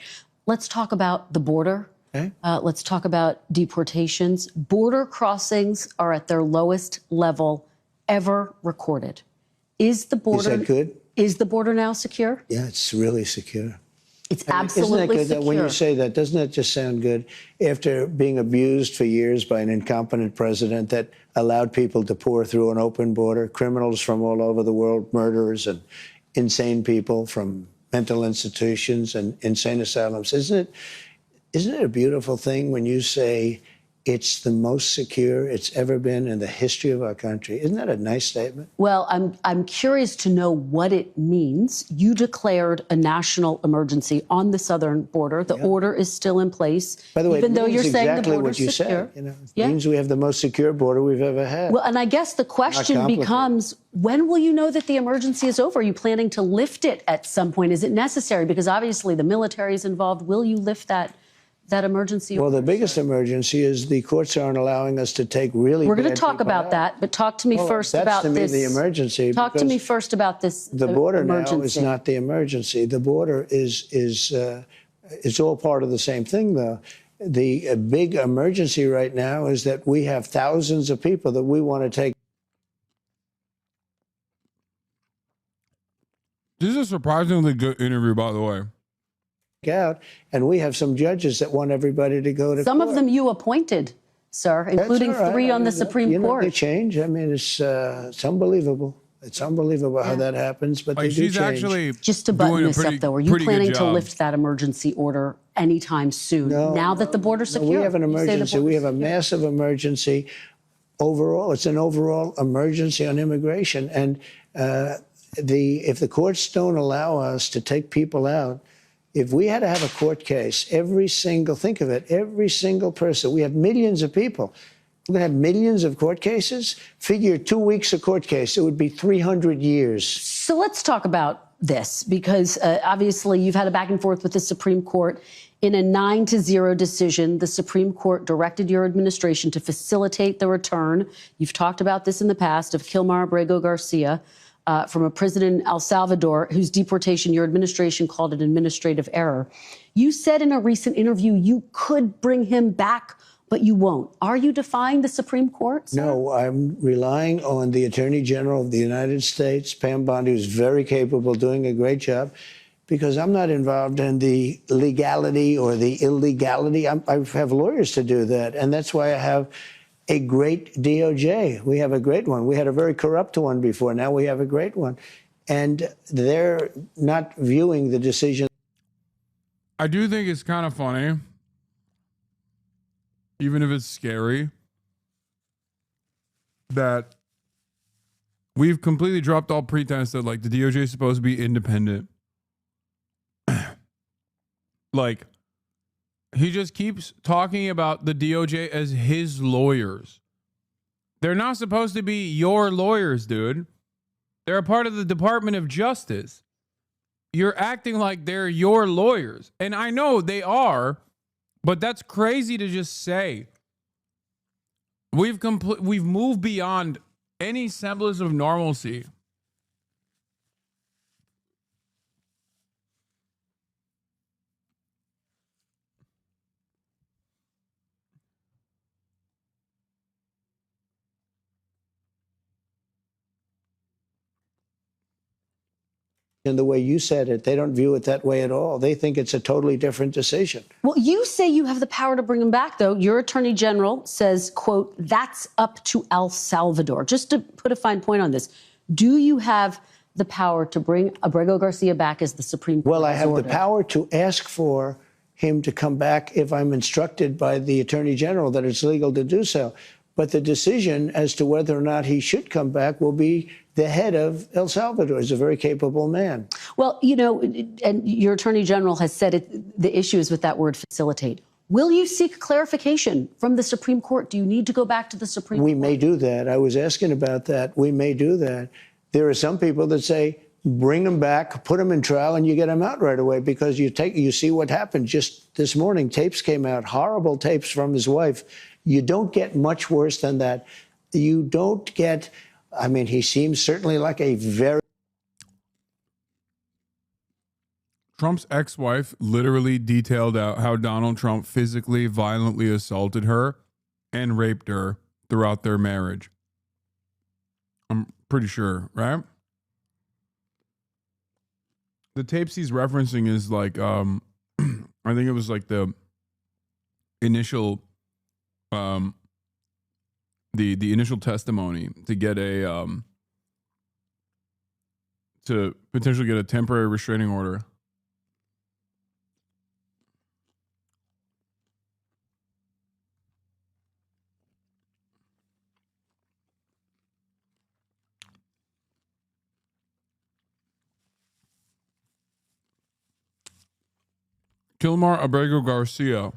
[SPEAKER 7] Let's talk about the border.
[SPEAKER 6] Okay.
[SPEAKER 7] Let's talk about deportations. Border crossings are at their lowest level ever recorded. Is the border...
[SPEAKER 6] Is that good?
[SPEAKER 7] Is the border now secure?
[SPEAKER 6] Yeah, it's really secure.
[SPEAKER 7] It's absolutely
[SPEAKER 6] Isn't that good?
[SPEAKER 7] secure.
[SPEAKER 6] When you say that, doesn't that just sound good? After being abused for years by an incompetent president that allowed people to pour through an open border, criminals from all over the world, murderers and insane people from mental institutions and insane asylums. Isn't it a beautiful thing when you say it's the most secure it's ever been in the history of our country? Isn't that a nice statement?
[SPEAKER 7] Well, I'm curious to know what it means. You declared a national emergency on the southern border. The order is still in place.
[SPEAKER 6] By the way,
[SPEAKER 7] even
[SPEAKER 6] it
[SPEAKER 7] though
[SPEAKER 6] means
[SPEAKER 7] you're saying
[SPEAKER 6] exactly
[SPEAKER 7] the border's
[SPEAKER 6] what you
[SPEAKER 7] secure.
[SPEAKER 6] said. It means we have the most secure border we've ever had.
[SPEAKER 7] Well, and I guess the question becomes, when will you know that the emergency is over? Are you planning to lift it at some point? Is it necessary? Because obviously the military is involved. Will you lift that emergency?
[SPEAKER 6] Well, the biggest emergency is the courts aren't allowing us to take really
[SPEAKER 7] We're going
[SPEAKER 6] bad
[SPEAKER 7] to talk
[SPEAKER 6] people
[SPEAKER 7] about
[SPEAKER 6] out.
[SPEAKER 7] that, but talk to me first about
[SPEAKER 6] That's to me
[SPEAKER 7] this.
[SPEAKER 6] the emergency.
[SPEAKER 7] Talk to
[SPEAKER 6] because
[SPEAKER 7] me first about this.
[SPEAKER 6] The border
[SPEAKER 7] emergency.
[SPEAKER 6] now is not the emergency. The border is it's all part of the same thing, though. The big emergency right now is that we have thousands of people that we want to take.
[SPEAKER 5] This is a surprisingly good interview, by the way.
[SPEAKER 6] Out, and we have some judges that want everybody to go to
[SPEAKER 7] Some
[SPEAKER 6] court.
[SPEAKER 7] of them you appointed, sir, including
[SPEAKER 6] That's all right.
[SPEAKER 7] 3 on the
[SPEAKER 6] I mean,
[SPEAKER 7] Supreme Court.
[SPEAKER 6] They change. I mean, it's unbelievable. It's unbelievable how that happens, but they do
[SPEAKER 5] she's
[SPEAKER 6] change.
[SPEAKER 5] actually
[SPEAKER 7] Just to button
[SPEAKER 5] doing a
[SPEAKER 7] this up,
[SPEAKER 5] pretty-
[SPEAKER 7] though, are you
[SPEAKER 5] pretty good
[SPEAKER 7] planning to
[SPEAKER 5] job.
[SPEAKER 7] lift that emergency order anytime soon? now that the border's
[SPEAKER 6] No,
[SPEAKER 7] secure?
[SPEAKER 6] we have an
[SPEAKER 7] You say the
[SPEAKER 6] emergency. We
[SPEAKER 7] border's
[SPEAKER 6] have a
[SPEAKER 7] secure.
[SPEAKER 6] massive emergency. Overall, it's an overall emergency on immigration. And if the courts don't allow us to take people out, if we had to have a court case, every single person, we have millions of people. We're going to have millions of court cases. Figure 2 weeks a court case, it would be 300 years.
[SPEAKER 7] So let's talk about this, because obviously you've had a back and forth with the Supreme Court. In a 9-0 decision, the Supreme Court directed your administration to facilitate the return. You've talked about this in the past of Kilmar Abrego Garcia from a prison in El Salvador, whose deportation your administration called an administrative error. You said in a recent interview you could bring him back, but you won't. Are you defying the Supreme Court, sir?
[SPEAKER 6] No, I'm relying on the Attorney General of the United States, Pam Bondi, who's very capable, doing a great job, because I'm not involved in the legality or the illegality. I have lawyers to do that, and that's why I have a great DOJ. We have a great one. We had a very corrupt one before. Now we have a great one. And they're not viewing the decision.
[SPEAKER 5] I do think it's kind of funny, even if it's scary, that we've completely dropped all pretense that like the DOJ is supposed to be independent. Like, he just keeps talking about the DOJ as his lawyers. They're not supposed to be your lawyers, dude. They're a part of the Department of Justice. you're acting like they're your lawyers. And I know they are, but that's crazy to just say. We've moved beyond any semblance of normalcy.
[SPEAKER 6] In the way you said it, they don't view it that way at all. They think it's a totally different decision.
[SPEAKER 7] Well, you say you have the power to bring him back, though. Your attorney general says, quote, that's up to El Salvador. Just to put a fine point on this, do you have the power to bring Abrego Garcia back as the Supreme Court?
[SPEAKER 6] Well, I have
[SPEAKER 7] order?
[SPEAKER 6] the power to ask for him to come back if I'm instructed by the attorney general that it's legal to do so. But the decision as to whether or not he should come back will be the head of El Salvador. He's a very capable man.
[SPEAKER 7] Well, you know, and your attorney general has said the issue is with that word facilitate. Will you seek clarification from the Supreme Court? Do you need to go back to the Supreme Court?
[SPEAKER 6] We may do that. I was asking about that. We may do that. There are some people that say, bring him back, put him in trial, and you get him out right away because you see what happened just this morning. Tapes came out, horrible tapes from his wife. You don't get much worse than that. You don't get, I mean, he seems certainly like a very...
[SPEAKER 5] Trump's ex-wife literally detailed out how Donald Trump physically, violently assaulted her and raped her throughout their marriage. I'm pretty sure, right? The tapes he's referencing is like, I think it was like the initial, the initial testimony to get a, to potentially get a temporary restraining order. Kilmar Abrego Garcia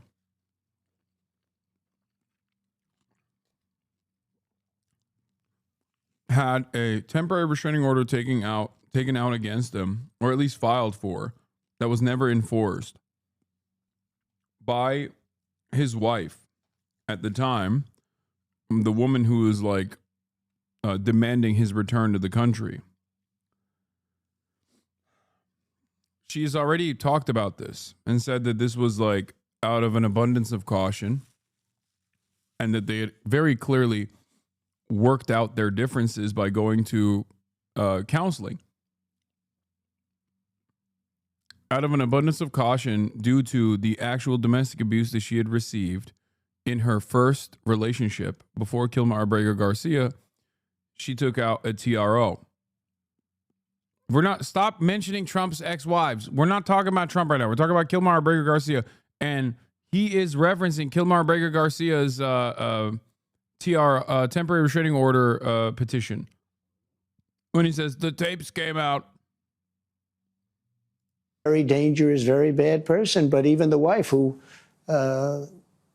[SPEAKER 5] had a temporary restraining order taken out against him, or at least filed for, that was never enforced by his wife at the time, the woman who was like demanding his return to the country. She's already talked about this and said that this was like out of an abundance of caution and that they had very clearly worked out their differences by going to counseling. Out of an abundance of caution due to the actual domestic abuse that she had received in her first relationship before Kilmar Abrego Garcia, she took out a TRO. Stop mentioning Trump's ex-wives. We're not talking about Trump right now. We're talking about Kilmar Abrego Garcia. And he is referencing Kilmar Abrego Garcia's temporary restraining order petition when he says the tapes came out.
[SPEAKER 6] Very dangerous, very bad person. But even the wife who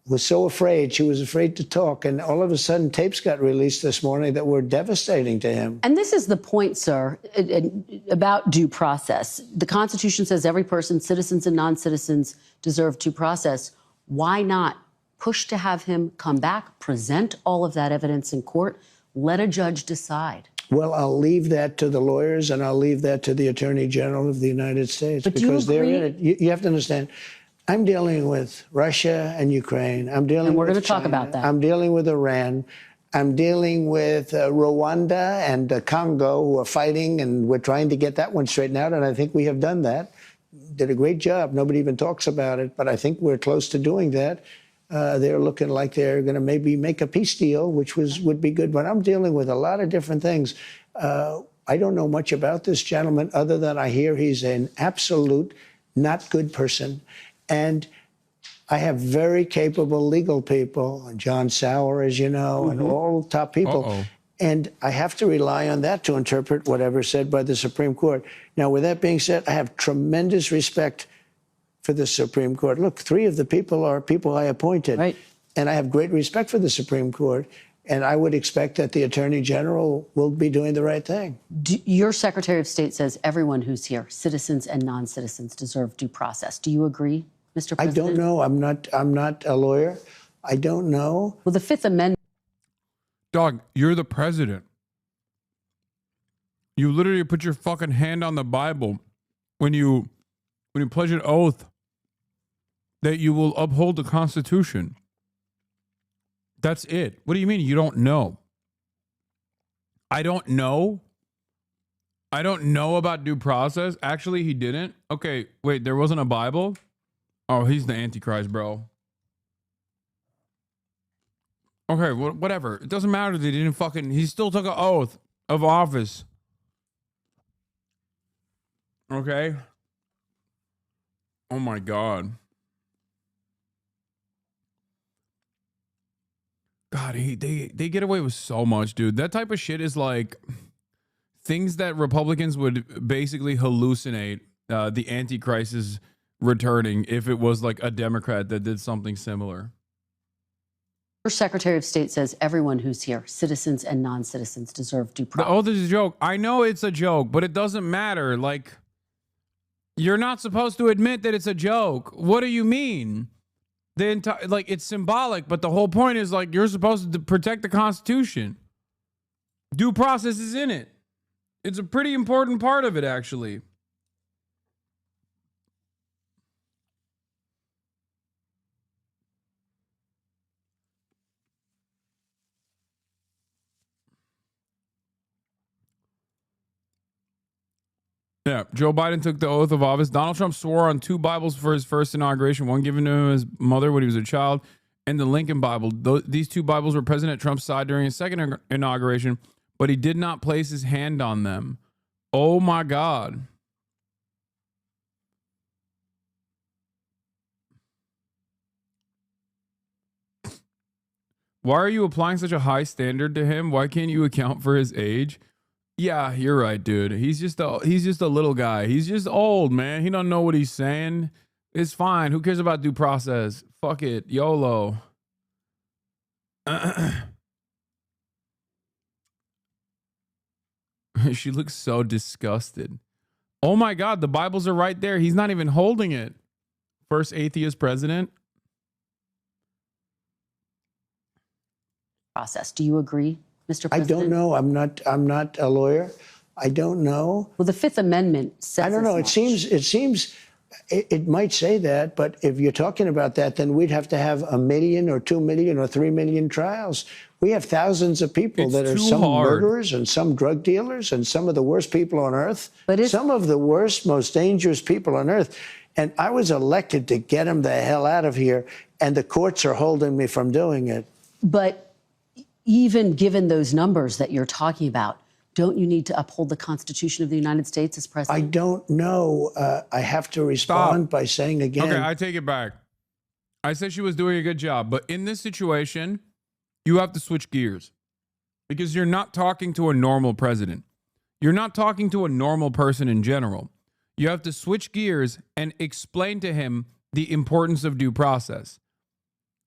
[SPEAKER 6] was so afraid, she was afraid to talk. And all of a sudden, tapes got released this morning that were devastating to him.
[SPEAKER 7] And this is the point, sir, about due process. The Constitution says every person, citizens and non-citizens, deserve due process. Why not push to have him come back, present all of that evidence in court, let a judge decide?
[SPEAKER 6] Well, I'll leave that to the lawyers and I'll leave that to the Attorney General of the United States.
[SPEAKER 7] But
[SPEAKER 6] because
[SPEAKER 7] do you agree?
[SPEAKER 6] they're in it. You have to understand, I'm dealing with Russia and Ukraine. I'm dealing
[SPEAKER 7] and we're
[SPEAKER 6] with
[SPEAKER 7] going to talk
[SPEAKER 6] China.
[SPEAKER 7] about that.
[SPEAKER 6] I'm dealing with Iran. I'm dealing with Rwanda and Congo, who are fighting, and we're trying to get that one straightened out, and I think we have done that. Did a great job. Nobody even talks about it, but I think we're close to doing that. They're looking like they're going to maybe make a peace deal, which would be good. But I'm dealing with a lot of different things. I don't know much about this gentleman other than I hear he's an absolute not good person. And I have very capable legal people, John Sauer, as you know, and all top people. And I have to rely on that to interpret whatever's said by the Supreme Court. Now, with that being said, I have tremendous respect for the Supreme Court. Look, 3 of the people are people I appointed.
[SPEAKER 7] Right.
[SPEAKER 6] And I have great respect for the Supreme Court. And I would expect that the Attorney General will be doing the right thing.
[SPEAKER 7] Your Secretary of State says everyone who's here, citizens and non-citizens, deserve due process. Do you agree, Mr. President?
[SPEAKER 6] I don't know. I'm not a lawyer. I don't know.
[SPEAKER 7] Well, the Fifth Amendment.
[SPEAKER 5] Dog, you're the president. You literally put your fucking hand on the Bible when you pledge an oath that you will uphold the Constitution. That's it. What do you mean you don't know? I don't know. I don't know about due process. Actually, he didn't. Okay, wait, there wasn't a Bible? Oh, he's the Antichrist, bro. Okay, whatever. It doesn't matter that he didn't fucking... He still took an oath of office. Okay? Oh my God. God, they get away with so much, dude. That type of shit is like things that Republicans would basically hallucinate the Antichrist is returning if it was like a Democrat that did something similar.
[SPEAKER 7] Your Secretary of State says everyone who's here, citizens and non-citizens, deserve due process.
[SPEAKER 5] The oath is a joke. I know it's a joke, but it doesn't matter. Like, you're not supposed to admit that it's a joke. What do you mean? The entire, like, it's symbolic, but the whole point is like you're supposed to protect the Constitution. Due process is in it. It's a pretty important part of it, actually. Yeah, Joe Biden took the oath of office. Donald Trump swore on 2 Bibles for his first inauguration, one given to his mother when he was a child, and the Lincoln Bible. These 2 Bibles were President Trump's side during his second inauguration, but he did not place his hand on them. Oh my God. Why are you applying such a high standard to him? Why can't you account for his age? Yeah, you're right, dude. He's just a little guy. He's just old, man. He don't know what he's saying. It's fine. Who cares about due process? Fuck it. YOLO. She looks so disgusted. Oh my God, the Bibles are right there. He's not even holding it. First atheist president.
[SPEAKER 7] Process. Do you agree, Mr. President?
[SPEAKER 6] I don't know. I'm not a lawyer. I don't know.
[SPEAKER 7] Well, the Fifth Amendment says
[SPEAKER 6] I don't know. It might say that, but if you're talking about that, then we'd have to have 1 million or 2 million or 3 million trials. We have thousands of people that are some murderers and some drug dealers and some of the worst people on earth. Some of the worst, most dangerous people on earth. And I was elected to get them the hell out of here, and the courts are holding me from doing it.
[SPEAKER 7] But even given those numbers that you're talking about, don't you need to uphold the Constitution of the United States as president?
[SPEAKER 6] I don't know. I have to respond by saying again.
[SPEAKER 5] Okay, I take it back. I said she was doing a good job, but in this situation, you have to switch gears because you're not talking to a normal president. You're not talking to a normal person in general. You have to switch gears and explain to him the importance of due process.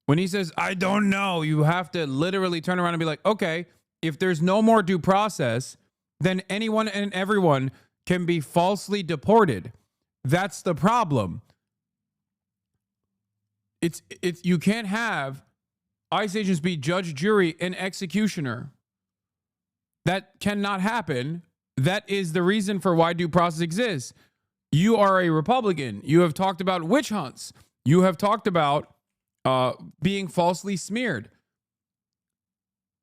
[SPEAKER 5] When he says, I don't know, you have to literally turn around and be like, okay, if there's no more due process, then anyone and everyone can be falsely deported. That's the problem. It's you can't have ICE agents be judge, jury, and executioner. That cannot happen. That is the reason for why due process exists. You are a Republican. You have talked about witch hunts. You have talked about being falsely smeared.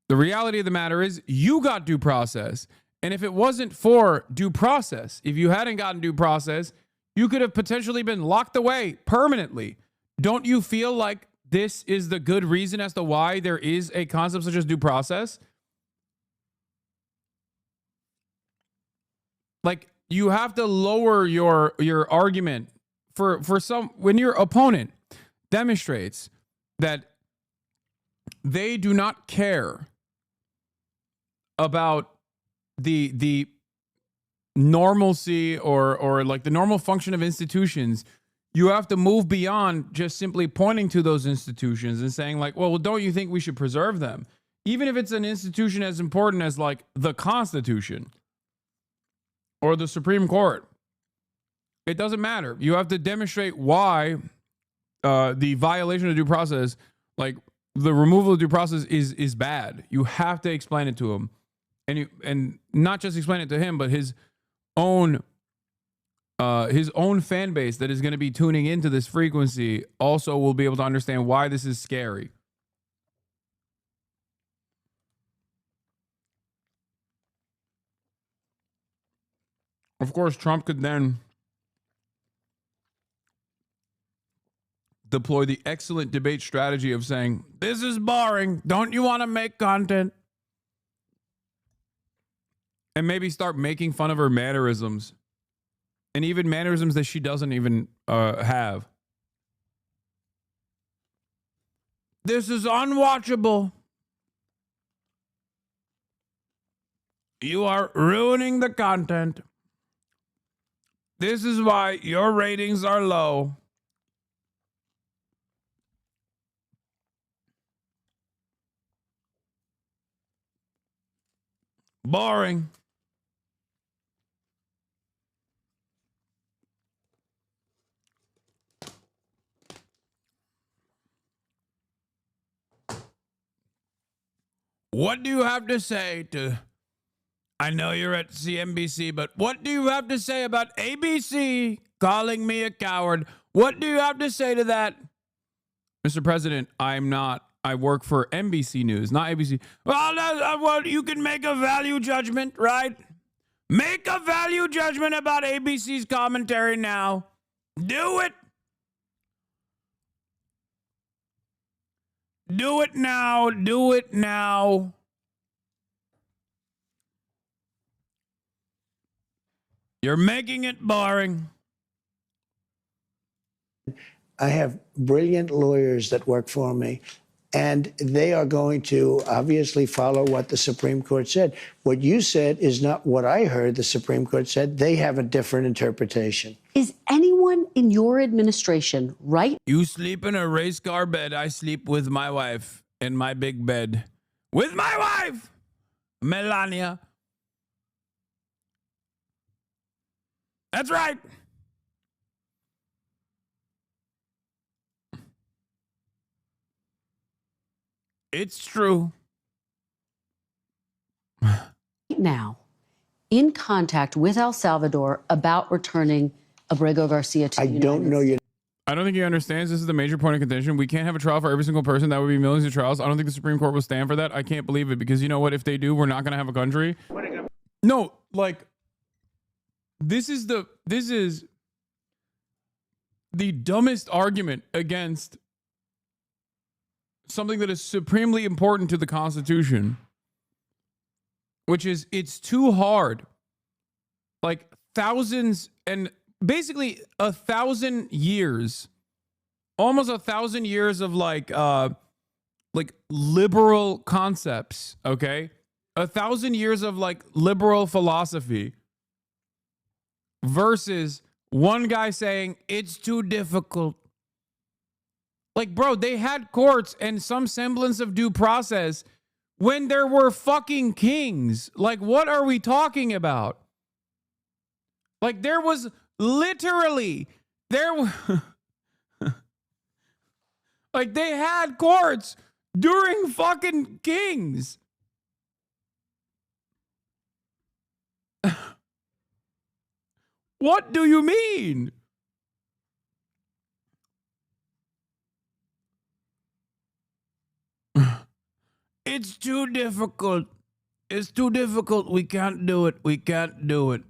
[SPEAKER 5] The reality of the matter is you got due process. And if it wasn't for due process, if you hadn't gotten due process, you could have potentially been locked away permanently. Don't you feel like this is the good reason as to why there is a concept such as due process? Like, you have to lower your argument for some when your opponent demonstrates that they do not care about the normalcy or like the normal function of institutions. You have to move beyond just simply pointing to those institutions and saying like, well, don't you think we should preserve them? even if it's an institution as important as like the Constitution or the Supreme Court, it doesn't matter. You have to demonstrate why the violation of due process, like the removal of due process, is bad. You have to explain it to him, and not just explain it to him, but his own fan base that is going to be tuning into this frequency also will be able to understand why this is scary. Of course, Trump could then deploy the excellent debate strategy of saying, this is boring. Don't you want to make content? And maybe start making fun of her mannerisms. And even mannerisms that she doesn't even have. This is unwatchable. You are ruining the content. This is why your ratings are low. Boring. What do you have to say to... I know you're at CNBC, but what do you have to say about ABC calling me a coward? What do you have to say to that? Mr. President, I'm not. I work for NBC News, not ABC. Well, you can make a value judgment, right? Make a value judgment about ABC's commentary now. Do it. Do it now. Do it now. You're making it boring.
[SPEAKER 6] I have brilliant lawyers that work for me, and they are going to obviously follow what the Supreme Court said. What you said is not what I heard the Supreme Court said. They have a different interpretation.
[SPEAKER 7] Is anyone in your administration right?
[SPEAKER 5] You sleep in a race car bed. I sleep with my wife in my big bed. With my wife, Melania. That's right. It's true.
[SPEAKER 7] Now, in contact with El Salvador about returning Abrego Garcia to the United States.
[SPEAKER 6] I don't know you.
[SPEAKER 5] I don't think he understands this is the major point of contention. We can't have a trial for every single person. That would be millions of trials. I don't think the Supreme Court will stand for that. I can't believe it, because you know what? If they do, we're not going to have a country. No, like, this is the dumbest argument against something that is supremely important to the Constitution, which is it's too hard. Like thousands and basically 1,000 years, almost 1,000 years of like liberal concepts. Okay. 1,000 years of like liberal philosophy versus one guy saying it's too difficult. Like, bro, they had courts and some semblance of due process when there were fucking kings. Like, what are we talking about? Like, there was literally, like, they had courts during fucking kings. What do you mean? It's too difficult. It's too difficult. We can't do it. We can't do it.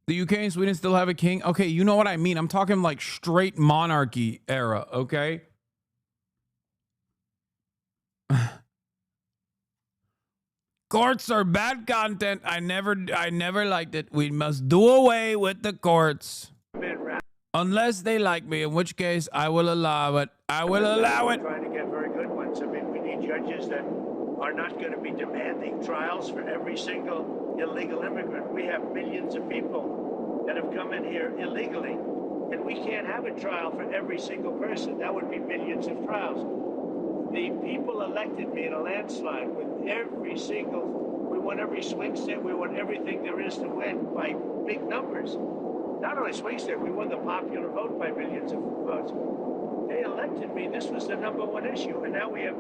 [SPEAKER 5] The UK and Sweden still have a king? Okay, you know what I mean. I'm talking like straight monarchy era, okay? Courts are bad content. I never liked it. We must do away with the courts. Unless they like me, in which case I will allow it. I will allow it.
[SPEAKER 8] Trying to get very good ones. I mean, we need judges that are not going to be demanding trials for every single illegal immigrant. We have millions of people that have come in here illegally, and we can't have a trial for every single person. That would be millions of trials. The people elected me in a landslide with every single, we won every swing state, we won everything there is to win by big numbers. Not only swing state, we won the popular vote by millions of votes. They elected me, this was the #1 issue, and now we have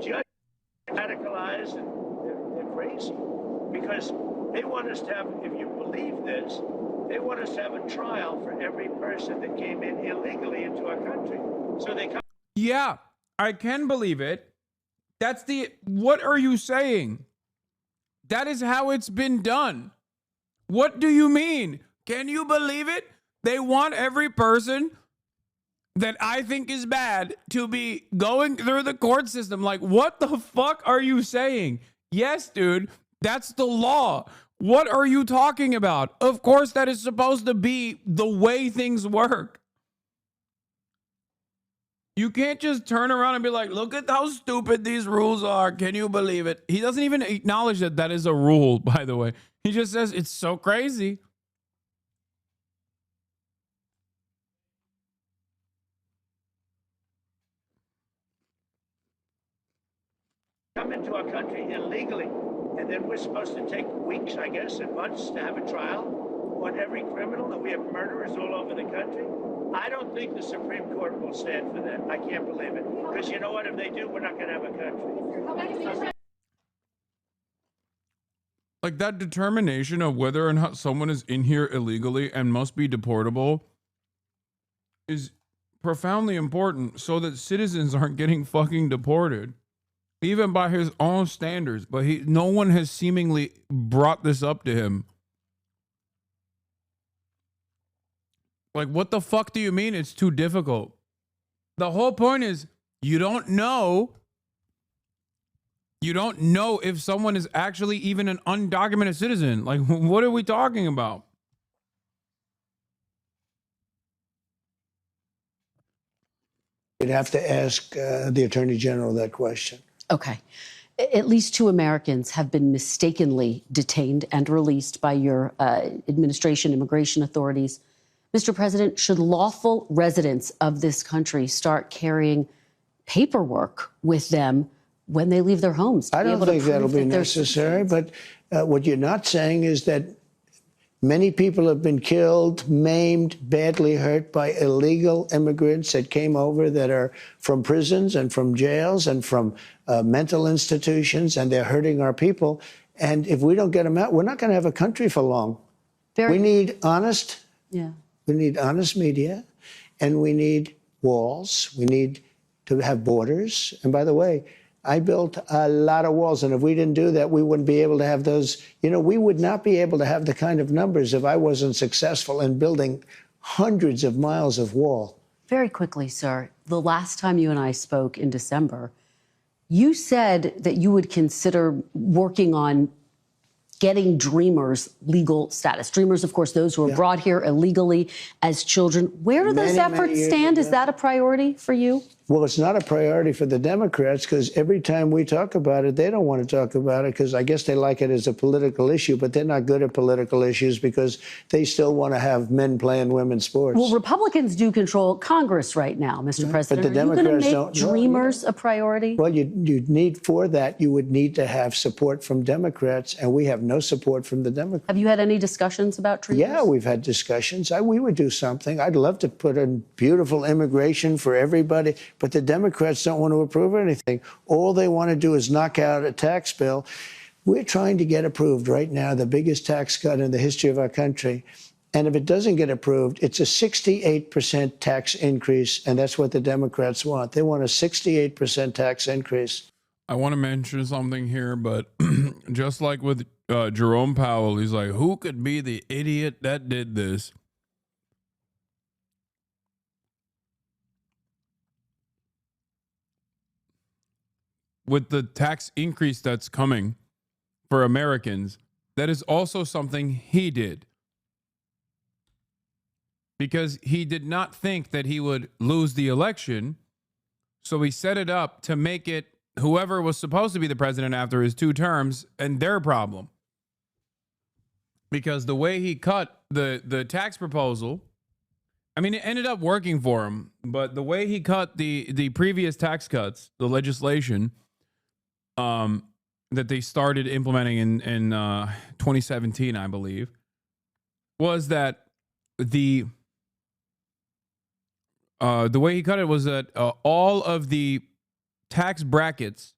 [SPEAKER 8] judges radicalized and they're crazy because they want us to have, if you believe this, they want us to have a trial for every person that came in illegally into our country. So they come.
[SPEAKER 5] Yeah, I can believe it. That's the, what are you saying? That is how it's been done. What do you mean? Can you believe it? They want every person that I think is bad to be going through the court system. Like, what the fuck are you saying? Yes, dude, that's the law. What are you talking about? Of course, that is supposed to be the way things work. You can't just turn around and be like, look at how stupid these rules are. Can you believe it? He doesn't even acknowledge that that is a rule, by the way. He just says it's so crazy.
[SPEAKER 8] Come into our country illegally, and then we're supposed to take weeks, I guess, and months to have a trial on every criminal, and we have murderers all over the country. I don't think the Supreme Court will stand for that. I can't believe it. Because you know what? If they do, we're not going to have a country.
[SPEAKER 5] Like, that determination of whether or not someone is in here illegally and must be deportable is profoundly important so that citizens aren't getting fucking deported, even by his own standards. But no one has seemingly brought this up to him. Like, what the fuck do you mean it's too difficult? The whole point is you don't know. You don't know if someone is actually even an undocumented citizen. Like, what are we talking about?
[SPEAKER 6] You'd have to ask the Attorney General that question.
[SPEAKER 7] Okay. At least 2 Americans have been mistakenly detained and released by your administration, immigration authorities. Mr. President, should lawful residents of this country start carrying paperwork with them when they leave their homes?
[SPEAKER 6] I don't think that'll be necessary, but what you're not saying is that many people have been killed, maimed, badly hurt by illegal immigrants that came over that are from prisons and from jails and from mental institutions, and they're hurting our people. And if we don't get them out, we're not going to have a country for long. We need honest.
[SPEAKER 7] Yeah.
[SPEAKER 6] We need honest media, and we need walls. We need to have borders. And by the way, I built a lot of walls, and if we didn't do that, we wouldn't be able to have those. You know, we would not be able to have the kind of numbers if I wasn't successful in building hundreds of miles of wall.
[SPEAKER 7] Very quickly, sir, the last time you and I spoke in December, you said that you would consider working on getting Dreamers legal status. Dreamers, of course, those who were brought here illegally as children. Where do those efforts stand? Is that a priority for you?
[SPEAKER 6] Well, it's not a priority for the Democrats because every time we talk about it, they don't want to talk about it because I guess they like it as a political issue, but they're not good at political issues because they still want to have men playing women's sports.
[SPEAKER 7] Well, Republicans do control Congress right now, Mr. President.
[SPEAKER 6] But the
[SPEAKER 7] Are you
[SPEAKER 6] Democrats
[SPEAKER 7] going
[SPEAKER 6] don't.
[SPEAKER 7] to make Dreamers a priority?
[SPEAKER 6] Well, you'd need for that, you would need to have support from Democrats, and we have no support from the Democrats.
[SPEAKER 7] Have you had any discussions about Dreamers?
[SPEAKER 6] Yeah, we've had discussions. We would do something. I'd love to put in beautiful immigration for everybody, but the Democrats don't want to approve anything. All they want to do is knock out a tax bill. We're trying to get approved right now, the biggest tax cut in the history of our country. And if it doesn't get approved, it's a 68% tax increase, and that's what the Democrats want. They want a 68% tax increase.
[SPEAKER 5] I want to mention something here, but just like with Jerome Powell, he's like, who could be the idiot that did this? With the tax increase that's coming for Americans, that is also something he did. Because he did not think that he would lose the election, so he set it up to make it whoever was supposed to be the president after his 2 terms and their problem. Because the way he cut the tax proposal I mean, it ended up working for him, but the way he cut the previous tax cuts, the legislation that they started implementing in 2017, I believe, was that the way he cut it was that all of the tax brackets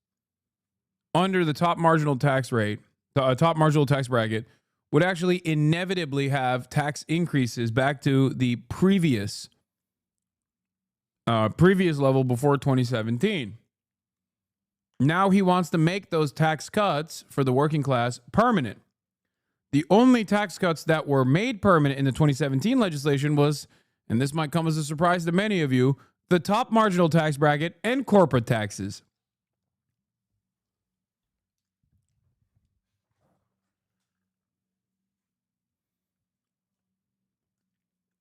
[SPEAKER 5] under the top marginal tax rate, the top marginal tax bracket, would actually inevitably have tax increases back to the previous level before 2017. Now he wants to make those tax cuts for the working class permanent. The only tax cuts that were made permanent in the 2017 legislation was, and this might come as a surprise to many of you, the top marginal tax bracket and corporate taxes.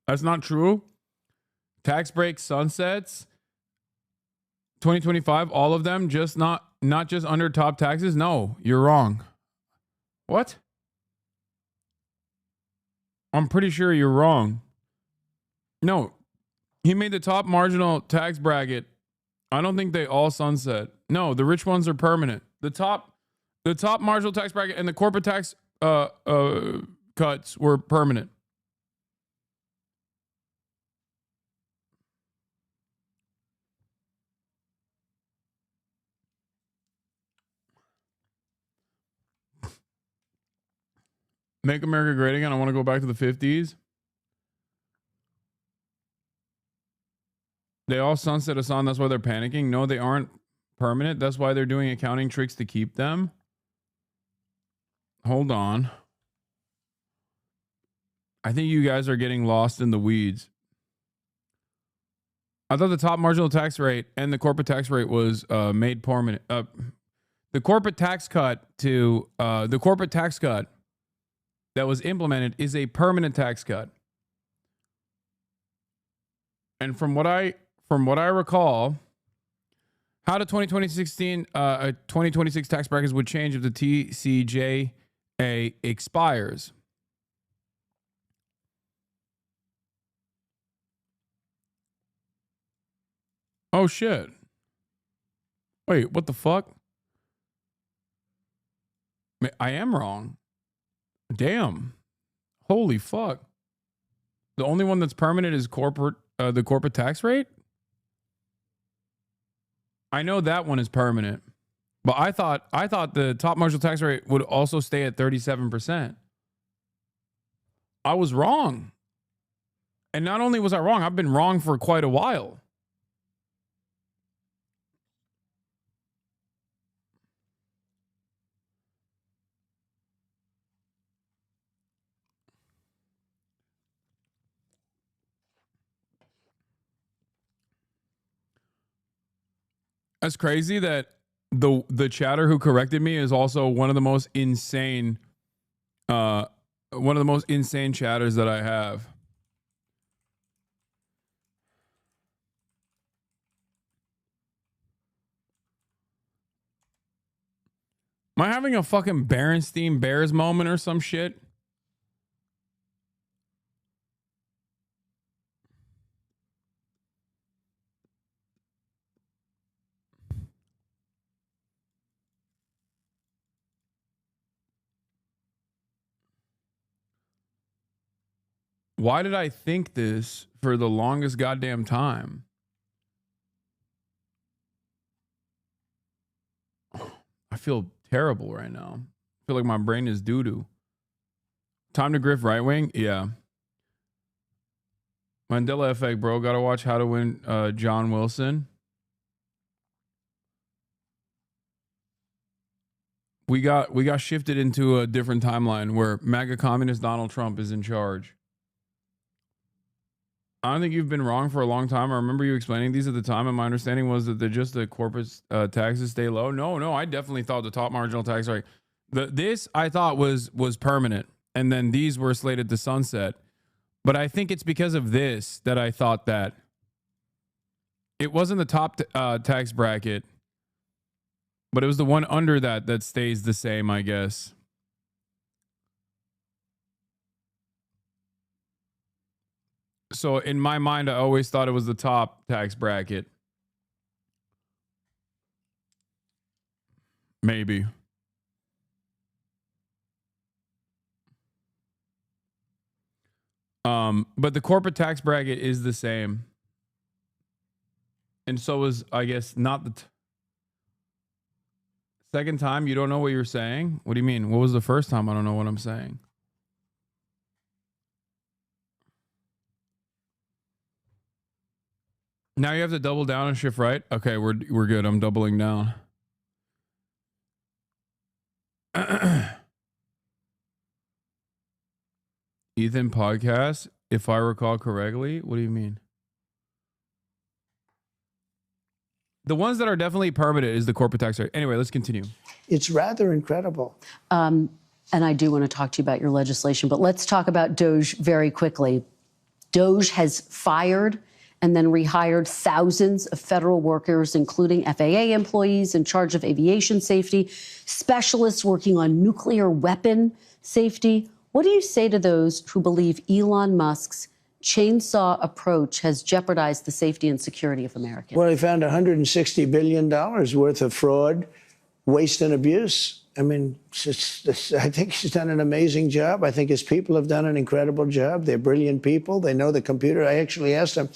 [SPEAKER 5] That's not true. Tax breaks, sunsets, 2025, all of them, just not just under top taxes. No, you're wrong. What? I'm pretty sure you're wrong. No, he made the top marginal tax bracket. I don't think they all sunset. No, the rich ones are permanent. The top marginal tax bracket and the corporate tax cuts were permanent. Make America Great Again. I want to go back to the 50s. They all sunset Hasan. That's why they're panicking. No, they aren't permanent. That's why they're doing accounting tricks to keep them. Hold on. I think you guys are getting lost in the weeds. I thought the top marginal tax rate and the corporate tax rate was made permanent. The corporate tax cut that was implemented is a permanent tax cut. And from what I recall, how the 2026 tax brackets would change if the TCJA expires. Oh shit. Wait, what the fuck? I am wrong. Damn. Holy fuck. The only one that's permanent is the corporate tax rate? I know that one is permanent. But I thought the top marginal tax rate would also stay at 37%. I was wrong. And not only was I wrong, I've been wrong for quite a while. That's crazy that the chatter who corrected me is also one of the most insane chatters that I have. Am I having a fucking Berenstein Bears moment or some shit? Why did I think this for the longest goddamn time? I feel terrible right now. I feel like my brain is doo-doo. Time to grift right wing? Yeah. Mandela effect, bro. Gotta watch How to Win John Wilson. We got shifted into a different timeline where MAGA communist Donald Trump is in charge. I don't think you've been wrong for a long time. I remember you explaining these at the time, and my understanding was that they're just the corporate taxes stay low. No, I definitely thought the top marginal tax rate. This I thought was permanent, and then these were slated to sunset. But I think it's because of this that I thought that it wasn't the top tax bracket, but it was the one under that stays the same, I guess. So in my mind, I always thought it was the top tax bracket. Maybe. But the corporate tax bracket is the same. And so is, I guess, not the second time. You don't know what you're saying? What do you mean? What was the first time? I don't know what I'm saying. Now you have to double down on shift right. Okay, we're good. I'm doubling down. Ethan podcast, if I recall correctly. What do you mean? The ones that are definitely permanent is the corporate tax rate. Anyway, let's continue.
[SPEAKER 6] It's rather incredible.
[SPEAKER 7] And I do want to talk to you about your legislation, but let's talk about DOJ very quickly. DOJ has fired and then rehired thousands of federal workers, including FAA employees in charge of aviation safety, specialists working on nuclear weapon safety. What do you say to those who believe Elon Musk's chainsaw approach has jeopardized the safety and security of Americans?
[SPEAKER 6] Well, he found $160 billion worth of fraud, waste, and abuse. I mean, I think he's done an amazing job. I think his people have done an incredible job. They're brilliant people. They know the computer. I actually asked him,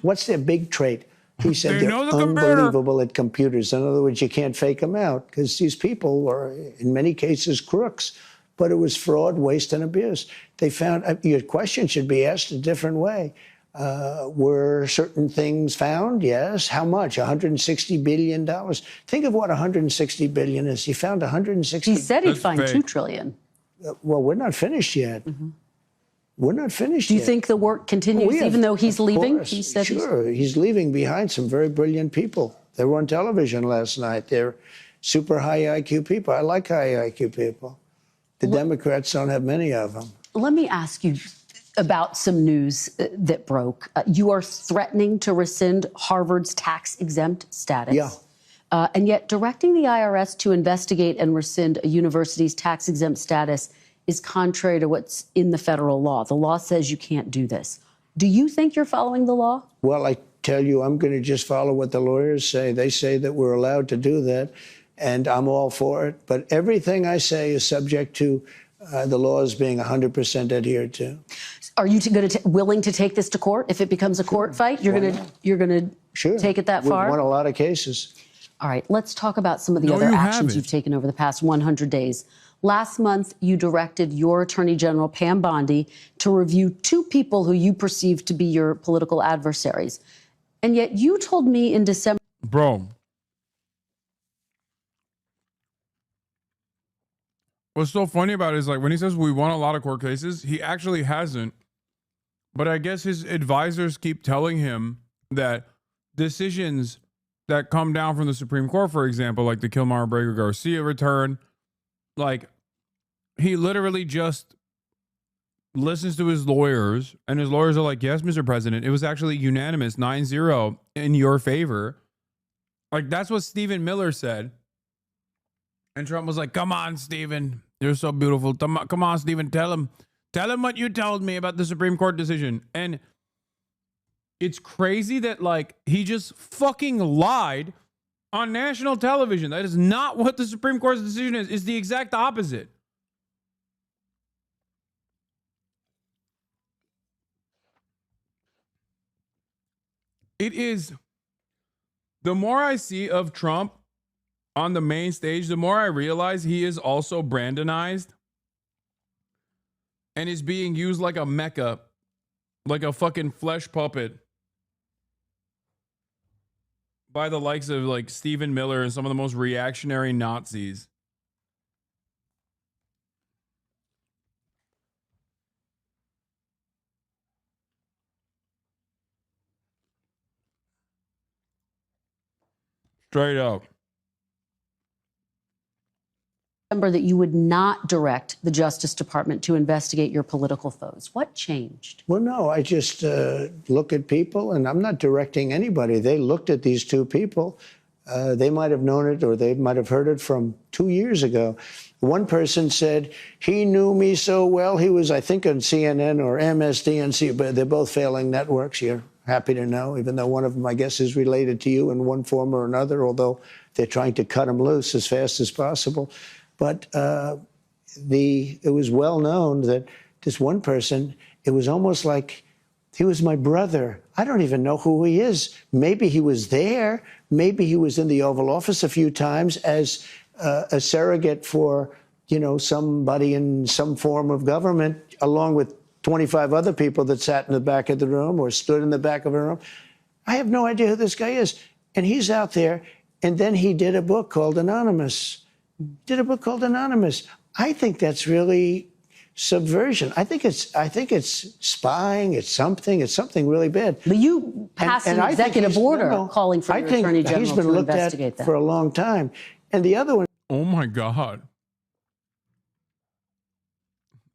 [SPEAKER 6] what's their big trait? He said they're unbelievable at computers. In other words, you can't fake them out because these people were, in many cases, crooks. But it was fraud, waste, and abuse. They found, your question should be asked a different way. Were certain things found? Yes. How much? $160 billion. Think of what $160 billion is. He found $160 billion.
[SPEAKER 7] He said he'd find $2 trillion.
[SPEAKER 6] Well, we're not finished yet. Mm-hmm. We're not finished
[SPEAKER 7] yet. Do you
[SPEAKER 6] yet.
[SPEAKER 7] think the work continues even though he's leaving? He said
[SPEAKER 6] sure. He's leaving behind some very brilliant people. They were on television last night. They're super high IQ people. I like high IQ people. The Democrats don't have many of them.
[SPEAKER 7] Let me ask you about some news that broke. You are threatening to rescind Harvard's tax-exempt status.
[SPEAKER 6] Yeah.
[SPEAKER 7] And yet directing the IRS to investigate and rescind a university's tax-exempt status is contrary to what's in the federal law. The law says you can't do this. Do you think you're following the law?
[SPEAKER 6] Well, I tell you, I'm going to just follow what the lawyers say. They say that we're allowed to do that, and I'm all for it. But everything I say is subject to the laws being 100% adhered to.
[SPEAKER 7] Are you willing to take this to court if it becomes a court fight? You're going to take it that far?
[SPEAKER 6] We've won a lot of cases.
[SPEAKER 7] All right, let's talk about some of the other actions you've taken over the past 100 days. Last month, you directed your Attorney General, Pam Bondi, to review 2 people who you perceive to be your political adversaries. And yet you told me in December...
[SPEAKER 5] Bro. What's so funny about it is, like, when he says we won a lot of court cases, he actually hasn't. But I guess his advisors keep telling him that decisions that come down from the Supreme Court, for example, like the Kilmar-Abrego-Garcia return, like, he literally just listens to his lawyers, and his lawyers are like, yes, Mr. President, it was actually unanimous, 9-0 in your favor. Like, that's what Stephen Miller said. And Trump was like, come on, Stephen, you're so beautiful. Come on, Stephen, tell him what you told me about the Supreme Court decision. And it's crazy that, like, he just fucking lied on national television. That is not what the Supreme Court's decision is. It's the exact opposite. It is, the more I see of Trump on the main stage, the more I realize he is also Brandonized and is being used like a mecha, like a fucking flesh puppet by the likes of, like, Stephen Miller and some of the most reactionary Nazis. Straight up.
[SPEAKER 7] That you would not direct the Justice Department to investigate your political foes. What changed?
[SPEAKER 6] Well, no, I just look at people, and I'm not directing anybody. They looked at these 2 people. They might have known it, or they might have heard it from 2 years ago. One person said, he knew me so well. He was, I think, on CNN or MSDNC, but they're both failing networks. You're happy to know, even though one of them, I guess, is related to you in one form or another, although they're trying to cut him loose as fast as possible. But it was well known that this one person, it was almost like he was my brother. I don't even know who he is. Maybe he was there. Maybe he was in the Oval Office a few times as a surrogate for, you know, somebody in some form of government, along with 25 other people that sat in the back of the room or stood in the back of a room. I have no idea who this guy is. And he's out there. And then he did a book called Anonymous. I think that's really subversion. I think it's spying. It's something really bad.
[SPEAKER 7] But you passed an executive order calling for your attorney general
[SPEAKER 6] he's been
[SPEAKER 7] to
[SPEAKER 6] looked
[SPEAKER 7] investigate
[SPEAKER 6] at
[SPEAKER 7] that
[SPEAKER 6] for a long time. And the other one.
[SPEAKER 5] Oh my God.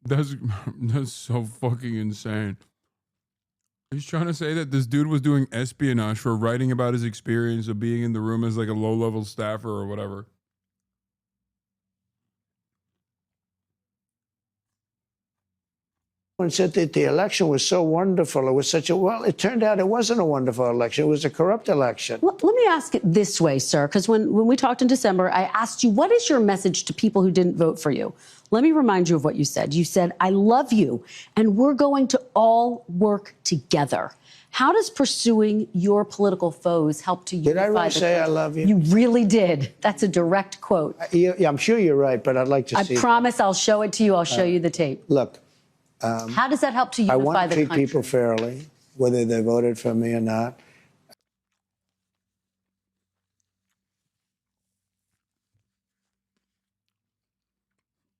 [SPEAKER 5] That's so fucking insane. He's trying to say that this dude was doing espionage for writing about his experience of being in the room as like a low-level staffer or whatever.
[SPEAKER 6] Said that the election was so wonderful. It was such a, well, it turned out it wasn't a wonderful election. It was a corrupt election.
[SPEAKER 7] Let me ask it this way, sir, because when we talked in December, I asked you, what is your message to people who didn't vote for you? Let me remind you of what you said. You said, I love you, and we're going to all work together. How does pursuing your political foes help to unify?
[SPEAKER 6] Did I really say I love you?
[SPEAKER 7] You really did. That's a direct quote.
[SPEAKER 6] Yeah, I'm sure you're right, but I'd like to see.
[SPEAKER 7] I promise I'll show it to you. I'll show you the tape.
[SPEAKER 6] Look.
[SPEAKER 7] How does that help to unify
[SPEAKER 6] I want to
[SPEAKER 7] the
[SPEAKER 6] treat
[SPEAKER 7] country?
[SPEAKER 6] people fairly, whether they voted for me or not.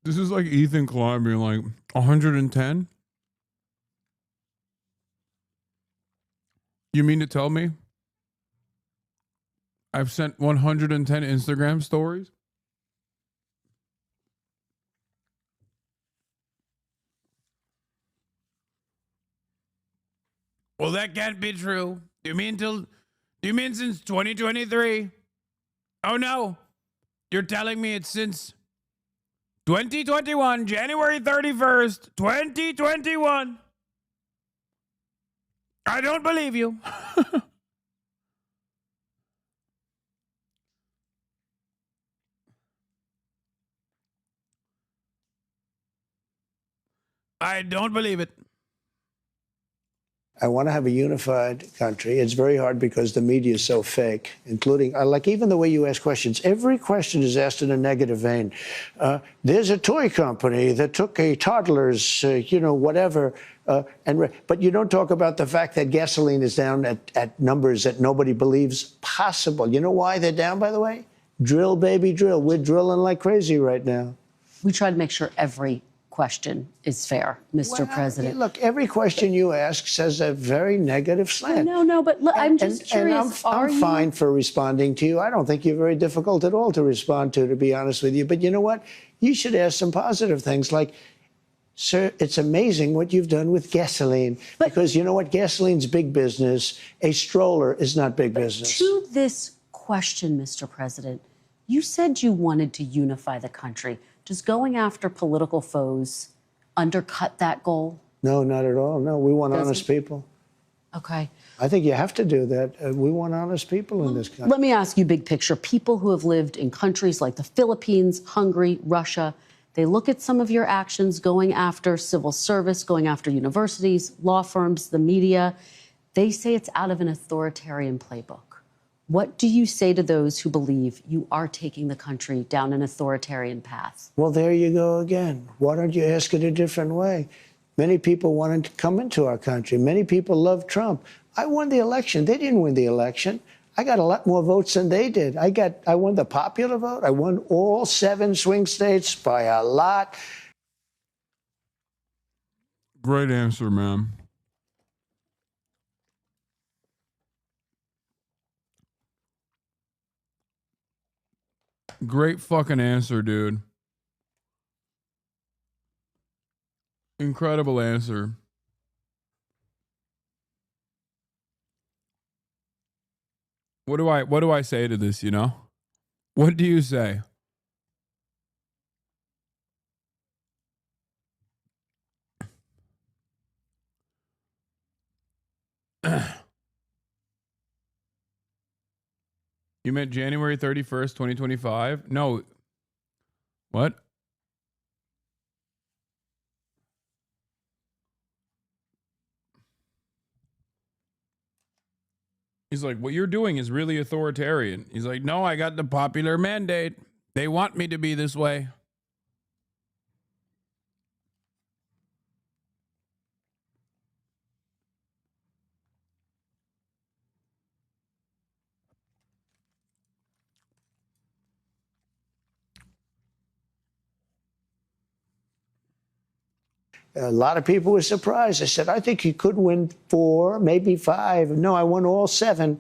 [SPEAKER 5] This is like Ethan Klein being like, 110? You mean to tell me I've sent 110 Instagram stories? Well, that can't be true. Do you mean since 2023? Oh no. You're telling me it's since 2021, January 31st, 2021. I don't believe you. I don't believe it.
[SPEAKER 6] I want to have a unified country. It's very hard because the media is so fake, including, like, even the way you ask questions. Every question is asked in a negative vein. There's a toy company that took a toddler's, whatever, but you don't talk about the fact that gasoline is down at numbers that nobody believes possible. You know why they're down, by the way? Drill, baby, drill. We're drilling like crazy right now.
[SPEAKER 7] We try to make sure every question is fair, Mr. President.
[SPEAKER 6] Look, every question you ask says a very negative slant.
[SPEAKER 7] No, but look, I'm just curious.
[SPEAKER 6] I'm fine for responding to you. I don't think you're very difficult at all to respond to be honest with you. But you know what? You should ask some positive things like, sir, it's amazing what you've done with gasoline. Because you know what? Gasoline's big business. A stroller is not big business.
[SPEAKER 7] To this question, Mr. President, you said you wanted to unify the country. Does going after political foes undercut that goal?
[SPEAKER 6] No, not at all. No, we want honest people.
[SPEAKER 7] Okay.
[SPEAKER 6] I think you have to do that. We want honest people in this country.
[SPEAKER 7] Let me ask you big picture. People who have lived in countries like the Philippines, Hungary, Russia, they look at some of your actions going after civil service, going after universities, law firms, the media. They say it's out of an authoritarian playbook. What do you say to those who believe you are taking the country down an authoritarian path?
[SPEAKER 6] Well, there you go again. Why don't you ask it a different way? Many people wanted to come into our country. Many people love Trump. I won the election. They didn't win the election. I got a lot more votes than they did. I won the popular vote. I won all 7 swing states by a lot.
[SPEAKER 5] Great answer, ma'am. Great fucking answer, dude. Incredible answer. What do I say to this, you know? What do you say? You meant January 31st, 2025? No. What? He's like, what you're doing is really authoritarian. He's like, no, I got the popular mandate. They want me to be this way.
[SPEAKER 6] A lot of people were surprised. I said, I think you could win 4, maybe 5. No, I won all 7,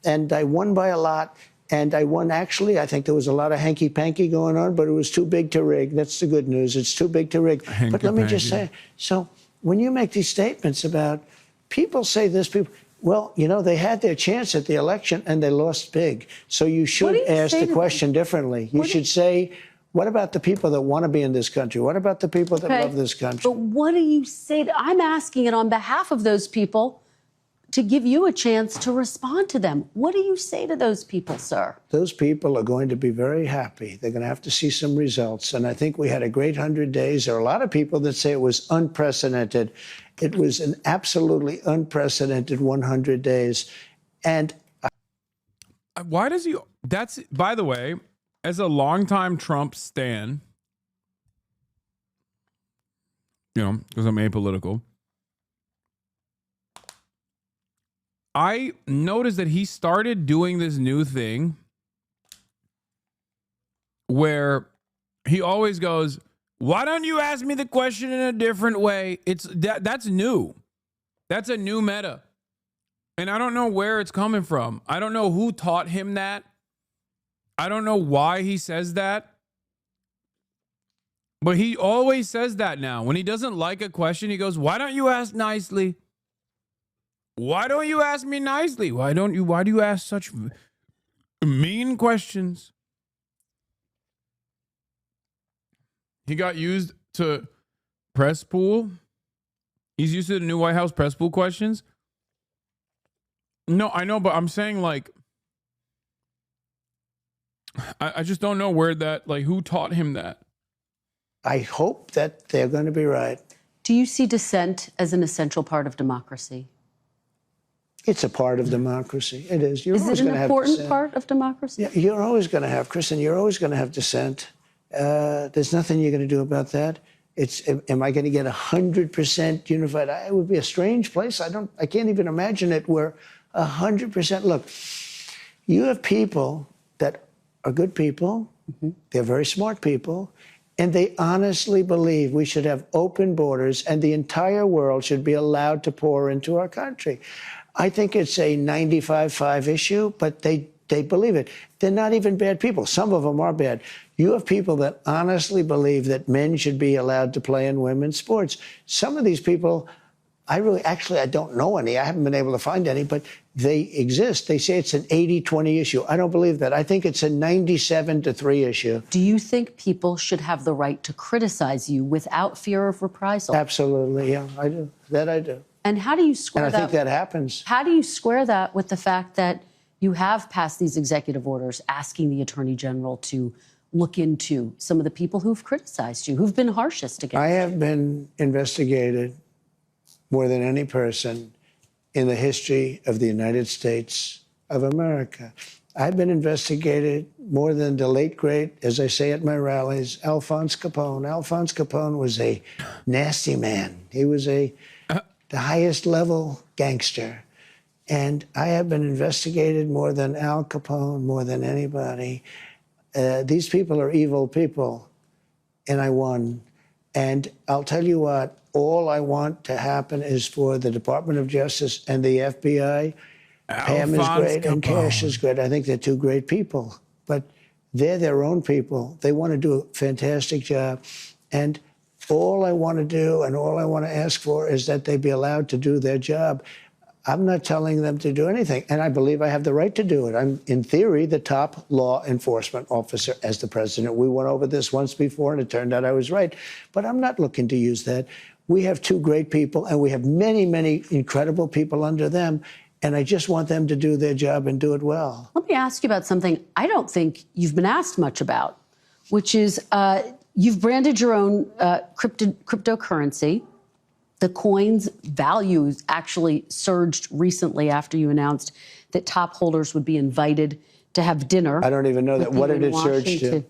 [SPEAKER 6] and I won by a lot. And I won, actually, I think there was a lot of hanky-panky going on, but it was too big to rig. That's the good news. It's too big to rig. But let me just say, so when you make these statements about, people say this, people, well, you know, they had their chance at the election and they lost big. So you should ask the question differently. You should say, what about the people that want to be in this country? What about the people that love this country?
[SPEAKER 7] But what do you say? I'm asking it on behalf of those people to give you a chance to respond to them. What do you say to those people, sir?
[SPEAKER 6] Those people are going to be very happy. They're going to have to see some results. And I think we had a great 100 days. There are a lot of people that say it was unprecedented. It was an absolutely unprecedented 100 days. And
[SPEAKER 5] why does he? That's, by the way, as a longtime Trump stan, you know, because I'm apolitical, I noticed that he started doing this new thing where he always goes, why don't you ask me the question in a different way? That's new. That's a new meta. And I don't know where it's coming from. I don't know who taught him that. I don't know why he says that. But he always says that now. When he doesn't like a question, he goes, why don't you ask nicely? Why don't you ask me nicely? Why do you ask such mean questions? He got used to press pool. He's used to the new White House press pool questions. No, I know, but I'm saying, like, I just don't know where that, like, who taught him that?
[SPEAKER 6] I hope that they're going to be right.
[SPEAKER 7] Do you see dissent as an essential part of democracy?
[SPEAKER 6] It's a part of democracy. It is. You're
[SPEAKER 7] Is
[SPEAKER 6] always
[SPEAKER 7] it an
[SPEAKER 6] going to have
[SPEAKER 7] important
[SPEAKER 6] dissent.
[SPEAKER 7] part of democracy?
[SPEAKER 6] Yeah, you're always going to have, Kristen, you're always going to have dissent. There's nothing you're going to do about that. Am I going to get 100% unified? It would be a strange place. I can't even imagine it where 100%. Look, you have people that are good people. They're very smart people. And they honestly believe we should have open borders and the entire world should be allowed to pour into our country. I think it's a 95-5 issue, but they believe it. They're not even bad people. Some of them are bad. You have people that honestly believe that men should be allowed to play in women's sports. Some of these people, I don't know any. I haven't been able to find any, but they exist. They say it's an 80-20 issue. I don't believe that. I think it's a 97-3 issue.
[SPEAKER 7] Do you think people should have the right to criticize you without fear of reprisal?
[SPEAKER 6] Absolutely, yeah, I do. That I do.
[SPEAKER 7] And how do you square that?
[SPEAKER 6] And I think that happens.
[SPEAKER 7] How do you square that with the fact that you have passed these executive orders asking the Attorney General to look into some of the people who've criticized you, who've been harshest against you?
[SPEAKER 6] I have been investigated more than any person in the history of the United States of America. I've been investigated more than the late, great, as I say at my rallies, Alphonse Capone. Alphonse Capone was a nasty man. He was the highest level gangster. And I have been investigated more than Al Capone, more than anybody. These people are evil people, and I won. And I'll tell you what, all I want to happen is for the Department of Justice and the FBI. Pam is great and Cash is great. I think they're two great people, but they're their own people. They want to do a fantastic job. And all I want to do and all I want to ask for is that they be allowed to do their job. I'm not telling them to do anything, and I believe I have the right to do it. I'm, in theory, the top law enforcement officer as the president. We went over this once before, and it turned out I was right. But I'm not looking to use that. We have two great people, and we have many, many incredible people under them. And I just want them to do their job and do it well.
[SPEAKER 7] Let me ask you about something I don't think you've been asked much about, which is you've branded your own cryptocurrency. The coin's values actually surged recently after you announced that top holders would be invited to have dinner.
[SPEAKER 6] I don't even know that. What did it surge to?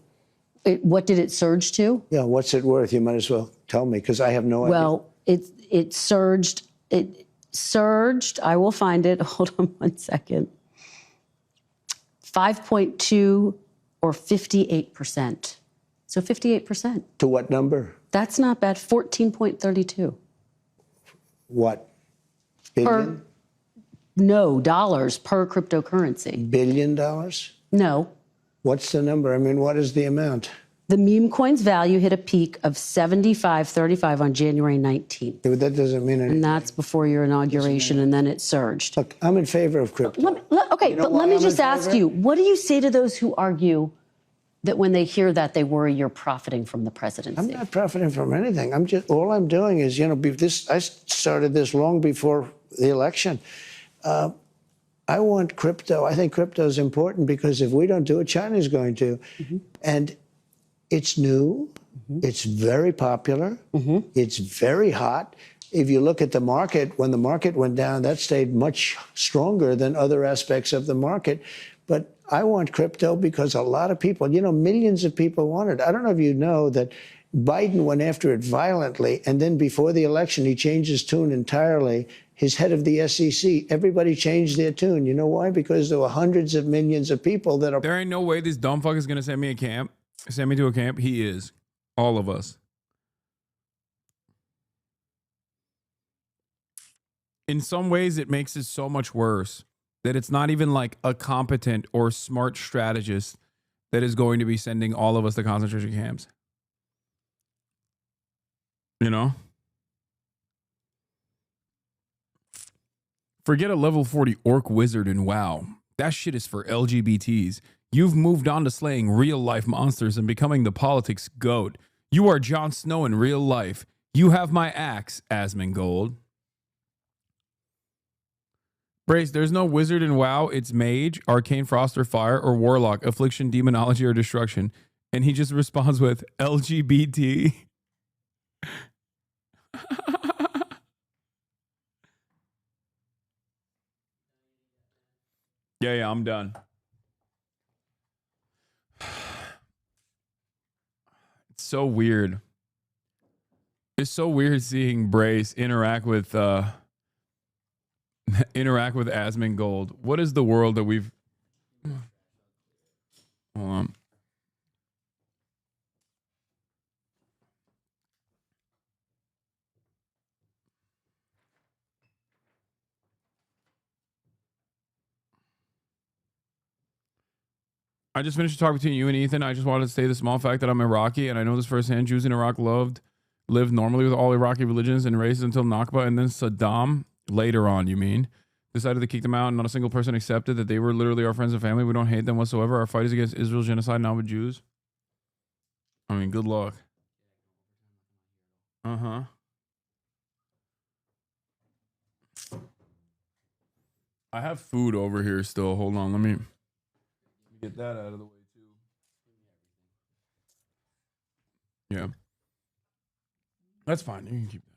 [SPEAKER 7] What did it surge to?
[SPEAKER 6] Yeah, what's it worth? You might as well tell me, because I have no idea.
[SPEAKER 7] Well, it surged. It surged. I will find it. Hold on one second. 5.2 or 58%. So 58%.
[SPEAKER 6] To what number?
[SPEAKER 7] That's not bad. 14.32.
[SPEAKER 6] What? Billion?
[SPEAKER 7] No, dollars per cryptocurrency.
[SPEAKER 6] $billion dollars?
[SPEAKER 7] No.
[SPEAKER 6] What's the number? I mean, what is the amount?
[SPEAKER 7] The meme coin's value hit a peak of 75.35 on January 19th.
[SPEAKER 6] Yeah, but that doesn't mean anything.
[SPEAKER 7] And that's before your inauguration, and then it surged.
[SPEAKER 6] Look, I'm in favor of crypto.
[SPEAKER 7] Let me just ask you, what do you say to those who argue that when they hear that, they worry you're profiting from the presidency?
[SPEAKER 6] I'm not profiting from anything. All I'm doing is, I started this long before the election. I want crypto. I think crypto is important because if we don't do it, China's going to. Mm-hmm. And it's new. Mm-hmm. It's very popular. Mm-hmm. It's very hot. If you look at the market, when the market went down, that stayed much stronger than other aspects of the market. But I want crypto because a lot of people, millions of people want it. I don't know if you know that Biden went after it violently, and then before the election, he changed his tune entirely. His head of the SEC, everybody changed their tune. You know why? Because there were hundreds of millions of people that are...
[SPEAKER 5] There ain't no way this dumb fuck is going to send me to a camp. He is. All of us. In some ways, it makes it so much worse that it's not even like a competent or smart strategist that is going to be sending all of us to concentration camps. You know? Forget a level 40 orc wizard in WoW. That shit is for LGBTs. You've moved on to slaying real-life monsters and becoming the politics goat. You are Jon Snow in real life. You have my axe, Asmongold. Brace, there's no wizard in WoW. It's mage, arcane frost or fire, or warlock, affliction, demonology, or destruction. And he just responds with LGBT. Yeah, I'm done. It's so weird. It's so weird seeing Brace interact with Asmongold. What is the world that we've... Hold on. I just finished a talk between you and Ethan. I just wanted to say the small fact that I'm Iraqi, and I know this firsthand. Jews in Iraq lived normally with all Iraqi religions and races until Nakba, and then Saddam, later on, you mean, decided to kick them out, and not a single person accepted that they were literally our friends and family. We don't hate them whatsoever. Our fight is against Israel's genocide, not with Jews. I mean, good luck. Uh-huh. I have food over here still. Hold on, let me get that out of the way too. Yeah. That's fine. You can keep that.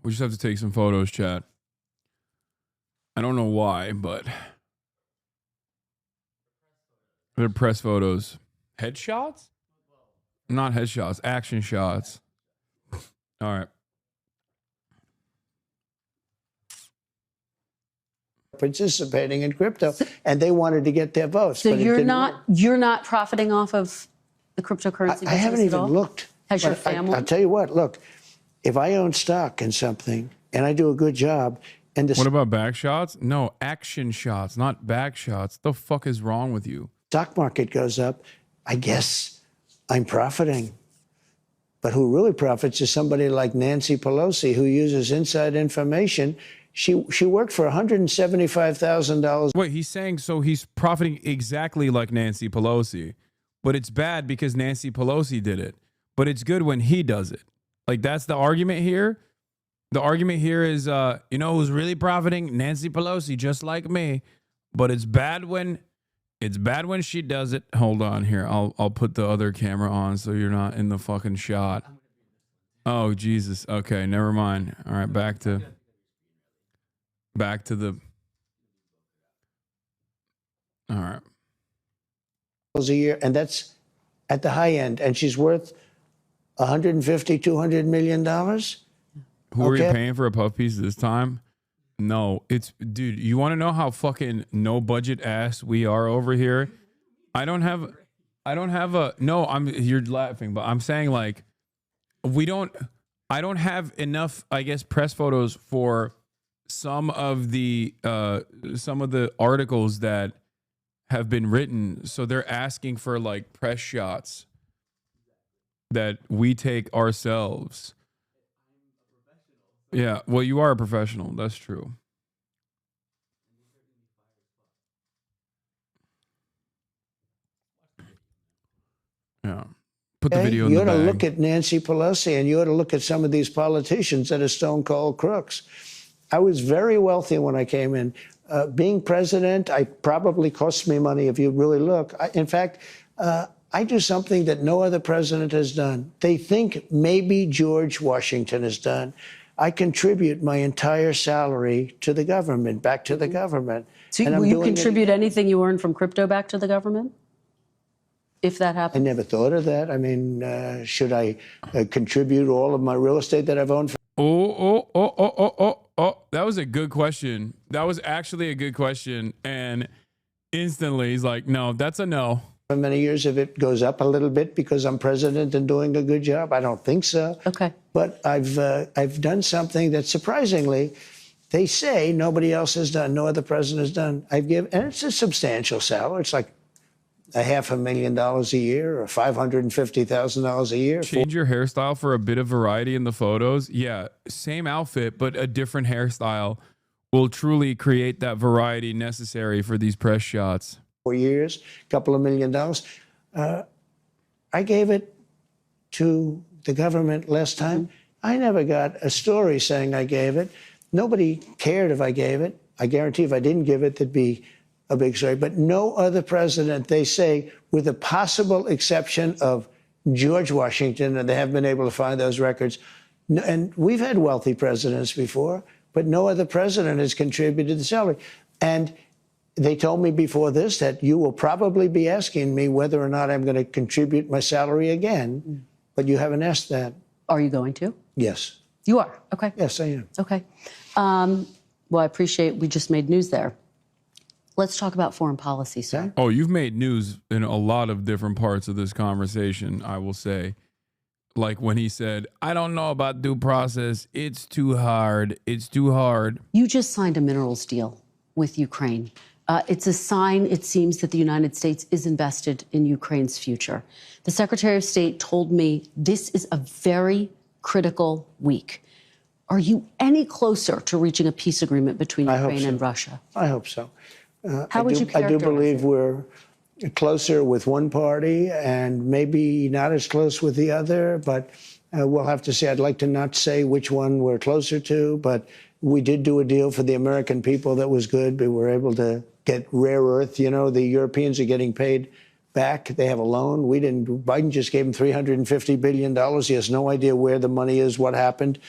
[SPEAKER 5] We just have to take some photos, chat. I don't know why, but they're press photos. Headshots? Not headshots, action shots. All right.
[SPEAKER 6] Participating in crypto, and they wanted to get their votes.
[SPEAKER 7] So
[SPEAKER 6] but
[SPEAKER 7] you're not profiting off of the cryptocurrency?
[SPEAKER 6] I haven't even looked.
[SPEAKER 7] Has your family?
[SPEAKER 6] I'll tell you what. Look, if I own stock in something and I do a good job, and
[SPEAKER 5] what about back shots? No, action shots, not back shots. The fuck is wrong with you?
[SPEAKER 6] Stock market goes up, I guess I'm profiting. But who really profits is somebody like Nancy Pelosi, who uses inside information. She worked for $175,000.
[SPEAKER 5] Wait, he's saying so he's profiting exactly like Nancy Pelosi. but it's bad because Nancy Pelosi did it. But it's good when he does it. Like, that's the argument here. The argument here is, you know who's really profiting? Nancy Pelosi, just like me. But it's bad when she does it. Hold on here. I'll put the other camera on so you're not in the fucking shot. Oh, Jesus. Okay, never mind. All right, back to the. All right.
[SPEAKER 6] A year, and that's at the high end, and she's worth $150-200 million.
[SPEAKER 5] Who are you paying for a puff piece this time? No, dude, you want to know how fucking no budget ass we are over here? You're laughing, but I'm saying, like, I don't have enough, I guess, press photos for some of the articles that have been written. So they're asking for, like, press shots that we take ourselves. Yeah, well, you are a professional. That's true. Yeah. Put the video in the bag.
[SPEAKER 6] You ought to look at Nancy Pelosi, and you ought to look at some of these politicians that are stone cold crooks. I was very wealthy when I came in. Being president, I probably cost me money if you really look. In fact, I do something that no other president has done. They think maybe George Washington has done. I contribute my entire salary to the government, back to the government.
[SPEAKER 7] So will you contribute anything you earn from crypto back to the government? If that happens?
[SPEAKER 6] I never thought of that. I mean, should I contribute all of my real estate that I've owned?
[SPEAKER 5] Oh, that was a good question. That was actually a good question. And instantly he's like, no, that's a no.
[SPEAKER 6] For many years, if it goes up a little bit because I'm president and doing a good job, I don't think so.
[SPEAKER 7] Okay.
[SPEAKER 6] But I've done something that surprisingly, they say nobody else has done, no other president has done. and it's a substantial salary. It's like $500,000 a year or $550,000 a year.
[SPEAKER 5] Change your hairstyle for a bit of variety in the photos. Yeah, same outfit, but a different hairstyle will truly create that variety necessary for these press shots.
[SPEAKER 6] 4 years, a couple of $1 million. I gave it to the government last time. I never got a story saying I gave it. Nobody cared if I gave it. I guarantee if I didn't give it, there'd be a big story. But no other president, they say, with the possible exception of George Washington, and they haven't been able to find those records. And we've had wealthy presidents before, but no other president has contributed the salary. And they told me before this that you will probably be asking me whether or not I'm going to contribute my salary again, but you haven't asked that.
[SPEAKER 7] Are you going to?
[SPEAKER 6] Yes.
[SPEAKER 7] You are? Okay.
[SPEAKER 6] Yes, I am.
[SPEAKER 7] Okay. Well, I appreciate we just made news there. Let's talk about foreign policy, sir.
[SPEAKER 5] Oh, you've made news in a lot of different parts of this conversation, I will say. Like when he said, I don't know about due process. It's too hard. It's too hard.
[SPEAKER 7] You just signed a minerals deal with Ukraine. It's a sign, it seems, that the United States is invested in Ukraine's future. The Secretary of State told me this is a very critical week. Are you any closer to reaching a peace agreement between Ukraine and Russia?
[SPEAKER 6] I hope so.
[SPEAKER 7] How would you characterize
[SPEAKER 6] I do believe we're closer with one party and maybe not as close with the other, but we'll have to see. I'd like to not say which one we're closer to, but we did do a deal for the American people that was good. We were able to get rare earth. You know, the Europeans are getting paid back. They have a loan. We didn't. Biden just gave them $350 billion. He has no idea where the money is, what happened.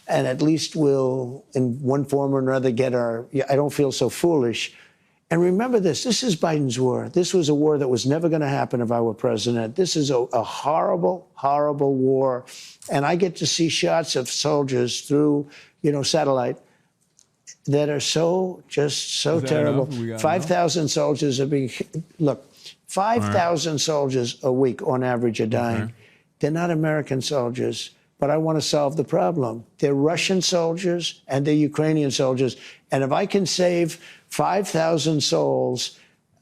[SPEAKER 6] And at least we'll, in one form or another, get our, I don't feel so foolish. And remember this is Biden's war. This was a war that was never going to happen if I were president. This is a horrible, horrible war. And I get to see shots of soldiers through, satellite that are so terrible. 5,000 soldiers are being, 5,000 soldiers a week on average are dying. Okay. They're not American soldiers, but I want to solve the problem. They're Russian soldiers and they're Ukrainian soldiers. And if I can save 5,000 souls,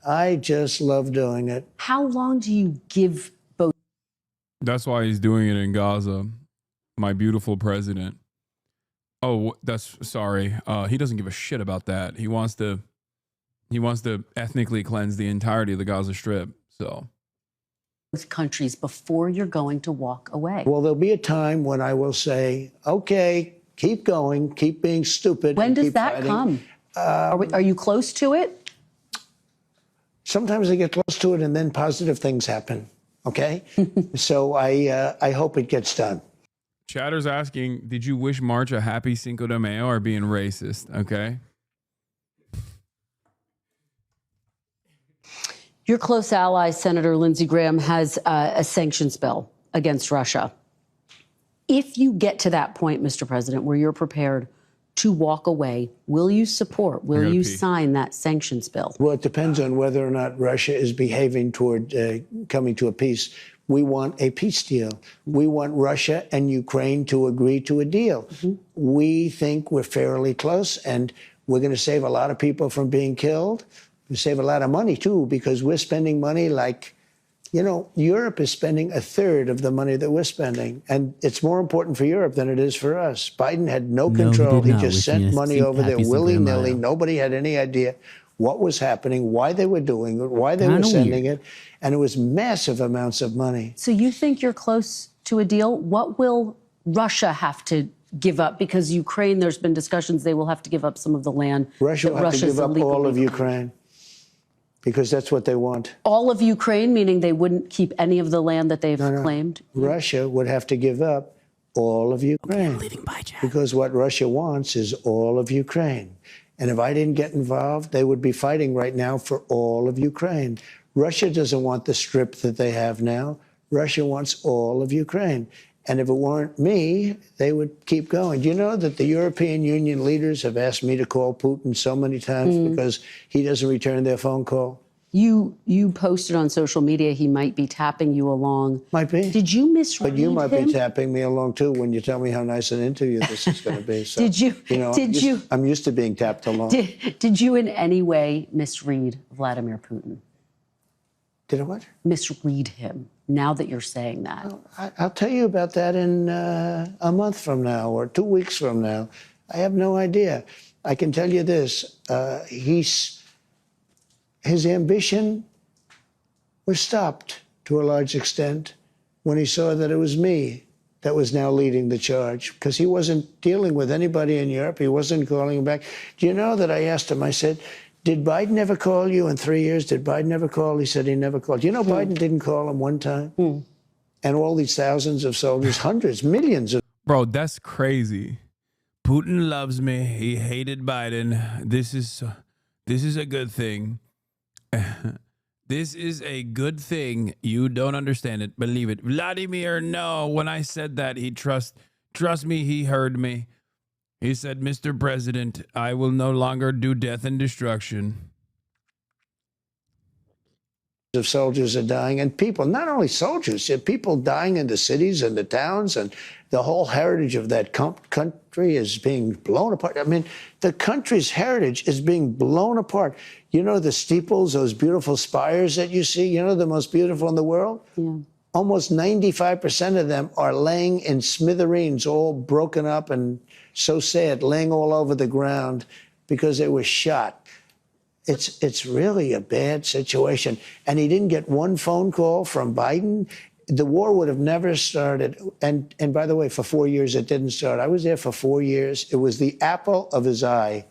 [SPEAKER 6] I just love doing it.
[SPEAKER 7] How long do you give both?
[SPEAKER 5] That's why he's doing it in Gaza. My beautiful president. Oh, sorry. He doesn't give a shit about that. He wants to ethnically cleanse the entirety of the Gaza Strip. So
[SPEAKER 7] countries before you're going to walk away?
[SPEAKER 6] Well, there'll be a time when I will say, okay, keep going, keep being stupid.
[SPEAKER 7] When
[SPEAKER 6] and
[SPEAKER 7] does
[SPEAKER 6] keep
[SPEAKER 7] that
[SPEAKER 6] fighting.
[SPEAKER 7] come? Are you close to it?
[SPEAKER 6] Sometimes I get close to it and then positive things happen, okay? So I hope it gets done.
[SPEAKER 5] Chatter's asking, did you wish March a happy Cinco de Mayo or being racist? Okay.
[SPEAKER 7] Your close ally, Senator Lindsey Graham, has a sanctions bill against Russia. If you get to that point, Mr. President, where you're prepared to walk away, will you support, will you sign that sanctions bill?
[SPEAKER 6] Well, it depends on whether or not Russia is behaving toward coming to a peace. We want a peace deal. We want Russia and Ukraine to agree to a deal. We think we're fairly close, and we're going to save a lot of people from being killed. We save a lot of money, too, because we're spending money like, you know, Europe is spending a third of the money that we're spending. And it's more important for Europe than it is for us. Biden had no control. He just sent money over there willy-nilly. Nobody had any idea what was happening, why they were doing it, why they were sending it. And it was massive amounts of money.
[SPEAKER 7] So you think you're close to a deal? What will Russia have to give up? Because Ukraine, there's been discussions they will have to give up some of the land.
[SPEAKER 6] Russia will have to give up all of Ukraine. Because that's what they want.
[SPEAKER 7] All of Ukraine, meaning they wouldn't keep any of the land that they've claimed?
[SPEAKER 6] Russia would have to give up all of Ukraine. Because what Russia wants is all of Ukraine. And if I didn't get involved, they would be fighting right now for all of Ukraine. Russia doesn't want the strip that they have now. Russia wants all of Ukraine. And if it weren't me, they would keep going. Do you know that the European Union leaders have asked me to call Putin so many times because he doesn't return their phone call?
[SPEAKER 7] You posted on social media he might be tapping you along.
[SPEAKER 6] Might be.
[SPEAKER 7] Did you misread
[SPEAKER 6] But you might
[SPEAKER 7] him?
[SPEAKER 6] be tapping me along, too, when you tell me how nice an interview this is going to be. So,
[SPEAKER 7] Did you?
[SPEAKER 6] know, I'm used to being tapped along.
[SPEAKER 7] Did you in any way misread Vladimir Putin?
[SPEAKER 6] Did I what?
[SPEAKER 7] Misread him, now that you're saying that.
[SPEAKER 6] I'll tell you about that in a month from now or 2 weeks from now. I have no idea. I can tell you this. His ambition was stopped to a large extent when he saw that it was me that was now leading the charge, because he wasn't dealing with anybody in Europe. He wasn't calling him back. Do you know that I asked him, I said, did Biden ever call you in 3 years? Did Biden ever call? He said he never called. You know, Biden didn't call him one time. And all these thousands of soldiers, hundreds, millions of.
[SPEAKER 5] Bro, that's crazy. Putin loves me. He hated Biden. This is a good thing. This is a good thing. You don't understand it. Believe it. Vladimir, no. When I said that, he trust me, he heard me. He said, Mr. President, I will no longer do death and destruction.
[SPEAKER 6] Of soldiers are dying, and people, not only soldiers, people dying in the cities and the towns, and the whole heritage of that country is being blown apart. I mean, the country's heritage is being blown apart. You know the steeples, those beautiful spires that you see, you know the most beautiful in the world?
[SPEAKER 7] Yeah.
[SPEAKER 6] Almost 95% of them are laying in smithereens, all broken up and so sad, laying all over the ground because they were shot. It's really a bad situation. And he didn't get one phone call from Biden. The war would have never started. And by the way, for 4 years, it didn't start. I was there for 4 years. It was the apple of his eye.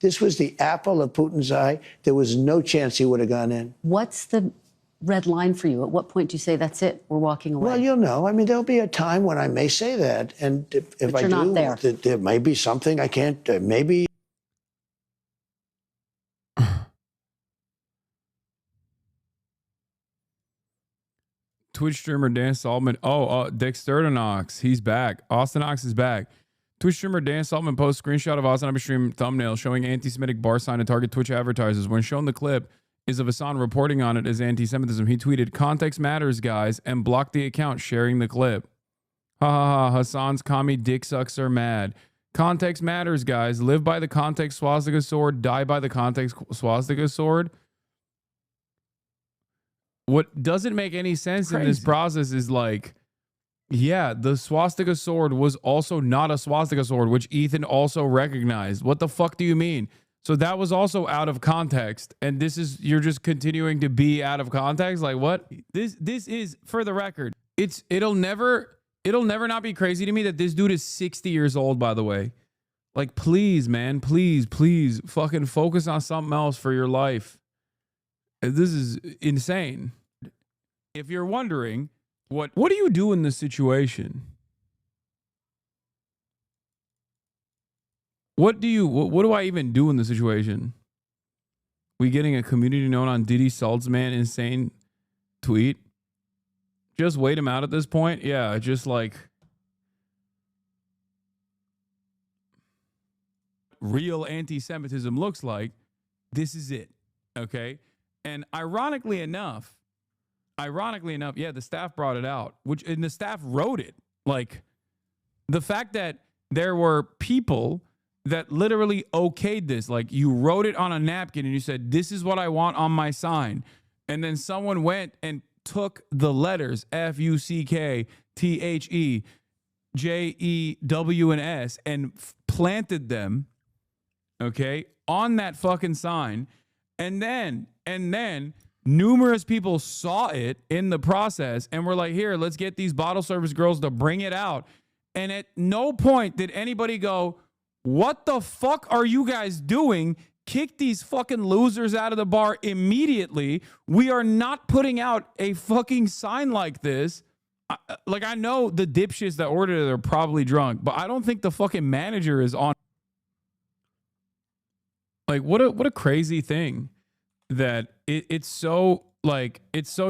[SPEAKER 6] This was the apple of Putin's eye. There was no chance he would have gone in.
[SPEAKER 7] What's the red line for you? At what point do you say, that's it, we're walking away?
[SPEAKER 6] Well, you'll know. I mean, there'll be a time when I may say that. And if I do,
[SPEAKER 7] not there.
[SPEAKER 6] There may be something I can't, maybe.
[SPEAKER 5] Twitch streamer Dan Saltman. Dexterdonox. He's back. Austin Ox is back. Twitch streamer Dan Saltman posts screenshot of Hasanabi stream thumbnail showing anti-Semitic bar sign to target Twitch advertisers. When shown the clip is of Hasan reporting on it as anti-Semitism, he tweeted, "Context matters, guys," and blocked the account sharing the clip. Ha ha ha. Hasan's commie dick sucks are mad. Context matters, guys. Live by the context swastika sword. Die by the context swastika sword. What doesn't make any sense in this process is like, yeah, the swastika sword was also not a swastika sword, which Ethan also recognized. What the fuck do you mean? So that was also out of context. And this is, you're just continuing to be out of context. Like what? This is, for the record, it'll never not be crazy to me that this dude is 60 years old, by the way. Like, please, man, please fucking focus on something else for your life. This is insane. If you're wondering, what do you do in this situation? What do I even do in this situation? We getting a community note on Diddy Saltzman insane tweet? Just wait him out at this point? Yeah, just like real anti-Semitism looks like. This is it. Okay? And ironically enough, yeah, the staff brought it out, and the staff wrote it. Like, the fact that there were people that literally okayed this, like you wrote it on a napkin and you said, this is what I want on my sign. And then someone went and took the letters FUCK, THE, JEW, and S and planted them, okay, on that fucking sign. And then numerous people saw it in the process and were like, here, let's get these bottle service girls to bring it out. And at no point did anybody go, what the fuck are you guys doing? Kick these fucking losers out of the bar immediately. We are not putting out a fucking sign like this. I know the dipshits that ordered it are probably drunk, but I don't think the fucking manager is on. Like, what a crazy thing that it's so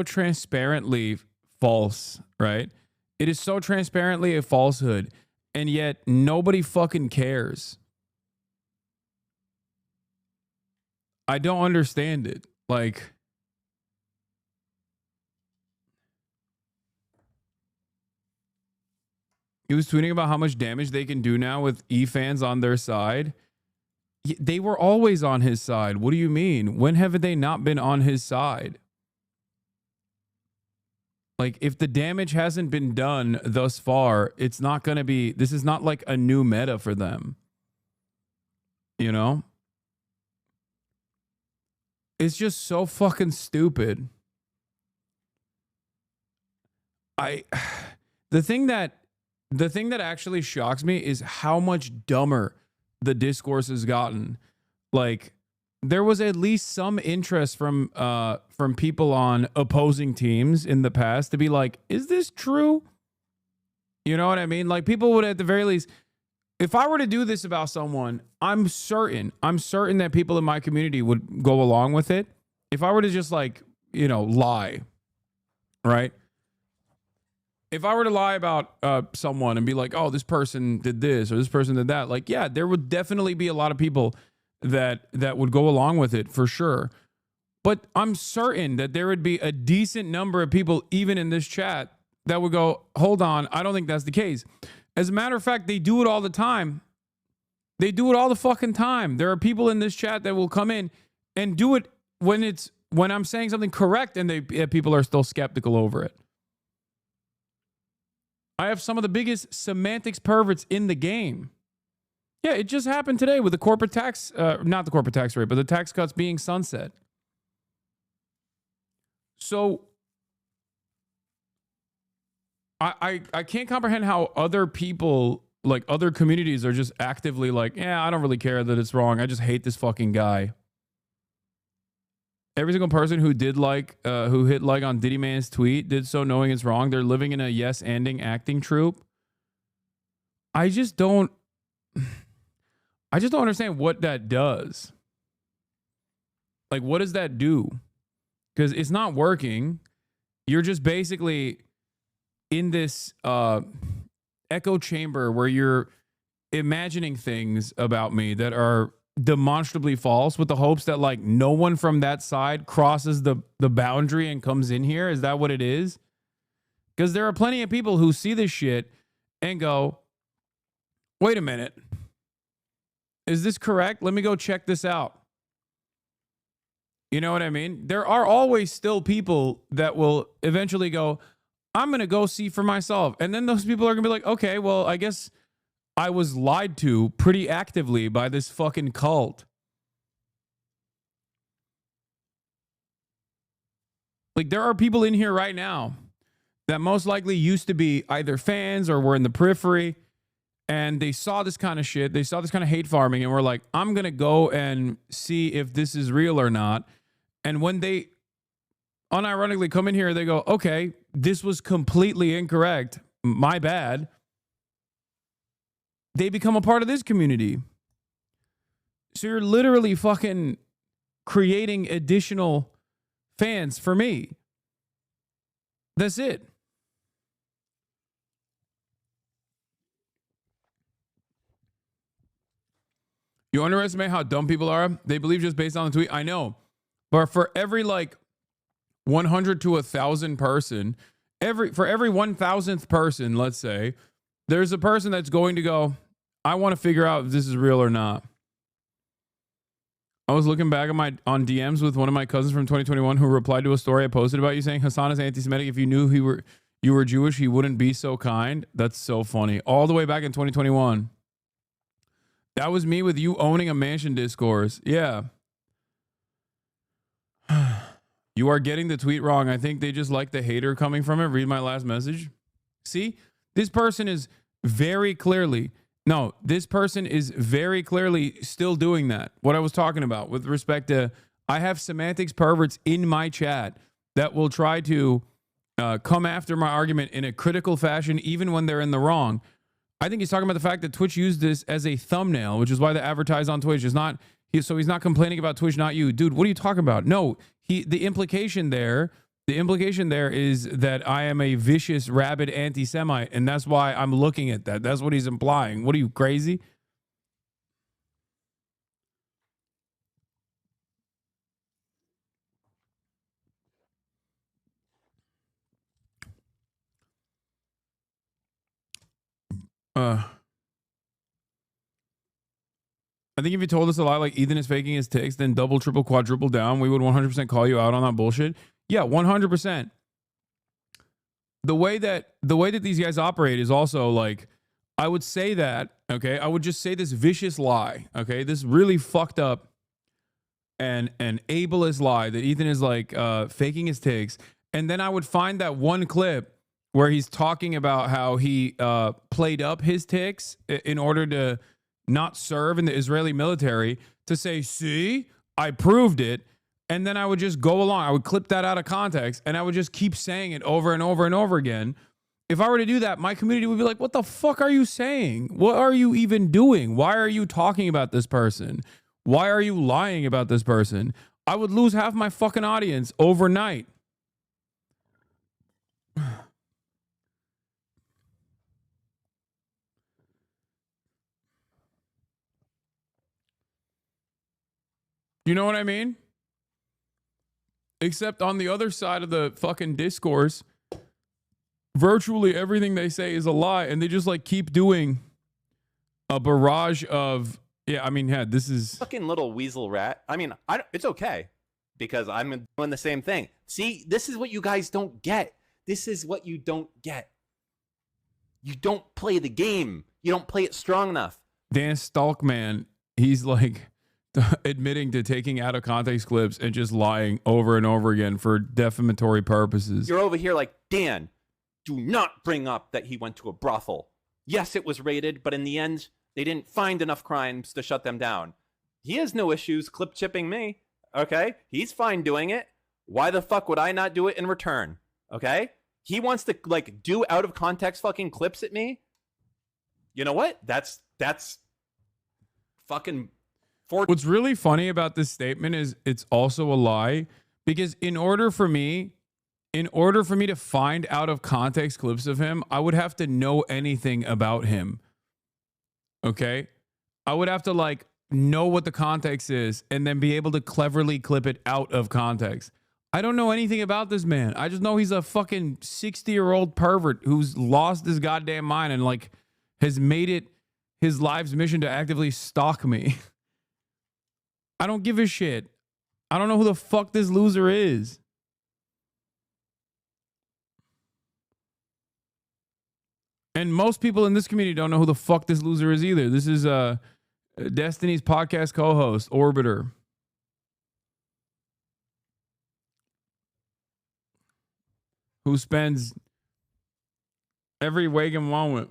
[SPEAKER 5] transparently false, right? It is so transparently a falsehood. And yet nobody fucking cares. I don't understand it. Like, he was tweeting about how much damage they can do now with E-fans on their side. They were always on his side. What do you mean? When have they not been on his side? Like, if the damage hasn't been done thus far, it's not going to be, this is not like a new meta for them. You know? It's just so fucking stupid. The thing that actually shocks me is how much dumber the discourse has gotten. Like, there was at least some interest from people on opposing teams in the past to be like, is this true? You know what I mean? Like, people would at the very least, if I were to do this about someone, I'm certain that people in my community would go along with it. If I were to just like, lie, right? If I were to lie about someone and be like, oh, this person did this or this person did that, like, yeah, there would definitely be a lot of people that would go along with it for sure. But I'm certain that there would be a decent number of people, even in this chat, that would go, hold on, I don't think that's the case. As a matter of fact, they do it all the time. They do it all the fucking time. There are people in this chat that will come in and do it when I'm saying something correct, and people are still skeptical over it. I have some of the biggest semantics perverts in the game. Yeah, it just happened today with the corporate tax, not the corporate tax rate, but the tax cuts being sunset. So I can't comprehend how other people, like other communities, are just actively like, yeah, I don't really care that it's wrong. I just hate this fucking guy. Every single person who hit like on Diddy Man's tweet did so knowing it's wrong. They're living in a yes-anding acting troupe. I just don't understand what that does. Like, what does that do? Because it's not working. You're just basically in this echo chamber where you're imagining things about me that are demonstrably false with the hopes that like no one from that side crosses the boundary and comes in here. Is that what it is? Because there are plenty of people who see this shit and go, wait a minute. Is this correct? Let me go check this out. You know what I mean? There are always still people that will eventually go, I'm going to go see for myself. And then those people are going to be like, okay, well, I guess I was lied to pretty actively by this fucking cult. Like, there are people in here right now that most likely used to be either fans or were in the periphery, and they saw this kind of shit. They saw this kind of hate farming, and were like, I'm going to go and see if this is real or not. And when they unironically come in here, they go, okay, this was completely incorrect. My bad. They become a part of this community. So you're literally fucking creating additional fans for me. That's it. You underestimate how dumb people are? They believe just based on the tweet. I know. But for every like 100 to 1,000 person, for every 1,000th person, let's say, there's a person that's going to go, I want to figure out if this is real or not. I was looking back on DMs with one of my cousins from 2021 who replied to a story I posted about you saying Hasan is anti-Semitic. If you knew you were Jewish, he wouldn't be so kind. That's so funny. All the way back in 2021. That was me with you owning a mansion discourse. Yeah. You are getting the tweet wrong. I think they just like the hater coming from it. Read my last message. See, this person is very clearly still doing that. What I was talking about with respect to, I have semantics perverts in my chat that will try to come after my argument in a critical fashion, even when they're in the wrong. I think he's talking about the fact that Twitch used this as a thumbnail, which is why they advertise on Twitch. So he's not complaining about Twitch, not you. Dude, what are you talking about? No, the implication there is that I am a vicious, rabid anti-Semite, and that's why I'm looking at that. That's what he's implying. What are you, crazy? I think if you told us a lie like Ethan is faking his ticks, then double, triple, quadruple down, we would 100% call you out on that bullshit. Yeah, 100%. The way that these guys operate is also like, I would say that, okay? I would just say this vicious lie, okay? This really fucked up and ableist lie that Ethan is like faking his ticks. And then I would find that one clip where he's talking about how he played up his ticks in order to not serve in the Israeli military, to say, see, I proved it. And then I would just go along. I would clip that out of context and I would just keep saying it over and over and over again. If I were to do that, my community would be like, what the fuck are you saying? What are you even doing? Why are you talking about this person? Why are you lying about this person? I would lose half my fucking audience overnight. You know what I mean? Except on the other side of the fucking discourse, virtually everything they say is a lie, and they just like keep doing a barrage of, this is
[SPEAKER 10] fucking little weasel rat. I mean, it's okay because I'm doing the same thing. See, this is what you guys don't get. This is what you don't get. You don't play the game. You don't play it strong enough.
[SPEAKER 5] Dan Stalkman, he's like admitting to taking out of context clips and just lying over and over again for defamatory purposes.
[SPEAKER 10] You're over here like, Dan, do not bring up that he went to a brothel. Yes, it was raided, but in the end, they didn't find enough crimes to shut them down. He has no issues clip chipping me, okay? He's fine doing it. Why the fuck would I not do it in return, okay? He wants to, like, do out of context fucking clips at me. You know what? That's fucking...
[SPEAKER 5] What's really funny about this statement is it's also a lie, because in order for me to find out of context clips of him, I would have to know anything about him. Okay? I would have to like know what the context is and then be able to cleverly clip it out of context. I don't know anything about this man. I just know he's a fucking 60-year-old pervert who's lost his goddamn mind and like has made it his life's mission to actively stalk me. I don't give a shit. I don't know who the fuck this loser is. And most people in this community don't know who the fuck this loser is either. This is Destiny's podcast co-host, Orbiter. who spends every waking moment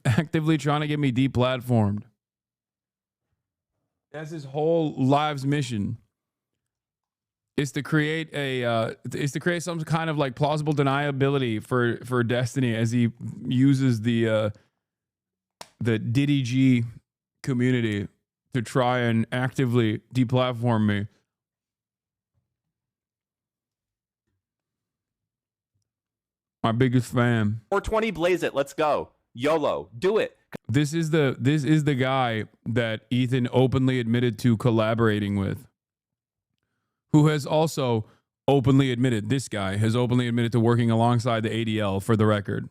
[SPEAKER 5] actively trying to get me deplatformed. That's his whole life's mission. Is to create some kind of like plausible deniability for Destiny as he uses the Diddy G community to try and actively deplatform me. My biggest fan.
[SPEAKER 10] 420, blaze it. Let's go. YOLO. Do it.
[SPEAKER 5] This is the guy that Ethan openly admitted to collaborating with, who has also openly admitted, this guy has openly admitted to working alongside the ADL, for the record.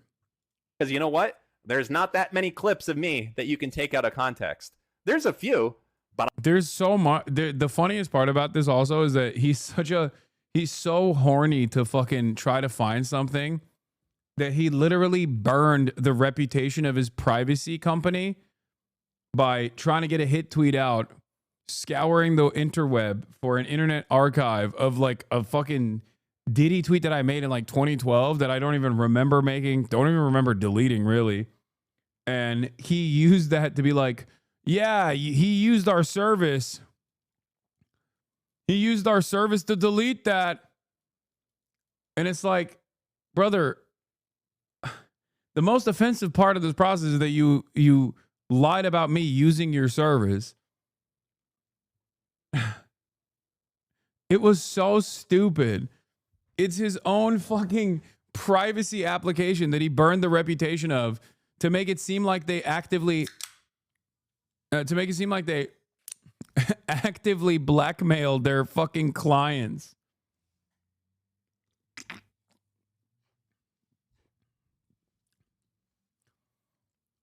[SPEAKER 10] Because you know what? There's not that many clips of me that you can take out of context. There's a few, but
[SPEAKER 5] there's so much. The funniest part about this also is that he's so horny to fucking try to find something that he literally burned the reputation of his privacy company by trying to get a hit tweet out, scouring the interweb for an internet archive of like a fucking Diddy tweet that I made in like 2012 that I don't even remember making, don't even remember deleting really. And he used that to be like, yeah, he used our service. He used our service to delete that. And it's like, brother, the most offensive part of this process is that you lied about me using your service. It was so stupid. It's his own fucking privacy application that he burned the reputation of to make it seem like they actively actively blackmailed their fucking clients.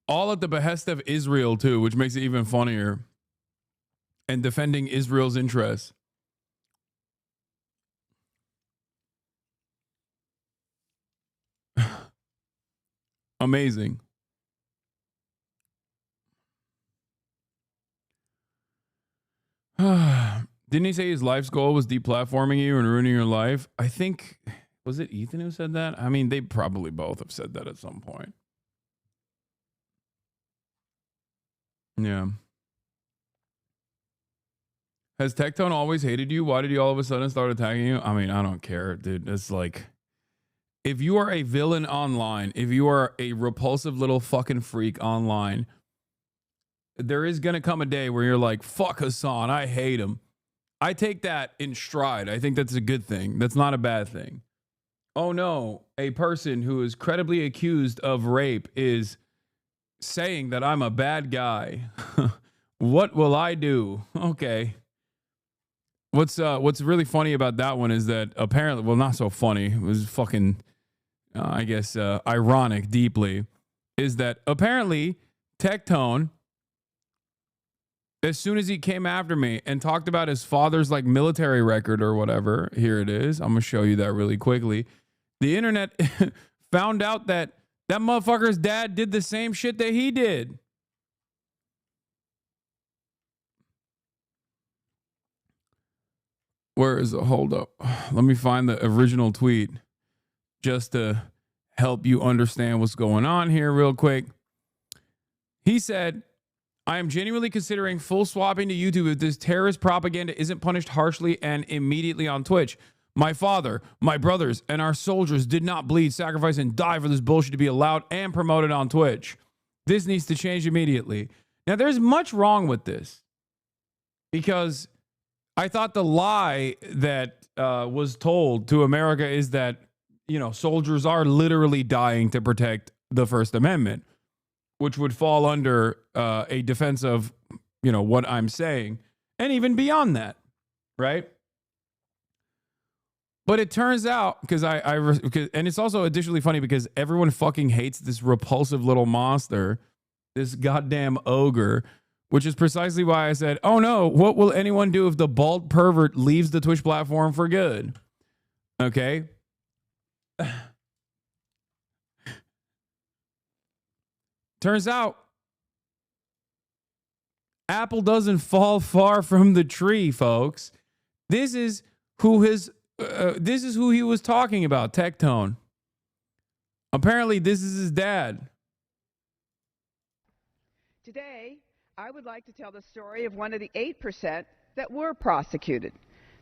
[SPEAKER 5] All at the behest of Israel, too, which makes it even funnier. And defending Israel's interests. Amazing. Didn't he say his life's goal was deplatforming you and ruining your life? I think, was it Ethan who said that? I mean, they probably both have said that at some point. Yeah. Has Tectone always hated you? Why did he all of a sudden start attacking you? I mean, I don't care, dude. It's like, if you are a villain online, if you are a repulsive little fucking freak online, there is going to come a day where you're like, fuck Hasan, I hate him. I take that in stride. I think that's a good thing. That's not a bad thing. Oh no, a person who is credibly accused of rape is saying that I'm a bad guy. What will I do? Okay. What's really funny about that one is that apparently, well, not so funny, it was fucking, I guess, ironic deeply, is that apparently Tectone, as soon as he came after me and talked about his father's like military record or whatever, here it is. I'm going to show you that really quickly. The internet found out that that motherfucker's dad did the same shit that he did. Where is it? Hold up. Let me find the original tweet just to help you understand what's going on here real quick. He said, I am genuinely considering full swapping to YouTube if this terrorist propaganda isn't punished harshly and immediately on Twitch. My father, my brothers, and our soldiers did not bleed, sacrifice, and die for this bullshit to be allowed and promoted on Twitch. This needs to change immediately. Now, there's much wrong with this because I thought the lie that was told to America is that, you know, soldiers are literally dying to protect the First Amendment, which would fall under a defense of, you know, what I'm saying, and even beyond that, right? But it turns out, because and it's also additionally funny because everyone fucking hates this repulsive little monster, this goddamn ogre, which is precisely why I said, oh no, what will anyone do if the bald pervert leaves the Twitch platform for good? Okay. Turns out, Apple doesn't fall far from the tree, folks. This is who this is who he was talking about, Tectone. Apparently, this is his dad.
[SPEAKER 11] Today, I would like to tell the story of one of the 8% that were prosecuted.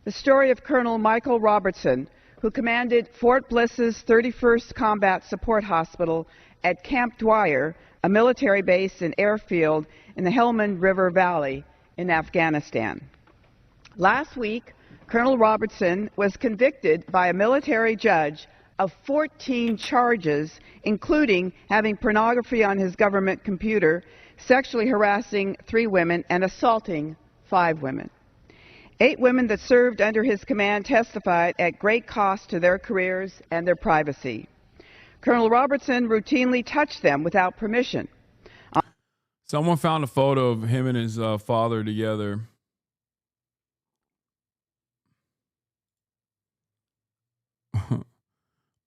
[SPEAKER 11] The story of Colonel Michael Robertson, who commanded Fort Bliss's 31st Combat Support Hospital at Camp Dwyer, a military base and airfield in the Helmand River Valley in Afghanistan. Last week, Colonel Robertson was convicted by a military judge of 14 charges, including having pornography on his government computer, sexually harassing 3 women, and assaulting 5 women. 8 women that served under his command testified at great cost to their careers and their privacy. Colonel Robertson routinely touched them without permission.
[SPEAKER 5] Someone found a photo of him and his father together.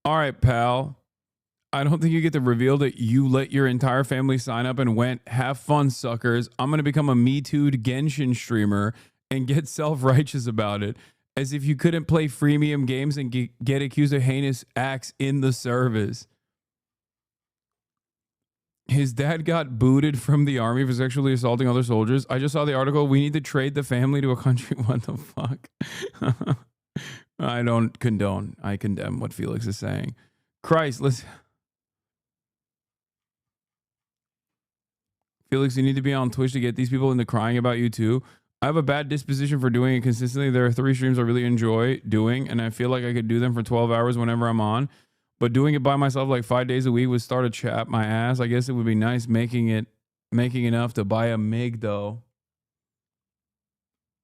[SPEAKER 5] All right, pal. I don't think you get to reveal that you let your entire family sign up and went, have fun, suckers. I'm going to become a Me Too'd Genshin streamer and get self-righteous about it, as if you couldn't play freemium games and get accused of heinous acts in the service. His dad got booted from the army for sexually assaulting other soldiers. I just saw the article. We need to trade the family to a country. What the fuck? I don't condone. I condemn what Felix is saying. Christ, listen. Felix, you need to be on Twitch to get these people into crying about you too. I have a bad disposition for doing it consistently. There are 3 streams I really enjoy doing, and I feel like I could do them for 12 hours whenever I'm on. But doing it by myself like 5 days a week would start to chap my ass. I guess it would be nice making enough to buy a MiG though.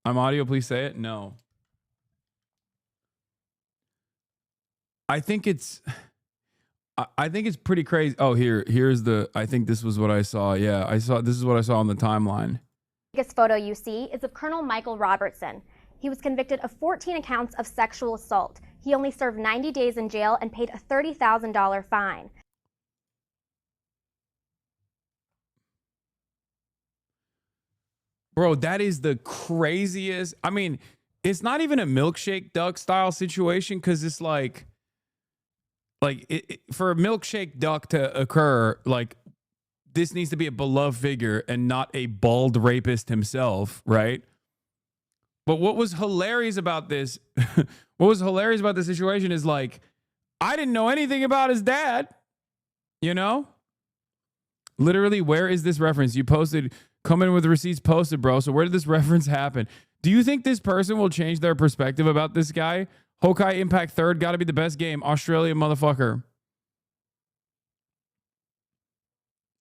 [SPEAKER 5] I'm audio, please say it. No. I think it's pretty crazy. Oh, here's the, I think this was what I saw. Yeah, this is what I saw on the timeline.
[SPEAKER 12] The biggest photo you see is of Colonel Michael Robertson. He was convicted of 14 accounts of sexual assault. He only served 90 days in jail and paid a $30,000 fine.
[SPEAKER 5] Bro, that is the craziest. I mean, it's not even a milkshake duck style situation, because it's like for a milkshake duck to occur, like, this needs to be a beloved figure and not a bald rapist himself, right? But what was hilarious about this, situation is, like, I didn't know anything about his dad, you know? Literally, where is this reference? You posted, come in with receipts posted, bro. So where did this reference happen? Do you think this person will change their perspective about this guy? Hokai Impact 3rd, gotta be the best game. Australia, motherfucker.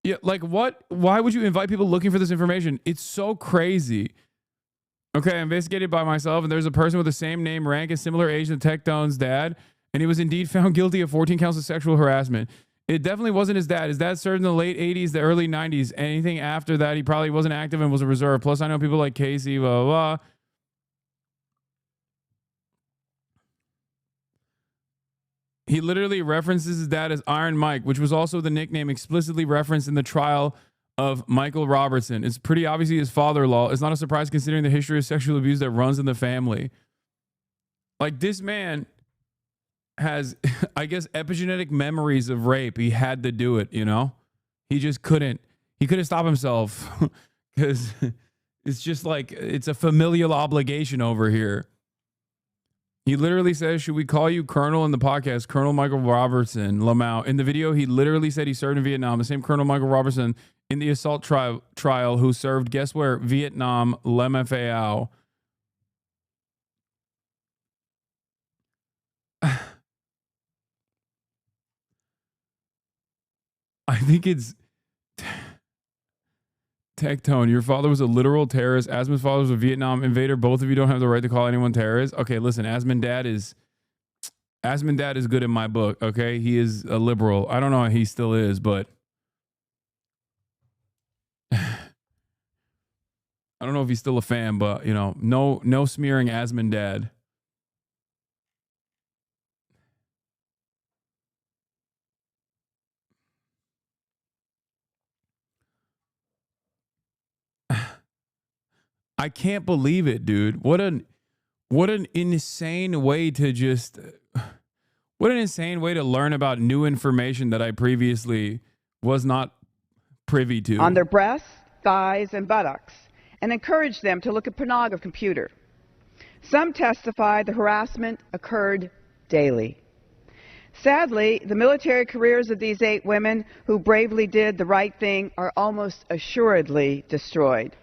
[SPEAKER 5] Yeah, like what? Why would you invite people looking for this information? It's so crazy. Okay, I investigated by myself, and there's a person with the same name, rank, and similar age to Tectone's dad, and he was indeed found guilty of 14 counts of sexual harassment. It definitely wasn't his dad. His dad served in the late 80s, the early 90s. Anything after that, he probably wasn't active and was a reserve. Plus, I know people like Casey, blah, blah, blah. He literally references his dad as Iron Mike, which was also the nickname explicitly referenced in the trial of Michael Robertson. It's pretty obviously his father-in-law. It's not a surprise considering the history of sexual abuse that runs in the family. Like, this man has, I guess, epigenetic memories of rape. He had to do it, you know? He just couldn't. He couldn't stop himself because it's just like, it's a familial obligation over here. He literally says, should we call you Colonel in the podcast? Colonel Michael Robertson, Lamau. In the video, he literally said he served in Vietnam. The same Colonel Michael Robertson in the assault trial who served, guess where? Vietnam, Lem Phao. I think it's Tectone. Your father was a literal terrorist. Asman's father was a Vietnam invader. Both of you don't have the right to call anyone terrorist. Okay, listen, Asman dad is good in my book. Okay, he is a liberal. I don't know how he still is, but I don't know if he's still a fan. But you know, no smearing Asman dad. I can't believe it, dude. What What an insane way to just... What an insane way to learn about new information that I previously was not privy to.
[SPEAKER 11] On their breasts, thighs, and buttocks, and encouraged them to look at pornography computer. Some testify the harassment occurred daily. Sadly, the military careers of these 8 women who bravely did the right thing are almost assuredly destroyed.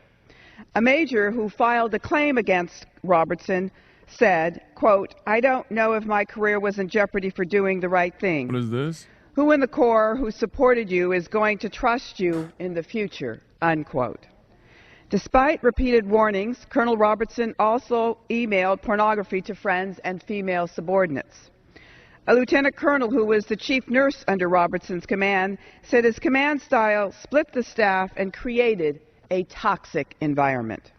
[SPEAKER 11] A major who filed a claim against Robertson said, quote, "I don't know if my career was in jeopardy for doing the right thing.
[SPEAKER 5] What is this?
[SPEAKER 11] Who in the Corps who supported you is going to trust you in the future," unquote. Despite repeated warnings, Colonel Robertson also emailed pornography to friends and female subordinates. A lieutenant colonel who was the chief nurse under Robertson's command said his command style split the staff and created a toxic environment.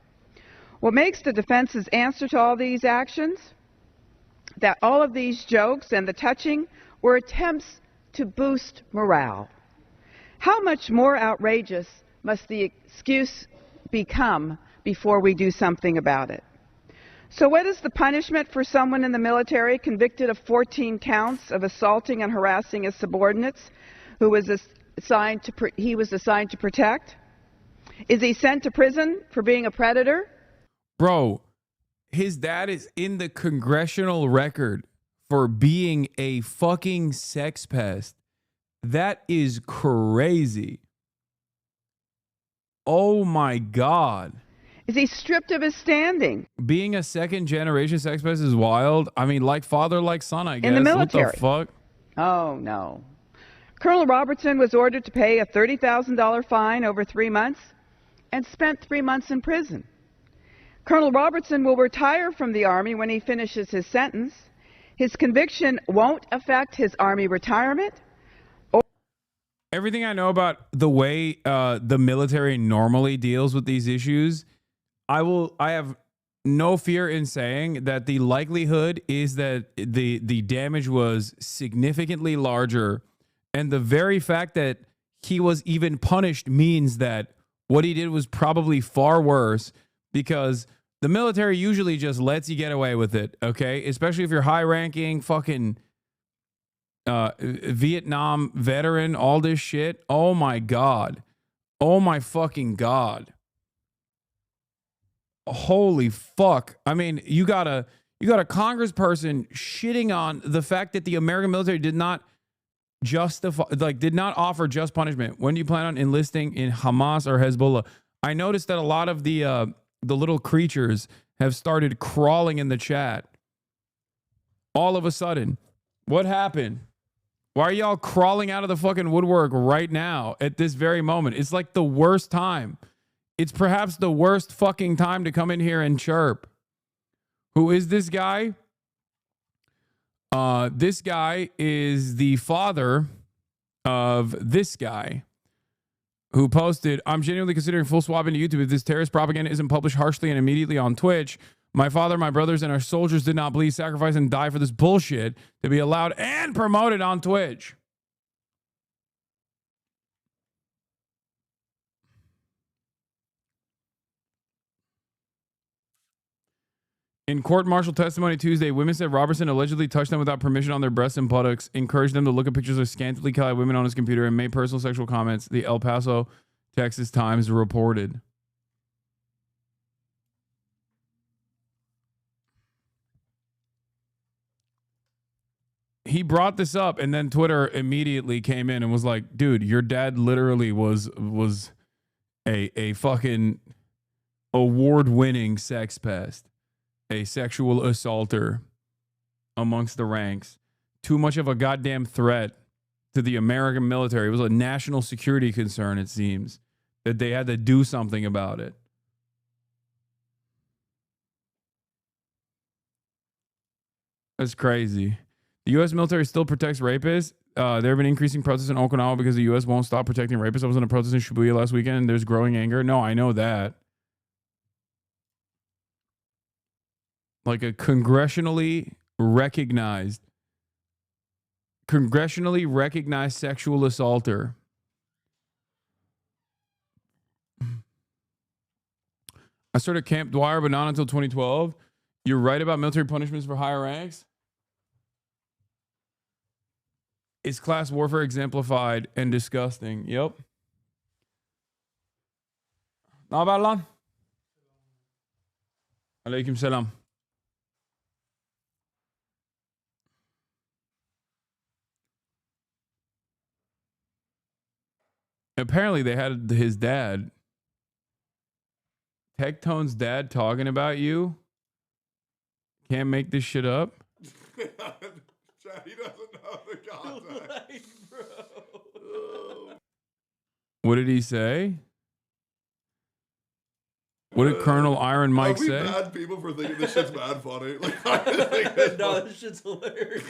[SPEAKER 11] What makes the defense's answer to all these actions? That all of these jokes and the touching were attempts to boost morale. How much more outrageous must the excuse become before we do something about it? So what is the punishment for someone in the military convicted of 14 counts of assaulting and harassing his subordinates who was assigned to protect? Is he sent to prison for being a predator?
[SPEAKER 5] Bro, his dad is in the congressional record for being a fucking sex pest. That is crazy. Oh my God.
[SPEAKER 11] Is he stripped of his standing?
[SPEAKER 5] Being a second generation sex pest is wild. I mean, like father, like son, I guess.
[SPEAKER 11] In the military.
[SPEAKER 5] What the fuck?
[SPEAKER 11] Oh, no. Colonel Robertson was ordered to pay a $30,000 fine over 3 months and spent 3 months in prison. Colonel Robertson will retire from the Army when he finishes his sentence. His conviction won't affect his Army retirement.
[SPEAKER 5] Everything I know about the way the military normally deals with these issues, I have no fear in saying that the likelihood is that the damage was significantly larger, and the very fact that he was even punished means that what he did was probably far worse, because the military usually just lets you get away with it, okay? Especially if you're high-ranking fucking Vietnam veteran, all this shit. Oh my God. Oh my fucking God. Holy fuck. I mean, you got a congressperson shitting on the fact that the American military did not offer just punishment. When do you plan on enlisting in Hamas or Hezbollah? I noticed that a lot of the little creatures have started crawling in the chat. All of a sudden. What happened? Why are y'all crawling out of the fucking woodwork right now at this very moment? It's like the worst time. It's perhaps the worst fucking time to come in here and chirp. Who is this guy? This guy is the father of this guy who posted, "I'm genuinely considering full swapping to YouTube if this terrorist propaganda isn't published harshly and immediately on Twitch. My father, my brothers, and our soldiers did not bleed, sacrifice, and die for this bullshit to be allowed and promoted on Twitch." In court-martial testimony Tuesday, women said Robertson allegedly touched them without permission on their breasts and buttocks, encouraged them to look at pictures of scantily clad women on his computer, and made personal sexual comments, the El Paso, Texas Times reported. He brought this up, and then Twitter immediately came in and was like, dude, your dad literally was a fucking award-winning sex pest. A sexual assaulter amongst the ranks. Too much of a goddamn threat to the American military. It was a national security concern, it seems, that they had to do something about it. That's crazy. The U.S. military still protects rapists. There have been increasing protests in Okinawa because the U.S. won't stop protecting rapists. I was in a protest in Shibuya last weekend, and there's growing anger. No, I know that. Like a congressionally recognized sexual assaulter. I started Camp Dwyer, but not until 2012. You're right about military punishments for higher ranks? Is class warfare exemplified and disgusting? Yep. Nabarlan? Alaikum salam. Apparently they had his dad, Tectone's dad, talking about you. Can't make this shit up.
[SPEAKER 9] He doesn't know the context.
[SPEAKER 5] What did he say? What did Colonel Iron Mike
[SPEAKER 9] Are we
[SPEAKER 5] say?
[SPEAKER 9] bad people for thinking this shit's mad funny? Like, I just think it's
[SPEAKER 13] No,
[SPEAKER 9] funny.
[SPEAKER 13] this shit's hilarious.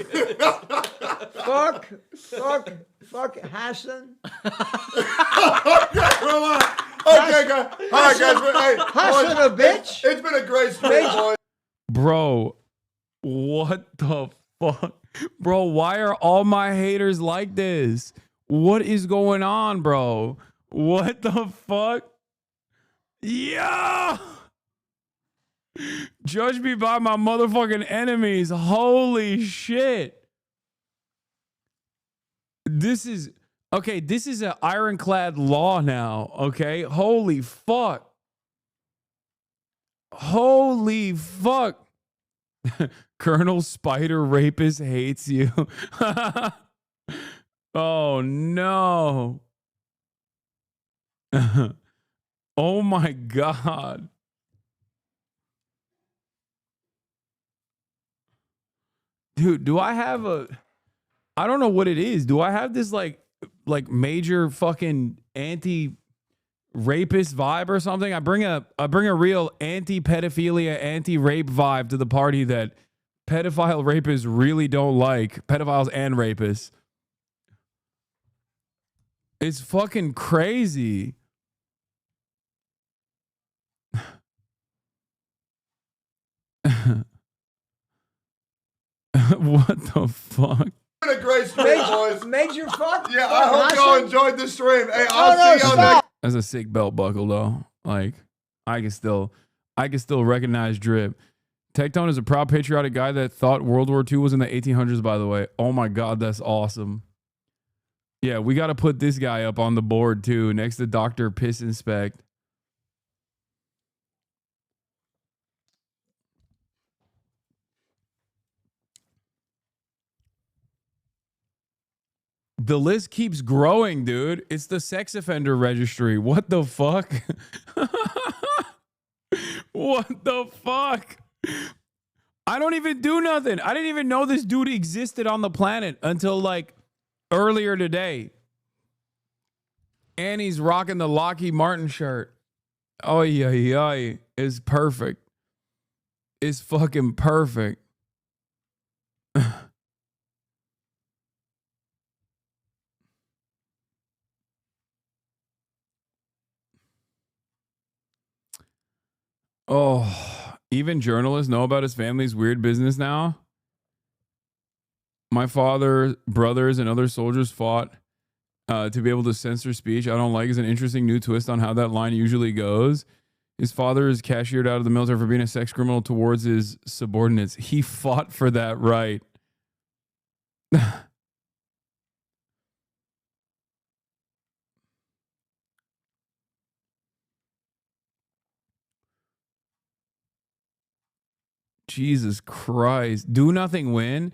[SPEAKER 15] Fuck Hasan.
[SPEAKER 9] Okay, guys. All right, guys. Hey,
[SPEAKER 15] Hasan a bitch.
[SPEAKER 9] It's been a great stream, boys.
[SPEAKER 5] Bro, what the fuck? Bro, why are all my haters like this? What is going on, bro? What the fuck? Yeah! Judge me by my motherfucking enemies. Holy shit. This is, okay, this is an ironclad law now, okay? Holy fuck. Holy fuck. Colonel Spider Rapist hates you. Oh no. Oh my God. Dude, do I have I don't know what it is. Do I have this like major fucking anti-rapist vibe or something? I bring a real anti-pedophilia, anti-rape vibe to the party that pedophile rapists really don't like. Pedophiles and rapists. It's fucking crazy. What the fuck?
[SPEAKER 9] It's been a great stream, boys.
[SPEAKER 15] Major fuck.
[SPEAKER 9] Yeah, I hope y'all enjoyed the stream. Hey, I'll see y'all next.
[SPEAKER 5] That's a sick belt buckle though. Like I can still recognize drip. Tectone is a proud patriotic guy that thought World War II was in the 1800s, by the way. Oh my God, that's awesome. Yeah, we got to put this guy up on the board too, next to Dr. Piss Inspect. The list keeps growing, dude. It's the sex offender registry. What the fuck? What the fuck? I don't even do nothing. I didn't even know this dude existed on the planet until like earlier today. And he's rocking the Lockheed Martin shirt. Oh, yeah. It's perfect. It's fucking perfect. Oh, even journalists know about his family's weird business now. My father, brothers, and other soldiers fought to be able to censor speech. I don't like is an interesting new twist on how that line usually goes. His father is cashiered out of the military for being a sex criminal towards his subordinates. He fought for that right. Jesus Christ. Do nothing win?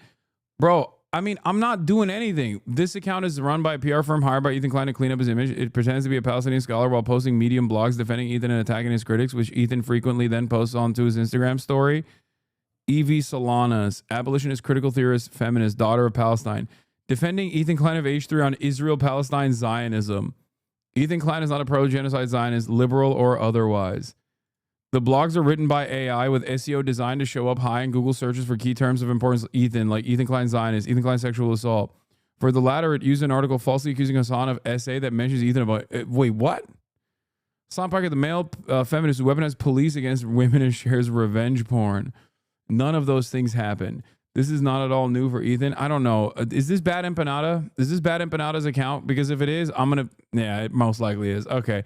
[SPEAKER 5] Bro, I mean, I'm not doing anything. This account is run by a PR firm hired by Ethan Klein to clean up his image. It pretends to be a Palestinian scholar while posting Medium blogs defending Ethan and attacking his critics, which Ethan frequently then posts onto his Instagram story. Evie Solanas, abolitionist, critical theorist, feminist, daughter of Palestine, defending Ethan Klein of H3 on Israel-Palestine Zionism. Ethan Klein is not a pro-genocide Zionist, liberal or otherwise. The blogs are written by AI with SEO designed to show up high in Google searches for key terms of importance. Ethan, like Ethan Klein Zionist, Ethan Klein sexual assault. For the latter, it used an article falsely accusing Hasan of SA that mentions Ethan about. Wait, what? Hasan Piker, the male feminist who weaponizes police against women and shares revenge porn. None of those things happen. This is not at all new for Ethan. I don't know. Is this Bad Empanada? Is this Bad Empanada's account? Because if it is, I'm going to... Yeah, it most likely is. Okay.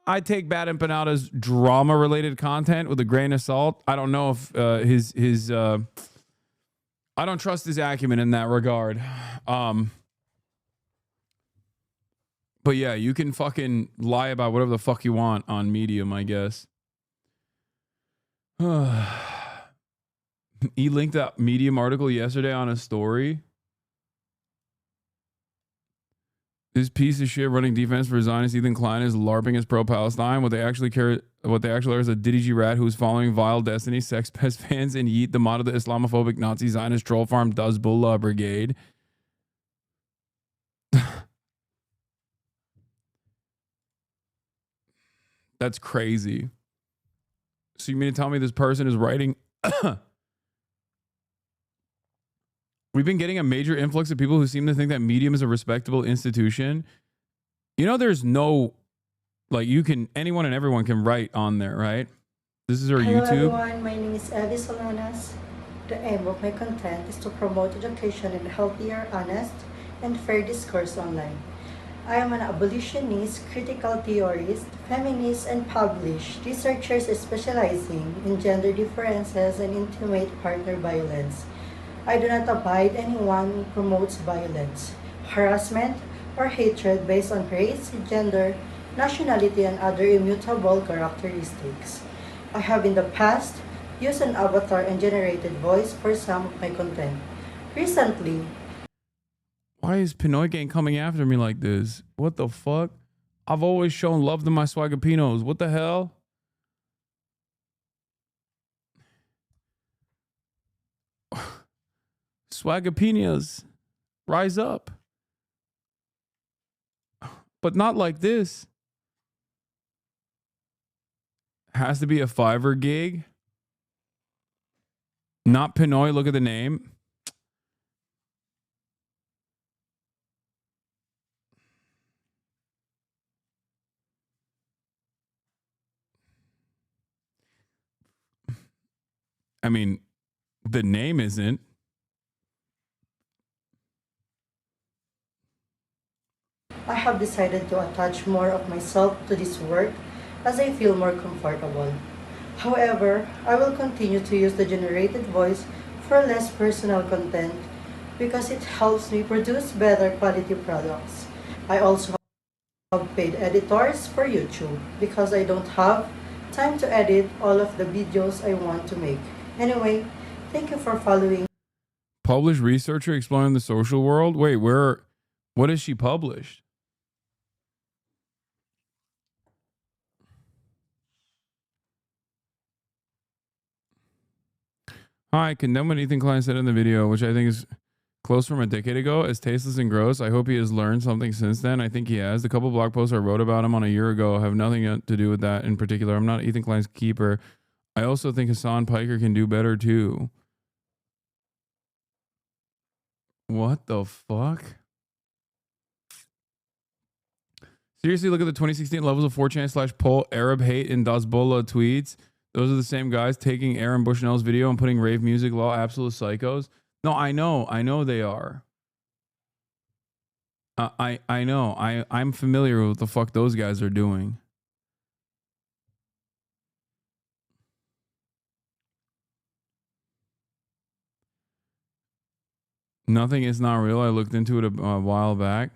[SPEAKER 5] I take Bad Empanada's drama-related content with a grain of salt. I don't know if his I don't trust his acumen in that regard. But yeah, you can fucking lie about whatever the fuck you want on Medium, I guess. He linked that Medium article yesterday on a story. This piece of shit running defense for Zionist Ethan Klein is LARPing as pro-Palestine. What they actually are is a Diddy G rat who's following Vile Destiny, Sex Pest fans, and Yeet the mod of the Islamophobic Nazi Zionist troll farm Dazbullah Brigade. That's crazy. So you mean to tell me this person is writing? We've been getting a major influx of people who seem to think that Medium is a respectable institution. You know, there's no, like, anyone and everyone can write on there, right? This is our
[SPEAKER 13] Hello
[SPEAKER 5] YouTube.
[SPEAKER 13] Everyone, my name is Abby Solanas. The aim of my content is to promote education and healthier, honest, and fair discourse online. I am an abolitionist, critical theorist, feminist, and published researcher specializing in gender differences and intimate partner violence. I do not abide anyone who promotes violence, harassment, or hatred based on race, gender, nationality, and other immutable characteristics. I have in the past used an avatar and generated voice for some of my content. Recently,
[SPEAKER 5] Why is Pinoy Gang coming after me like this? What the fuck? I've always shown love to my Swagapinos. What the hell? Swagapinos, rise up. But not like this. Has to be a Fiverr gig. Not Pinoy, look at the name. I mean, the name isn't.
[SPEAKER 13] I have decided to attach more of myself to this work as I feel more comfortable. However, I will continue to use the generated voice for less personal content because it helps me produce better quality products. I also have paid editors for YouTube because I don't have time to edit all of the videos I want to make. Anyway, thank you for following.
[SPEAKER 5] Published researcher exploring the social world. Wait, what is she published? Hi, condemn what Ethan Klein said in the video, which I think is close from a decade ago, as tasteless and gross. I hope he has learned something since then. I think he has. The couple blog posts I wrote about him on a year ago have nothing to do with that in particular. I'm not Ethan Klein's keeper. I also think Hasan Piker can do better too. What the fuck? Seriously, look at the 2016 levels of 4chan/poll Arab hate in Dazbullah tweets. Those are the same guys taking Aaron Bushnell's video and putting rave music law absolute psychos. No, I know they are. I know. I'm familiar with what the fuck those guys are doing. Nothing is not real. I looked into it a while back.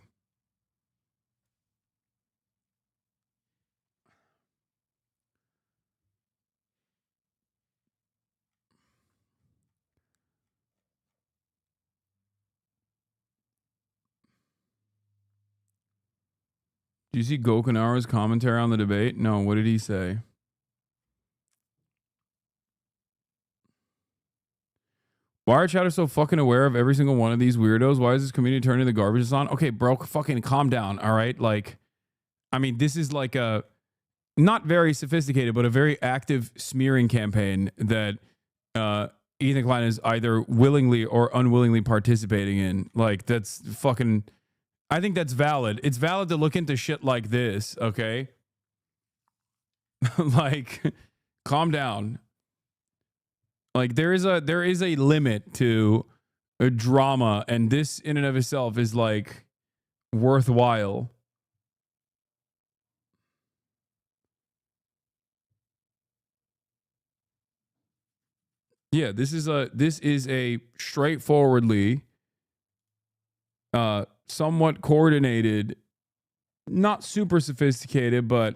[SPEAKER 5] Do you see Gokunara's commentary on the debate? No, what did he say? Why are chatters so fucking aware of every single one of these weirdos? Why is this community turning the garbage on? Okay, bro, fucking calm down, all right? Like, I mean, this is like a not very sophisticated, but a very active smearing campaign that Ethan Klein is either willingly or unwillingly participating in. Like, that's fucking... I think that's valid. It's valid to look into shit like this, okay? Like, calm down. Like, there is a limit to a drama, and this in and of itself is like worthwhile. Yeah, this is a straightforwardly somewhat coordinated, not super sophisticated, but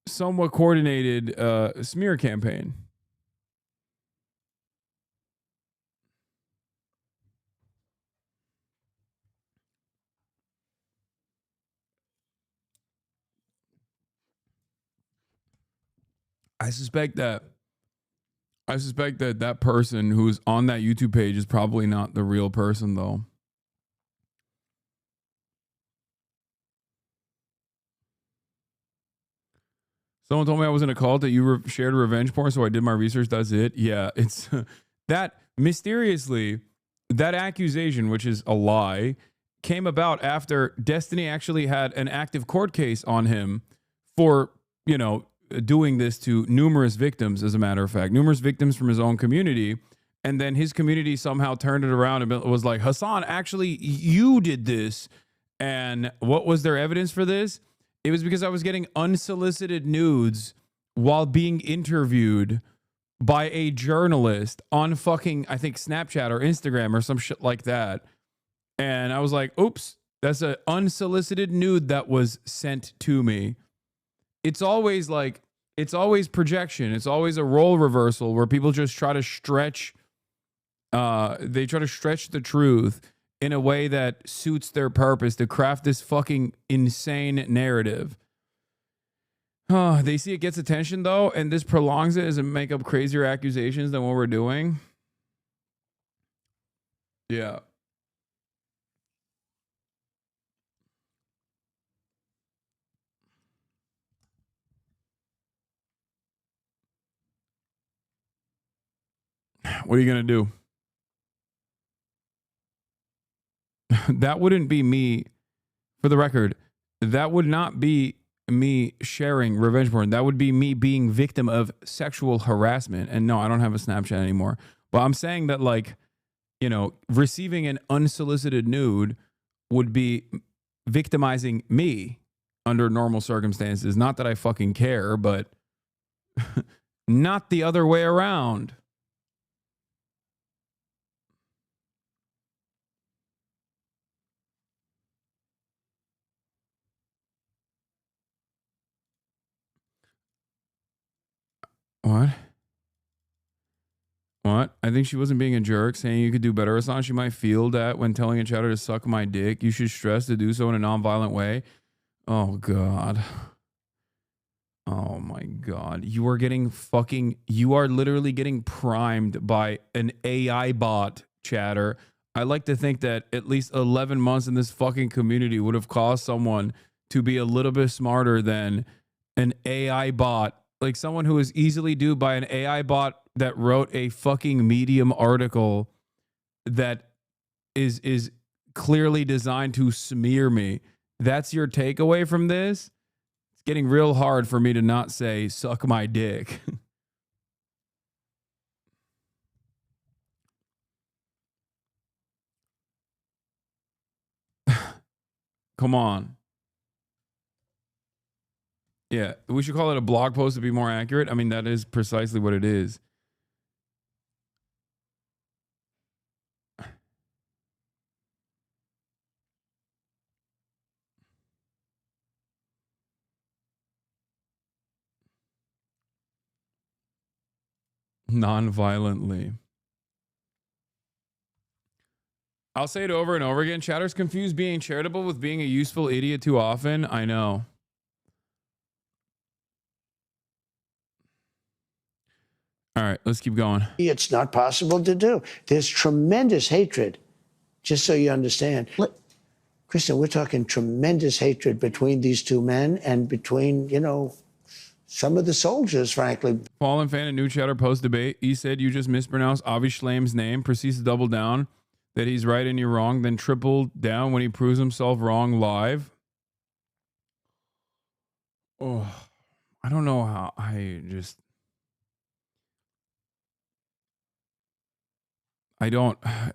[SPEAKER 5] somewhat coordinated smear campaign. I suspect that that person who's on that YouTube page is probably not the real person, though. Someone told me I was in a cult that you shared revenge porn, so I did my research. That's it. Yeah, it's that mysteriously, that accusation, which is a lie, came about after Destiny actually had an active court case on him for, you know, doing this to numerous victims, as a matter of fact, numerous victims from his own community. And then his community somehow turned it around and was like, Hasan, actually, you did this. And what was their evidence for this? It was because I was getting unsolicited nudes while being interviewed by a journalist on fucking, I think, Snapchat or Instagram or some shit like that. And I was like, oops, that's an unsolicited nude that was sent to me. It's always projection. It's always a role reversal where people just try to stretch, they try to stretch the truth in a way that suits their purpose to craft this fucking insane narrative. They see it gets attention, though, and this prolongs it as it make up crazier accusations than what we're doing. Yeah. What are you going to do? That wouldn't be me, for the record. That would not be me sharing revenge porn. That would be me being victim of sexual harassment. And no, I don't have a Snapchat anymore. But I'm saying that, like, you know, receiving an unsolicited nude would be victimizing me under normal circumstances. Not that I fucking care, but not the other way around. What? What? I think she wasn't being a jerk, saying you could do better. Hasan, she might feel that when telling a chatter to suck my dick. You should stress to do so in a non-violent way. Oh, God. Oh, my God. You are literally getting primed by an AI bot, chatter. I like to think that at least 11 months in this fucking community would have caused someone to be a little bit smarter than an AI bot. Like someone who is easily duped by an AI bot that wrote a fucking Medium article that is clearly designed to smear me. That's your takeaway from this? It's getting real hard for me to not say, suck my dick. Come on. Yeah, we should call it a blog post to be more accurate. I mean, that is precisely what it is. Non-violently. I'll say it over and over again. Chatter's confused being charitable with being a useful idiot too often. I know. All right, let's keep going.
[SPEAKER 6] It's not possible to do. There's tremendous hatred, just so you understand. Kristen, we're talking tremendous hatred between these two men and between, you know, some of the soldiers, frankly.
[SPEAKER 5] Fallen fan and new chatter post debate. He said you just mispronounced Avi Schlam's name, proceeds to double down that he's right and you're wrong, then triple down when he proves himself wrong live. Oh, I don't know how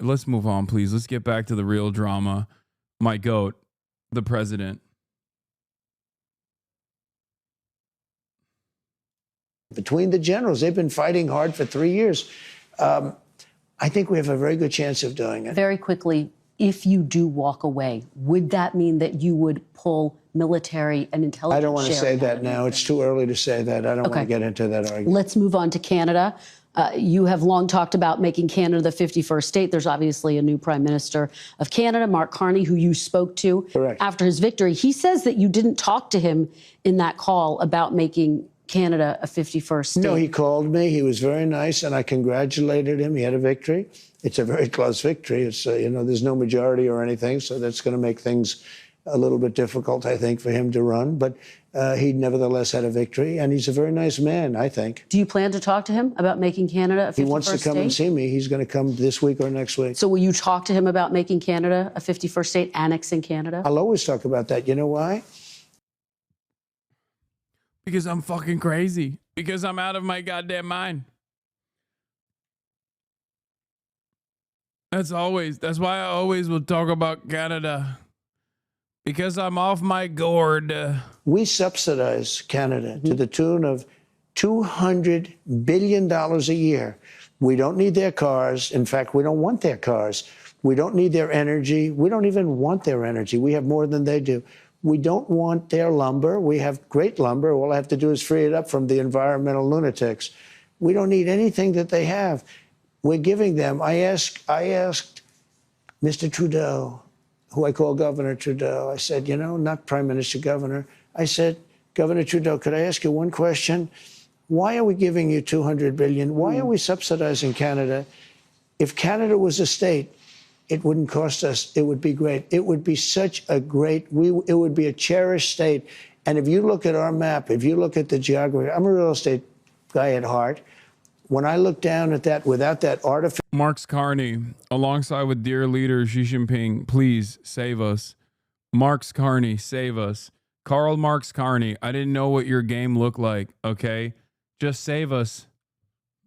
[SPEAKER 5] let's move on, please. Let's get back to the real drama. My goat, the president.
[SPEAKER 6] Between the generals, they've been fighting hard for 3 years. I think we have a very good chance of doing it.
[SPEAKER 7] Very quickly, if you do walk away, would that mean that you would pull military and intelligence
[SPEAKER 6] I don't want to say
[SPEAKER 7] sharing out
[SPEAKER 6] that
[SPEAKER 7] of
[SPEAKER 6] now. It's too early to say that. I don't want
[SPEAKER 7] Okay.
[SPEAKER 6] to get into that argument.
[SPEAKER 7] Let's move on to Canada. You have long talked about making Canada the 51st state. There's obviously a new Prime Minister of Canada, Mark Carney, who you spoke to after his victory. He says that you didn't talk to him in that call about making Canada a 51st state.
[SPEAKER 6] No, he called me. He was very nice, and I congratulated him. He had a victory. It's a very close victory. It's there's no majority or anything, so that's going to make things a little bit difficult, I think, for him to run. But he nevertheless had a victory, and he's a very nice man, I think.
[SPEAKER 7] Do you plan to talk to him about making Canada a 51st state?
[SPEAKER 6] He wants to come and see me. He's going to come this week or next week.
[SPEAKER 7] So will you talk to him about making Canada a 51st state, annexing Canada?
[SPEAKER 6] I'll always talk about that. You know why?
[SPEAKER 5] Because I'm fucking crazy. Because I'm out of my goddamn mind. That's why I always will talk about Canada. Because I'm off my gourd.
[SPEAKER 6] We subsidize Canada to the tune of $200 billion a year. We don't need their cars. In fact, we don't want their cars. We don't need their energy. We don't even want their energy. We have more than they do. We don't want their lumber. We have great lumber. All I have to do is free it up from the environmental lunatics. We don't need anything that they have. We're giving them. I asked Mr. Trudeau, who I call Governor Trudeau, I said, not Prime Minister, Governor. I said, Governor Trudeau, could I ask you one question? Why are we giving you $200 billion? Why are we subsidizing Canada? If Canada was a state, it wouldn't cost us. It would be great. It would be such a great, it would be a cherished state. And if you look at our map, if you look at the geography, I'm a real estate guy at heart. When I look down at that, without that artificial...
[SPEAKER 5] Marx Carney, alongside with dear leader Xi Jinping, please save us. Marx Carney, save us. Karl Marx Carney, I didn't know what your game looked like, okay? Just save us.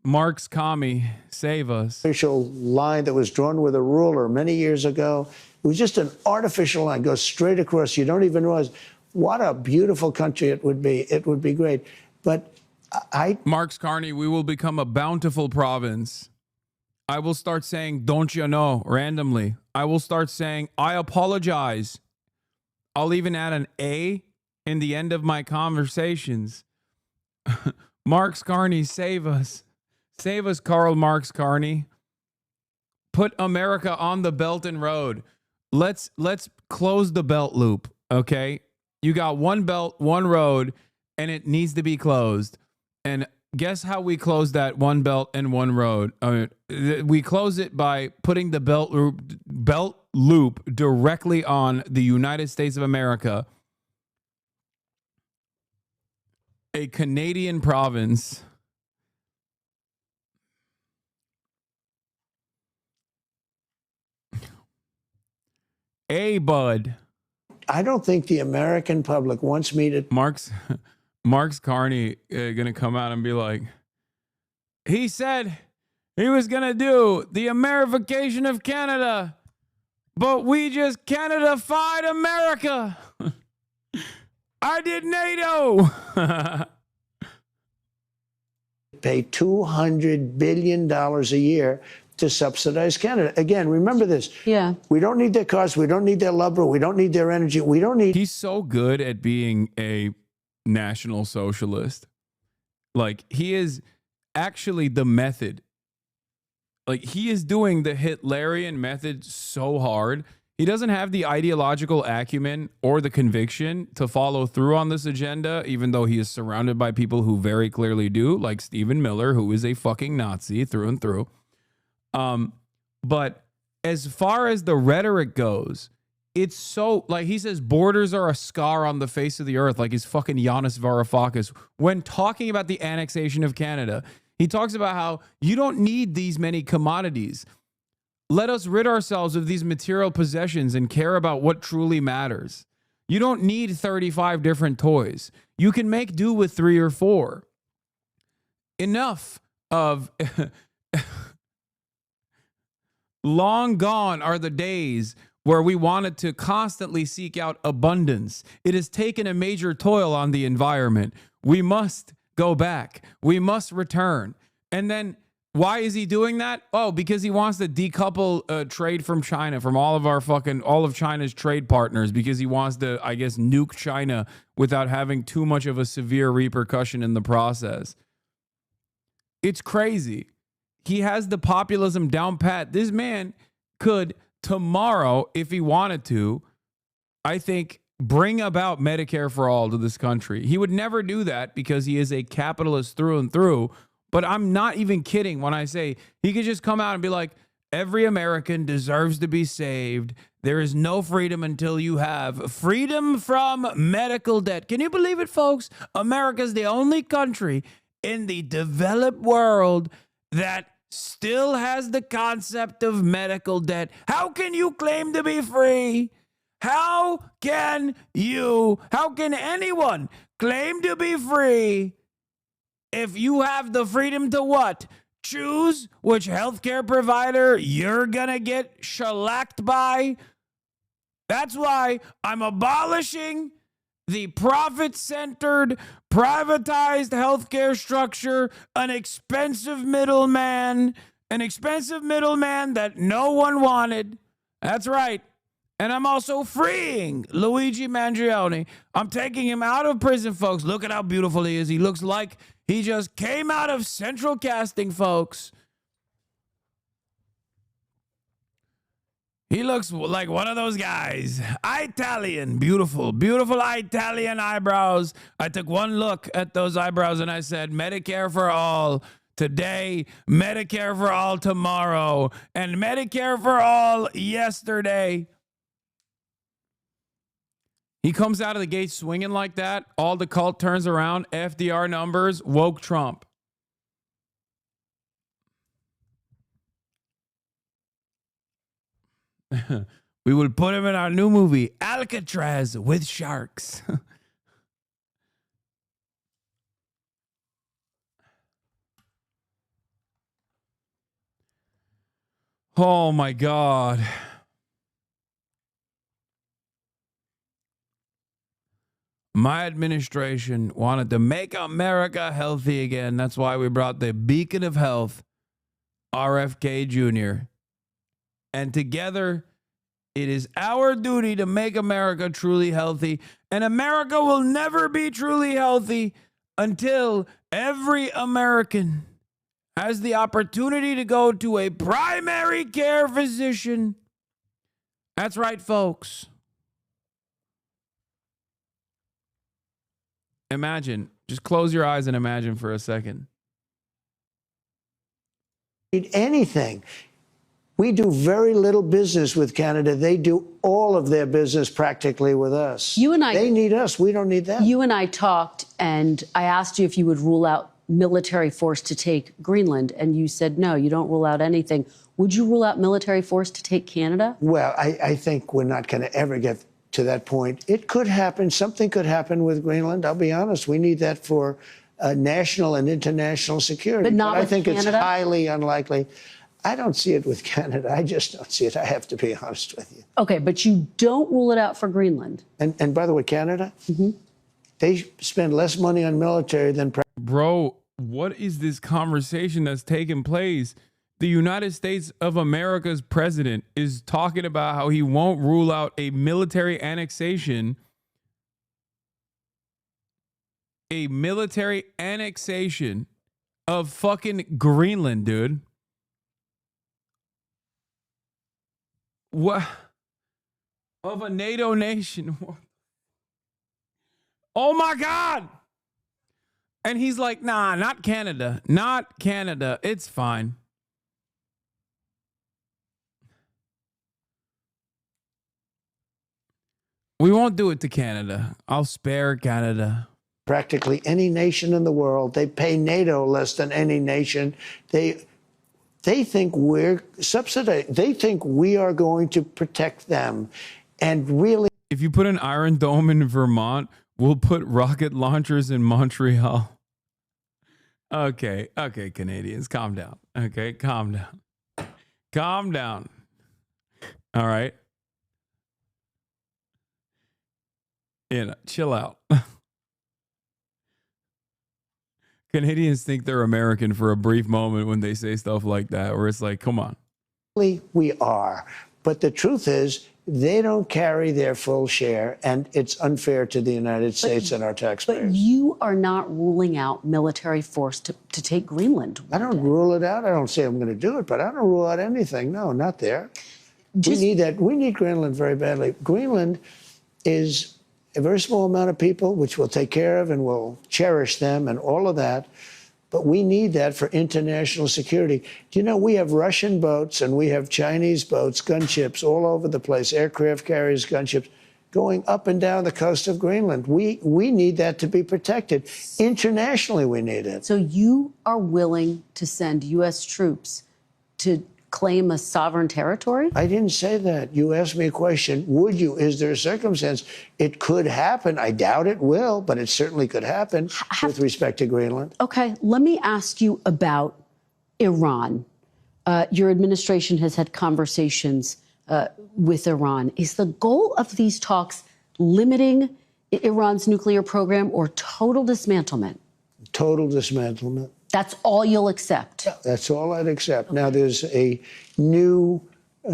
[SPEAKER 5] Marx Commie, save us.
[SPEAKER 6] Artificial line that was drawn with a ruler many years ago. It was just an artificial line, goes straight across. You don't even realize what a beautiful country it would be. It would be great. But
[SPEAKER 5] Marx Carney, we will become a bountiful province. I will start saying, don't you know, randomly. I will start saying, I apologize. I'll even add an A in the end of my conversations. Marx Carney, save us. Save us, Karl Marx Carney. Put America on the Belt and Road. Let's close the belt loop, okay? You got one belt, one road, and it needs to be closed. And guess how we close that one belt and one road? We close it by putting the belt loop directly on the United States of America, a Canadian province. Hey, bud.
[SPEAKER 6] I don't think the American public wants me to...
[SPEAKER 5] Marx Carney gonna come out and be like, he said he was gonna do the Amerification of Canada, but we just Canada-fied America. I did NATO.
[SPEAKER 6] Pay $200 billion a year to subsidize Canada. Again, remember this.
[SPEAKER 7] Yeah.
[SPEAKER 6] We don't need their cars. We don't need their lumber. We don't need their energy. We don't need...
[SPEAKER 5] He's so good at being a National Socialist. Like, he is actually the method. Like, he is doing the Hitlerian method so hard. He doesn't have the ideological acumen or the conviction to follow through on this agenda, even though he is surrounded by people who very clearly do, like Stephen Miller, who is a fucking Nazi through and through. But as far as the rhetoric goes, it's so, like, he says borders are a scar on the face of the earth, like he's fucking Giannis Varoufakis. When talking about the annexation of Canada, he talks about how you don't need these many commodities. Let us rid ourselves of these material possessions and care about what truly matters. You don't need 35 different toys. You can make do with 3 or 4. Enough of... Long gone are the days where we wanted to constantly seek out abundance. It has taken a major toll on the environment. We must go back. We must return. And then why is he doing that? Oh, because he wants to decouple trade from China, from all of China's trade partners, because he wants to, I guess, nuke China without having too much of a severe repercussion in the process. It's crazy. He has the populism down pat. This man could tomorrow, if he wanted to, I think, bring about Medicare for all to this country. He would never do that because he is a capitalist through and through. But I'm not even kidding when I say he could just come out and be like, every American deserves to be saved. There is no freedom until you have freedom from medical debt. Can you believe it, folks? America's the only country in the developed world that still has the concept of medical debt. How can you claim to be free? How can anyone claim to be free if you have the freedom to what? Choose which healthcare provider you're gonna get shellacked by? That's why I'm abolishing the profit-centered, privatized healthcare structure, an expensive middleman that no one wanted. That's right. And I'm also freeing Luigi Mangione. I'm taking him out of prison, folks. Look at how beautiful he is. He looks like he just came out of central casting, folks. He looks like one of those guys. Italian, beautiful, beautiful Italian eyebrows. I took one look at those eyebrows and I said, Medicare for all today, Medicare for all tomorrow, and Medicare for all yesterday. He comes out of the gate swinging like that. All the cult turns around. FDR numbers, woke Trump. We will put him in our new movie, Alcatraz with Sharks. Oh my God. My administration wanted to make America healthy again. That's why we brought the beacon of health, RFK Jr. And together, it is our duty to make America truly healthy. And America will never be truly healthy until every American has the opportunity to go to a primary care physician. That's right, folks. Imagine, just close your eyes and imagine for a second.
[SPEAKER 6] Anything. We do very little business with Canada. They do all of their business practically with us. They need us. We don't need them.
[SPEAKER 7] You and I talked, and I asked you if you would rule out military force to take Greenland, and you said no, you don't rule out anything. Would you rule out military force to take Canada?
[SPEAKER 6] Well, I think we're not going to ever get to that point. It could happen. Something could happen with Greenland. I'll be honest. We need that for national and international security.
[SPEAKER 7] But not with
[SPEAKER 6] I think
[SPEAKER 7] Canada?
[SPEAKER 6] It's highly unlikely. I don't see it with Canada. I just don't see it. I have to be honest with you.
[SPEAKER 7] Okay, but you don't rule it out for Greenland.
[SPEAKER 6] And by the way, Canada, they spend less money on military than...
[SPEAKER 5] Bro, what is this conversation that's taking place? The United States of America's president is talking about how he won't rule out a military annexation. A military annexation of fucking Greenland, dude. What? Of a NATO nation. Oh my God. And he's like, nah, not Canada. Not Canada. It's fine. We won't do it to Canada. I'll spare Canada.
[SPEAKER 6] Practically any nation in the world. They pay NATO less than any nation. They think we're subsidized. They think we are going to protect them. And really...
[SPEAKER 5] If you put an Iron Dome in Vermont, we'll put rocket launchers in Montreal. Okay, Canadians, calm down. Okay, calm down. Calm down. All right. Chill out. Canadians think they're American for a brief moment when they say stuff like that, where it's like, come on.
[SPEAKER 6] We are. But the truth is, they don't carry their full share, and it's unfair to the United States and our taxpayers.
[SPEAKER 7] But you are not ruling out military force to take Greenland.
[SPEAKER 6] I don't rule it out. I don't say I'm going to do it, but I don't rule out anything. No, not there. We need that. We need Greenland very badly. Greenland is a very small amount of people, which we'll take care of and we'll cherish them and all of that. But we need that for international security. Do you know, we have Russian boats and we have Chinese boats, gunships all over the place, aircraft carriers, gunships, going up and down the coast of Greenland. We need that to be protected. Internationally, we need it.
[SPEAKER 7] So you are willing to send U.S. troops to claim a sovereign territory?
[SPEAKER 6] I didn't say that. You asked me a question. Would you? Is there a circumstance? It could happen. I doubt it will, but it certainly could happen with respect to Greenland.
[SPEAKER 7] Okay, let me ask you about Iran. Your administration has had conversations with Iran. Is the goal of these talks limiting Iran's nuclear program or total dismantlement?
[SPEAKER 6] Total dismantlement.
[SPEAKER 7] That's all you'll accept?
[SPEAKER 6] That's all I'd accept. Okay. Now, there's a new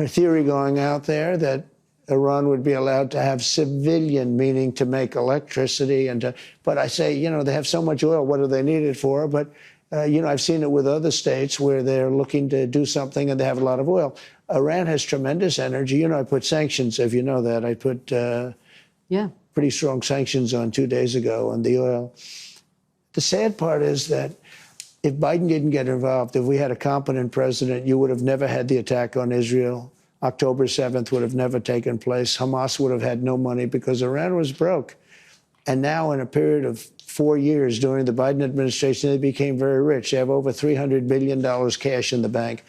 [SPEAKER 6] theory going out there that Iran would be allowed to have civilian, meaning to make electricity. But I say, you know, they have so much oil, what do they need it for? But, you know, I've seen it with other states where they're looking to do something and they have a lot of oil. Iran has tremendous energy. You know, I put sanctions, if you know that. I put pretty strong sanctions on 2 days ago on the oil. The sad part is that if Biden didn't get involved, if we had a competent president, you would have never had the attack on Israel. October 7th would have never taken place. Hamas would have had no money because Iran was broke. And now, in a period of 4 years during the Biden administration, they became very rich. They have over $300 billion cash in the bank.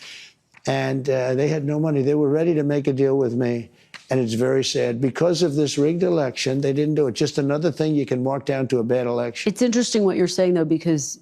[SPEAKER 6] And they had no money. They were ready to make a deal with me. And it's very sad. Because of this rigged election, they didn't do it. Just another thing you can mark down to a bad election.
[SPEAKER 7] It's interesting what you're saying, though, because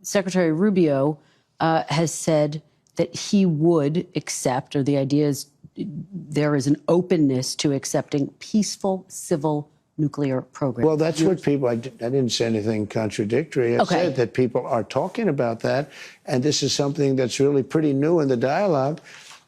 [SPEAKER 7] Secretary Rubio has said that he would accept, or the idea is there is an openness to accepting peaceful civil nuclear programs.
[SPEAKER 6] Well, that's what people, I didn't say anything contradictory. I said that people are talking about that, and this is something that's really pretty new in the dialogue.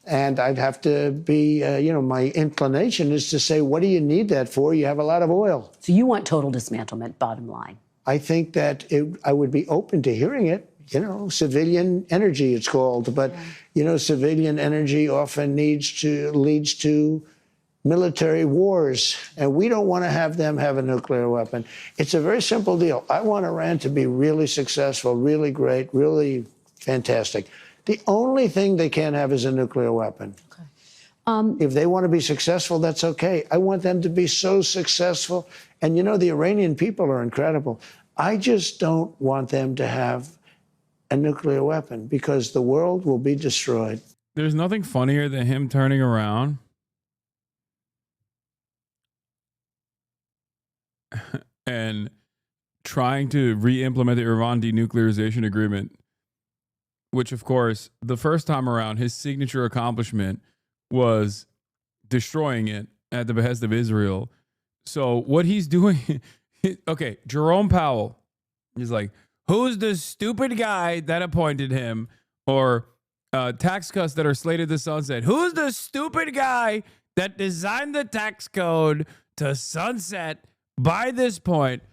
[SPEAKER 6] And I'd have to be, you know, my inclination is to say, what do you need that for? You have a lot of oil.
[SPEAKER 7] So you want total dismantlement, bottom line.
[SPEAKER 6] I think that I would be open to hearing it. You know, civilian energy, it's called. But, you know, civilian energy often leads to military wars. And we don't want to have them have a nuclear weapon. It's a very simple deal. I want Iran to be really successful, really great, really fantastic. The only thing they can't have is a nuclear weapon. Okay. If they want to be successful, that's okay. I want them to be so successful. And, you know, the Iranian people are incredible. I just don't want them to have a nuclear weapon because the world will be destroyed.
[SPEAKER 5] There's nothing funnier than him turning around and trying to re-implement the Iran denuclearization agreement, which, of course, the first time around, his signature accomplishment was destroying it at the behest of Israel. So what he's doing, okay, Jerome Powell, he's like, who's the stupid guy that appointed him? Or tax cuts that are slated to sunset. Who's the stupid guy that designed the tax code to sunset by this point?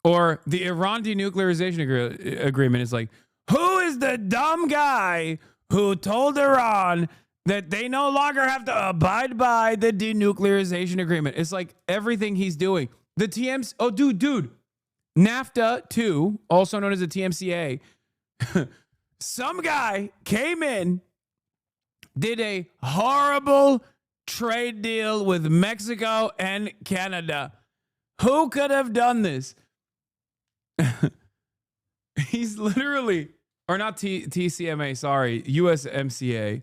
[SPEAKER 5] Or the Iran denuclearization agreement is like, who is the dumb guy who told Iran that they no longer have to abide by the denuclearization agreement? It's like everything he's doing. The TMC, oh, dude. NAFTA 2, also known as the TMCA. Some guy came in, did a horrible trade deal with Mexico and Canada. Who could have done this? He's literally, or not TCMA, sorry, USMCA.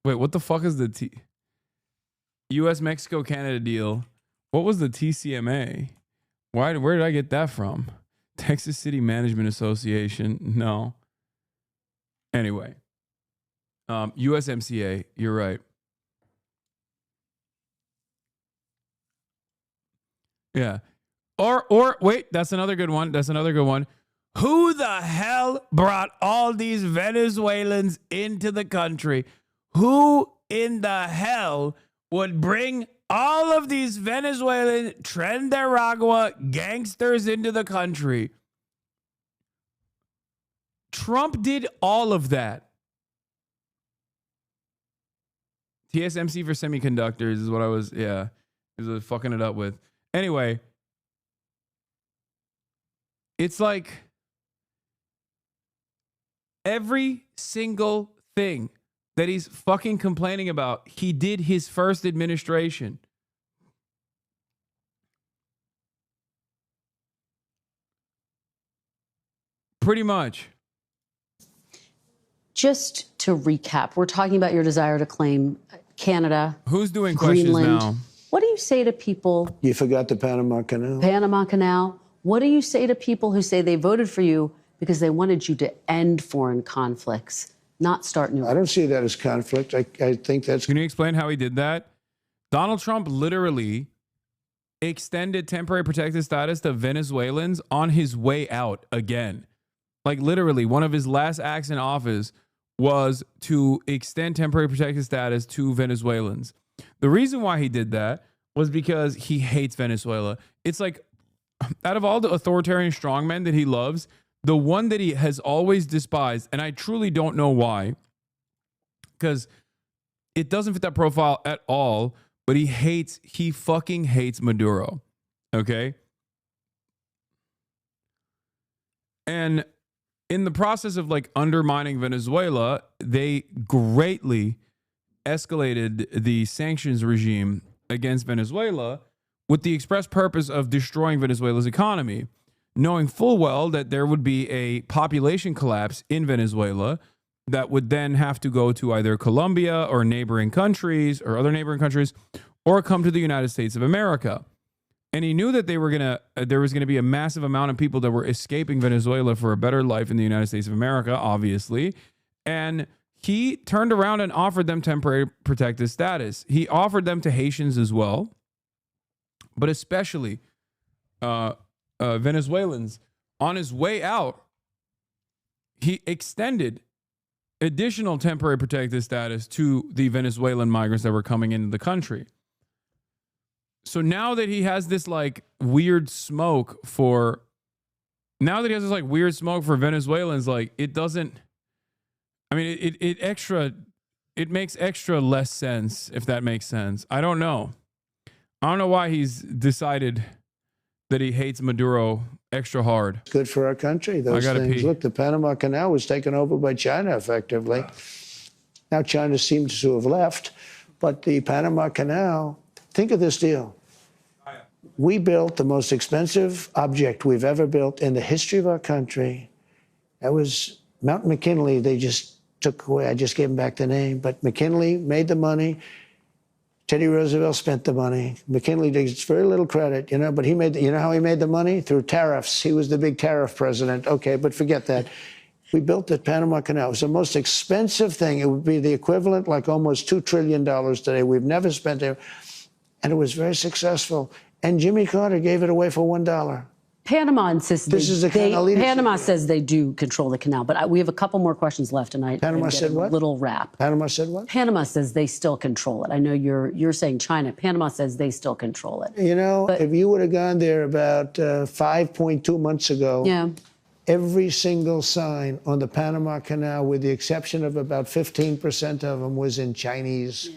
[SPEAKER 5] Wait, what the fuck is the US Mexico Canada deal? What was the TCMA? Where did I get that from? Texas City Management Association. No. Anyway. USMCA, you're right. Yeah. Or wait, that's another good one. Who the hell brought all these Venezuelans into the country? Who in the hell would bring all of these Venezuelan Trenderagua gangsters into the country? Trump did all of that. TSMC for semiconductors is what I was fucking it up with. Anyway, it's like every single thing that he's fucking complaining about, he did his first administration. Pretty much.
[SPEAKER 7] Just to recap, we're talking about your desire to claim Canada.
[SPEAKER 5] Who's doing
[SPEAKER 7] Greenland.
[SPEAKER 5] questions now?
[SPEAKER 7] What do you say to people?
[SPEAKER 6] You forgot the Panama Canal.
[SPEAKER 7] Panama Canal. What do you say to people who say they voted for you because they wanted you to end foreign conflicts, not start new?
[SPEAKER 6] I don't see that as conflict. I think that's...
[SPEAKER 5] Can you explain how he did that? Donald Trump literally extended temporary protected status to Venezuelans on his way out again. Like literally, one of his last acts in office was to extend temporary protected status to Venezuelans. The reason why he did that was because he hates Venezuela. It's like, out of all the authoritarian strongmen that he loves, the one that he has always despised, and I truly don't know why, because it doesn't fit that profile at all, but he fucking hates Maduro. Okay? And in the process of like undermining Venezuela, they greatly escalated the sanctions regime against Venezuela with the express purpose of destroying Venezuela's economy, knowing full well that there would be a population collapse in Venezuela that would then have to go to either Colombia or neighboring countries or other neighboring countries, or come to the United States of America. And he knew that there was going to be a massive amount of people that were escaping Venezuela for a better life in the United States of America, obviously. And he turned around and offered them temporary protected status. He offered them to Haitians as well, but especially Venezuelans. On his way out, he extended additional temporary protected status to the Venezuelan migrants that were coming into the country. So now that he has this like weird smoke for Venezuelans, like it doesn't, I mean, it makes extra less sense, if that makes sense. I don't know why he's decided that he hates Maduro extra hard.
[SPEAKER 6] Good for our country, those
[SPEAKER 5] I gotta
[SPEAKER 6] things.
[SPEAKER 5] pee.
[SPEAKER 6] Look, the Panama Canal was taken over by China, effectively. Now China seems to have left, but the Panama Canal, think of this deal. We built the most expensive object we've ever built in the history of our country. That was Mount McKinley. They just took away, I just gave them back the name, but McKinley made the money. Teddy Roosevelt spent the money. McKinley gets very little credit, but he made, you know how he made the money? Through tariffs. He was the big tariff president. Okay, but forget that. We built the Panama Canal. It was the most expensive thing. It would be the equivalent, like almost $2 trillion today. We've never spent it. And it was very successful. And Jimmy Carter gave it away for $1.
[SPEAKER 7] Panama insists
[SPEAKER 6] This is the kind of leadership.
[SPEAKER 7] Panama says they do control the canal, but we have a couple more questions left, and
[SPEAKER 6] Panama said what?
[SPEAKER 7] A little wrap.
[SPEAKER 6] Panama said what?
[SPEAKER 7] Panama says they still control it. I know you're saying China. Panama says they still control it.
[SPEAKER 6] You know,
[SPEAKER 7] But-
[SPEAKER 6] if you would have gone there about 5.2 months ago,
[SPEAKER 7] Yeah.
[SPEAKER 6] every single sign on the Panama Canal, with the exception of about 15% of them, was in Chinese.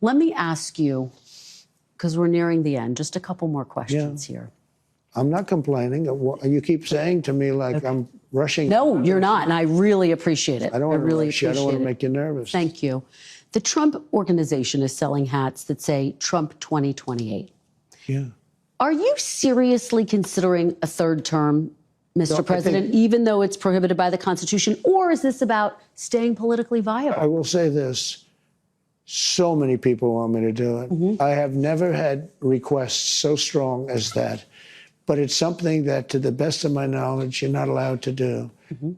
[SPEAKER 7] Let me ask you, because we're nearing the end, just a couple more questions here.
[SPEAKER 6] I'm not complaining. You keep saying to me like I'm rushing.
[SPEAKER 7] No, you're not, and I really appreciate it.
[SPEAKER 6] I don't want to
[SPEAKER 7] really
[SPEAKER 6] rush you. I don't want to make you nervous.
[SPEAKER 7] Thank you. The Trump Organization is selling hats that say Trump 2028.
[SPEAKER 6] Yeah.
[SPEAKER 7] Are you seriously considering a third term, Mr.
[SPEAKER 6] No, I
[SPEAKER 7] President,
[SPEAKER 6] think-
[SPEAKER 7] even though it's prohibited by the Constitution? Or is this about staying politically viable?
[SPEAKER 6] I will say this. So many people want me to do it. I have never had requests so strong as that. But it's something that, to the best of my knowledge, you're not allowed to do.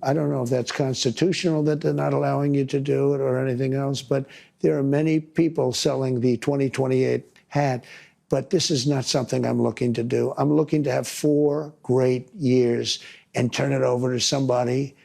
[SPEAKER 6] I don't know if that's constitutional that they're not allowing you to do it or anything else, but there are many people selling the 2028 hat. But this is not something I'm looking to do. I'm looking to have 4 great years and turn it over to somebody,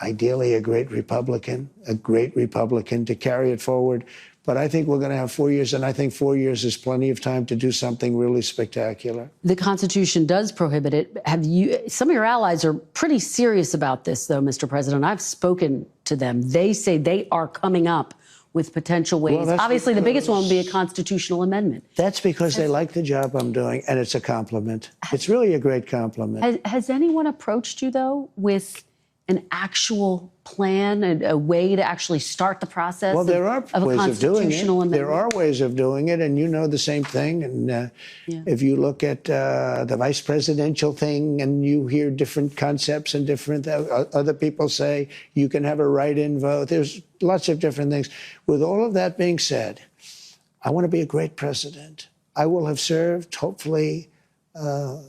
[SPEAKER 6] ideally a great Republican, to carry it forward. But I think we're going to have 4 years, and I think 4 years is plenty of time to do something really spectacular.
[SPEAKER 7] The Constitution does prohibit it. Some of your allies are pretty serious about this, though, Mr. President. I've spoken to them. They say they are coming up with potential ways.
[SPEAKER 6] Well,
[SPEAKER 7] obviously, the biggest one would be a constitutional amendment.
[SPEAKER 6] That's because they like the job I'm doing, and it's a compliment. It's really a great compliment.
[SPEAKER 7] Has anyone approached you, though, with an actual plan, a way to actually start the process
[SPEAKER 6] Well, there are
[SPEAKER 7] of a
[SPEAKER 6] ways of doing
[SPEAKER 7] constitutional
[SPEAKER 6] it.
[SPEAKER 7] amendment?
[SPEAKER 6] There are ways of doing it, and you know the same thing. And if you look at the vice presidential thing, and you hear different concepts and different other people say you can have a write-in vote. There's lots of different things. With all of that being said, I want to be a great president. I will have served. Hopefully,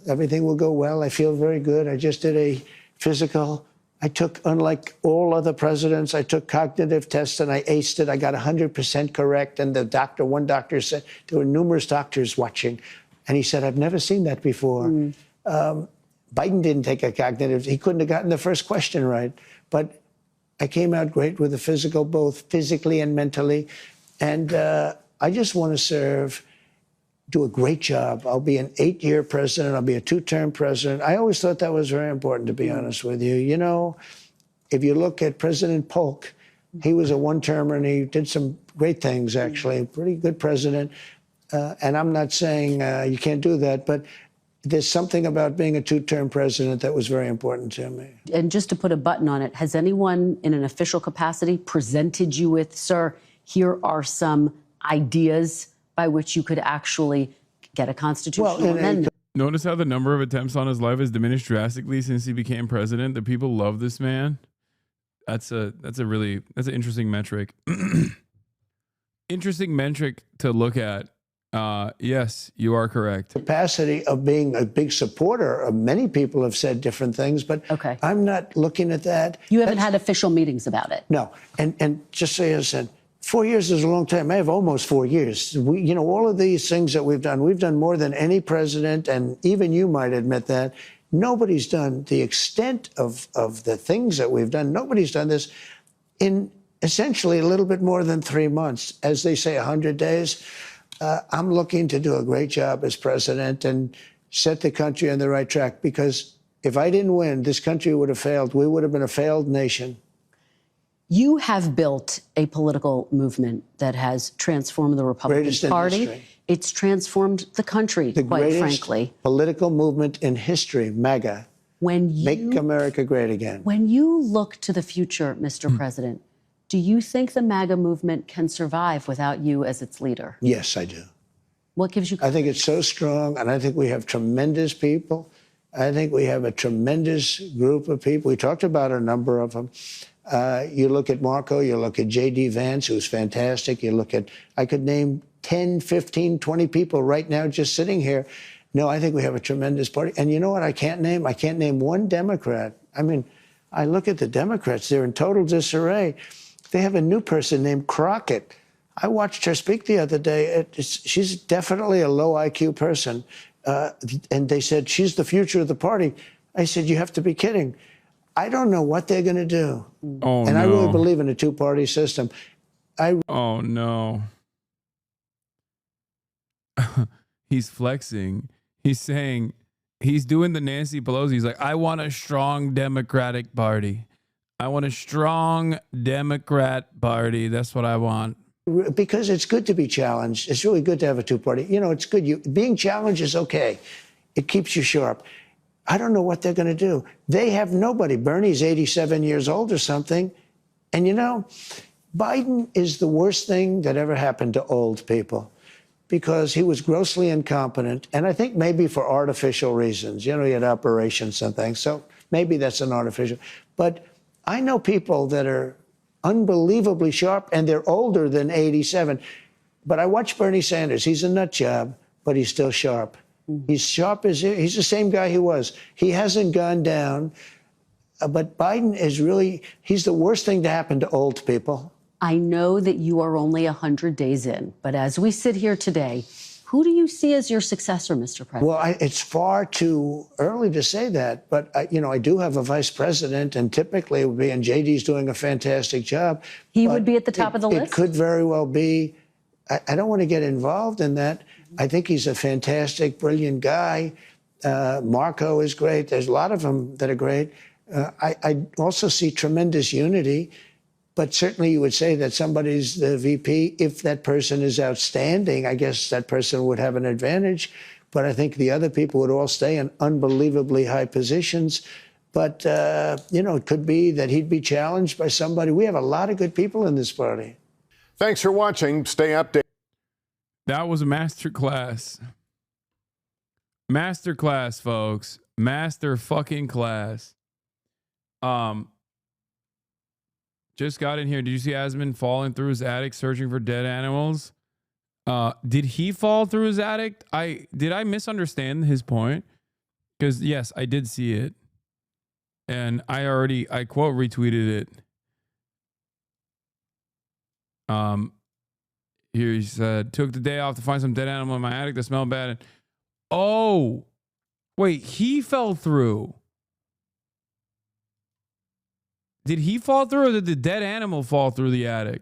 [SPEAKER 6] everything will go well. I feel very good. I just did a physical. I took, unlike all other presidents, I took cognitive tests and I aced it. I got 100% correct. And one doctor said, there were numerous doctors watching. And he said, I've never seen that before. Biden didn't take a cognitive. He couldn't have gotten the first question right. But I came out great with the physical, both physically and mentally. And I just want to serve, do a great job. I'll be an 8-year president. I'll be a 2-term president. I always thought that was very important, to be honest with you. You know, if you look at President Polk, he was a 1-termer and he did some great things, actually. Pretty good president. And I'm not saying you can't do that, but there's something about being a 2-term president that was very important to me.
[SPEAKER 7] And just to put a button on it, has anyone in an official capacity presented you with, sir, here are some ideas by which you could actually get a constitutional amendment?
[SPEAKER 5] Notice how the number of attempts on his life has diminished drastically since he became president. The people love this man. That's an interesting metric. Interesting metric to look at. Yes, you are correct.
[SPEAKER 6] Capacity of being a big supporter of many people have said different things, but I'm not looking at that.
[SPEAKER 7] You haven't had official meetings about it?
[SPEAKER 6] No. And just so you said, 4 years is a long time. I have almost 4 years. You know, all of these things that we've done more than any president, and even you might admit that. Nobody's done the extent of the things that we've done. Nobody's done this in essentially a little bit more than 3 months. As they say, 100 days. I'm looking to do a great job as president and set the country on the right track, because if I didn't win, this country would have failed. We would have been a failed nation.
[SPEAKER 7] You have built a political movement that has transformed the Republican Party.
[SPEAKER 6] History.
[SPEAKER 7] It's transformed the country, quite frankly.
[SPEAKER 6] Political movement in history, MAGA. Make America great again.
[SPEAKER 7] When you look to the future, Mr. President, do you think the MAGA movement can survive without you as its leader?
[SPEAKER 6] Yes, I do.
[SPEAKER 7] What gives you?
[SPEAKER 6] I think it's so strong, and I think we have tremendous people. I think we have a tremendous group of people. We talked about a number of them. You look at Marco, you look at J.D. Vance, who's fantastic. You look at, I could name 10, 15, 20 people right now just sitting here. No, I think we have a tremendous party. And you know what I can't name? I can't name one Democrat. I mean, I look at the Democrats, they're in total disarray. They have a new person named Crockett. I watched her speak the other day. She's definitely a low IQ person. And they said, she's the future of the party. I said, you have to be kidding. I don't know what they're going to do.
[SPEAKER 5] Oh,
[SPEAKER 6] and
[SPEAKER 5] no.
[SPEAKER 6] I really believe in a two-party system.
[SPEAKER 5] Oh, no. He's flexing. He's saying, he's doing the Nancy Pelosi. He's like, I want a strong Democratic Party. I want a strong Democrat Party. That's what I want.
[SPEAKER 6] Because it's good to be challenged. It's really good to have a two-party. You know, it's good. Being challenged is okay. It keeps you sharp. I don't know what they're going to do. They have nobody. Bernie's 87 years old or something. And, you know, Biden is the worst thing that ever happened to old people, because he was grossly incompetent. And I think maybe for artificial reasons. You know, he had operations and things. So maybe that's an artificial. But I know people that are unbelievably sharp, and they're older than 87. But I watch Bernie Sanders. He's a nut job, but he's still sharp. He's sharp as he's the same guy he was. He hasn't gone down. But Biden is really, he's the worst thing to happen to old people.
[SPEAKER 7] I know that you are only 100 days in, but as we sit here today, Who do you see as your successor, Mr. President?
[SPEAKER 6] Well, it's far too early to say that, but I do have a vice president, and typically it would be, and JD's doing a fantastic job.
[SPEAKER 7] He would be at the top of the list?
[SPEAKER 6] It could very well be. I don't want to get involved in that. I think he's a fantastic, brilliant guy. Marco is great. There's a lot of them that are great. I also see tremendous unity. But certainly you would say that somebody's the VP. If that person is outstanding, I guess that person would have an advantage. But I think the other people would all stay in unbelievably high positions. But, it could be that he'd be challenged by somebody. We have a lot of good people in this party.
[SPEAKER 9] Thanks for watching. Stay updated.
[SPEAKER 5] That was a masterclass. Masterclass, folks. Master fucking class. Just got in here. Did you see Asman falling through his attic searching for dead animals? Did he fall through his attic? Did I misunderstand his point? Because yes, I did see it. And I quote retweeted it. Here he said, took the day off to find some dead animal in my attic that smelled bad. Oh, wait, he fell through. Did he fall through, or did the dead animal fall through the attic?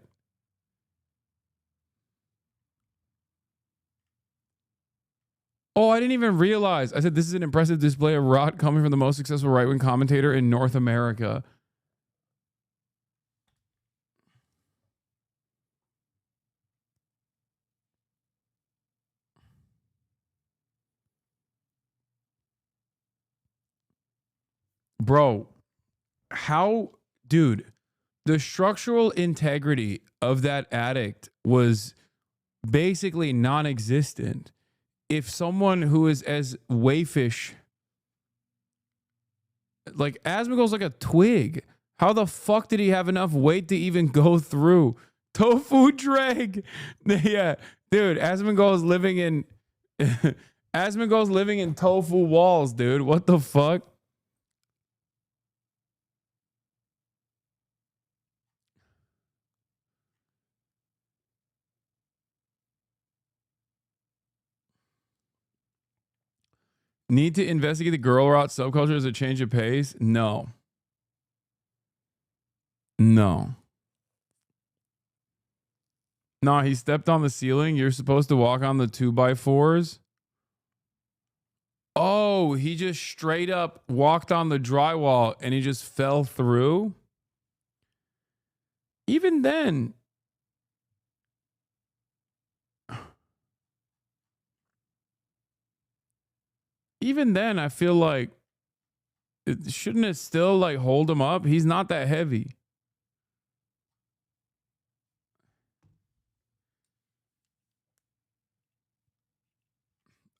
[SPEAKER 5] Oh, I didn't even realize. I said, this is an impressive display of rot coming from the most successful right-wing commentator in North America. Bro, dude, the structural integrity of that attic was basically non-existent. If someone who is as wayfish, like Asmongold's like a twig, how the fuck did he have enough weight to even go through? Tofu drag. Yeah, dude, Asmongold's living in Asmongold's living in tofu walls, dude. What the fuck? Need to investigate the girl rot subculture as a change of pace? No. No. Nah, he stepped on the ceiling. You're supposed to walk on the 2x4s. Oh, he just straight up walked on the drywall and he just fell through. Even then, I feel like shouldn't it still like hold him up? He's not that heavy.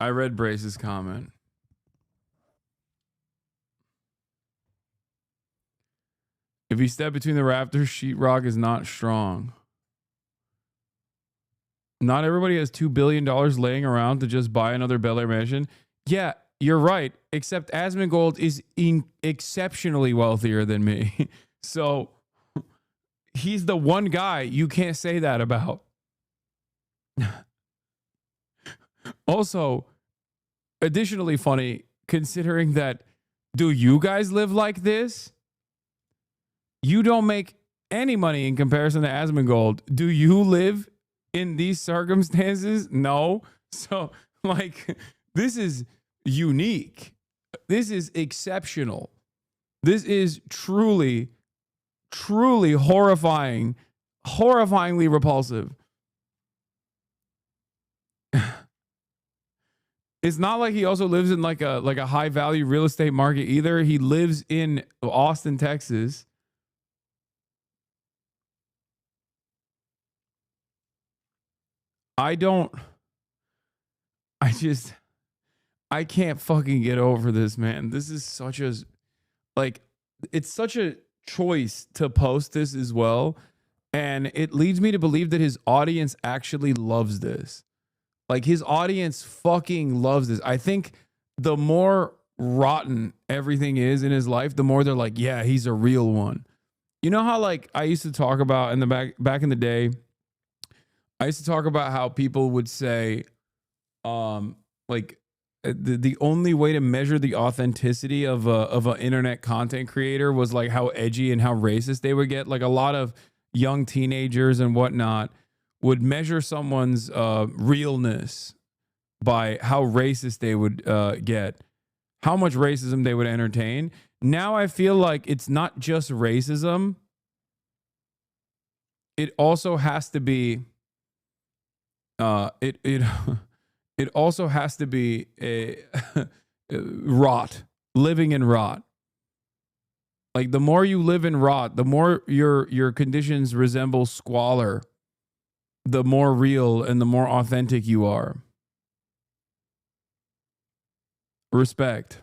[SPEAKER 5] I read Brace's comment. If you step between the rafters, sheetrock is not strong. Not everybody has $2 billion laying around to just buy another Bel Air mansion. Yeah, you're right. Except Asmongold is exceptionally wealthier than me. So he's the one guy you can't say that about. Also, additionally funny, considering that, do you guys live like this? You don't make any money in comparison to Asmongold. Do you live in these circumstances? No. So, like, this is unique. This is exceptional. This is truly, truly horrifying, horrifyingly repulsive. It's not like he also lives in like a high value real estate market either. He lives in Austin, Texas. I can't fucking get over this, man. This is such a, like, it's such a choice to post this as well. And it leads me to believe that his audience actually loves this. Like, his audience fucking loves this. I think the more rotten everything is in his life, the more they're like, yeah, he's a real one. You know how, like, I used to talk about in the back in the day, I used to talk about how people would say, like the only way to measure the authenticity of an internet content creator was like how edgy and how racist they would get. Like a lot of young teenagers and whatnot would measure someone's realness by how racist they would get, how much racism they would entertain. Now I feel like it's not just racism. It also has to be it also has to be a rot, living in rot. Like the more you live in rot, the more your conditions resemble squalor, the more real and the more authentic you are. Respect.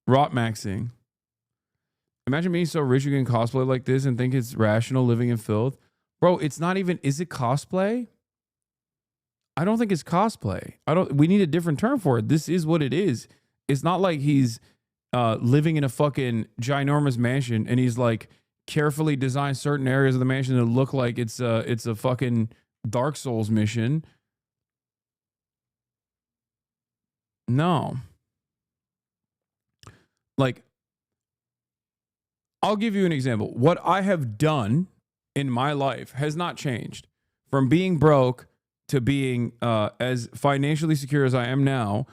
[SPEAKER 5] Rot maxing. Imagine being so rich you can cosplay like this and think it's rational living in filth. Bro, it's not even, is it cosplay? I don't think it's cosplay. We need a different term for it. This is what it is. It's not like he's living in a fucking ginormous mansion and he's like carefully designed certain areas of the mansion to look like it's a fucking Dark Souls mission. No. Like, I'll give you an example. What I have done in my life has not changed. From being broke to being as financially secure as I am now,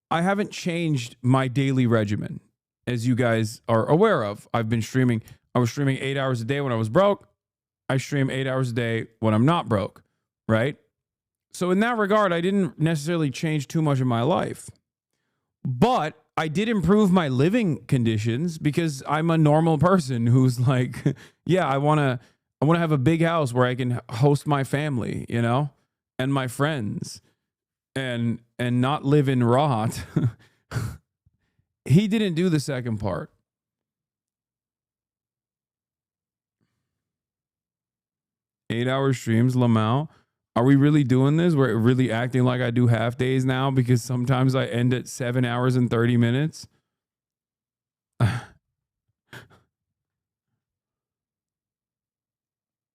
[SPEAKER 5] I haven't changed my daily regimen, as you guys are aware of. I've been streaming. I was streaming 8 hours a day when I was broke. I stream 8 hours a day when I'm not broke, right? So in that regard, I didn't necessarily change too much in my life. But I did improve my living conditions because I'm a normal person who's like, yeah, I want to have a big house where I can host my family, you know, and my friends and not live in rot. He didn't do the second part. Eight-hour streams, Lamau. Are we really doing this? We're really acting like I do half days now because sometimes I end at 7 hours and 30 minutes.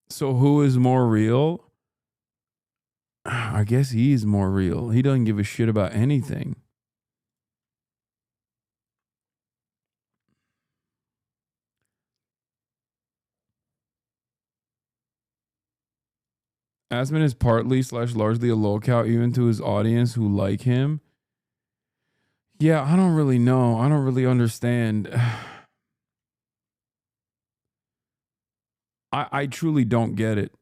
[SPEAKER 5] So who is more real? I guess he's more real. He doesn't give a shit about anything. Asman is partly / largely a lolcow even to his audience who like him. Yeah, I don't really know. I don't really understand. I truly don't get it.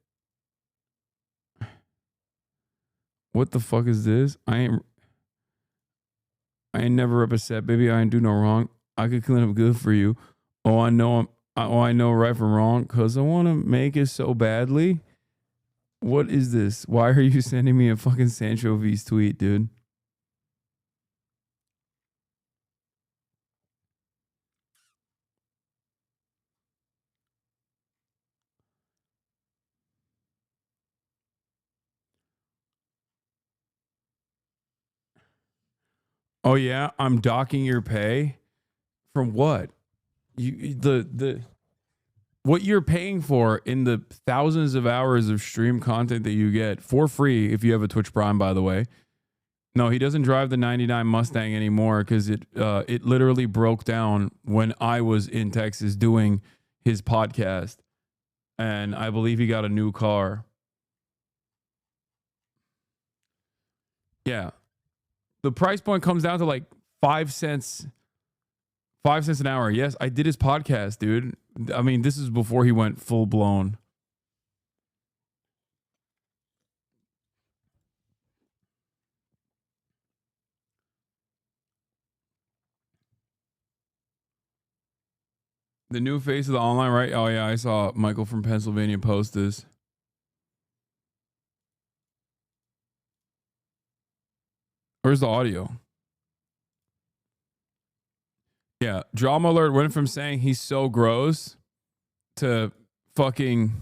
[SPEAKER 5] What the fuck is this? I ain't never upset, baby. I ain't do no wrong. I could clean up good for you. I know right from wrong because I want to make it so badly. What is this? Why are you sending me a fucking Sancho V's tweet, dude? Oh yeah, I'm docking your pay from what? What you're paying for in the thousands of hours of stream content that you get for free if you have a Twitch Prime, by the way. No, he doesn't drive the 99 Mustang anymore because it literally broke down when I was in Texas doing his podcast. And I believe he got a new car. Yeah. The price point comes down to like 5 cents. 5 cents an hour. Yes, I did his podcast, dude. I mean, this is before he went full blown. The new face of the online, right? Oh yeah, I saw Michael from Pennsylvania post this. Where's the audio? Yeah, Drama Alert went from saying he's so gross to fucking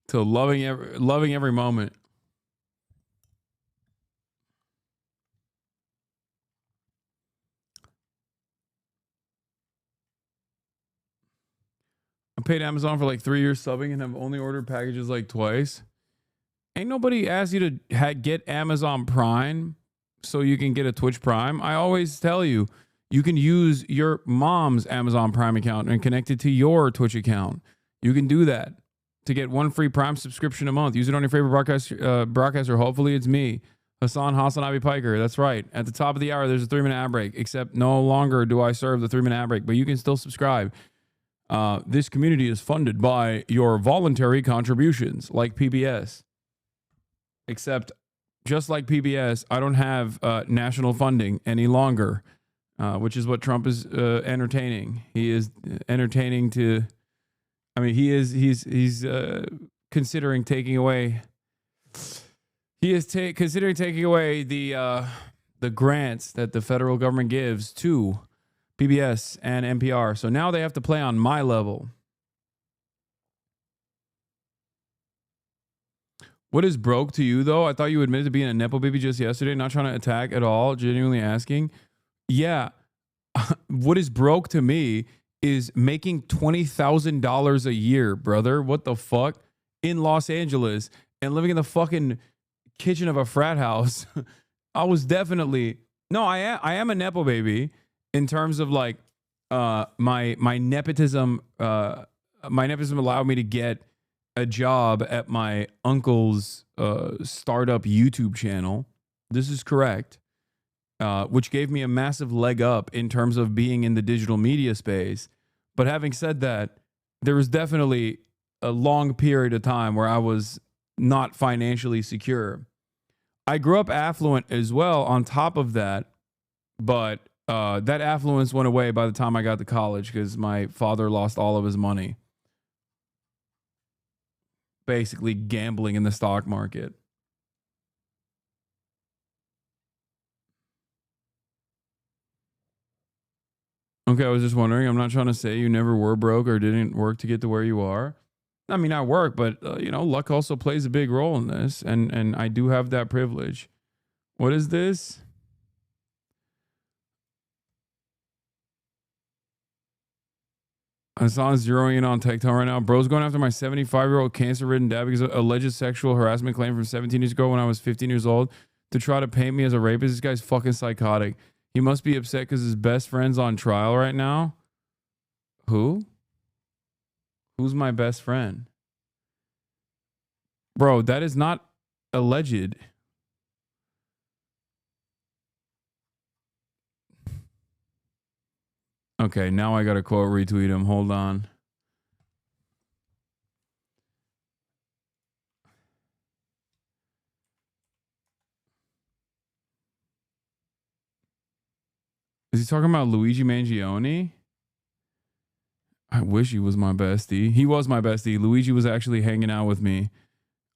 [SPEAKER 5] to loving every moment. I paid Amazon for like 3 years subbing and have only ordered packages like twice. Ain't nobody asked you to get Amazon Prime so you can get a Twitch Prime. I always tell you, you can use your mom's Amazon Prime account and connect it to your Twitch account. You can do that to get one free Prime subscription a month. Use it on your favorite broadcaster. Hopefully it's me, Hasan Hasanabi Piker. That's right. At the top of the hour, there's a 3-minute ad break, except no longer do I serve the 3-minute ad break, but you can still subscribe. This community is funded by your voluntary contributions, like PBS. Except, just like PBS, I don't have national funding any longer, which is what Trump is entertaining. He is entertaining to... I mean, he's considering taking away. He is considering taking away the grants that the federal government gives to PBS and NPR. So now they have to play on my level. What is broke to you, though? I thought you admitted to being a nepo baby just yesterday. Not trying to attack at all. Genuinely asking. Yeah. What is broke to me is making $20,000 a year, brother. What the fuck? In Los Angeles and living in the fucking kitchen of a frat house. I was definitely... No, I am a nepo baby in terms of like my nepotism. My nepotism allowed me to get a job at my uncle's startup YouTube channel. This is correct. Which gave me a massive leg up in terms of being in the digital media space. But having said that, there was definitely a long period of time where I was not financially secure. I grew up affluent as well on top of that, but that affluence went away by the time I got to college because my father lost all of his money. Basically gambling in the stock market. Okay, I was just wondering. I'm not trying to say you never were broke or didn't work to get to where you are. I mean, I work, but luck also plays a big role in this, and I do have that privilege. What is this? Hasan's zeroing in on TikTok right now. Bro's going after my 75-year-old cancer-ridden dad because of alleged sexual harassment claim from 17 years ago when I was 15 years old to try to paint me as a rapist. This guy's fucking psychotic. He must be upset because his best friend's on trial right now. Who? Who's my best friend? Bro, that is not alleged. Okay, now I got to quote retweet him. Hold on. Is he talking about Luigi Mangione? I wish he was my bestie. He was my bestie. Luigi was actually hanging out with me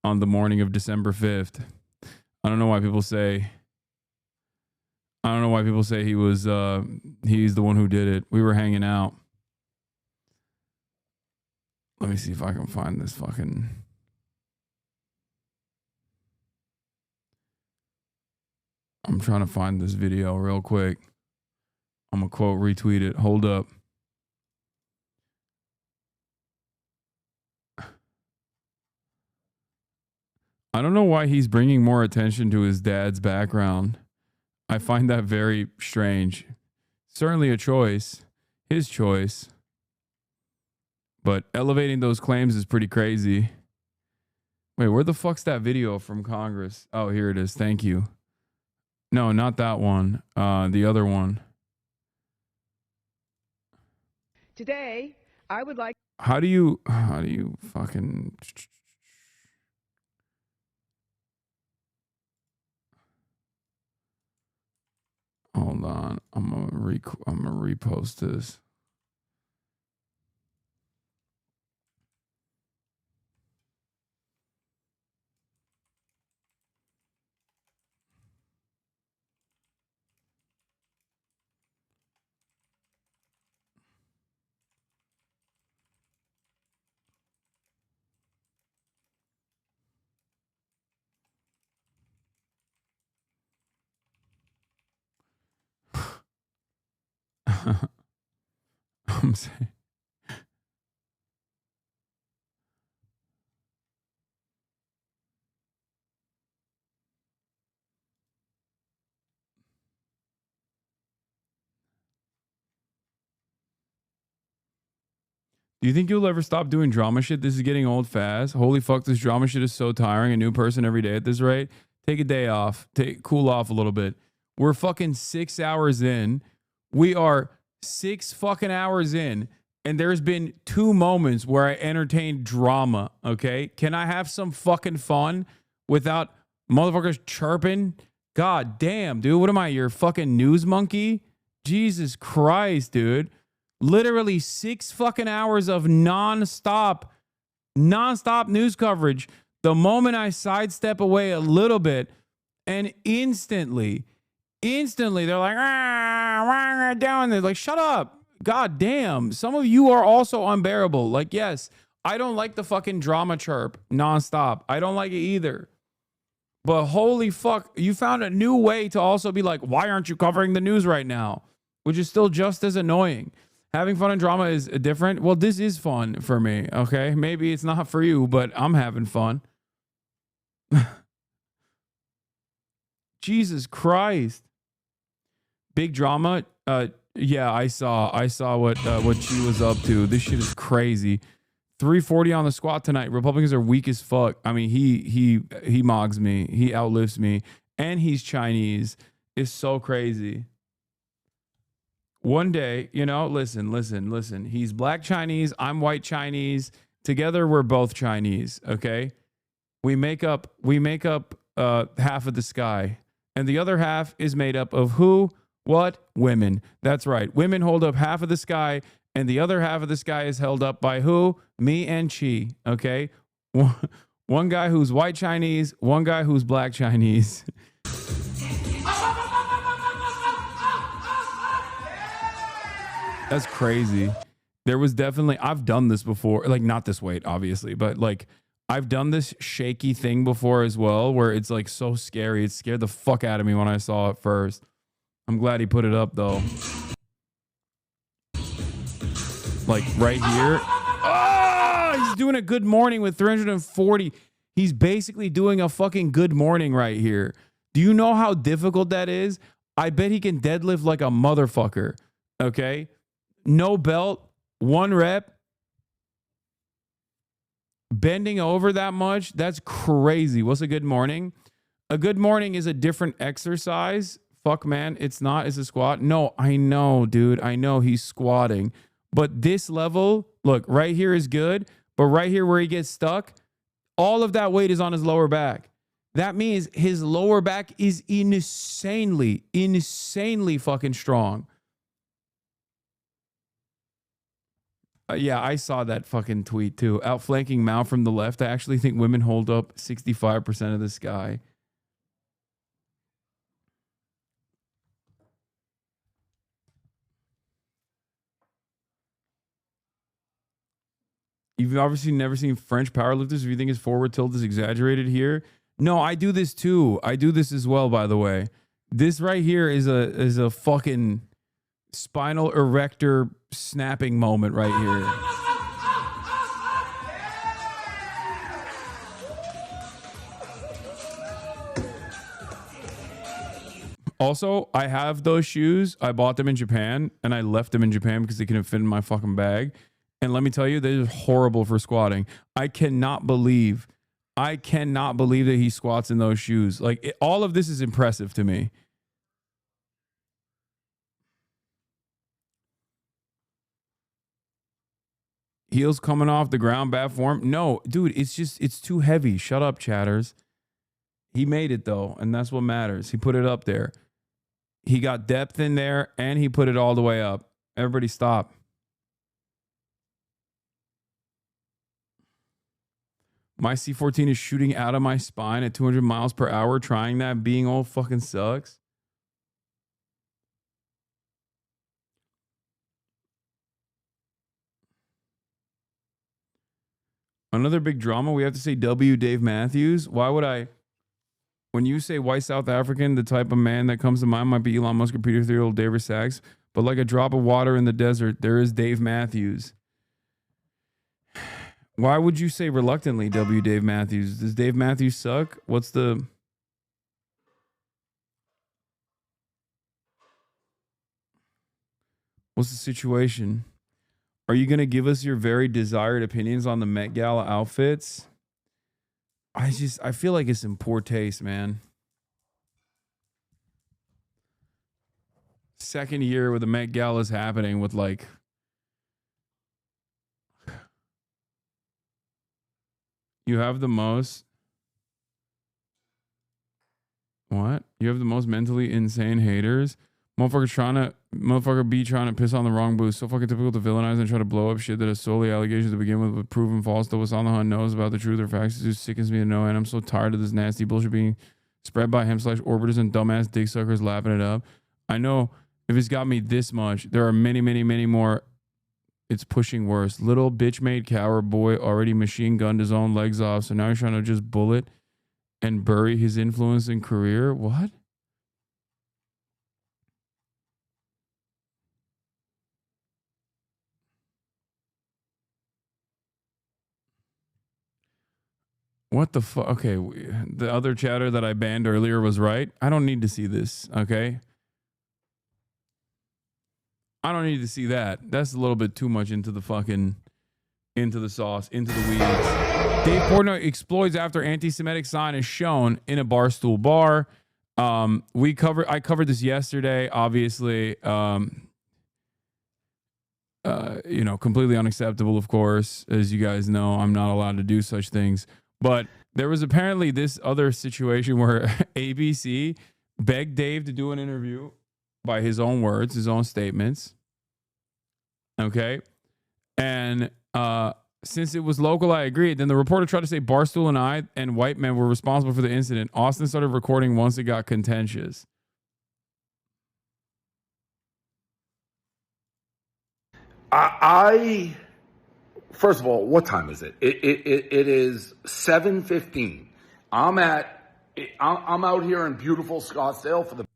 [SPEAKER 5] on the morning of December 5th. I don't know why people say he was he's the one who did it. We were hanging out. Let me see if I can find this fucking... I'm trying to find this video real quick. I'm gonna quote retweet it. Hold up. I don't know why he's bringing more attention to his dad's background. I find that very strange. Certainly a choice. His choice. But elevating those claims is pretty crazy. Wait, where the fuck's that video from Congress? Oh, here it is. Thank you. No, not that one. The other one.
[SPEAKER 11] Today, I would like...
[SPEAKER 5] How do you fucking... Hold on. I'm gonna repost this. I'm saying, Do you think you'll ever stop doing drama shit? This is getting old fast. Holy fuck, this drama shit is so tiring. A new person every day at this rate. Take a day off. Cool off a little bit. We're fucking 6 hours in. We are 6 fucking hours in. And there's been 2 moments where I entertained drama, okay? Can I have some fucking fun without motherfuckers chirping? God damn, dude. What am I, your fucking news monkey? Jesus Christ, dude. Literally 6 fucking hours of nonstop news coverage. The moment I sidestep away a little bit, and instantly, they're like, down. They're like, shut up. God damn. Some of you are also unbearable. Like, yes, I don't like the fucking drama chirp nonstop. I don't like it either. But holy fuck, you found a new way to also be like, why aren't you covering the news right now? Which is still just as annoying. Having fun in drama is different. Well, this is fun for me, okay? Maybe it's not for you, but I'm having fun. Jesus Christ. Big drama. Yeah, I saw what she was up to. This shit is crazy. 340 on the squat tonight. Republicans are weak as fuck. I mean, he mogs me. He outlifts me. And he's Chinese. It's so crazy. One day, you know, listen. He's black Chinese. I'm white Chinese. Together, we're both Chinese. Okay. We make up half of the sky. And the other half is made up of who? What? Women. That's right. Women hold up half of the sky, and the other half of the sky is held up by who? Me and Chi. Okay? One guy who's white Chinese, one guy who's black Chinese. That's crazy. There was definitely, I've done this before, like not this weight, obviously, but like I've done this shaky thing before as well, where it's like so scary. It scared the fuck out of me when I saw it first. I'm glad he put it up though. Like right here. Oh, he's doing a good morning with 340. He's basically doing a fucking good morning right here. Do you know how difficult that is? I bet he can deadlift like a motherfucker. Okay. No belt, 1 rep. Bending over that much. That's crazy. What's a good morning? A good morning is a different exercise. Fuck, man, it's not. It's a squat. No, I know, dude. I know he's squatting. But this level, look, right here is good. But right here where he gets stuck, all of that weight is on his lower back. That means his lower back is insanely fucking strong. Yeah, I saw that fucking tweet too. Outflanking Mao from the left. I actually think women hold up 65% of the sky. You've obviously never seen French powerlifters. If you think his forward tilt is exaggerated here. No, I do this too. I do this as well, by the way. This right here is a fucking spinal erector snapping moment right here. Also, I have those shoes. I bought them in Japan, and I left them in Japan because they couldn't fit in my fucking bag. And let me tell you, they're horrible for squatting. I cannot believe that he squats in those shoes. Like, all of this is impressive to me. Heels coming off the ground, bad form. No, dude, it's too heavy. Shut up, chatters. He made it, though, and that's what matters. He put it up there. He got depth in there, and he put it all the way up. Everybody stop. My C14 is shooting out of my spine at 200 miles per hour. Trying that, being all fucking sucks. Another big drama. We have to say W. Dave Matthews. Why would I? When you say white South African, the type of man that comes to mind might be Elon Musk or Peter Thiel, David Sachs. But like a drop of water in the desert, there is Dave Matthews. Why would you say reluctantly W. Dave Matthews? Does Dave Matthews suck? What's the situation? Are you gonna give us your very desired opinions on the Met Gala outfits? I feel like it's in poor taste, man. Second year where the Met Gala is happening with like you have the most what? You have the most mentally insane haters? Motherfucker be trying to piss on the wrong boost. So fucking typical to villainize and try to blow up shit that is solely allegations to begin with, but proven false. Though what's on the hunt knows about the truth or facts. It just sickens me to no end. I'm so tired of this nasty bullshit being spread by him/orbiters and dumbass dick suckers lapping it up. I know if it's got me this much, there are many, many, many more. It's pushing worse. Little bitch made coward boy already machine gunned his own legs off, so now he's trying to just bullet and bury his influence and career. What? What the fuck? Okay, the other chatter that I banned earlier was right. I don't need to see this, okay? I don't need to see that. That's a little bit too much into the fucking, into the sauce, into the weeds. Dave Portnoy explodes after anti-Semitic sign is shown in a Barstool bar. I covered this yesterday, obviously. Completely unacceptable, of course. As you guys know, I'm not allowed to do such things. But there was apparently this other situation where ABC begged Dave to do an interview by his own words, his own statements. Okay. And since it was local, I agreed. Then the reporter tried to say Barstool and I and white men were responsible for the incident. Austin started recording once it got contentious.
[SPEAKER 9] First of all, what time is it? It is 7:15. I'm out here in beautiful Scottsdale for the.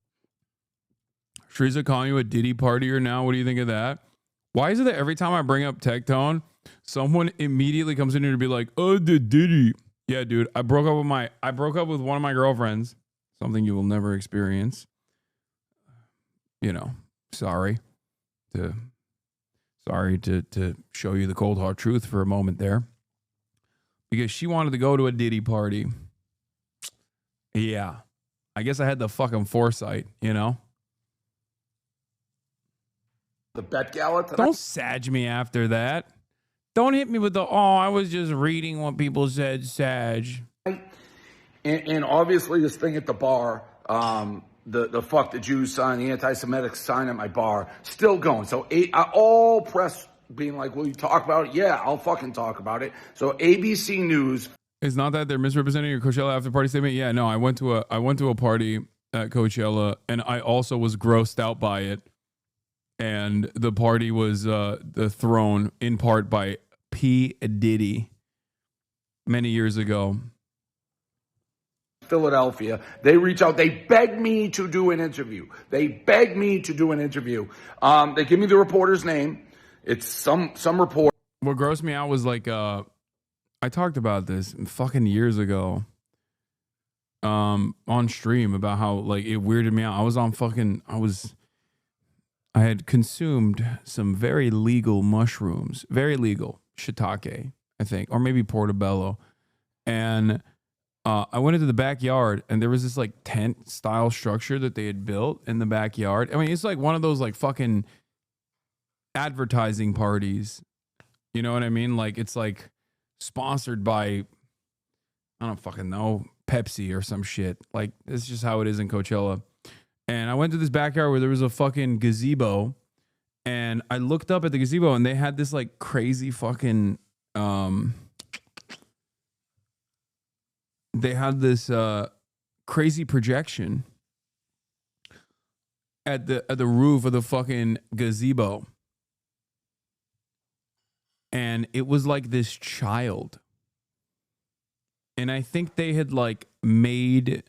[SPEAKER 5] Shreeza calling you a Diddy partier now. What do you think of that? Why is it that every time I bring up Tectone, someone immediately comes in here to be like, "Oh, the Diddy"? Yeah, dude. I broke up with one of my girlfriends. Something you will never experience. Sorry to show you the cold hard truth for a moment there. Because she wanted to go to a Diddy party. Yeah. I guess I had the fucking foresight, The
[SPEAKER 9] Bet Gala tonight.
[SPEAKER 5] Don't sag me after that. Don't hit me with I was just reading what people said, sag.
[SPEAKER 9] And obviously this thing at the bar, the fuck the Jews sign, the anti-Semitic sign at my bar, still going. So all press being like, will you talk about it? Yeah, I'll fucking talk about it. So ABC News.
[SPEAKER 5] It's not that they're misrepresenting your Coachella after party statement. Yeah, no, I went to a party at Coachella and I also was grossed out by it. And the party was thrown in part by P. Diddy many years ago.
[SPEAKER 9] Philadelphia. They reach out. They beg me to do an interview. They give me the reporter's name. It's some report.
[SPEAKER 5] What grossed me out was like, I talked about this fucking years ago on stream about how like it weirded me out. I had consumed some very legal mushrooms, very legal shiitake, I think, or maybe portobello. And I went into the backyard and there was this like tent style structure that they had built in the backyard. I mean, it's like one of those like fucking advertising parties. You know what I mean? Like it's like sponsored by, I don't fucking know, Pepsi or some shit. Like it's just how it is in Coachella. And I went to this backyard where there was a fucking gazebo and I looked up at the gazebo and they had this like crazy fucking, they had this crazy projection at the roof of the fucking gazebo. And it was like this child. And I think they had like made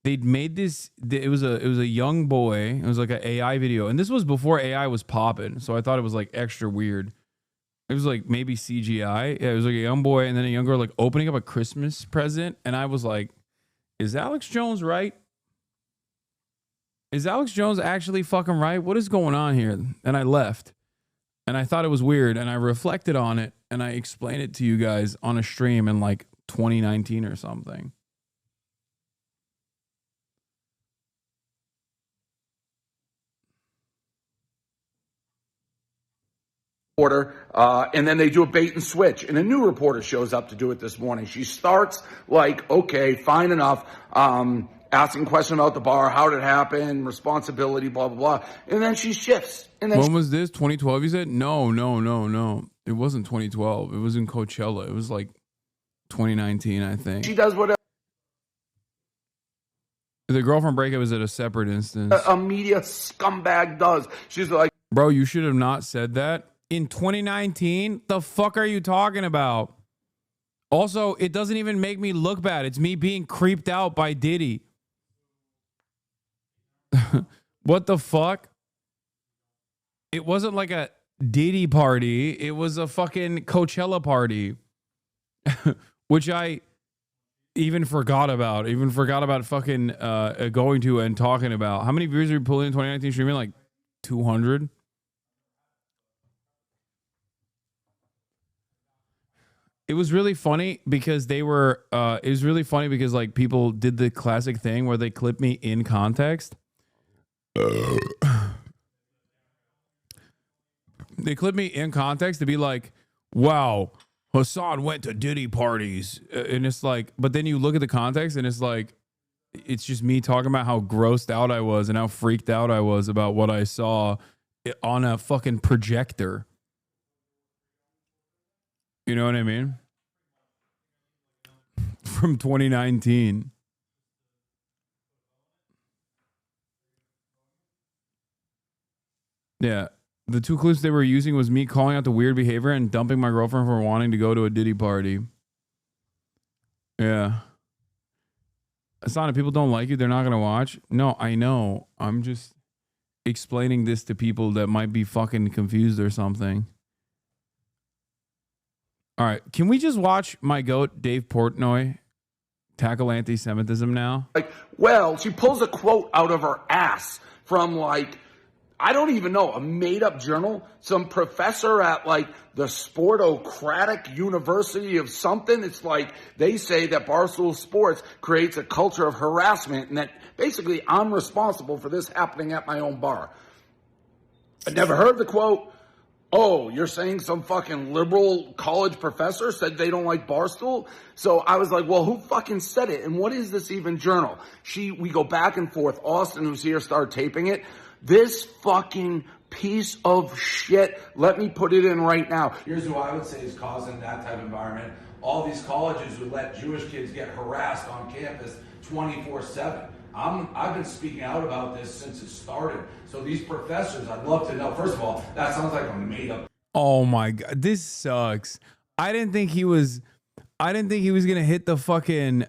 [SPEAKER 5] this, it was a young boy. It was like an AI video. And this was before AI was popping. So I thought it was like extra weird. It was like maybe CGI. Yeah, it was like a young boy and then a young girl like opening up a Christmas present. And I was like, is Alex Jones right? Is Alex Jones actually fucking right? What is going on here? And I left. And I thought it was weird, and I reflected on it, and I explained it to you guys on a stream in like 2019 or something.
[SPEAKER 9] Reporter, and then they do a bait and switch, and a new reporter shows up to do it this morning. She starts like, okay, fine enough, asking questions about the bar, how did it happen, responsibility, blah, blah, blah, and then she shifts. And then
[SPEAKER 5] When was this? 2012, you said? No. It wasn't 2012. It was in Coachella. It was like 2019, I think.
[SPEAKER 9] she does whatever
[SPEAKER 5] The girlfriend breakup was at a separate instance.
[SPEAKER 9] a media scumbag does. She's like,
[SPEAKER 5] Bro, you should have not said that. In 2019, the fuck are you talking about? Also, it doesn't even make me look bad. It's me being creeped out by Diddy. What the fuck? It wasn't like a Diddy party. It was a fucking Coachella party. Which I even forgot about. Even forgot about fucking going to and talking about. How many views are we pulling in 2019 streaming? Like 200? It was really funny because they were, it was really funny because like people did the classic thing where they clip me in context. They clip me in context to be like, wow, Hasan went to Diddy parties. And it's like, but then you look at the context and it's like, it's just me talking about how grossed out I was and how freaked out I was about what I saw on a fucking projector. You know what I mean? From 2019. Yeah. The two clips they were using was me calling out the weird behavior and dumping my girlfriend for wanting to go to a Diddy party. Yeah. Hassan, if people don't like you, they're not going to watch. No, I know. I'm just explaining this to people that might be fucking confused or something. All right. Can we just watch my goat, Dave Portnoy, tackle anti-Semitism now?
[SPEAKER 9] like, well, she pulls a quote out of her ass from like, I don't even know, a made-up journal, some professor at like the Sportocratic University of something. It's like they say that Barstool Sports creates a culture of harassment and that basically I'm responsible for this happening at my own bar. I never heard the quote. Oh, you're saying some fucking liberal college professor said they don't like Barstool? So I was like, well, who fucking said it? And what is this even journal? We go back and forth. Austin, who's here, started taping it. This fucking piece of shit, let me put it in right now. Here's who I would say is causing that type of environment. All these colleges who let Jewish kids get harassed on campus 24/7. I've been speaking out about this since it started. So these professors, I'd love to know. First of all, that sounds like a made up.
[SPEAKER 5] Oh my God, this sucks. I didn't think he was gonna hit the fucking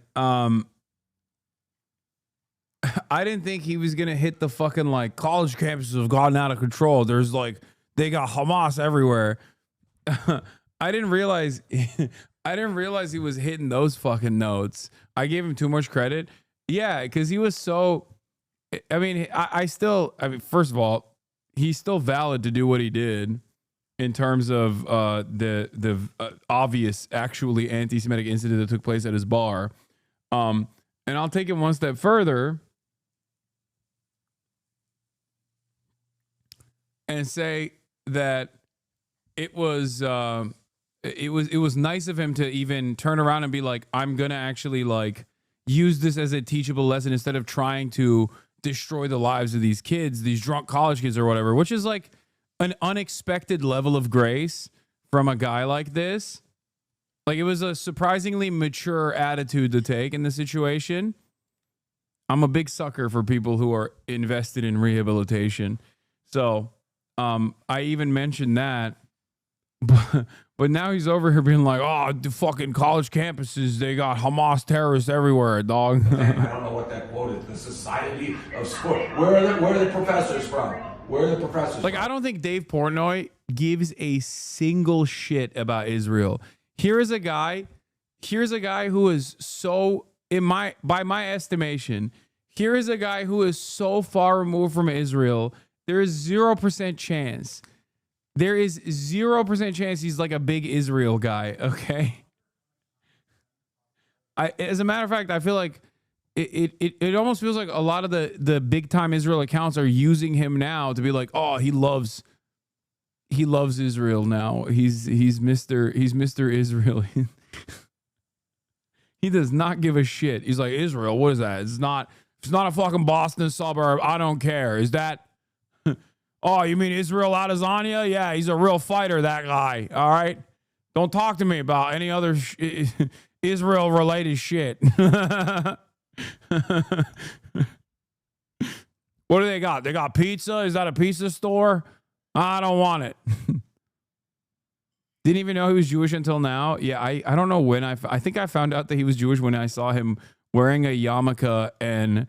[SPEAKER 5] I didn't think he was gonna hit the fucking like college campuses have gotten out of control. There's like they got Hamas everywhere. I didn't realize he was hitting those fucking notes. I gave him too much credit. Yeah, because he was so. I mean, first of all, he's still valid to do what he did in terms of the obvious, actually anti-Semitic incident that took place at his bar. And I'll take it one step further and say that it was nice of him to even turn around and be like, I'm gonna actually like use this as a teachable lesson instead of trying to destroy the lives of these kids, these drunk college kids or whatever, which is like an unexpected level of grace from a guy like this. Like it was a surprisingly mature attitude to take in the situation. I'm a big sucker for people who are invested in rehabilitation. So I even mentioned that. But now he's over here being like, oh, the fucking college campuses, they got Hamas terrorists everywhere, dog.
[SPEAKER 9] I don't know what that quote is. The Society of Sport. Where are the professors from? Where are the professors
[SPEAKER 5] like,
[SPEAKER 9] from?
[SPEAKER 5] I don't think Dave Portnoy gives a single shit about Israel. Here is a guy who is so, by my estimation, here is a guy who is so far removed from Israel, there is 0% chance There is 0% chance he's like a big Israel guy, okay? As a matter of fact, I feel like it almost feels like a lot of the big time Israel accounts are using him now to be like, oh, he loves Israel now. He's Mr. Israel. He does not give a shit. He's like, Israel, what is that? It's not a fucking Boston suburb. I don't care. Is that oh, you mean Israel Adesanya? Yeah, he's a real fighter, that guy. All right? Don't talk to me about any other Israel-related shit. What do they got? They got pizza? Is that a pizza store? I don't want it. Didn't even know he was Jewish until now. Yeah, I don't know when. I think I found out that he was Jewish when I saw him wearing a yarmulke and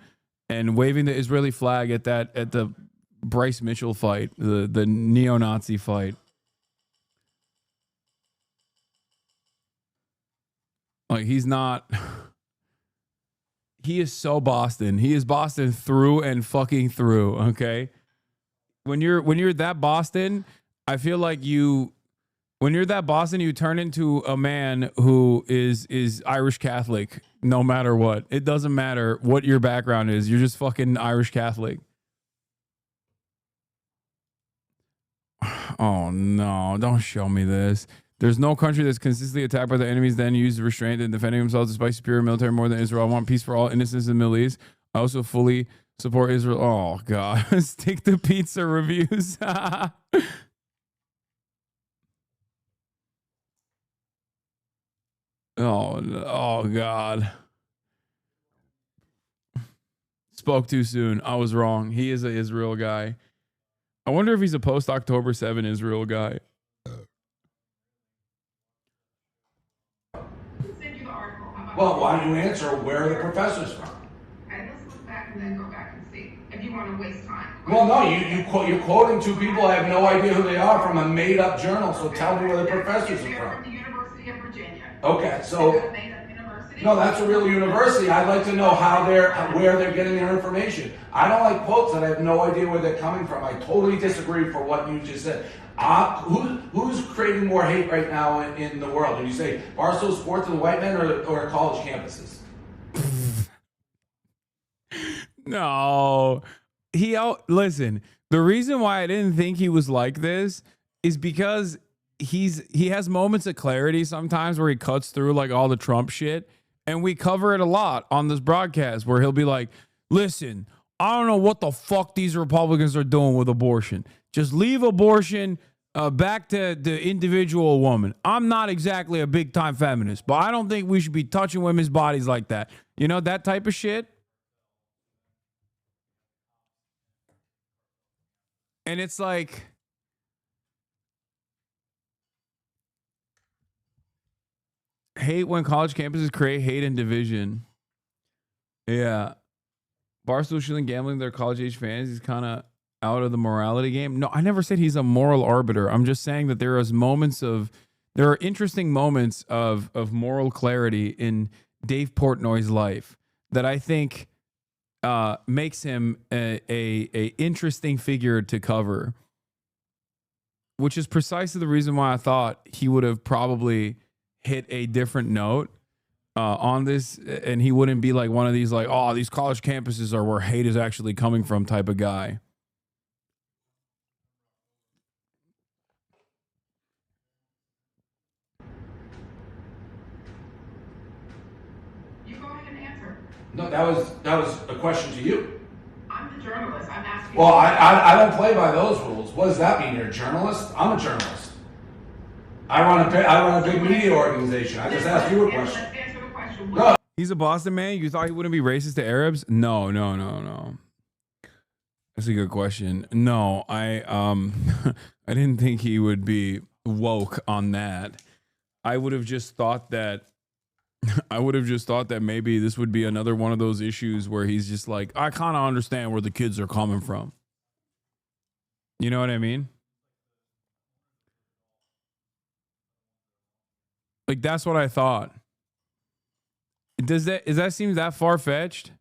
[SPEAKER 5] waving the Israeli flag at the Bryce Mitchell fight, the neo-Nazi fight. Like, he's not. He is so Boston. He is Boston through and fucking through. Okay, when you're that Boston, I feel like when you're that Boston, you turn into a man who is Irish Catholic. No matter what, it doesn't matter what your background is. You're just fucking Irish Catholic. Oh no! Don't show me this. There's no country that's consistently attacked by the enemies then used restraint and defending themselves despite superior military more than Israel. I want peace for all innocents in the Middle East. I also fully support Israel. Oh, God. Stick to pizza reviews. Oh, God. Spoke too soon. I was wrong. He is an Israel guy. I wonder if he's a post-October 7 Israel guy.
[SPEAKER 9] Well, why don't you answer where are the professors from?
[SPEAKER 17] And let's look back and then go back and see. If you want to waste time.
[SPEAKER 9] Well, no, you're quoting two people. I have no idea who they are from a made-up journal. So tell me where the professors are from.
[SPEAKER 17] From the University of Virginia.
[SPEAKER 9] Okay, so no, that's a real university. I'd like to know where they're getting their information. I don't like quotes that I have no idea where they're coming from. I totally disagree for what you just said. Who's creating more hate right now in the world? Did you say Barstool Sports and the white men or college campuses?
[SPEAKER 5] No. Listen, the reason why I didn't think he was like this is because he has moments of clarity sometimes where he cuts through like all the Trump shit, and we cover it a lot on this broadcast where he'll be like, listen, I don't know what the fuck these Republicans are doing with abortion. Just leave abortion back to the individual woman. I'm not exactly a big time feminist, but I don't think we should be touching women's bodies like that. You know, that type of shit. And it's like, hate when college campuses create hate and division. Yeah. Barstool shilling gambling their college age fans. He's kind of out of the morality game. No, I never said he's a moral arbiter. I'm just saying that there are interesting moments of moral clarity in Dave Portnoy's life that I think makes him a interesting figure to cover, which is precisely the reason why I thought he would have probably hit a different note on this, and he wouldn't be like one of these like, oh, these college campuses are where hate is actually coming from type of guy.
[SPEAKER 9] No, that was a question to you.
[SPEAKER 17] I'm the journalist. I'm asking.
[SPEAKER 9] Well, I don't play by those rules. What does that mean? You're a journalist? I'm a journalist. I run a big media organization. I just asked you a question.
[SPEAKER 17] Answer the question.
[SPEAKER 9] No.
[SPEAKER 5] He's a Boston man. You thought he wouldn't be racist to Arabs? No. That's a good question. No, I I didn't think he would be woke on that. I would have just thought that maybe this would be another one of those issues where he's just like, I kind of understand where the kids are coming from. You know what I mean? Like, that's what I thought. Does that seem that far-fetched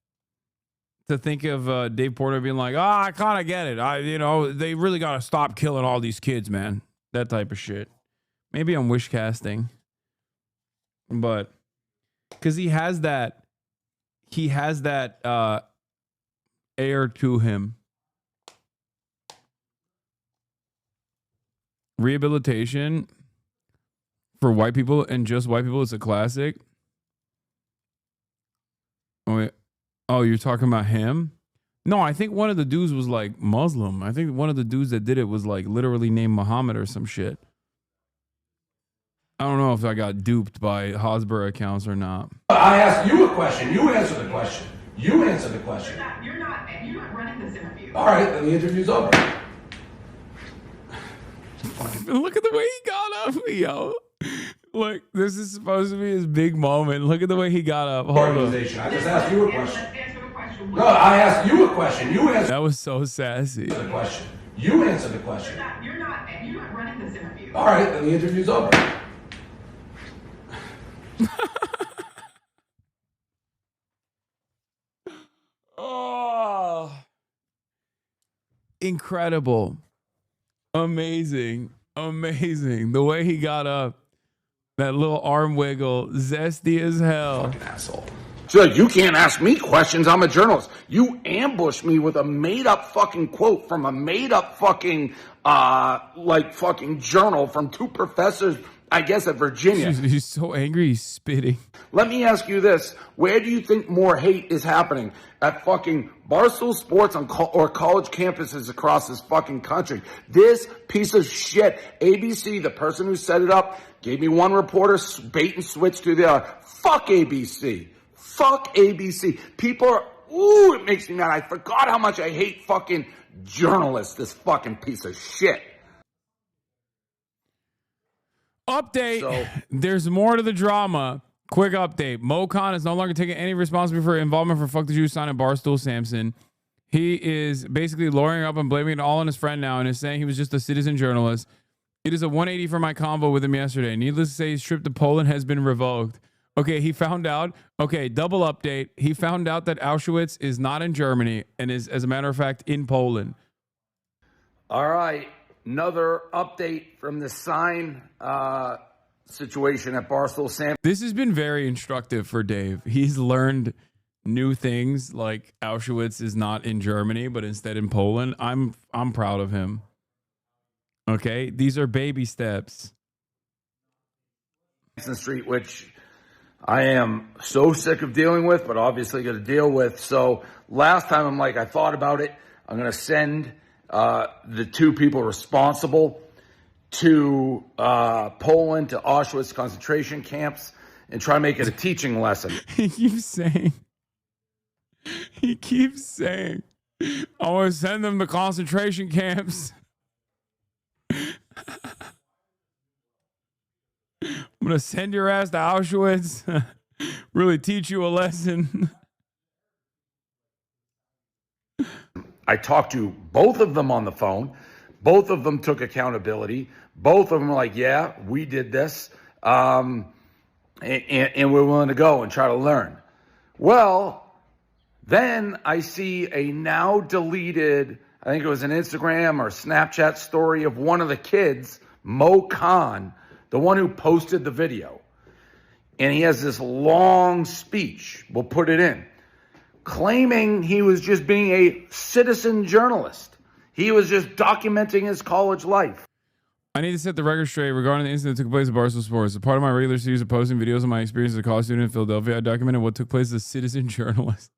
[SPEAKER 5] to think of Dave Porter being like, I kind of get it. They really got to stop killing all these kids, man. that type of shit. Maybe I'm wish casting, but because he has that air to him. Rehabilitation for white people and just white people is a classic. Oh, you're talking about him? No, I think one of the dudes was like Muslim. I think one of the dudes that did it was like literally named Muhammad or some shit. I don't know if I got duped by Hosborough accounts or not.
[SPEAKER 9] I asked you a question. You answer the question. You answer the question.
[SPEAKER 17] You're not running this interview.
[SPEAKER 9] All right, then the interview's over.
[SPEAKER 5] Look at the way he got up, yo. Look, this is supposed to be his big moment. Look at the way he got up. Hold on.
[SPEAKER 9] I just asked you a question. No, I asked you a question. You answer
[SPEAKER 5] That was so sassy.
[SPEAKER 9] the question. You answer the question.
[SPEAKER 17] You're not running this interview.
[SPEAKER 9] All right, then the interview's over.
[SPEAKER 5] Oh, incredible. Amazing. Amazing. The way he got up, that little arm wiggle, zesty as hell.
[SPEAKER 9] Fucking asshole. So you can't ask me questions. I'm a journalist. You ambushed me with a made-up fucking quote from a made-up fucking, fucking journal from two professors, I guess, at Virginia.
[SPEAKER 5] He's so angry, he's spitting.
[SPEAKER 9] Let me ask you this. Where do you think more hate is happening? At fucking Barstool Sports or college campuses across this fucking country? This piece of shit, ABC, the person who set it up, gave me one reporter, bait and switch to the other. Fuck ABC. Fuck ABC. People are, ooh, it makes me mad. I forgot how much I hate fucking journalists, this fucking piece of shit.
[SPEAKER 5] Update. There's more to the drama. Quick update. Mo Khan is no longer taking any responsibility for involvement for Fuck the Jews sign at Barstool Samson. He is basically lawyering up and blaming it all on his friend now and is saying he was just a citizen journalist. It is a 180 for my convo with him yesterday. Needless to say, his trip to Poland has been revoked. Okay, he found out. Okay, double update. He found out that Auschwitz is not in Germany and is, as a matter of fact, in Poland.
[SPEAKER 9] All right. Another update from the sign situation at Barstool Sam.
[SPEAKER 5] This has been very instructive for Dave. He's learned new things like Auschwitz is not in Germany, but instead in Poland. I'm proud of him. Okay, these are baby steps.
[SPEAKER 9] Street, which I am so sick of dealing with, but obviously going to deal with. So last time I'm like, I thought about it. I'm going to send the two people responsible to Poland, to Auschwitz concentration camps, and try to make it a teaching lesson.
[SPEAKER 5] He keeps saying, I want to send them to concentration camps. I'm going to send your ass to Auschwitz. Really teach you a lesson.
[SPEAKER 9] I talked to both of them on the phone. Both of them took accountability. Both of them were like, yeah, we did this. And we're willing to go and try to learn. Well, then I see a now deleted, I think it was an Instagram or Snapchat story of one of the kids, Mo Khan, the one who posted the video. And he has this long speech, we'll put it in, claiming he was just being a citizen journalist. He was just documenting his college life.
[SPEAKER 5] I need to set the record straight regarding the incident that took place at Barstool Sports. As part of my regular series of posting videos on my experience as a college student in Philadelphia, I documented what took place as a citizen journalist.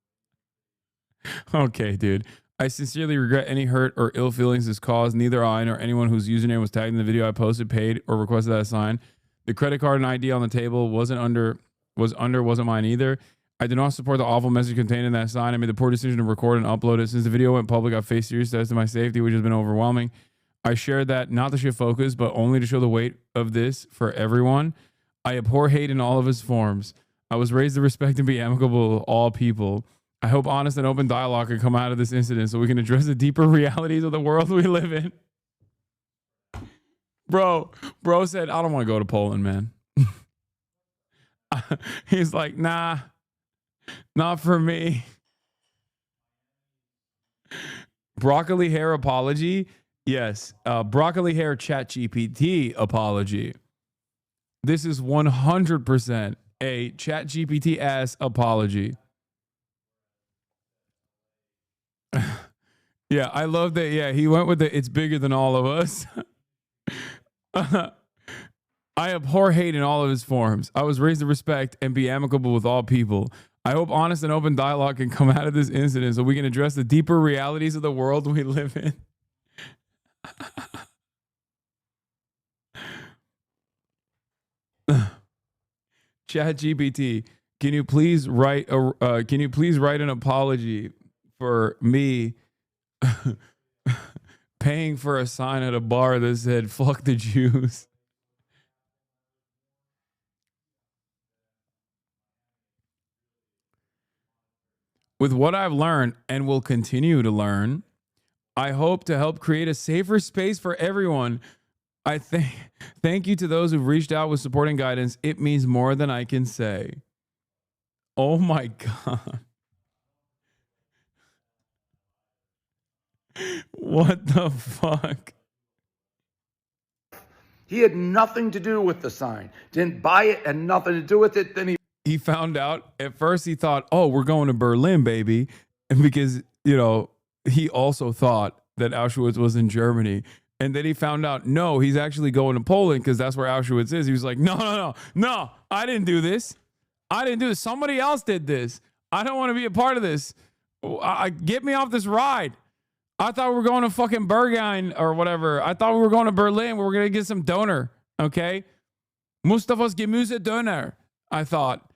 [SPEAKER 5] Okay, dude. I sincerely regret any hurt or ill feelings this caused. Neither I nor anyone whose username was tagged in the video I posted, paid, or requested that I sign. The credit card and ID on the table wasn't mine either. I did not support the awful message contained in that sign. I made the poor decision to record and upload it. Since the video went public, I faced serious threats to my safety, which has been overwhelming. I shared that not to shift focus, but only to show the weight of this for everyone. I abhor hate in all of its forms. I was raised to respect and be amicable with all people. I hope honest and open dialogue can come out of this incident so we can address the deeper realities of the world we live in. Bro said, I don't want to go to Poland, man. He's like, nah, not for me. Broccoli hair apology. Yes. Broccoli hair chat GPT apology. This is 100% a chat GPT ass apology. Yeah, I love that. Yeah, he went with the it's bigger than all of us. I abhor hate in all of its forms. I was raised to respect and be amicable with all people. I hope honest and open dialogue can come out of this incident so we can address the deeper realities of the world we live in. ChatGPT, can you please write an apology for me paying for a sign at a bar that said "fuck the Jews"? With what I've learned and will continue to learn, I hope to help create a safer space for everyone. I thank you to those who've reached out with support and guidance. It means more than I can say. Oh my God. What the fuck?
[SPEAKER 9] He had nothing to do with the sign. Didn't buy it, and nothing to do with it. Then
[SPEAKER 5] he found out. At first he thought, oh, we're going to Berlin, baby. And because, you know, he also thought that Auschwitz was in Germany. And then he found out, no, he's actually going to Poland because that's where Auschwitz is. He was like, no, I didn't do this. I didn't do this. Somebody else did this. I don't want to be a part of this. Get me off this ride. I thought we were going to fucking Berghain or whatever. I thought we were going to Berlin. We were going to get some doner. Okay? Mustafa's Gemüse Döner. I thought.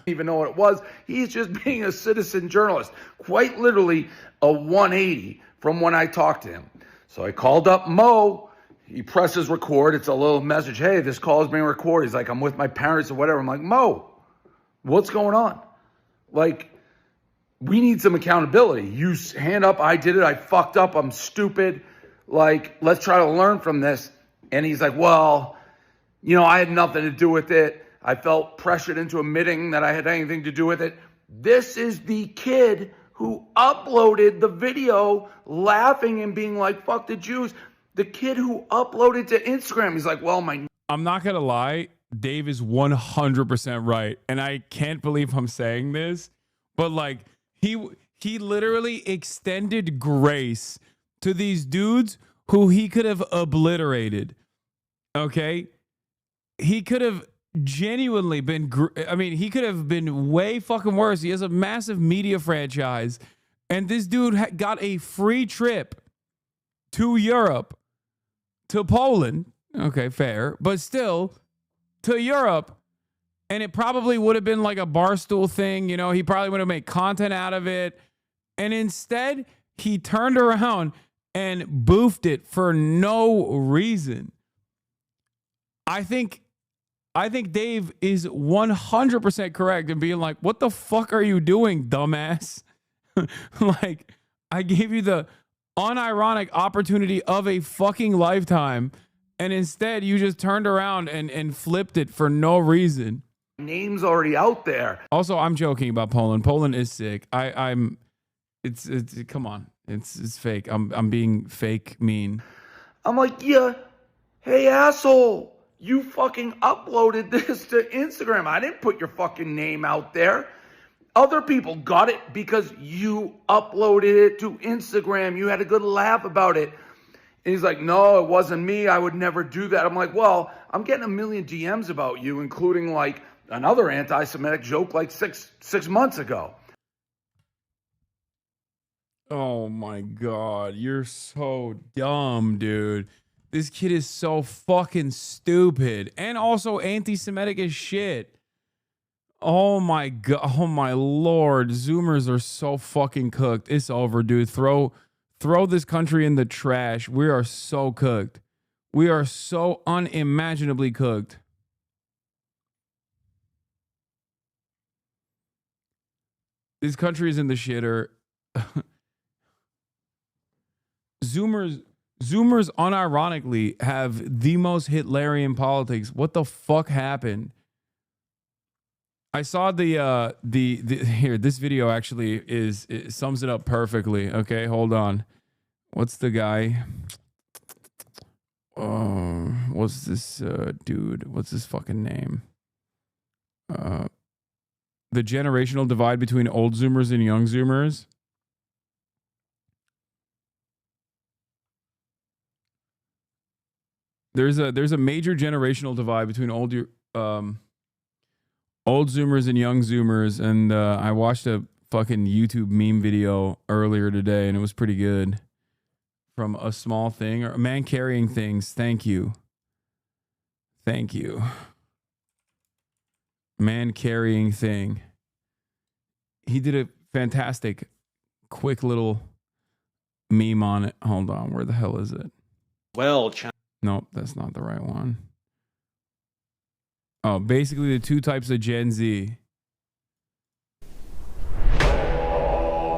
[SPEAKER 9] even know what it was. He's just being a citizen journalist. Quite literally a 180 from when I talked to him. So I called up Mo. He presses record. It's a little message. Hey, this call is being recorded. He's like, I'm with my parents or whatever. I'm like, Mo, what's going on? Like, we need some accountability. You hand up, I did it. I fucked up. I'm stupid. Like, let's try to learn from this. And he's like, well, you know, I had nothing to do with it. I felt pressured into admitting that I had anything to do with it. This is the kid who uploaded the video laughing and being like, fuck the Jews. The kid who uploaded to Instagram. He's like, well,
[SPEAKER 5] I'm not going to lie. Dave is 100% right. And I can't believe I'm saying this, but like he literally extended grace to these dudes who he could have obliterated. Okay. He could have genuinely been, he could have been way fucking worse. He has a massive media franchise, and this dude got a free trip to Europe, to Poland. Okay, fair, but still to Europe. And it probably would have been like a Barstool thing. You know, he probably would have made content out of it. And instead, he turned around and boofed it for no reason. I think Dave is 100% correct in being like, what the fuck are you doing, dumbass? Like, I gave you the unironic opportunity of a fucking lifetime, and instead you just turned around and flipped it for no reason.
[SPEAKER 9] name's already out there.
[SPEAKER 5] Also, I'm joking about Poland. Poland is sick. It's come on. It's fake. I'm being fake mean.
[SPEAKER 9] I'm like, yeah, hey, asshole. You fucking uploaded this to Instagram. I didn't put your fucking name out there. Other people got it because you uploaded it to Instagram. You had a good laugh about it. And he's like, no, it wasn't me. I would never do that. I'm like, well, I'm getting a million DMs about you, including like another anti-Semitic joke like six months ago.
[SPEAKER 5] Oh my God. You're so dumb, dude. This kid is so fucking stupid and also anti-Semitic as shit. Oh my God. Oh my Lord. Zoomers are so fucking cooked. It's over, dude. Throw this country in the trash. We are so cooked. We are so unimaginably cooked. This country is in the shitter. Zoomers unironically have the most Hitlerian politics. What the fuck happened? I saw the here, this video actually it sums it up perfectly. Okay, hold on. What's the guy? What's this dude? What's his fucking name? The generational divide between old Zoomers and young Zoomers. There's a major generational divide between old Zoomers and young Zoomers, and I watched a fucking YouTube meme video earlier today, and it was pretty good. From A Small Thing, or A Man Carrying Things. Thank you. Thank you. Man Carrying Thing. He did a fantastic, quick little meme on it. Hold on, where the hell is it?
[SPEAKER 18] Well,
[SPEAKER 5] nope, that's not the right one. Oh, basically the two types of Gen Z.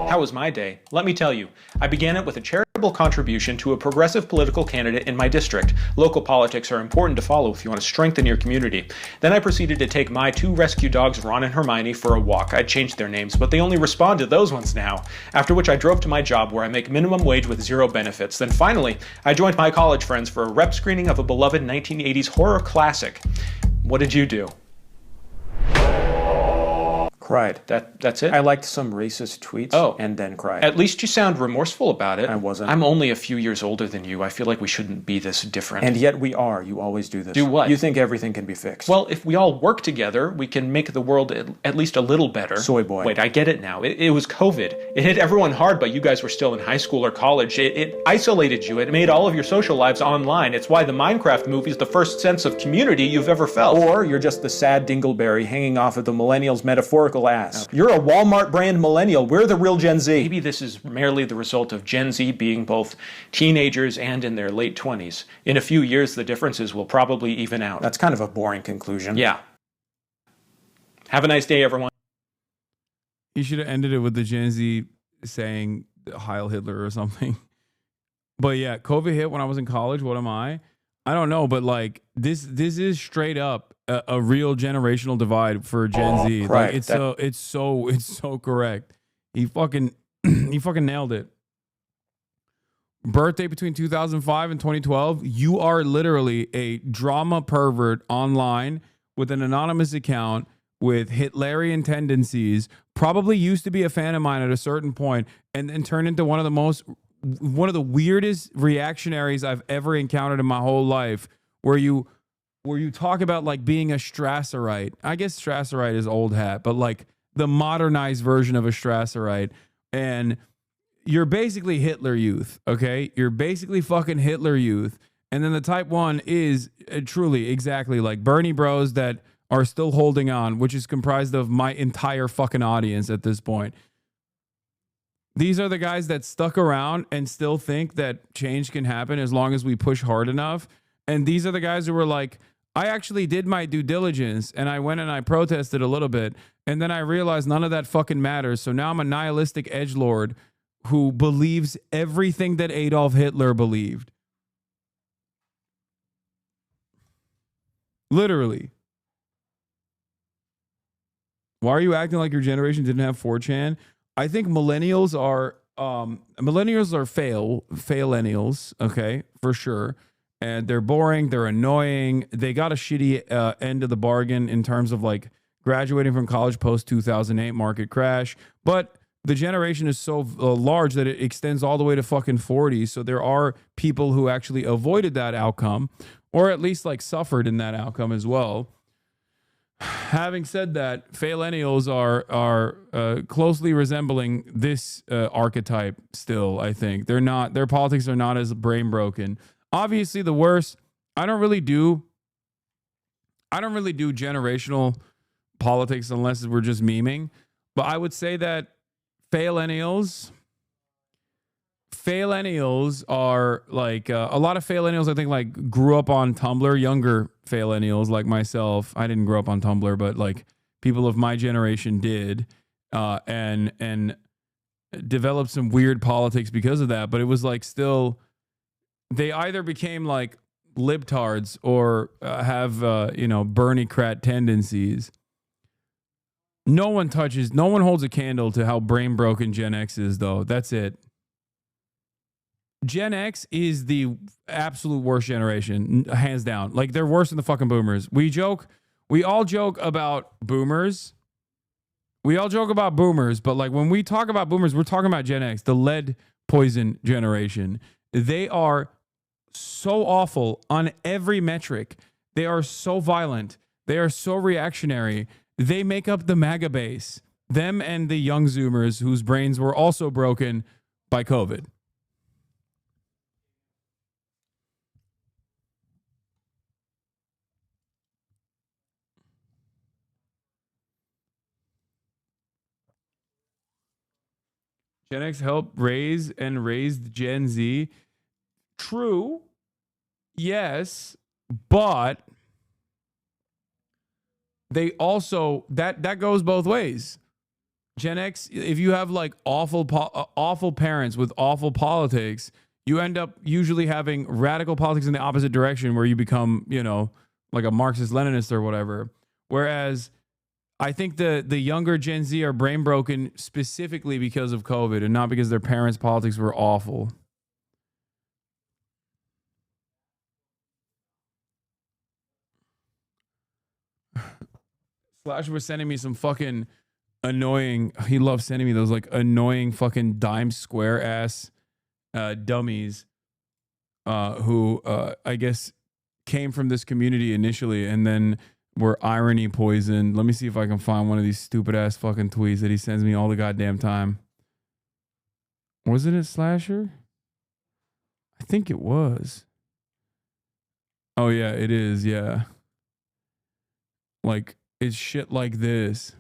[SPEAKER 18] how was my day? Let me tell you. I began it with a charitable contribution to a progressive political candidate in my district. Local politics are important to follow if you want to strengthen your community. Then I proceeded to take my two rescue dogs, Ron and Hermione, for a walk. I changed their names, but they only respond to those ones now. After which I drove to my job where I make minimum wage with zero benefits. Then finally, I joined my college friends for a rep screening of a beloved 1980s horror classic. What did you do?
[SPEAKER 19] Cried.
[SPEAKER 18] That's it?
[SPEAKER 19] I liked some racist tweets and then cried.
[SPEAKER 18] At least you sound remorseful about it.
[SPEAKER 19] I wasn't.
[SPEAKER 18] I'm only a few years older than you. I feel like we shouldn't be this different.
[SPEAKER 19] And yet we are. You always do this.
[SPEAKER 18] Do what?
[SPEAKER 19] You think everything can be fixed.
[SPEAKER 18] Well, if we all work together, we can make the world at least a little better.
[SPEAKER 19] Soy boy.
[SPEAKER 18] Wait, I get it now. It was COVID. It hit everyone hard, but you guys were still in high school or college. It isolated you. It made all of your social lives online. It's why the Minecraft movie is the first sense of community you've ever felt.
[SPEAKER 19] Or you're just the sad dingleberry hanging off of the millennial's metaphorical ass. You're a Walmart brand millennial. We're the real Gen Z.
[SPEAKER 18] Maybe this is merely the result of Gen Z being both teenagers and in their late 20s. In a few years, the differences will probably even out.
[SPEAKER 19] That's kind of a boring conclusion.
[SPEAKER 18] Yeah. Have a nice day, everyone.
[SPEAKER 5] You should have ended it with the Gen Z saying Heil Hitler or something. But yeah, COVID hit when I was in college. What am I? I don't know, but like this is straight up a real generational divide for Gen Z.
[SPEAKER 19] Right.
[SPEAKER 5] Like it's so correct. He fucking nailed it. Birthday between 2005 and 2012. You are literally a drama pervert online with an anonymous account with Hitlerian tendencies. Probably used to be a fan of mine at a certain point, and then turned into one of the weirdest reactionaries I've ever encountered in my whole life, where you talk about like being a Strasserite. I guess Strasserite is old hat, but like the modernized version of a Strasserite. And you're basically Hitler Youth, okay? You're basically fucking Hitler Youth. And then the type 1 is truly exactly like Bernie bros that are still holding on, which is comprised of my entire fucking audience at this point. These are the guys that stuck around and still think that change can happen as long as we push hard enough. And these are the guys who were like, I actually did my due diligence and I went and I protested a little bit. And then I realized none of that fucking matters. So now I'm a nihilistic edgelord who believes everything that Adolf Hitler believed. Literally. Why are you acting like your generation didn't have 4chan? I think millennials are fail-ennials, okay, for sure. And they're boring, they're annoying. They got a shitty end of the bargain in terms of like graduating from college post 2008 market crash. But the generation is so large that it extends all the way to fucking 40. So there are people who actually avoided that outcome, or at least like suffered in that outcome as well. Having said that, fail-ennials are closely resembling this archetype still, I think. Their politics are not as brain broken. Obviously, the worst, I don't really do generational politics unless we're just memeing. But I would say that fail-ennials are like a lot of fail-ennials I think like grew up on Tumblr, younger fail-ennials like myself. I didn't grow up on Tumblr, but like people of my generation did. and developed some weird politics because of that. But it was like still, they either became like libtards or have Bernie crat tendencies. No one holds a candle to how brain broken Gen X is, though. That's it. Gen X is the absolute worst generation, hands down. Like, they're worse than the fucking boomers. We all joke about boomers. But like when we talk about boomers, we're talking about Gen X, the lead poison generation. They are so awful on every metric. They are so violent. They are so reactionary. They make up the MAGA base. Them and the young Zoomers whose brains were also broken by COVID. Gen X helped raise and raised Gen Z. True. Yes. But they also, that goes both ways. Gen X, if you have like awful parents with awful politics, you end up usually having radical politics in the opposite direction where you become, like a Marxist Leninist or whatever. Whereas I think the younger Gen Z are brain broken specifically because of COVID and not because their parents' politics were awful. Slash was sending me some fucking annoying. He loves sending me those like annoying fucking dime square ass dummies who I guess came from this community initially and then were irony poisoned. Let me see if I can find one of these stupid ass fucking tweets that he sends me all the goddamn time. Was it a Slasher? I think it was. Oh yeah, it is. Yeah. Like, it's shit like this.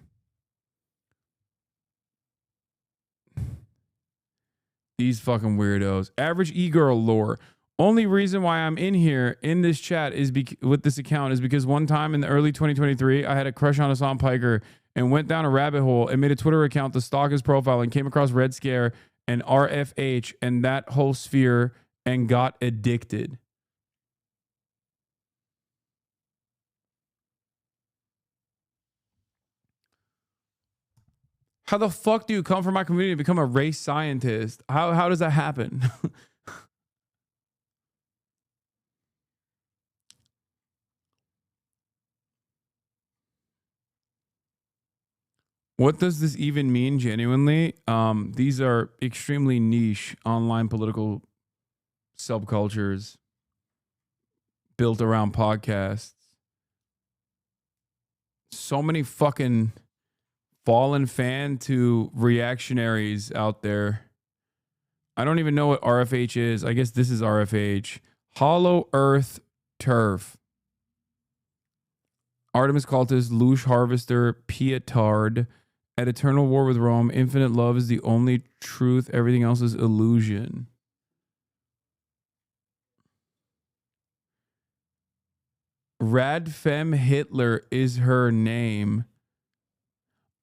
[SPEAKER 5] These fucking weirdos. Average e-girl lore. Only reason why I'm in here in this chat is with this account is because one time in the early 2023, I had a crush on Hasan Piker and went down a rabbit hole and made a Twitter account to stalk his profile and came across Red Scare and RFH and that whole sphere and got addicted. How the fuck do you come from my community and become a race scientist? How does that happen? What does this even mean genuinely? These are extremely niche online political subcultures built around podcasts. So many fucking fallen fan to reactionaries out there. I don't even know what RFH is. I guess this is RFH. Hollow Earth Turf. Artemis Cultist, Louche Harvester, Pietard. At eternal war with Rome, infinite love is the only truth. Everything else is illusion. Radfem Hitler is her name.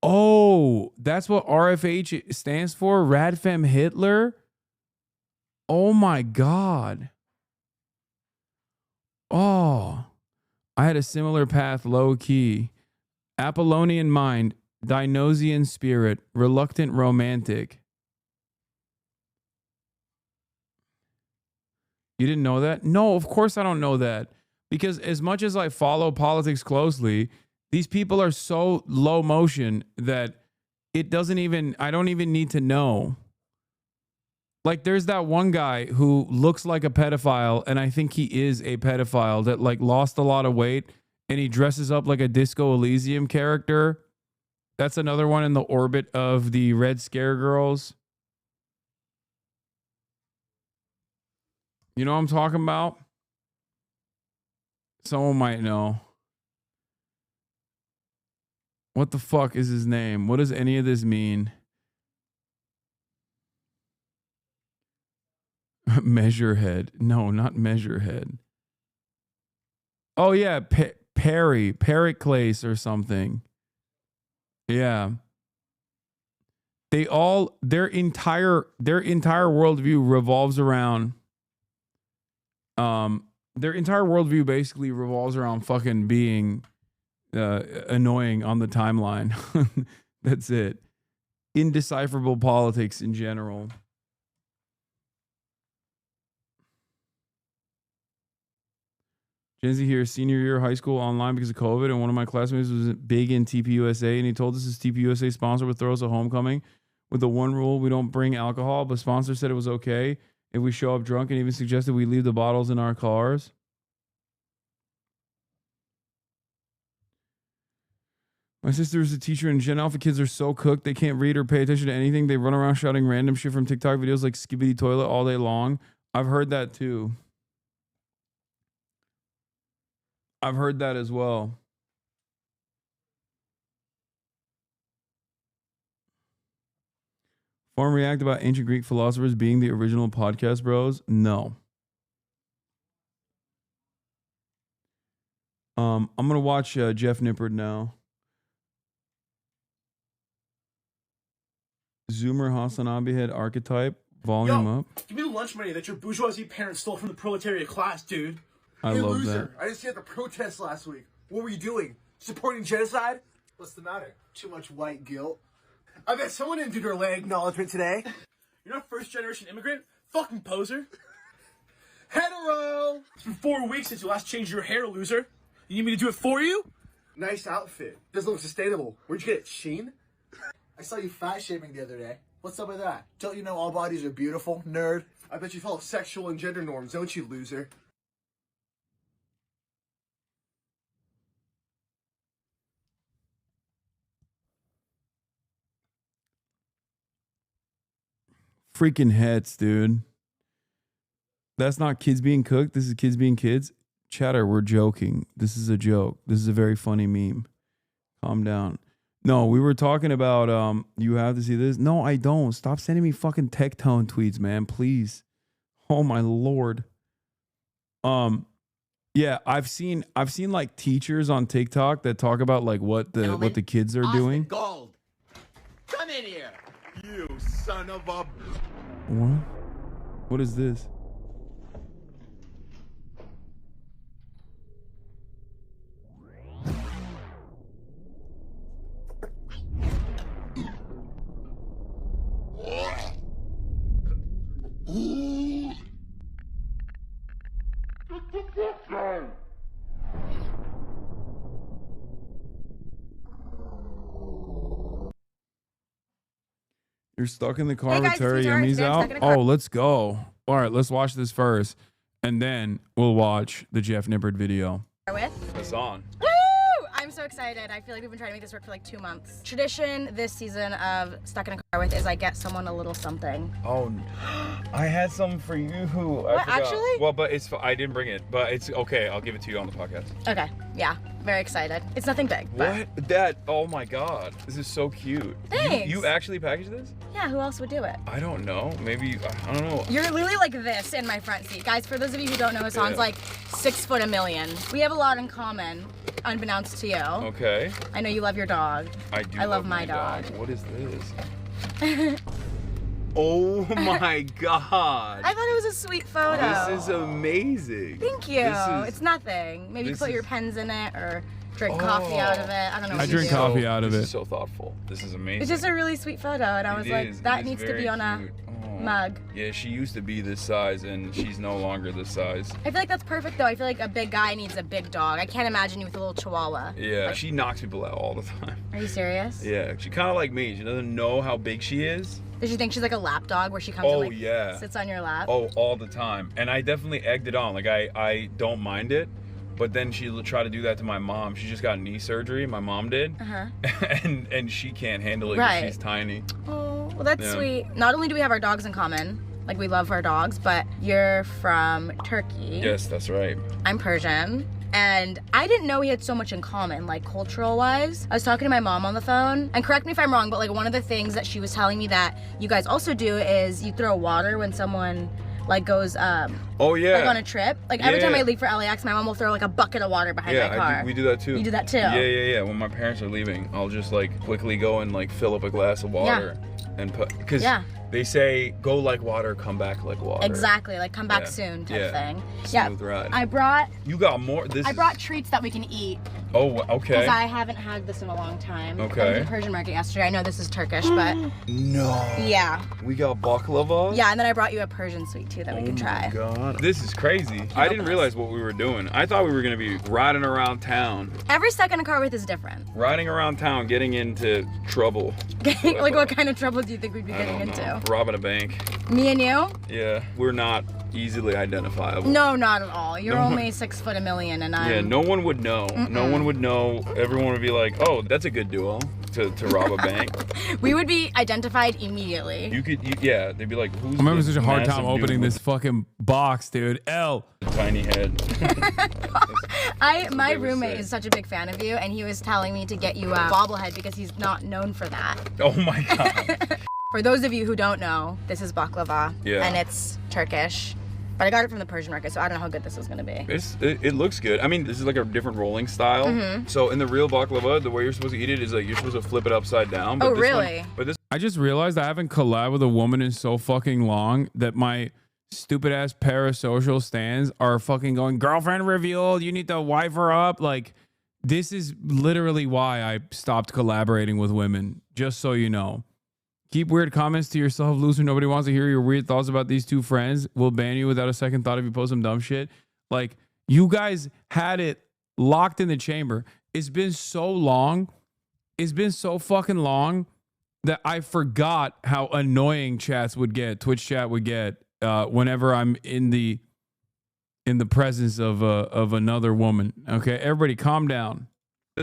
[SPEAKER 5] Oh, that's what RFH stands for? Radfem Hitler? Oh my God. Oh, I had a similar path, low key. Apollonian mind, Dionysian spirit, reluctant romantic. You didn't know that? No, of course I don't know that. Because as much as I follow politics closely, these people are so low motion that it doesn't even, I don't even need to know. Like there's that one guy who looks like a pedophile, and I think he is a pedophile that like lost a lot of weight and he dresses up like a Disco Elysium character. That's another one in the orbit of the Red Scare girls. You know what I'm talking about? Someone might know. What the fuck is his name? What does any of this mean? Measurehead. No, not Measurehead. Oh, yeah. Pericles or something. Yeah. their entire worldview revolves around basically revolves around fucking being annoying on the timeline. That's it. Indecipherable politics in general. Gen Z here, senior year of high school online because of COVID, and one of my classmates was big in TPUSA, and he told us his TPUSA sponsor would throw us a homecoming with the one rule: we don't bring alcohol, but sponsor said it was okay if we show up drunk, and even suggested we leave the bottles in our cars. My sister is a teacher, and Gen Alpha kids are so cooked they can't read or pay attention to anything. They run around shouting random shit from TikTok videos like Skibbity Toilet all day long. I've heard that too. I've heard that as well. Forum React about ancient Greek philosophers being the original podcast bros? No. I'm gonna watch Jeff Nippard now. Zoomer Hasanabi head archetype. Volume up.
[SPEAKER 20] Give me the lunch money that your bourgeoisie parents stole from the proletariat class, dude.
[SPEAKER 5] I love that.
[SPEAKER 20] I just had the protest last week. What were you doing? Supporting genocide? What's the matter? Too much white guilt? I bet someone didn't do their leg acknowledgement today. You're not first generation immigrant? Fucking poser. Hetero! It's been 4 weeks since you last changed your hair, loser. You need me to do it for you? Nice outfit. Doesn't look sustainable. Where'd you get it, Sheen? I saw you fat shaming the other day. What's up with that? Don't you know all bodies are beautiful, nerd? I bet you follow sexual and gender norms, don't you, loser?
[SPEAKER 5] Freaking hets, dude. That's not kids being cooked. This is kids being kids. Chatter, we're joking. This is a joke. This is a very funny meme. Calm down. No, we were talking about you have to see this. No, I don't. Stop sending me fucking tech tone tweets, man. Please. Oh my lord. Yeah, I've seen like teachers on TikTok that talk about like what the kids are doing.
[SPEAKER 15] Gold. Come in here. You son of a...
[SPEAKER 5] What? What is this? You're stuck in the car with Terry Yummy's out? Oh, let's go. All right, let's watch this first, and then we'll watch the Jeff Nippard video. Hasan.
[SPEAKER 21] Woo! I'm so excited. I feel like we've been trying to make this work for like 2 months. Tradition this season of Stuck in a Car With is I get someone a little something.
[SPEAKER 5] Oh, I had some for you.
[SPEAKER 21] What, actually?
[SPEAKER 5] Well, but I didn't bring it, but it's okay. I'll give it to you on the podcast.
[SPEAKER 21] Okay, yeah, very excited. It's nothing big. But...
[SPEAKER 5] What? That, oh my God. This is so cute.
[SPEAKER 21] Thanks.
[SPEAKER 5] You actually packaged this?
[SPEAKER 21] Yeah, who else would do it?
[SPEAKER 5] I don't know. Maybe, I don't know.
[SPEAKER 21] You're literally like this in my front seat. Guys, for those of you who don't know, Hasan's like 6'1". We have a lot in common, unbeknownst to you.
[SPEAKER 5] Okay.
[SPEAKER 21] I know you love your dog.
[SPEAKER 5] I do.
[SPEAKER 21] I love my dog.
[SPEAKER 5] What is this? Oh my God.
[SPEAKER 21] I thought it was a sweet photo.
[SPEAKER 5] This is amazing.
[SPEAKER 21] Thank you. It's nothing. Maybe put your pens in it or drink coffee out of it. I don't know.
[SPEAKER 5] I drink coffee out of it. This is so thoughtful. This is amazing.
[SPEAKER 21] It's just a really sweet photo, and I was like, that needs to be on a mug.
[SPEAKER 5] Yeah, she used to be this size, and she's no longer this size.
[SPEAKER 21] I feel like that's perfect, though. I feel like a big guy needs a big dog. I can't imagine you with a little chihuahua.
[SPEAKER 5] Yeah, she knocks people out all the time.
[SPEAKER 21] Are you serious?
[SPEAKER 5] Yeah, she kind of like me. She doesn't know how big she is.
[SPEAKER 21] Does she think she's like a lap dog where she comes and like sits on your lap?
[SPEAKER 5] Oh, all the time. And I definitely egged it on. Like, I don't mind it. But then she'll try to do that to my mom. She just got knee surgery. My mom did.
[SPEAKER 21] Uh-huh.
[SPEAKER 5] and she can't handle it because she's tiny.
[SPEAKER 21] Oh, well, that's sweet. Not only do we have our dogs in common, like we love our dogs, but you're from Turkey.
[SPEAKER 5] Yes, that's right.
[SPEAKER 21] I'm Persian. And I didn't know we had so much in common, like cultural-wise. I was talking to my mom on the phone, and correct me if I'm wrong, but like one of the things that she was telling me that you guys also do is you throw water when someone like goes like on a trip. Like every time I leave for LAX, my mom will throw like a bucket of water behind my car.
[SPEAKER 5] We do that too.
[SPEAKER 21] You do that too?
[SPEAKER 5] Yeah. When my parents are leaving, I'll just like quickly go and like fill up a glass of water. and put because
[SPEAKER 21] Yeah.
[SPEAKER 5] they say go like water, come back like water.
[SPEAKER 21] Exactly, like come back
[SPEAKER 5] Yeah.
[SPEAKER 21] soon type
[SPEAKER 5] Yeah.
[SPEAKER 21] thing.
[SPEAKER 5] Smooth ride.
[SPEAKER 21] I brought
[SPEAKER 5] You got more.
[SPEAKER 21] I brought treats that we can eat.
[SPEAKER 5] Oh, okay.
[SPEAKER 21] Because I haven't had this in a long time.
[SPEAKER 5] Okay.
[SPEAKER 21] I went to the Persian market yesterday. I know this is Turkish, but
[SPEAKER 5] No.
[SPEAKER 21] yeah.
[SPEAKER 5] We got baklava.
[SPEAKER 21] Yeah, and then I brought you a Persian sweet too that we can try.
[SPEAKER 5] God, this is crazy. I didn't realize what we were doing. I thought we were gonna be riding around town,
[SPEAKER 21] Every second a car with is different.
[SPEAKER 5] riding around town, getting into trouble.
[SPEAKER 21] Like what kind of trouble do you think we'd be
[SPEAKER 5] I
[SPEAKER 21] getting
[SPEAKER 5] don't
[SPEAKER 21] into?
[SPEAKER 5] know. Robbing a bank.
[SPEAKER 21] Me and you?
[SPEAKER 5] Yeah, we're not easily identifiable.
[SPEAKER 21] No, not at all. You're
[SPEAKER 5] No.
[SPEAKER 21] only 6'1", and I'm
[SPEAKER 5] Yeah, no one would know. No one would know. Everyone would be like, "Oh, that's a good duo to rob a bank."
[SPEAKER 21] We would be identified immediately.
[SPEAKER 5] Yeah, they'd be like, "Who's?"
[SPEAKER 24] I'm having
[SPEAKER 5] this
[SPEAKER 20] such a hard
[SPEAKER 5] massive
[SPEAKER 20] time
[SPEAKER 5] dude
[SPEAKER 20] opening
[SPEAKER 5] with
[SPEAKER 20] this fucking box, dude. L.
[SPEAKER 5] tiny head.
[SPEAKER 21] My roommate is such a big fan of you, and he was telling me to get you a bobblehead because he's not known for that.
[SPEAKER 5] Oh my god.
[SPEAKER 21] For those of you who don't know, this is baklava,
[SPEAKER 5] Yeah.
[SPEAKER 21] and it's Turkish. But I got it from the Persian market, so I don't know how good this is gonna be.
[SPEAKER 5] It looks good. I mean, this is like a different rolling style.
[SPEAKER 21] Mhm.
[SPEAKER 5] So in the real baklava, the way you're supposed to eat it is like you're supposed to flip it upside down. But
[SPEAKER 21] Oh,
[SPEAKER 5] this
[SPEAKER 21] really?
[SPEAKER 5] One, but this
[SPEAKER 20] I just realized I haven't collabed with a woman in so fucking long that my stupid ass parasocial stands are fucking going, girlfriend revealed, you need to wife her up. Like, this is literally why I stopped collaborating with women, just so you know. Keep weird comments to yourself, loser. Nobody wants to hear your weird thoughts about these two friends. We'll ban you without a second thought if you post some dumb shit. Like, you guys had it locked in the chamber. It's been so long. It's been so fucking long that I forgot how annoying chats would get, Twitch chat would get, whenever I'm in the presence of another woman. Okay, everybody, calm down.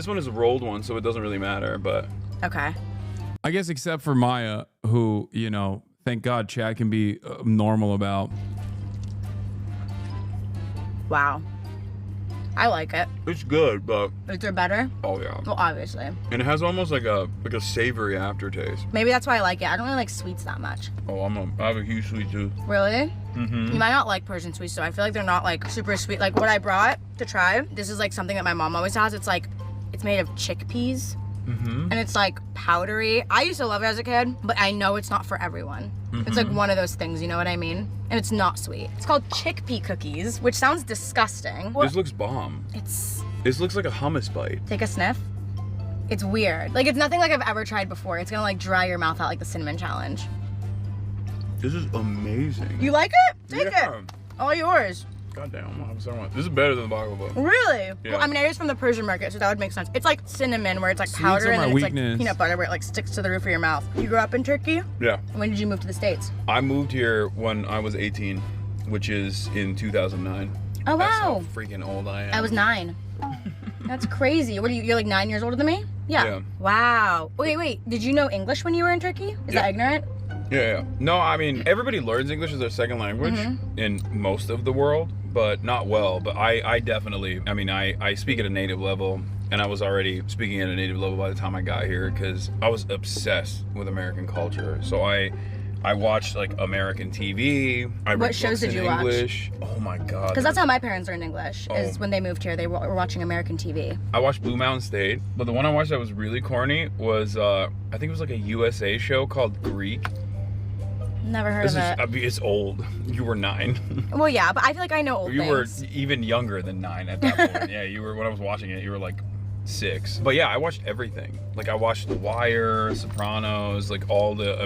[SPEAKER 5] one is a rolled one, so it doesn't really matter. But
[SPEAKER 21] Okay.
[SPEAKER 20] I guess except for Maya, who, you know, thank God chat can be normal about.
[SPEAKER 21] Wow. I like it.
[SPEAKER 5] it's good. But
[SPEAKER 21] Is there better?
[SPEAKER 5] oh yeah,
[SPEAKER 21] Well, obviously.
[SPEAKER 5] and it has almost like a savory aftertaste.
[SPEAKER 21] Maybe that's why I like it. I don't really like sweets that much.
[SPEAKER 5] Oh, I have a huge sweet tooth.
[SPEAKER 21] Really?
[SPEAKER 5] Mm-hmm.
[SPEAKER 21] You might not like Persian sweets, so I feel like they're not like super sweet. Like what I brought to try, this is like something that my mom always has. It's like, it's made of chickpeas.
[SPEAKER 5] Mm-hmm.
[SPEAKER 21] And it's like powdery. I used to love it as a kid, but I know it's not for everyone. It's like
[SPEAKER 5] Mhm.
[SPEAKER 21] one of those things, you know what I mean? And it's not sweet. It's called chickpea cookies, which sounds disgusting.
[SPEAKER 5] This looks bomb. This looks like a hummus bite.
[SPEAKER 21] Take a sniff. It's weird. Like it's nothing like I've ever tried before. It's gonna like dry your mouth out like the cinnamon challenge.
[SPEAKER 5] This is amazing.
[SPEAKER 21] You like it? Take
[SPEAKER 5] Yeah.
[SPEAKER 21] it. All yours.
[SPEAKER 5] Goddamn, I'm gonna have so much. This is better than the baklava.
[SPEAKER 21] Really?
[SPEAKER 5] Yeah.
[SPEAKER 21] Well, I mean, it is from the Persian market, so that would make sense. It's like cinnamon, where it's like
[SPEAKER 5] Sweets
[SPEAKER 21] powder,
[SPEAKER 5] are
[SPEAKER 21] and
[SPEAKER 5] my
[SPEAKER 21] then it's
[SPEAKER 5] weakness.
[SPEAKER 21] like peanut butter, where it like sticks to the roof of your mouth. You grew up in Turkey?
[SPEAKER 5] Yeah.
[SPEAKER 21] When did you move to the States?
[SPEAKER 5] I moved here when I was 18, which is in 2009.
[SPEAKER 21] Oh,
[SPEAKER 5] That's how
[SPEAKER 21] wow.
[SPEAKER 5] freaking old I am.
[SPEAKER 21] I was 9. That's crazy. What are you? You're like 9 years older than me? Yeah.
[SPEAKER 5] Yeah.
[SPEAKER 21] Wow. Wait. Did you know English when you were in Turkey? Is that ignorant?
[SPEAKER 5] Yeah. No, I mean, everybody learns English as their second language
[SPEAKER 21] Mhm.
[SPEAKER 5] in most of the world, but not well. But I definitely, I mean, I speak at a native level, and I was already speaking at a native level by the time I got here because I was obsessed with American culture. So I watched like American TV. I read
[SPEAKER 21] What shows
[SPEAKER 5] books
[SPEAKER 21] did
[SPEAKER 5] in
[SPEAKER 21] you watch?
[SPEAKER 5] English. Oh my God.
[SPEAKER 21] Because that's how my parents learned English. Is
[SPEAKER 5] Oh.
[SPEAKER 21] when they moved here, they were watching American TV.
[SPEAKER 5] I watched Blue Mountain State, but the one I watched that was really corny was I think it was like a USA show called Greek.
[SPEAKER 21] Never heard
[SPEAKER 5] This
[SPEAKER 21] of
[SPEAKER 5] is,
[SPEAKER 21] it.
[SPEAKER 5] I mean, it's old. You were 9.
[SPEAKER 21] Well, yeah, but I feel like I know old
[SPEAKER 5] You
[SPEAKER 21] things.
[SPEAKER 5] were even younger than 9 at that point. Yeah, you were, when I was watching it, you were like 6. But yeah, I watched everything. Like I watched The Wire, Sopranos, like all the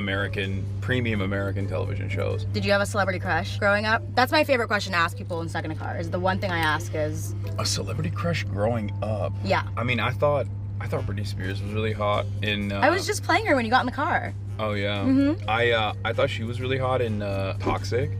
[SPEAKER 5] premium American television shows.
[SPEAKER 21] Did you have a celebrity crush growing up? That's my favorite question to ask people in Stuck in a Car. Is the one thing I ask is,
[SPEAKER 5] A celebrity crush growing up?
[SPEAKER 21] yeah.
[SPEAKER 5] I mean, I thought Britney Spears was really hot in...
[SPEAKER 21] I was just playing her when you got in the car.
[SPEAKER 5] Oh yeah.
[SPEAKER 21] Mhm.
[SPEAKER 5] I thought she was really hot in Toxic.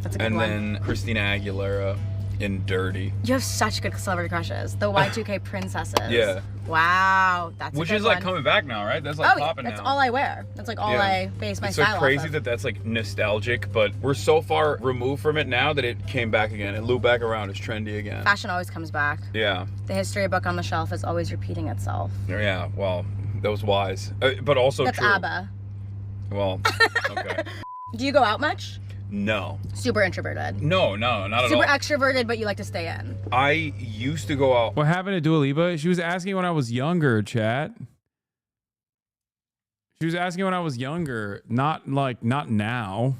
[SPEAKER 21] That's a good
[SPEAKER 5] and
[SPEAKER 21] one.
[SPEAKER 5] then Christina Aguilera in Dirty.
[SPEAKER 21] You have such good celebrity crushes. The Y2K princesses.
[SPEAKER 5] Yeah.
[SPEAKER 21] Wow, that's
[SPEAKER 5] Which
[SPEAKER 21] a good
[SPEAKER 5] is like
[SPEAKER 21] one.
[SPEAKER 5] coming back now, right? That's like
[SPEAKER 21] Oh,
[SPEAKER 5] popping
[SPEAKER 21] that's
[SPEAKER 5] now.
[SPEAKER 21] all I wear. That's like all
[SPEAKER 5] Yeah.
[SPEAKER 21] I base my
[SPEAKER 5] It's
[SPEAKER 21] style
[SPEAKER 5] like crazy
[SPEAKER 21] off of.
[SPEAKER 5] that that's like nostalgic, but we're so far removed from it now that it came back again. It looped back around. It's trendy again.
[SPEAKER 21] Fashion always comes back.
[SPEAKER 5] Yeah.
[SPEAKER 21] The history book on the shelf is always repeating itself.
[SPEAKER 5] Yeah. Well, that was wise, but also
[SPEAKER 21] That's
[SPEAKER 5] true.
[SPEAKER 21] ABBA.
[SPEAKER 5] Well, okay.
[SPEAKER 21] Do you go out much?
[SPEAKER 5] No.
[SPEAKER 21] Super introverted.
[SPEAKER 5] No, not at
[SPEAKER 21] Super
[SPEAKER 5] all.
[SPEAKER 21] extroverted, but you like to stay in.
[SPEAKER 5] I used to go out.
[SPEAKER 20] What happened to Dua Lipa? She was asking when I was younger, chat.
[SPEAKER 5] She was asking when I was younger, not now.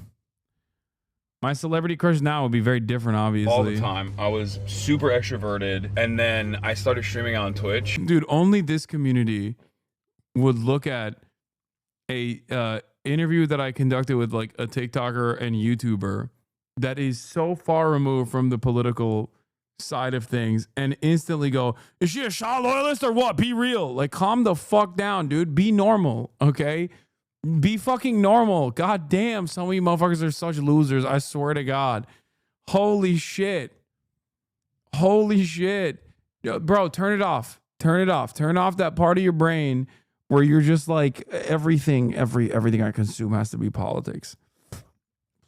[SPEAKER 5] My celebrity crush now would be very different, obviously.
[SPEAKER 2] All the time. I was super extroverted, and then I started streaming on Twitch.
[SPEAKER 5] Dude, only this community would look at a interview that I conducted with like a TikToker and YouTuber that is so far removed from the political side of things and instantly go, is she a Shah loyalist or what? Be real. Like, calm the fuck down, dude. Be normal, okay? Be fucking normal. God damn, some of you motherfuckers are such losers. I swear to God. Holy shit. Holy shit. Yo, bro, turn it off. Turn it off. Turn off that part of your brain where you're just like, everything I consume has to be politics.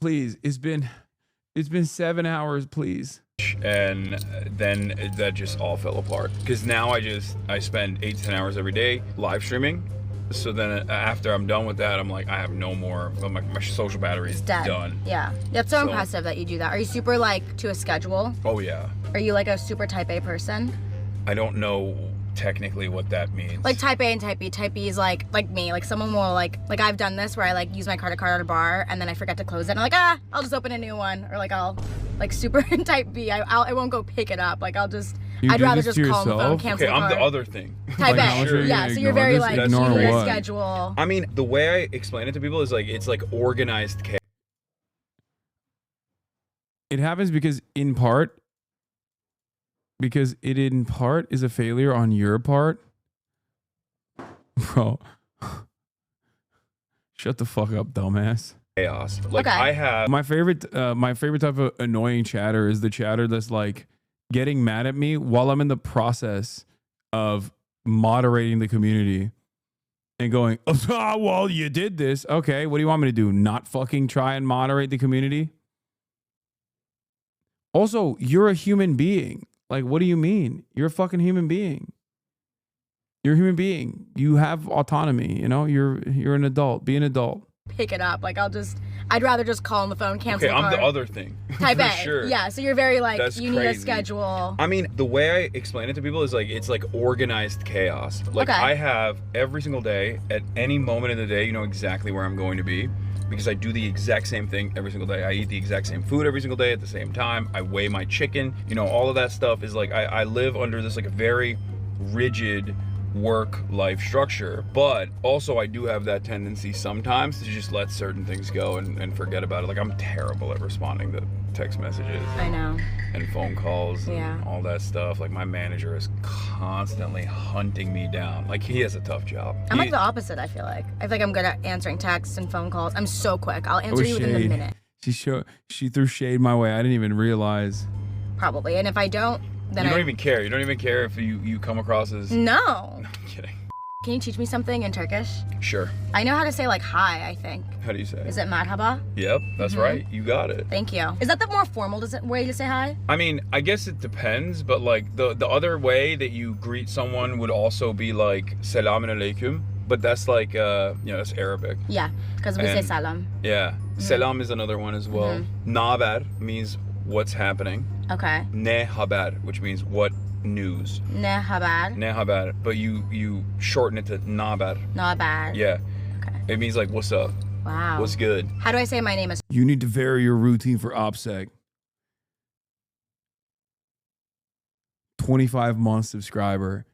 [SPEAKER 5] Please, it's been 7 hours, please.
[SPEAKER 2] And then that just all fell apart. Because now I spend 8 to 10 hours every day live streaming. So then after I'm done with that, I'm like, I have no more. My social battery is done.
[SPEAKER 21] Yeah. That's so impressive that you do that. Are you super like to a schedule?
[SPEAKER 2] Oh, yeah.
[SPEAKER 21] Are you like a super type A person?
[SPEAKER 2] I don't know technically what that means.
[SPEAKER 21] Like type A and type B. Type B is like me. Like someone will like I've done this where I like use my credit card at a bar and then I forget to close it. And I'm like, I'll just open a new one. Or like I'll like super type B. I won't go pick it up. Like I'd rather just call the phone, cancel the card.
[SPEAKER 2] I'm the other thing.
[SPEAKER 21] Type A.
[SPEAKER 2] Sure.
[SPEAKER 21] Yeah, so you're very like, you need a schedule.
[SPEAKER 2] I mean, the way I explain it to people is like, it's like organized chaos.
[SPEAKER 5] It happens because it in part is a failure on your part. Bro. Shut the fuck up, dumbass.
[SPEAKER 2] Chaos. Like I have
[SPEAKER 5] my favorite type of annoying chatter is the chatter that's like getting mad at me while I'm in the process of moderating the community and going, oh, well, you did this. Okay, what do you want me to do? Not fucking try and moderate the community? Also, you're a human being. Like, what do you mean? You're a fucking human being. You're a human being. You have autonomy, you know? You're an adult. Be an adult.
[SPEAKER 21] Pick it up. Like I'd rather just call on the phone, cancel the
[SPEAKER 2] I'm
[SPEAKER 21] card.
[SPEAKER 2] the other thing.
[SPEAKER 21] Type A.
[SPEAKER 2] Sure.
[SPEAKER 21] Yeah, so you're very like,
[SPEAKER 2] That's
[SPEAKER 21] you need a
[SPEAKER 2] crazy.
[SPEAKER 21] schedule.
[SPEAKER 2] I mean, the way I explain it to people is like, it's like organized chaos. Like I have every single day, at any moment of the day, you know exactly where I'm going to be because I do the exact same thing every single day. I eat the exact same food every single day at the same time. I weigh my chicken. You know, all of that stuff is like, I live under this like a very rigid work-life structure, but also I do have that tendency sometimes to just let certain things go and forget about it. Like I'm terrible at responding to text messages.
[SPEAKER 21] I know.
[SPEAKER 2] And phone calls and
[SPEAKER 21] Yeah.
[SPEAKER 2] all that stuff. Like my manager is constantly hunting me down. Like he has a tough job.
[SPEAKER 21] I'm like the opposite, I feel like. I feel like I'm good at answering texts and phone calls. I'm so quick. I'll answer you within a minute.
[SPEAKER 5] She threw shade my way. I didn't even realize.
[SPEAKER 21] Probably. And if I don't, then
[SPEAKER 2] you don't even care. You don't even care if you come across as...
[SPEAKER 21] No.
[SPEAKER 2] I'm kidding.
[SPEAKER 21] Can you teach me something in Turkish?
[SPEAKER 2] Sure.
[SPEAKER 21] I know how to say like hi, I think.
[SPEAKER 2] How do you say it?
[SPEAKER 21] Is it merhaba?
[SPEAKER 2] Yep, that's right. You got it.
[SPEAKER 21] Thank you. Is that the more formal way to say hi?
[SPEAKER 2] I mean, I guess it depends, but like the other way that you greet someone would also be like selamun alaikum, but that's like that's Arabic.
[SPEAKER 21] Yeah, because we say salam.
[SPEAKER 2] Yeah. Selam is another one as well. Naber means what's happening.
[SPEAKER 21] Okay.
[SPEAKER 2] Ne haber, which means what news.
[SPEAKER 21] Ne haber.
[SPEAKER 2] Ne haber, but you shorten it to naber.
[SPEAKER 21] Naber.
[SPEAKER 2] Yeah. Okay. It means like what's up.
[SPEAKER 21] Wow.
[SPEAKER 2] What's good.
[SPEAKER 21] How do I say my name is?
[SPEAKER 5] You need to vary your routine for OPSEC. 25 month subscriber.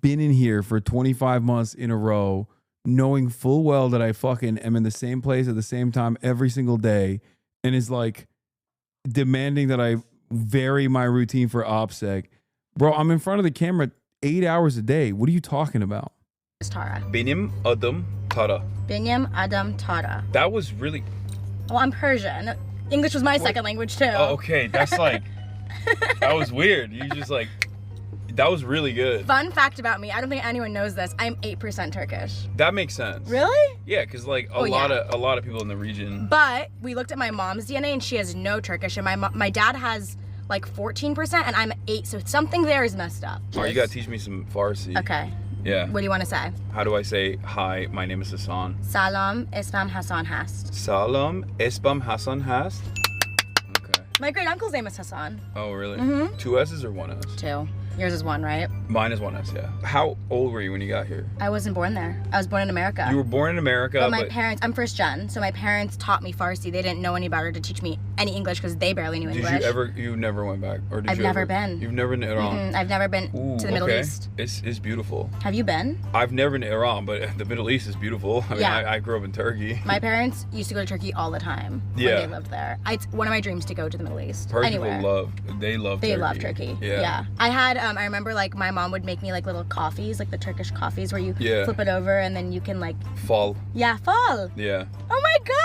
[SPEAKER 5] Been in here for 25 months in a row, knowing full well that I fucking am in the same place at the same time every single day, and is like demanding that I vary my routine for OPSEC. Bro, I'm in front of the camera 8 hours a day. What are you talking about?
[SPEAKER 21] Tara.
[SPEAKER 2] Benim adım Tara.
[SPEAKER 21] Benim adım Tara.
[SPEAKER 2] That was really...
[SPEAKER 21] Well, I'm Persian. English was my second language too.
[SPEAKER 2] Oh, okay. That's like... that was weird. You just like... That was really good.
[SPEAKER 21] Fun fact about me, I don't think anyone knows this. I'm 8% Turkish.
[SPEAKER 2] That makes sense.
[SPEAKER 21] Really?
[SPEAKER 2] Yeah, because like a lot of people in the region.
[SPEAKER 21] But we looked at my mom's DNA and she has no Turkish, and my dad has like 14% and I'm 8, so something there is messed up.
[SPEAKER 2] Oh, you gotta teach me some Farsi.
[SPEAKER 21] Okay.
[SPEAKER 2] Yeah.
[SPEAKER 21] What do you want to say?
[SPEAKER 2] How do I say hi? My name is Hasan.
[SPEAKER 21] Salam, ismam Hasan hast.
[SPEAKER 2] Salam, ismam Hasan hast.
[SPEAKER 21] My great uncle's name is Hasan.
[SPEAKER 2] Oh, really?
[SPEAKER 21] 2
[SPEAKER 2] S's or 1 S?
[SPEAKER 21] 2. Yours is 1, right?
[SPEAKER 2] Mine is 1S, yeah. How old were you when you got here?
[SPEAKER 21] I wasn't born there. I was born in America.
[SPEAKER 2] You were born in America,
[SPEAKER 21] but my parents, I'm first gen, so my parents taught me Farsi. They didn't know any better to teach me any English because they barely knew English.
[SPEAKER 2] You never went back? Or did
[SPEAKER 21] I've
[SPEAKER 2] you
[SPEAKER 21] never
[SPEAKER 2] ever,
[SPEAKER 21] been.
[SPEAKER 2] You've never been to Iran?
[SPEAKER 21] I've never been to the Middle East.
[SPEAKER 2] It's beautiful.
[SPEAKER 21] Have you been?
[SPEAKER 2] I've never been to Iran, but the Middle East is beautiful. I mean, I grew up in Turkey.
[SPEAKER 21] My parents used to go to Turkey all the time when they lived there. It's one of my dreams to go to the Middle East.
[SPEAKER 2] People
[SPEAKER 21] love
[SPEAKER 2] Turkey.
[SPEAKER 21] They love Turkey. Yeah. I had, I remember like my mom would make me like little coffees, like the Turkish coffees where you flip it over and then you can like...
[SPEAKER 2] Fall.
[SPEAKER 21] Yeah, fall.
[SPEAKER 2] Yeah.
[SPEAKER 21] Oh my God.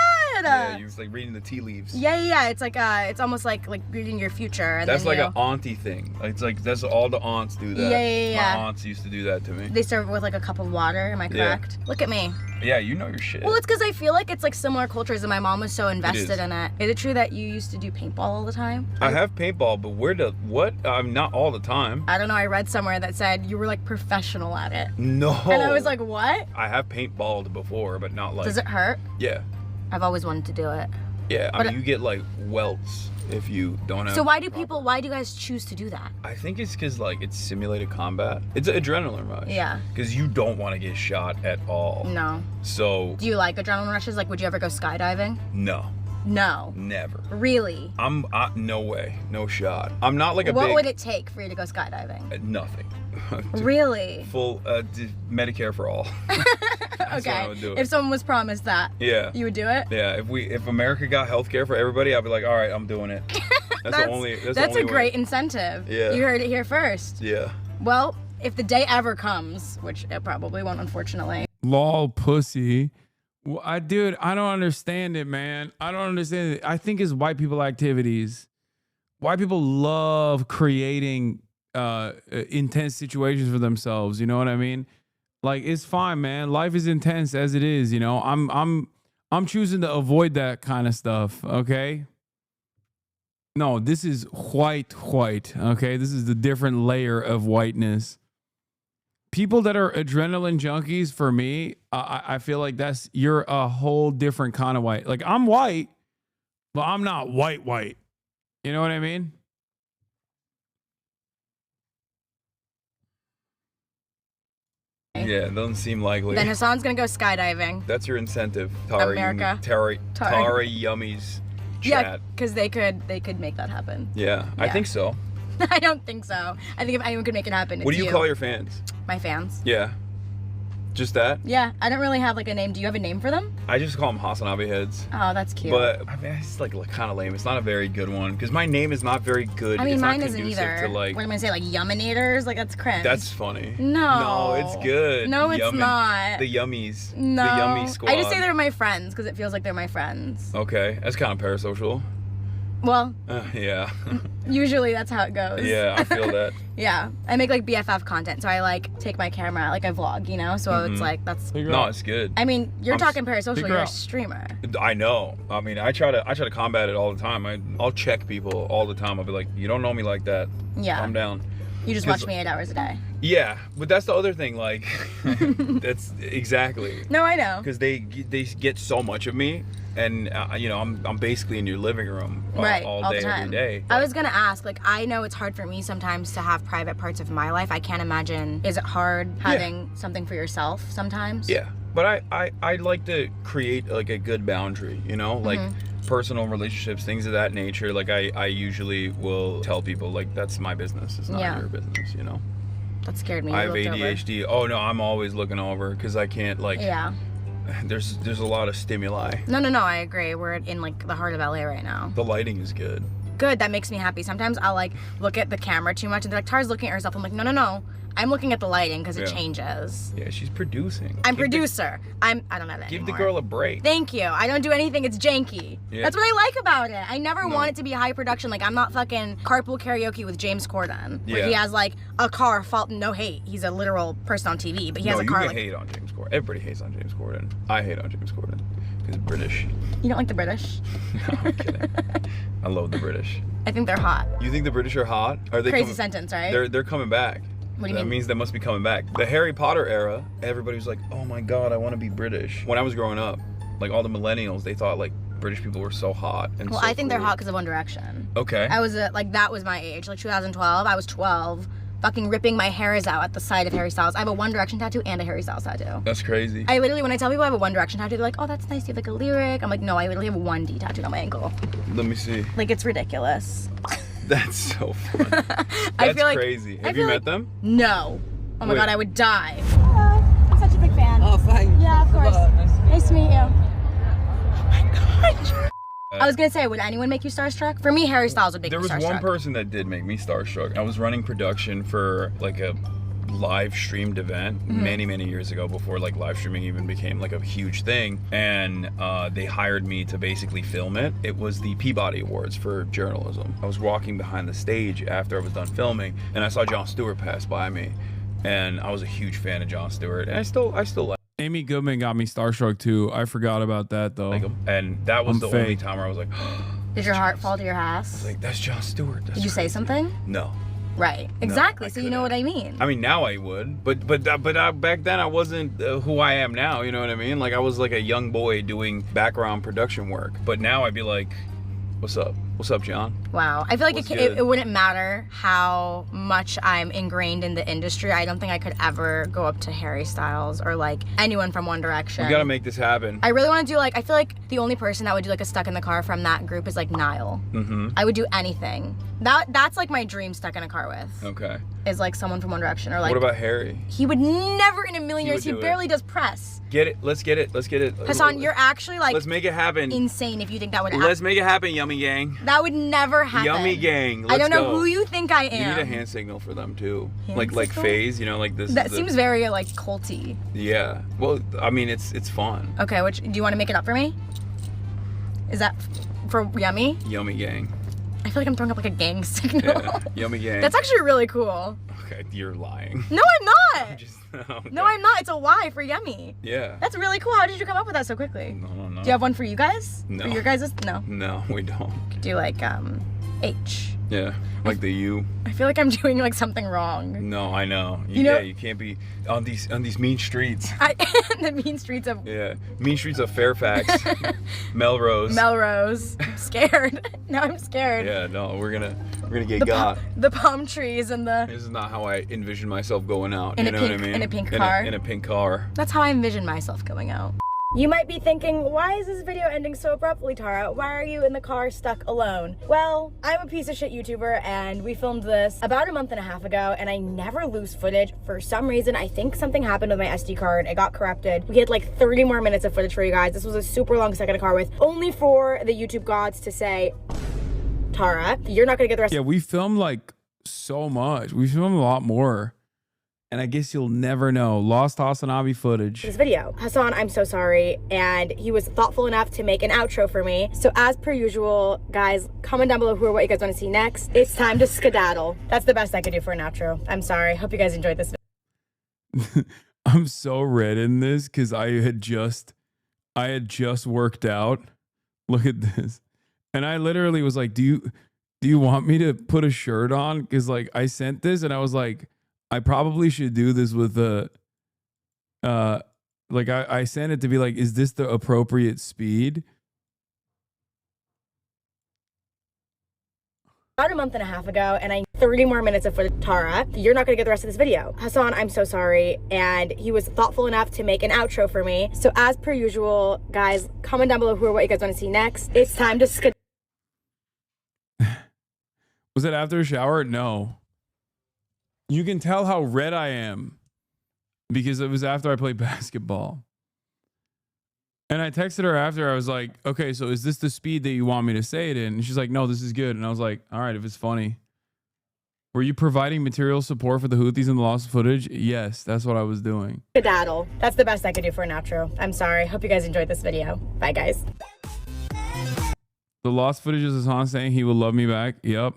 [SPEAKER 2] Yeah, you was like reading the tea leaves.
[SPEAKER 21] Yeah. It's like, it's almost like reading your future. And
[SPEAKER 2] that's
[SPEAKER 21] then,
[SPEAKER 2] like an auntie thing. It's like, that's all the aunts do that.
[SPEAKER 21] Yeah.
[SPEAKER 2] My aunts used to do that to me.
[SPEAKER 21] They serve it with like a cup of water, am I correct? Look at me.
[SPEAKER 2] Yeah, you know your shit.
[SPEAKER 21] Well, it's because I feel like it's like similar cultures and my mom was so invested in it. Is it true that you used to do paintball all the time?
[SPEAKER 2] I have paintball, but what? I'm not all the time.
[SPEAKER 21] I don't know, I read somewhere that said you were like professional at it.
[SPEAKER 2] No.
[SPEAKER 21] And I was like, what?
[SPEAKER 2] I have paintballed before, but not like...
[SPEAKER 21] Does it hurt?
[SPEAKER 2] Yeah.
[SPEAKER 21] I've always wanted to do it.
[SPEAKER 2] Yeah, I mean, you get like welts if you don't have...
[SPEAKER 21] So why do you guys choose to do that?
[SPEAKER 2] I think it's because like it's simulated combat. It's an adrenaline rush.
[SPEAKER 21] Yeah.
[SPEAKER 2] Because you don't want to get shot at all.
[SPEAKER 21] No.
[SPEAKER 2] So...
[SPEAKER 21] Do you like adrenaline rushes? Like, would you ever go skydiving?
[SPEAKER 2] No.
[SPEAKER 21] No.
[SPEAKER 2] Never.
[SPEAKER 21] Really?
[SPEAKER 2] No way. No shot. I'm not like a
[SPEAKER 21] What would it take for you to go skydiving?
[SPEAKER 2] Nothing.
[SPEAKER 21] Really?
[SPEAKER 2] Full Medicare for all.
[SPEAKER 21] Okay. If someone was promised that, you would do it?
[SPEAKER 2] Yeah. If America got healthcare for everybody, I'd be like, all right, I'm doing it. That's
[SPEAKER 21] a great incentive.
[SPEAKER 2] Yeah.
[SPEAKER 21] You heard it here first.
[SPEAKER 2] Yeah.
[SPEAKER 21] Well, if the day ever comes, which it probably won't, unfortunately.
[SPEAKER 5] Lol, pussy. Well, I don't understand it, man. I don't understand it. I think it's white people activities. White people love creating intense situations for themselves. You know what I mean? Like, it's fine, man. Life is intense as it is. You know, I'm choosing to avoid that kind of stuff. Okay. No, this is white. Okay, this is the different layer of whiteness. People that are adrenaline junkies, for me, I feel like you're a whole different kind of white. Like, I'm white, but I'm not white. You know what I mean?
[SPEAKER 2] Yeah, it doesn't seem likely.
[SPEAKER 21] Then Hasan's gonna go skydiving.
[SPEAKER 2] That's your incentive,
[SPEAKER 21] America.
[SPEAKER 2] Tara Yummies chat.
[SPEAKER 21] Yeah, because they could make that happen.
[SPEAKER 2] Yeah, I think so.
[SPEAKER 21] I don't think so. I think if anyone could make it happen, it's
[SPEAKER 2] What do you call your fans?
[SPEAKER 21] My fans.
[SPEAKER 2] Yeah. Just that?
[SPEAKER 21] Yeah, I don't really have like a name. Do you have a name for them?
[SPEAKER 2] I just call them Hasanabi heads.
[SPEAKER 21] Oh, that's cute.
[SPEAKER 2] But I mean, it's like kind of lame. It's not a very good one because my name is not very good.
[SPEAKER 21] I mean,
[SPEAKER 2] it's
[SPEAKER 21] mine
[SPEAKER 2] not
[SPEAKER 21] isn't
[SPEAKER 2] conducive
[SPEAKER 21] either.
[SPEAKER 2] To like,
[SPEAKER 21] what am I gonna say? Like Yumminators? Like that's cringe.
[SPEAKER 2] That's funny.
[SPEAKER 21] No.
[SPEAKER 2] No, it's good.
[SPEAKER 21] No, it's not.
[SPEAKER 2] The Yummies.
[SPEAKER 21] No.
[SPEAKER 2] The Yummy Squad.
[SPEAKER 21] I just say they're my friends because it feels like they're my friends.
[SPEAKER 2] Okay, that's kind of parasocial.
[SPEAKER 21] Well,
[SPEAKER 2] yeah.
[SPEAKER 21] Usually that's how it goes.
[SPEAKER 2] Yeah, I feel that.
[SPEAKER 21] Yeah, I make like BFF content, so I like take my camera, like I vlog, you know. So it's like that's.
[SPEAKER 2] No, it's good.
[SPEAKER 21] I mean, you're talking parasocial. You're a streamer.
[SPEAKER 2] I know. I mean, I try to combat it all the time. I'll check people all the time. I'll be like, you don't know me like that.
[SPEAKER 21] Yeah.
[SPEAKER 2] Calm down.
[SPEAKER 21] You just watch me 8 hours a day.
[SPEAKER 2] Yeah, but that's the other thing. Like, that's exactly.
[SPEAKER 21] No, I know.
[SPEAKER 2] Because they get so much of me. And you know, I'm basically in your living room all day,
[SPEAKER 21] the time.
[SPEAKER 2] every day.
[SPEAKER 21] I was gonna ask, like, I know it's hard for me sometimes to have private parts of my life. I can't imagine. Is it hard having something for yourself sometimes?
[SPEAKER 2] Yeah, but I like to create like a good boundary. You know, like personal relationships, things of that nature. Like I usually will tell people like that's my business. It's not your business. You know.
[SPEAKER 21] That scared me.
[SPEAKER 2] I have ADHD. Oh no, I'm always looking over because I can't like.
[SPEAKER 21] Yeah.
[SPEAKER 2] There's a lot of stimuli.
[SPEAKER 21] No, I agree. We're in like the heart of LA right now.
[SPEAKER 2] The lighting is good.
[SPEAKER 21] Good, that makes me happy. Sometimes I'll like look at the camera too much and they're like, Tara's looking at herself. I'm like, no. I'm looking at the lighting because it changes.
[SPEAKER 2] Yeah, she's producing.
[SPEAKER 21] I'm producer. I don't know that
[SPEAKER 2] Give
[SPEAKER 21] anymore.
[SPEAKER 2] the girl a break.
[SPEAKER 21] Thank you. I don't do anything. It's janky.
[SPEAKER 2] Yeah.
[SPEAKER 21] That's what I like about it. I never want it to be high production. Like I'm not fucking carpool karaoke with James Corden, where he has like a car. No hate. He's a literal person on TV, but he has a car.
[SPEAKER 2] You hate on James Corden. Everybody hates on James Corden. I hate on James Corden because British.
[SPEAKER 21] You don't like the British?
[SPEAKER 2] No, I'm kidding. I love the British.
[SPEAKER 21] I think they're hot.
[SPEAKER 2] You think the British are hot? Are they
[SPEAKER 21] crazy sentence, right?
[SPEAKER 2] They're coming back.
[SPEAKER 21] What do you mean?
[SPEAKER 2] That means they must be coming back. The Harry Potter era, everybody was like, oh my God, I want to be British. When I was growing up, like all the millennials, they thought like British people were so hot. And
[SPEAKER 21] well,
[SPEAKER 2] so
[SPEAKER 21] I think
[SPEAKER 2] cool.
[SPEAKER 21] they're hot because of One Direction.
[SPEAKER 2] Okay.
[SPEAKER 21] I was like, that was my age. Like 2012, I was 12 fucking ripping my hairs out at the sight of Harry Styles. I have a One Direction tattoo and a Harry Styles tattoo.
[SPEAKER 2] That's crazy.
[SPEAKER 21] I literally, when I tell people I have a One Direction tattoo, they're like, oh, that's nice, you have like a lyric. I'm like, no, I literally have a 1D tattooed on my ankle.
[SPEAKER 2] Let me see.
[SPEAKER 21] Like, it's ridiculous.
[SPEAKER 2] That's so fun.
[SPEAKER 21] I feel like,
[SPEAKER 2] crazy. Have you met them?
[SPEAKER 21] No. Oh my
[SPEAKER 2] Wait.
[SPEAKER 21] God, I would die.
[SPEAKER 3] I'm such a big fan. Oh, fine.
[SPEAKER 21] Yeah, of course. Nice to meet you.
[SPEAKER 2] Uh,
[SPEAKER 21] I was gonna say, would anyone make you starstruck? For me, Harry Styles would make me starstruck.
[SPEAKER 2] There was one person that did make me starstruck. I was running production for like a live streamed event many years ago, before like live streaming even became like a huge thing, and they hired me to basically film it. It was the Peabody Awards for journalism. I was walking behind the stage after I was done filming, and I saw Jon Stewart pass by me, and I was a huge fan of Jon Stewart, and I still like
[SPEAKER 5] Amy Goodman got me starstruck too. I forgot about that though.
[SPEAKER 2] him. And that was
[SPEAKER 5] I'm
[SPEAKER 2] the
[SPEAKER 5] fake.
[SPEAKER 2] only time where I was like,
[SPEAKER 21] Did your heart fall to your ass?
[SPEAKER 2] like, that's Jon Stewart. That's
[SPEAKER 21] Did you say
[SPEAKER 2] crazy.
[SPEAKER 21] something?
[SPEAKER 2] No.
[SPEAKER 21] Right. Exactly. So you know what I mean.
[SPEAKER 2] I mean, now I would, but back then I wasn't who I am now. You know what I mean? Like, I was like a young boy doing background production work. But now I'd be like, "What's up? What's up, John?"
[SPEAKER 21] Wow. I feel like
[SPEAKER 2] What's
[SPEAKER 21] it
[SPEAKER 2] good?
[SPEAKER 21] wouldn't matter how much I'm ingrained in the industry. I don't think I could ever go up to Harry Styles or like anyone from One Direction.
[SPEAKER 2] We gotta make this happen.
[SPEAKER 21] I really want to do like, I feel like the only person that would do like a Stuck in the Car from that group is like Niall.
[SPEAKER 2] Mm-hmm.
[SPEAKER 21] I would do anything. That's like my dream Stuck in a Car with.
[SPEAKER 2] Okay.
[SPEAKER 21] Is like someone from One Direction or like.
[SPEAKER 2] What about Harry?
[SPEAKER 21] He would never in a million
[SPEAKER 2] He
[SPEAKER 21] years. He
[SPEAKER 2] would do
[SPEAKER 21] barely
[SPEAKER 2] it.
[SPEAKER 21] does press.
[SPEAKER 2] Get it? Let's get it. Let's get it.
[SPEAKER 21] Hasan, you're actually like.
[SPEAKER 2] Let's make it happen.
[SPEAKER 21] Insane if you think that would.
[SPEAKER 2] Let's make it happen, Yummy Gang.
[SPEAKER 21] That would never happen.
[SPEAKER 2] Yummy Gang. Let's
[SPEAKER 21] I don't know
[SPEAKER 2] go.
[SPEAKER 21] who you think I am.
[SPEAKER 2] You need a hand signal for them too.
[SPEAKER 21] Hand
[SPEAKER 2] like
[SPEAKER 21] signal?
[SPEAKER 2] phase, you know, like this.
[SPEAKER 21] That
[SPEAKER 2] is the-
[SPEAKER 21] seems very like culty.
[SPEAKER 2] Yeah. Well, I mean, it's fun.
[SPEAKER 21] Okay, which do you want to make it up for me? Is that for Yummy?
[SPEAKER 2] Yummy Gang.
[SPEAKER 21] I feel like I'm throwing up like a gang signal.
[SPEAKER 2] Yeah. Yummy Gang.
[SPEAKER 21] That's actually really cool.
[SPEAKER 2] Okay, you're lying.
[SPEAKER 21] No, I'm not.
[SPEAKER 2] Okay.
[SPEAKER 21] No, I'm not. It's a Y for Yummy.
[SPEAKER 2] Yeah.
[SPEAKER 21] That's really cool. How did you come up with that so quickly?
[SPEAKER 2] No.
[SPEAKER 21] Do you have one for you guys?
[SPEAKER 2] No.
[SPEAKER 21] For your guys? No.
[SPEAKER 2] No, we don't.
[SPEAKER 21] Do like H.
[SPEAKER 2] Yeah, like the U.
[SPEAKER 21] I feel like I'm doing like something wrong.
[SPEAKER 2] No, I know.
[SPEAKER 21] You know-
[SPEAKER 2] Yeah, you can't be on these mean streets.
[SPEAKER 21] The mean streets of
[SPEAKER 2] Yeah, mean streets of Fairfax, Melrose.
[SPEAKER 21] Melrose. I'm scared. Now I'm scared.
[SPEAKER 2] Yeah, no, we're gonna get got.
[SPEAKER 21] The palm trees and the.
[SPEAKER 2] This is not how I envision myself going out.
[SPEAKER 21] In
[SPEAKER 2] you
[SPEAKER 21] a
[SPEAKER 2] know
[SPEAKER 21] pink-
[SPEAKER 2] what I mean?
[SPEAKER 21] in a pink car?
[SPEAKER 2] In a pink car.
[SPEAKER 21] That's how I envision myself going out. You might be thinking, why is this video ending so abruptly, Tara? Why are you in the car stuck alone? Well, I'm a piece of shit YouTuber and we filmed this about a month and a half ago and I never lose footage. For some reason, I think something happened with my SD card. It got corrupted. We had like 30 more minutes of footage for you guys. This was a super long Stuck in a Car with, only for the YouTube gods to say, Tara, you're not gonna get the rest.
[SPEAKER 5] Yeah, we filmed like so much. We filmed a lot more. And I guess you'll never know. Lost Hasanabi footage.
[SPEAKER 21] This video. Hasan, I'm so sorry. And he was thoughtful enough to make an outro for me. So as per usual, guys, comment down below who or what you guys want to see next. It's time to skedaddle. That's the best I could do for an outro. I'm sorry. Hope you guys enjoyed this video.
[SPEAKER 5] I'm so red in this because I had just worked out. Look at this. And I literally was like, do you want me to put a shirt on? Because like I sent this and I was like, I probably should do this with a like I sent it to be like, is this the appropriate speed?
[SPEAKER 21] About a month and a half ago, and I 30 more minutes of footage. Tara, you're not gonna get the rest of this video. Hasan, I'm so sorry. And he was thoughtful enough to make an outro for me. So as per usual, guys, comment down below who or what you guys want to see next. It's time to skedaddle.
[SPEAKER 5] Was it after a shower? No. You can tell how red I am because it was after I played basketball. And I texted her after. I was like, okay, so is this the speed that you want me to say it in? And she's like, no, this is good. And I was like, all right, if it's funny. Were you providing material support for the Houthis in the lost footage? Yes, that's what I was doing.
[SPEAKER 21] Skedaddle. That's the best I could do for an outro. I'm sorry. Hope you guys enjoyed this video. Bye, guys.
[SPEAKER 5] The lost footage is Hasan saying he will love me back. Yep.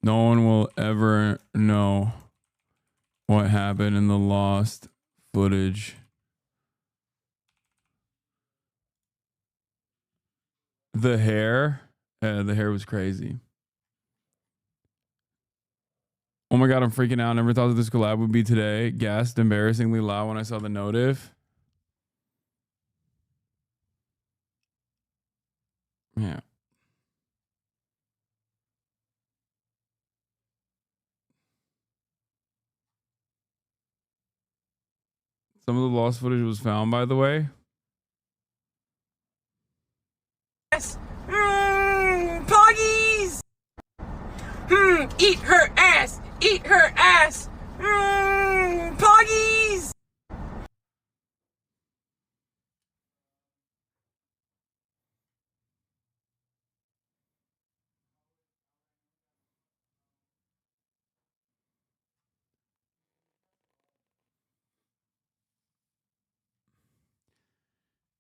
[SPEAKER 5] No one will ever know what happened in the lost footage. The hair was crazy. Oh my God, I'm freaking out. Never thought that this collab would be today. Gasped embarrassingly loud when I saw the notif. Yeah. Some of the lost footage was found, by the way.
[SPEAKER 16] Poggies! Eat her ass! Eat her ass! Poggies!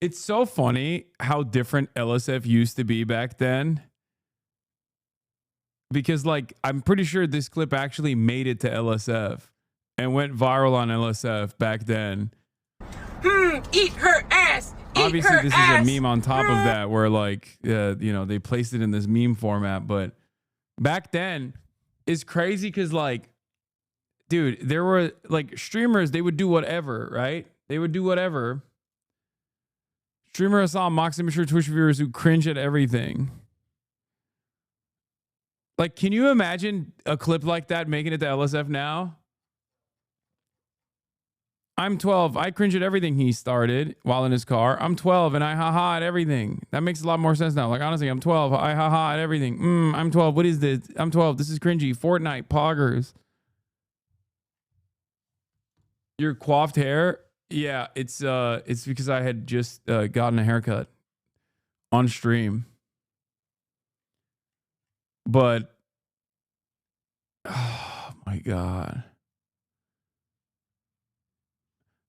[SPEAKER 5] It's so funny how different LSF used to be back then. Because, like, I'm pretty sure this clip actually made it to LSF and went viral on LSF back then.
[SPEAKER 16] Eat her ass! Eat
[SPEAKER 5] Obviously,
[SPEAKER 16] her
[SPEAKER 5] this
[SPEAKER 16] ass.
[SPEAKER 5] is a meme on top of that where, like, you know, they placed it in this meme format. But back then, it's crazy because, like, dude, there were, like, streamers, they would do whatever, right? They would do whatever. Streamer Hasan mocks immature Twitch viewers who cringe at everything. Like, can you imagine a clip like that making it to LSF now? I'm 12. I cringe at everything he started while in his car. I'm 12 and I haha at everything. That makes a lot more sense now. Like, honestly, I'm 12. I haha at everything. I'm 12. What is this? I'm 12. This is cringy. Fortnite, poggers. Your coiffed hair? Yeah, it's because I had just gotten a haircut on stream. But oh my God.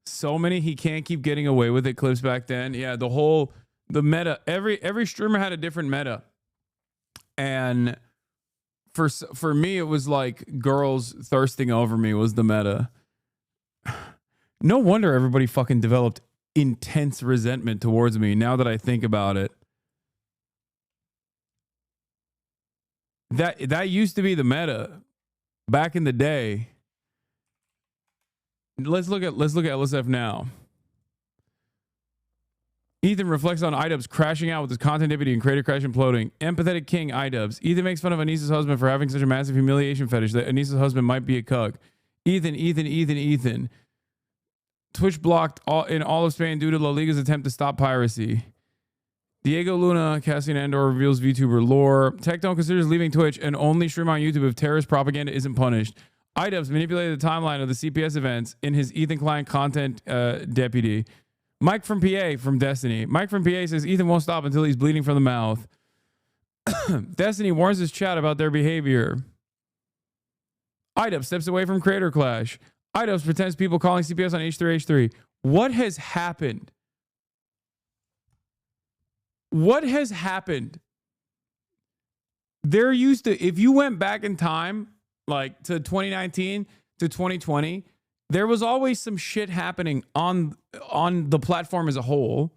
[SPEAKER 5] So many he can't keep getting away with it clips back then. Yeah, the meta, every streamer had a different meta. And for me it was like girls thirsting over me was the meta. No wonder everybody fucking developed intense resentment towards me now that I think about it. That used to be the meta back in the day. Let's look at LSF now. Ethan reflects on iDubbbz crashing out with his content divinity and creator crash imploding. Empathetic king iDubbbz. Ethan makes fun of Anissa's husband for having such a massive humiliation fetish that Anissa's husband might be a cuck. Ethan. Twitch blocked in all of Spain due to La Liga's attempt to stop piracy. Diego Luna, Cassian Andor reveals VTuber lore. Tectone considers leaving Twitch and only stream on YouTube if terrorist propaganda isn't punished. iDubbbz manipulated the timeline of the CPS events in his Ethan Klein content deputy. Mike from PA from Destiny. Mike from PA says Ethan won't stop until he's bleeding from the mouth. Destiny warns his chat about their behavior. iDubbbz steps away from Creator Clash. iDubbbz pretends people calling CPS on H3H3. What has happened? What has happened? There used to, if you went back in time, like to 2019 to 2020, there was always some shit happening on the platform as a whole,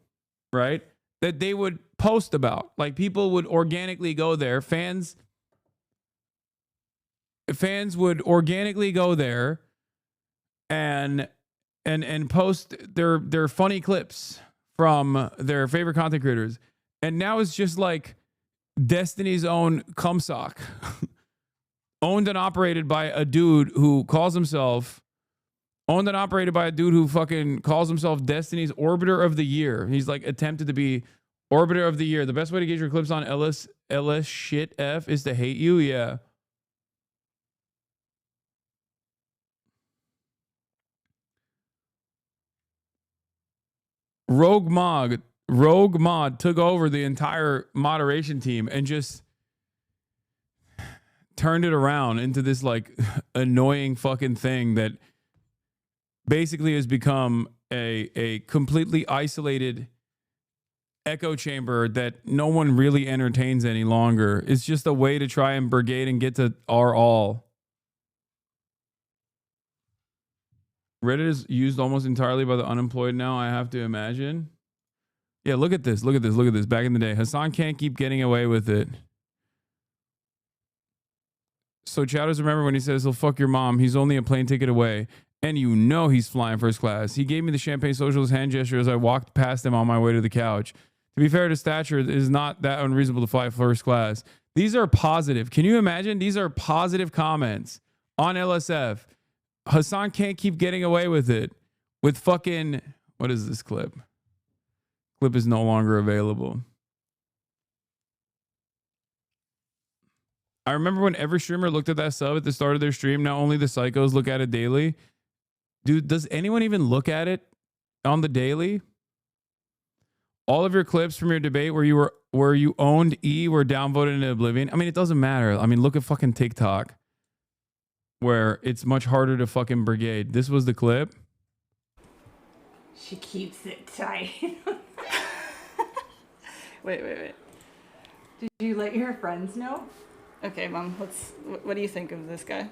[SPEAKER 5] right? That they would post about. Like people would organically go there. Fans would organically go there and post their funny clips from their favorite content creators. And now it's just like Destiny's own cumsock. Owned and operated by a dude who calls himself Destiny's Orbiter of the Year. He's like attempted to be Orbiter of the Year. The best way to get your clips on LS shit F is to hate you. Yeah. Rogue Mod took over the entire moderation team and just turned it around into this like annoying fucking thing that basically has become a completely isolated echo chamber that no one really entertains any longer. It's just a way to try and brigade and get to our all. Reddit is used almost entirely by the unemployed now, I have to imagine. Yeah, look at this. Back in the day, Hasan can't keep getting away with it. So chatters remember when he says he'll fuck your mom, he's only a plane ticket away. And you know he's flying first class. He gave me the champagne socialist hand gesture as I walked past him on my way to the couch. To be fair to stature, it is not that unreasonable to fly first class. These are positive. Can you imagine? These are positive comments on LSF. Hasan can't keep getting away with it. with fucking, what is this clip? Clip is no longer available. I remember when every streamer looked at that sub at the start of their stream. Now only the psychos look at it daily. Dude, does anyone even look at it on the daily? All of your clips from your debate where you owned E were downvoted into oblivion. I mean, it doesn't matter. I mean, look at fucking TikTok, where it's much harder to fucking brigade. This was the clip.
[SPEAKER 3] She keeps it tight. Wait. Did you let your friends know? Okay, Mom, what do you think of this guy?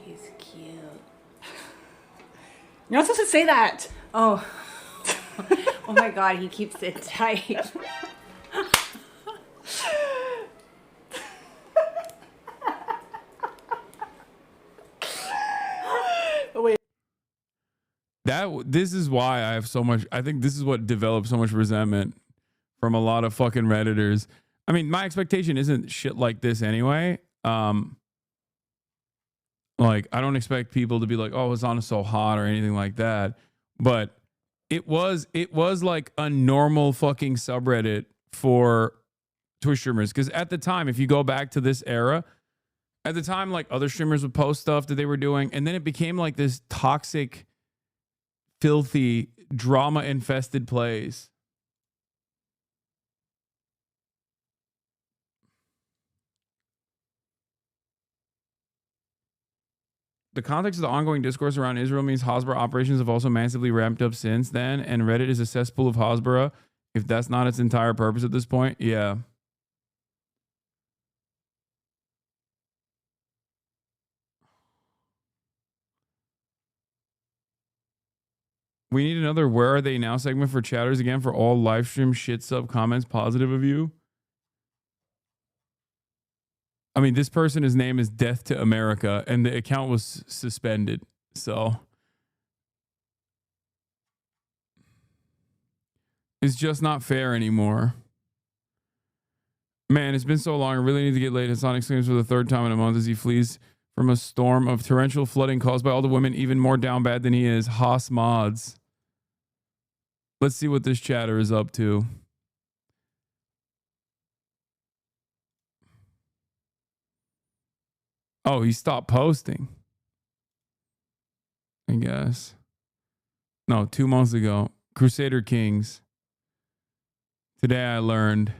[SPEAKER 3] He's cute. You're not supposed to say that. Oh. Oh my God, he keeps it tight. Wait.
[SPEAKER 5] This is why I have so much. I think this is what developed so much resentment from a lot of fucking Redditors. I mean, my expectation isn't shit like this anyway. Like, I don't expect people to be like, "Oh, Hasan is so hot" or anything like that. But it was like a normal fucking subreddit for Twitch streamers. Because at the time, if you go back to this era, at the time, like other streamers would post stuff that they were doing, and then it became like this toxic, filthy, drama-infested place. The context of the ongoing discourse around Israel means Hasbara operations have also massively ramped up since then, and Reddit is a cesspool of Hasbara. If that's not its entire purpose at this point, yeah. We need another "Where Are They Now" segment for chatters again for all live stream shit sub comments positive of you. I mean, this person, his name is Death to America, and the account was suspended. So it's just not fair anymore. Man, it's been so long. I really need to get laid. Hasan exclaims for the third time in a month as he flees from a storm of torrential flooding caused by all the women even more down bad than he is. Haas mods. Let's see what this chatter is up to. Oh, he stopped posting, I guess. No, 2 months ago. Crusader Kings. Today I learned.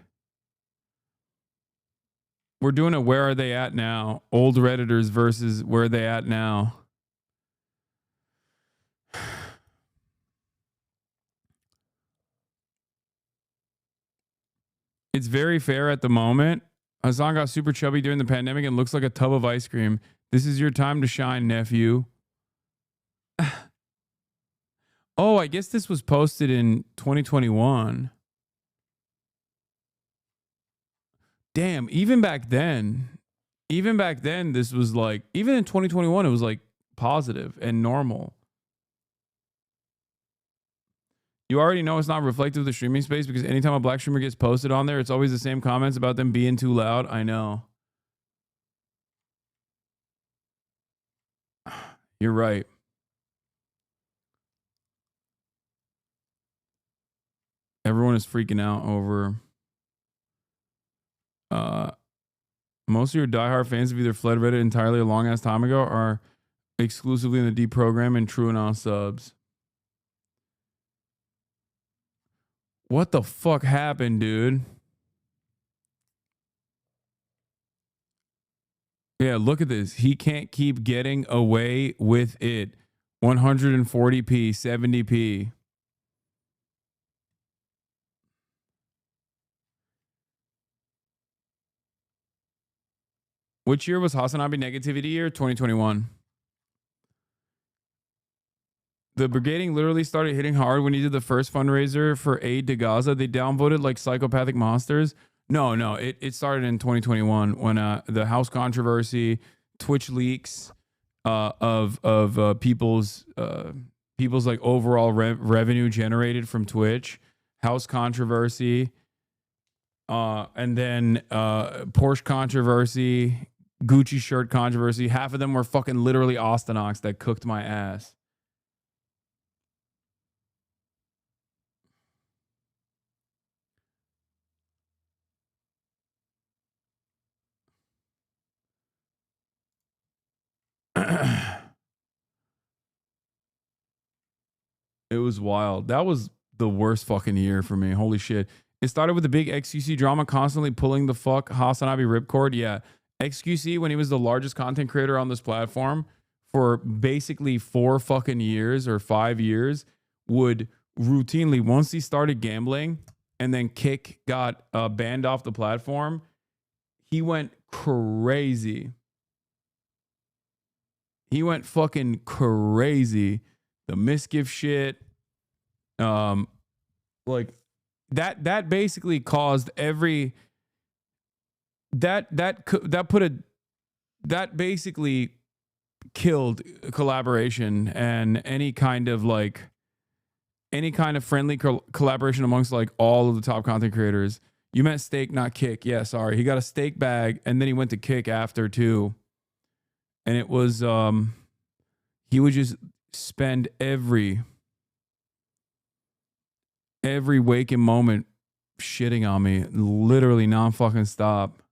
[SPEAKER 5] We're doing a "Where Are They At Now?" Old Redditors versus "Where Are They At Now?" It's very fair at the moment. Hasan got super chubby during the pandemic and looks like a tub of ice cream. This is your time to shine, nephew. Oh, I guess this was posted in 2021. Damn, even back then, this was like, even in 2021, it was like positive and normal. You already know it's not reflective of the streaming space because anytime a black streamer gets posted on there, it's always the same comments about them being too loud. I know. You're right. Everyone is freaking out over. Most of your diehard fans have either fled Reddit entirely a long ass time ago or are exclusively in the D program and true and on subs. What the fuck happened, dude? Yeah, look at this. He can't keep getting away with it. 140p, 70p. Which year was Hasanabi negativity year? 2021. The brigading literally started hitting hard when he did the first fundraiser for aid to Gaza. They downvoted like psychopathic monsters. No, it started in 2021 when the house controversy, Twitch leaks of people's like overall revenue generated from Twitch, house controversy, and then Porsche controversy, Gucci shirt controversy. Half of them were fucking literally Austinox that cooked my ass. It was wild. That was the worst fucking year for me. Holy shit. It started with the big XQC drama, constantly pulling the fuck Hasanabi ripcord. Yeah. XQC, when he was the largest content creator on this platform for basically 4 fucking years or 5 years, would routinely, once he started gambling and then Kick got banned off the platform, he went crazy. He went fucking crazy. The misgift shit, like that basically caused every that basically killed collaboration and any kind of friendly collaboration amongst like all of the top content creators. You meant steak, not Kick. Yeah, sorry. He got a steak bag and then he went to Kick after too. And it was he would just spend every waking moment shitting on me, literally non-fucking stop.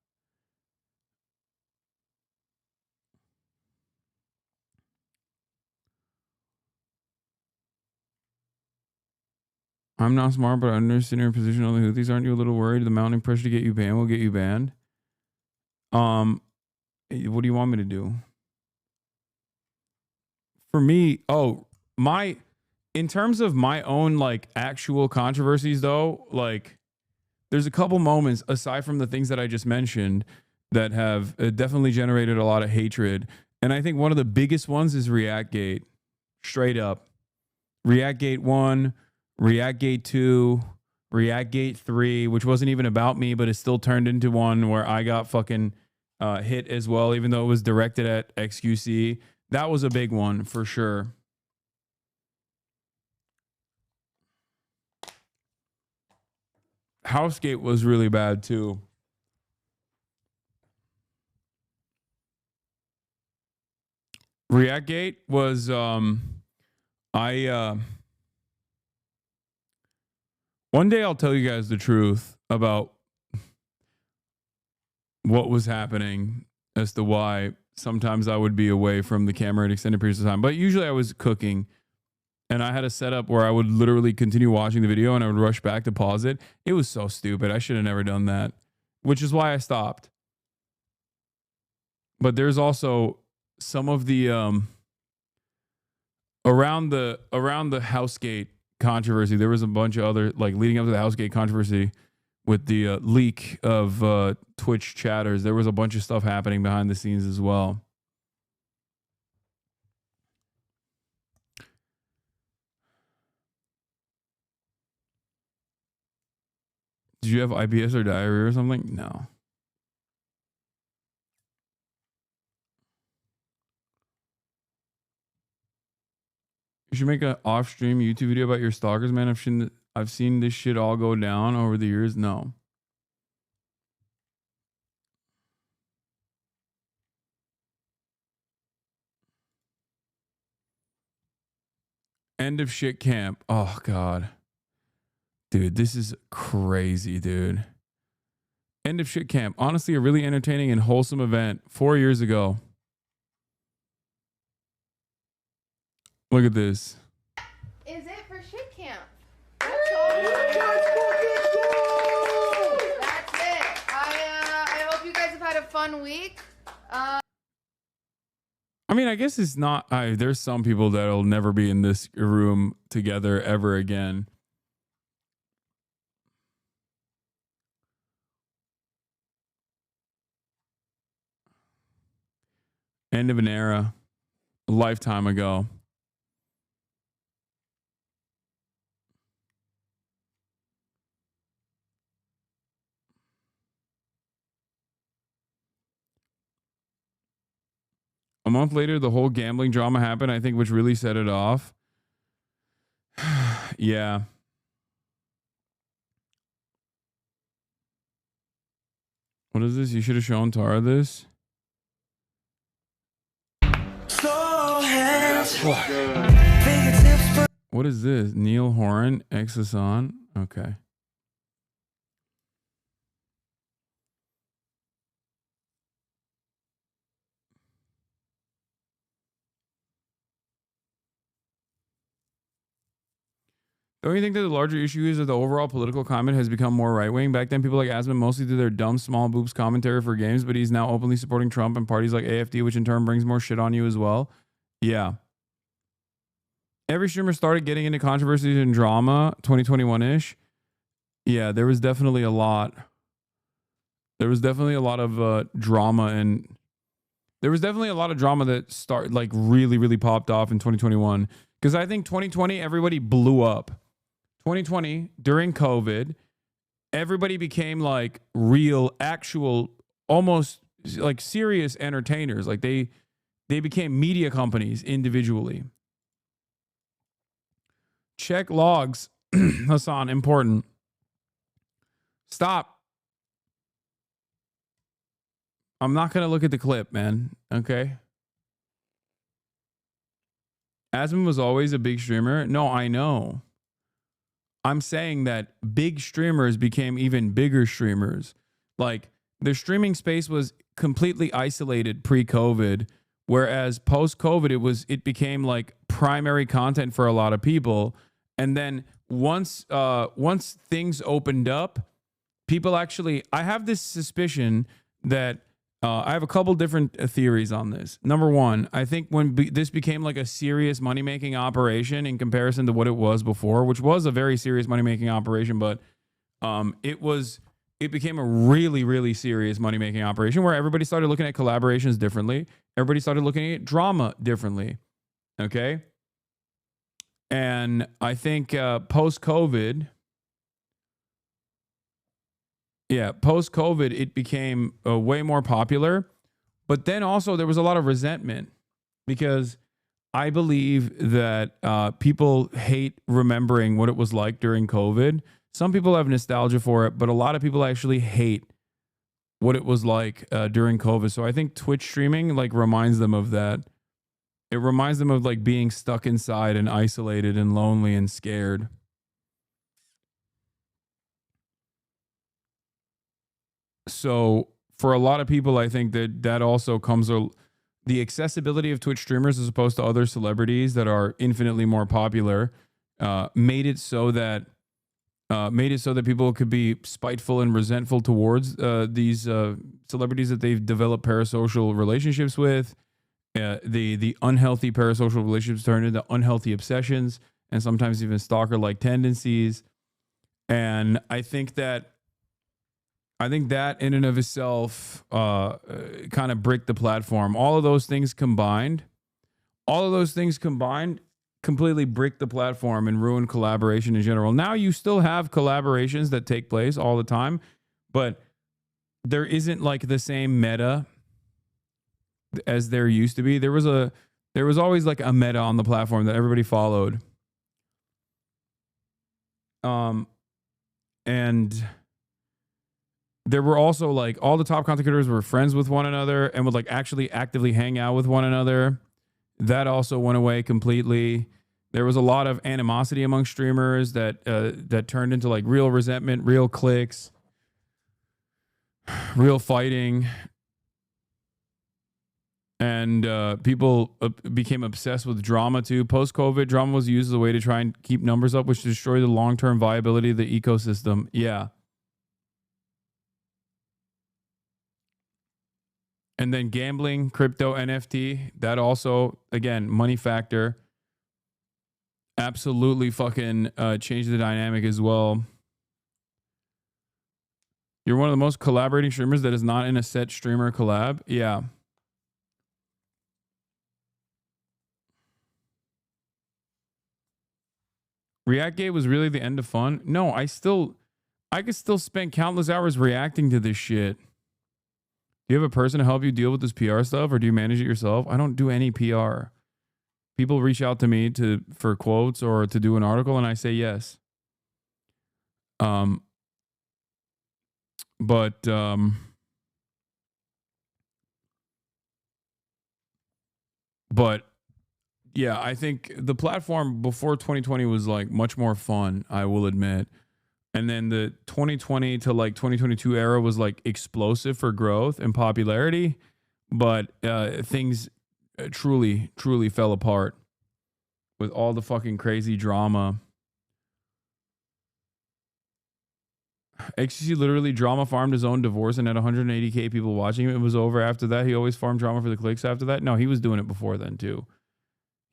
[SPEAKER 5] I'm not smart, but I understand your position on the Houthis. Aren't you a little worried the mounting pressure to get you banned will get you banned? What do you want me to do? For me, in terms of my own like actual controversies though, like there's a couple moments aside from the things that I just mentioned that have definitely generated a lot of hatred. And I think one of the biggest ones is ReactGate. Straight up. ReactGate 1, ReactGate 2, ReactGate 3, which wasn't even about me, but it still turned into one where I got fucking hit as well, even though it was directed at XQC. That was a big one for sure. Housegate was really bad too. ReactGate was one day I'll tell you guys the truth about what was happening as to why sometimes I would be away from the camera at extended periods of time. But usually I was cooking and I had a setup where I would literally continue watching the video and I would rush back to pause it. It was so stupid. I should have never done that, which is why I stopped. But there's also some of the around the Housegate controversy. There was a bunch of other, like leading up to the Housegate controversy with the leak of Twitch chatters. There was a bunch of stuff happening behind the scenes as well. Did you have IBS or diarrhea or something? No. You should make an off-stream YouTube video about your stalkers, man. I've seen this shit all go down over the years. No. End of shit camp. Oh God. Dude, this is crazy, dude. End of shit camp. Honestly, a really entertaining and wholesome event 4 years ago. Look at this.
[SPEAKER 4] Is it for shit camp? That's all. That's it. I hope you guys have had a fun week.
[SPEAKER 5] I mean, I guess it's not. There's some people that'll never be in this room together ever again. End of an era, a lifetime ago. A month later, the whole gambling drama happened, I think, which really set it off. Yeah. What is this? You should have shown Tara this. What is this? Neil Horan, ex Hasan. Okay. Don't you think that the larger issue is that the overall political climate has become more right-wing? Back then, people like Asman mostly did their dumb, small boobs commentary for games, but he's now openly supporting Trump and parties like AFD, which in turn brings more shit on you as well. Yeah. Every streamer started getting into controversies and drama 2021-ish. Yeah, there was definitely a lot. There was definitely a lot of drama, and there was definitely a lot of drama that really, really popped off in 2021. Because I think 2020, everybody blew up. 2020, during COVID, everybody became like real, actual, almost like serious entertainers. Like they became media companies individually. Check logs, Hasan, important. Stop. I'm not going to look at the clip, man. Okay. Asman was always a big streamer. No, I know. I'm saying that big streamers became even bigger streamers. Like the streaming space was completely isolated pre-COVID, whereas post-COVID it became like primary content for a lot of people. And then once things opened up, people actually, I have this suspicion that I have a couple different theories on this. Number one, I think when this became like a serious money-making operation in comparison to what it was before, which was a very serious money-making operation, but it became a really, really serious money-making operation where everybody started looking at collaborations differently. Everybody started looking at drama differently. Okay? And I think post-COVID, it became way more popular. But then also there was a lot of resentment because I believe that people hate remembering what it was like during COVID. Some people have nostalgia for it, but a lot of people actually hate what it was like during COVID. So I think Twitch streaming like reminds them of that. It reminds them of like being stuck inside and isolated and lonely and scared. So for a lot of people, I think that also comes the accessibility of Twitch streamers as opposed to other celebrities that are infinitely more popular made it so that people could be spiteful and resentful towards these celebrities that they've developed parasocial relationships with. The unhealthy parasocial relationships turn into unhealthy obsessions and sometimes even stalker-like tendencies. And I think that in and of itself kind of bricked the platform. All of those things combined completely bricked the platform and ruined collaboration in general. Now you still have collaborations that take place all the time, but there isn't like the same meta as there used to be. There was always like a meta on the platform that everybody followed. And there were also like all the top content creators were friends with one another and would like actually actively hang out with one another. That also went away completely. There was a lot of animosity among streamers that turned into like real resentment, real cliques, real fighting. And people became obsessed with drama too. Post-COVID, drama was used as a way to try and keep numbers up, which destroyed the long-term viability of the ecosystem. Yeah. And then gambling, crypto, NFT, that also, again, money factor. Absolutely fucking changed the dynamic as well. You're one of the most collaborating streamers that is not in a set streamer collab. Yeah. Reactgate was really the end of fun. No, I could still spend countless hours reacting to this shit. Do you have a person to help you deal with this PR stuff, or do you manage it yourself? I don't do any PR. People reach out to me for quotes or to do an article, and I say yes. But yeah, I think the platform before 2020 was like much more fun, I will admit. And then the 2020 to like 2022 era was like explosive for growth and popularity, but things truly fell apart with all the fucking crazy drama. XTC literally drama farmed his own divorce and had 180K people watching him. It was over after that. He always farmed drama for the clicks after that. No, he was doing it before then too.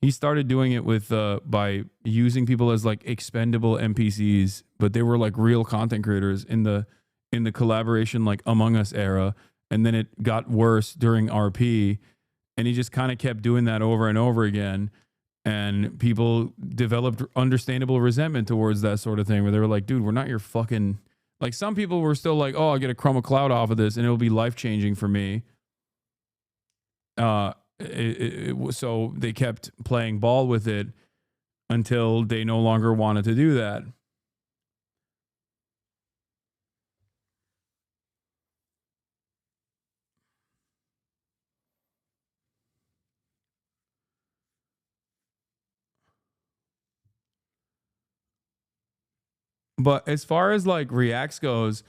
[SPEAKER 5] He started doing it with by using people as like expendable NPCs, but they were like real content creators in the collaboration like Among Us era, and then it got worse during RP, and he just kind of kept doing that over and over again, and people developed understandable resentment towards that sort of thing where they were like, dude, we're not your fucking, like, some people were still like, oh, I'll get a crumb of cloud off of this and it'll be life-changing for me. So they kept playing ball with it until they no longer wanted to do that. But as far as like reacts goes,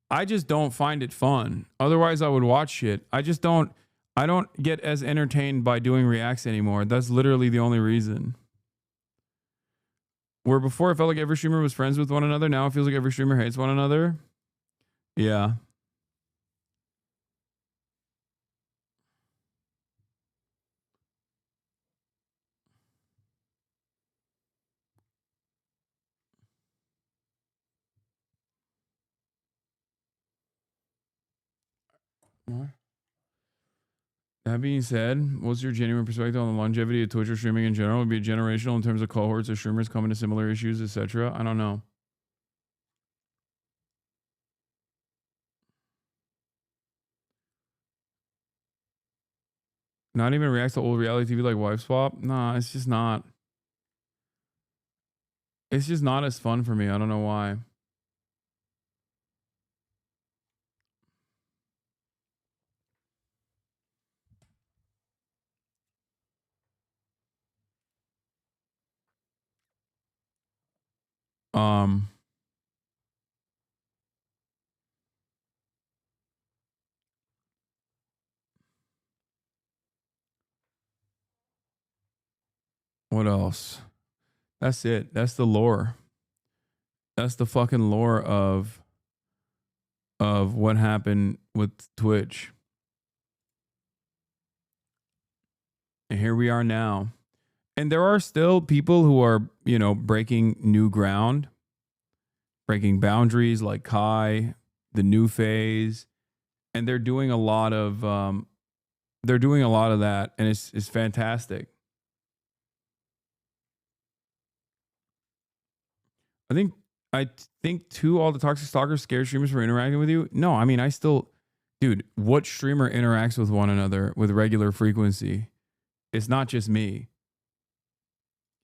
[SPEAKER 5] I just don't find it fun. Otherwise I would watch shit. I don't get as entertained by doing reacts anymore. That's literally the only reason. Where before it felt like every streamer was friends with one another, now it feels like every streamer hates one another. Yeah. What? That being said, what's your genuine perspective on the longevity of Twitch or streaming in general? Would be generational in terms of cohorts of streamers coming to similar issues, etc.? I don't know. Not even reacts to old reality TV like Wife Swap? Nah, it's just not. It's just not as fun for me. I don't know why. What else? That's it. That's the lore. That's the fucking lore of what happened with Twitch. And here we are now. And there are still people who are, you know, breaking new ground, breaking boundaries like Kai, the new phase, and they're doing a lot of that, and it's fantastic. I think too, all the toxic stalkers scare streamers from interacting with you. No, I mean, dude, what streamer interacts with one another with regular frequency? It's not just me.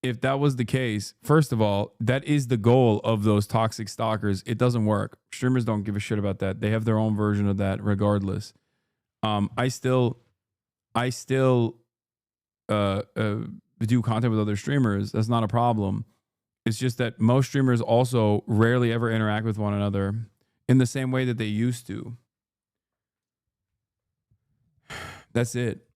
[SPEAKER 5] If that was the case, first of all, that is the goal of those toxic stalkers. It doesn't work. Streamers don't give a shit about that. They have their own version of that regardless. I still do content with other streamers. That's not a problem. It's just that most streamers also rarely ever interact with one another in the same way that they used to. That's it.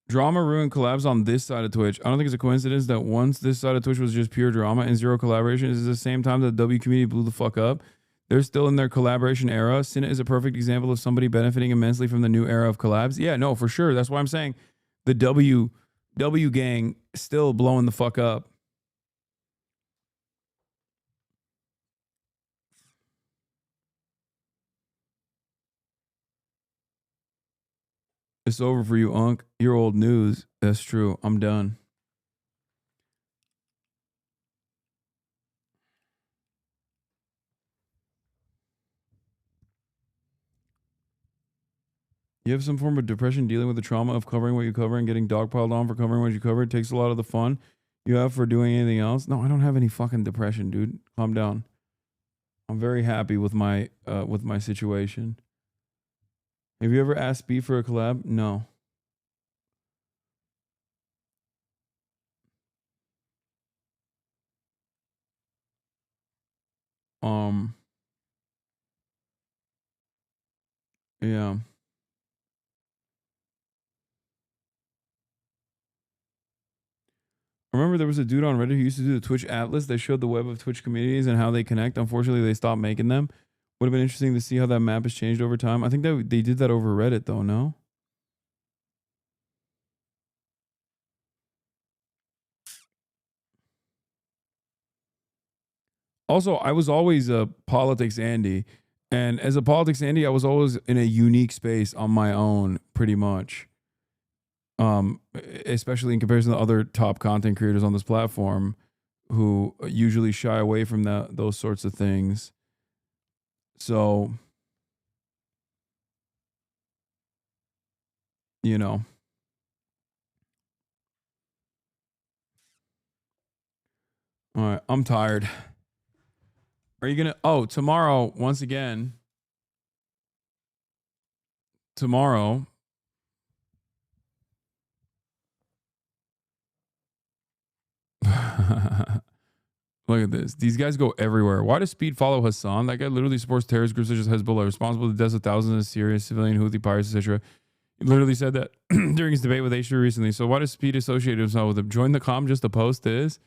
[SPEAKER 5] Drama ruined collabs on this side of Twitch. I don't think it's a coincidence that once this side of Twitch was just pure drama and zero collaboration, is the same time that the W community blew the fuck up. They're still in their collaboration era. Cinna is a perfect example of somebody benefiting immensely from the new era of collabs. Yeah, no, for sure. That's why I'm saying the W gang still blowing the fuck up. It's over for you, Unc. You're old news. That's true. I'm done. You have some form of depression dealing with the trauma of covering what you cover and getting dogpiled on for covering what you cover. It takes a lot of the fun you have for doing anything else. No, I don't have any fucking depression, dude. Calm down. I'm very happy with my situation. Have you ever asked B for a collab? No. Yeah. Remember there was a dude on Reddit who used to do the Twitch Atlas that showed the web of Twitch communities and how they connect. Unfortunately, they stopped making them. Would have been interesting to see how that map has changed over time. I think that they did that over Reddit though, no? Also, I was always a politics Andy. And as a politics Andy, I was always in a unique space on my own, pretty much. Especially in comparison to other top content creators on this platform who usually shy away from those sorts of things. So, you know. All right, I'm tired. Are you gonna? Oh, tomorrow, once again. Tomorrow. Look at this. These guys go everywhere. Why does Speed follow Hasan? That guy literally supports terrorist groups such as Hezbollah, responsible for the deaths of thousands of Syrian civilian Houthi pirates, etc. He literally said that during his debate with H3 recently. So why does Speed associate himself with him? Join the comm just to post this?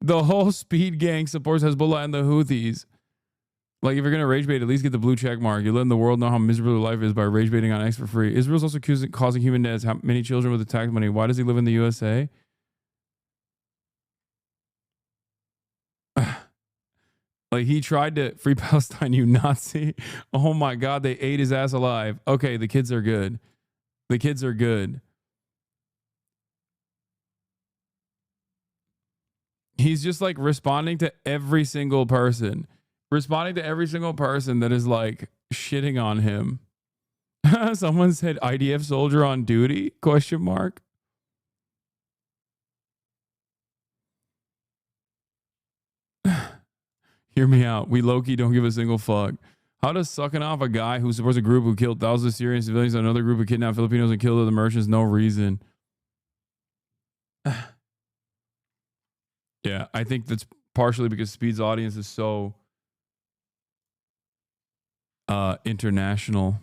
[SPEAKER 5] The whole Speed gang supports Hezbollah and the Houthis. Like, if you're going to rage bait, at least get the blue check mark. You're letting the world know how miserable life is by rage baiting on X for free. Israel's also causing human deaths. How many children with the tax money? Why does he live in the USA? Like, he tried to free Palestine, you Nazi. Oh my God, they ate his ass alive. Okay, the kids are good. The kids are good. He's just like responding to every single person. Responding to every single person that is like shitting on him. Someone said IDF soldier on duty? Question mark. Hear me out. We low-key don't give a single fuck. How does sucking off a guy who supports a group who killed thousands of Syrian civilians and another group who kidnapped Filipinos and killed other merchants no reason? Yeah, I think that's partially because Speed's audience is so international.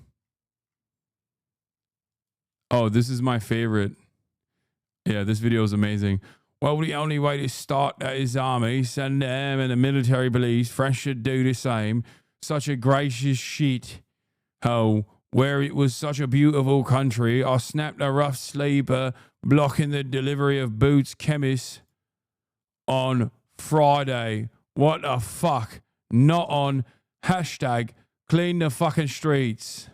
[SPEAKER 5] Oh, this is my favorite. Yeah, this video is amazing. Well, the only way to start that is army, send them and the military police. French should do the same. Such a gracious shit. Oh, where it was such a beautiful country, I snapped a rough sleeper, blocking the delivery of Boots Chemist on Friday. What the fuck? Not on hashtag clean the fucking streets.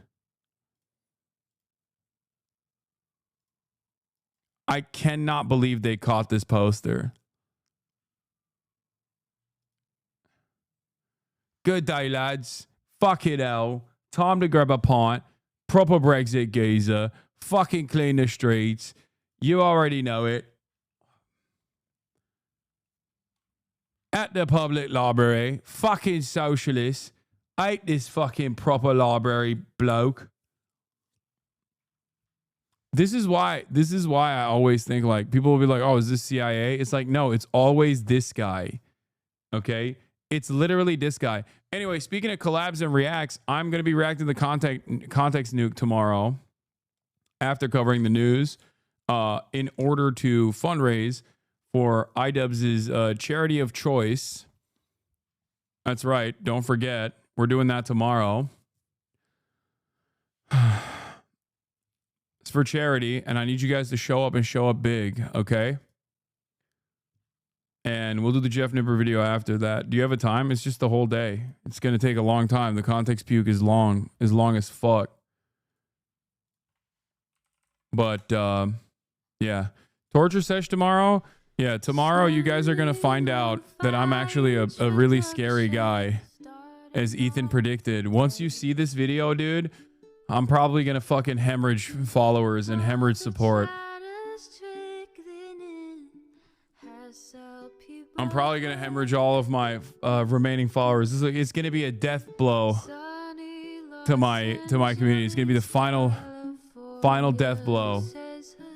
[SPEAKER 5] I cannot believe they caught this poster. Good day, lads. Fuck it, hell. Time to grab a pint. Proper Brexit geezer. Fucking clean the streets. You already know it. At the public library. Fucking socialists. Hate this fucking proper library bloke. This is why I always think, like, people will be like, oh, is this CIA? It's like, no, it's always this guy. Okay? It's literally this guy. Anyway, speaking of collabs and reacts, I'm going to be reacting to the context nuke tomorrow after covering the news in order to fundraise for iDubbbz's charity of choice. That's right. Don't forget. We're doing that tomorrow. It's for charity, and I need you guys to show up and show up big, okay? And we'll do the Jeff Nipper video after that. Do you have a time? It's just the whole day. It's going to take a long time. The context puke is long as fuck. But, yeah. Torture sesh tomorrow? Yeah, tomorrow you guys are going to find out that I'm actually a really scary guy, as Ethan predicted. Once you see this video, dude, I'm probably going to fucking hemorrhage followers and hemorrhage support. I'm probably going to hemorrhage all of my remaining followers. It's going to be a death blow. to my community. It's gonna be the final death blow.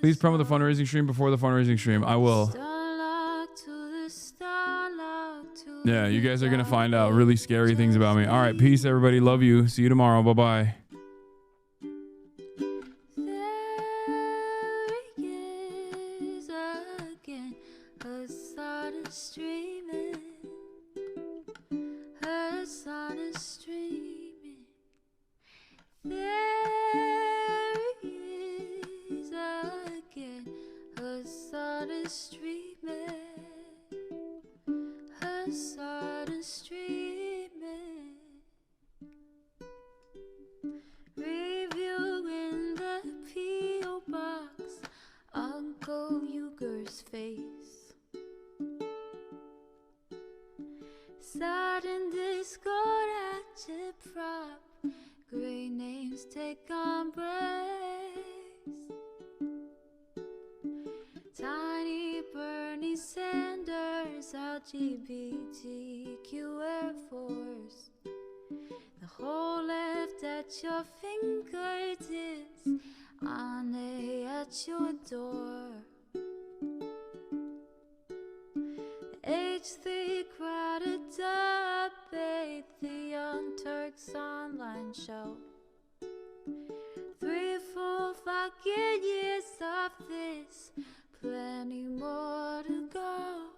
[SPEAKER 5] Please promote the fundraising stream before the fundraising stream. I will. Yeah, you guys are gonna find out really scary things about me. All right, peace, everybody. Love you. See you tomorrow. Bye bye.
[SPEAKER 1] Hasan is streaming. There he is again. Hasan is streaming. Hasan is streaming. Review in the P.O. box. Uncle Uger's face. Sudden discord at your prop. Great names take embrace. Tiny Bernie Sanders, LGBTQ Air Force. The whole left at your fingertips. Ane at your door. H3 crowded debate, the Young Turks online show. 3 full fucking years of this, plenty more to go.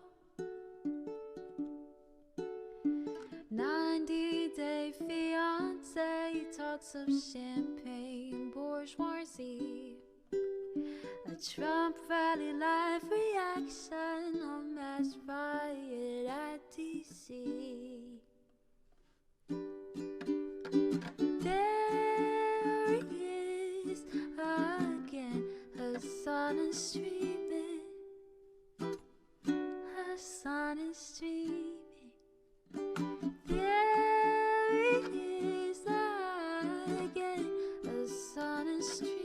[SPEAKER 1] 90-day fiance talks of champagne bourgeoisie. A Trump rally live reaction on mass riot at DC. There he is again. Hasan is streaming. Hasan is streaming. There he is again. Hasan is streaming.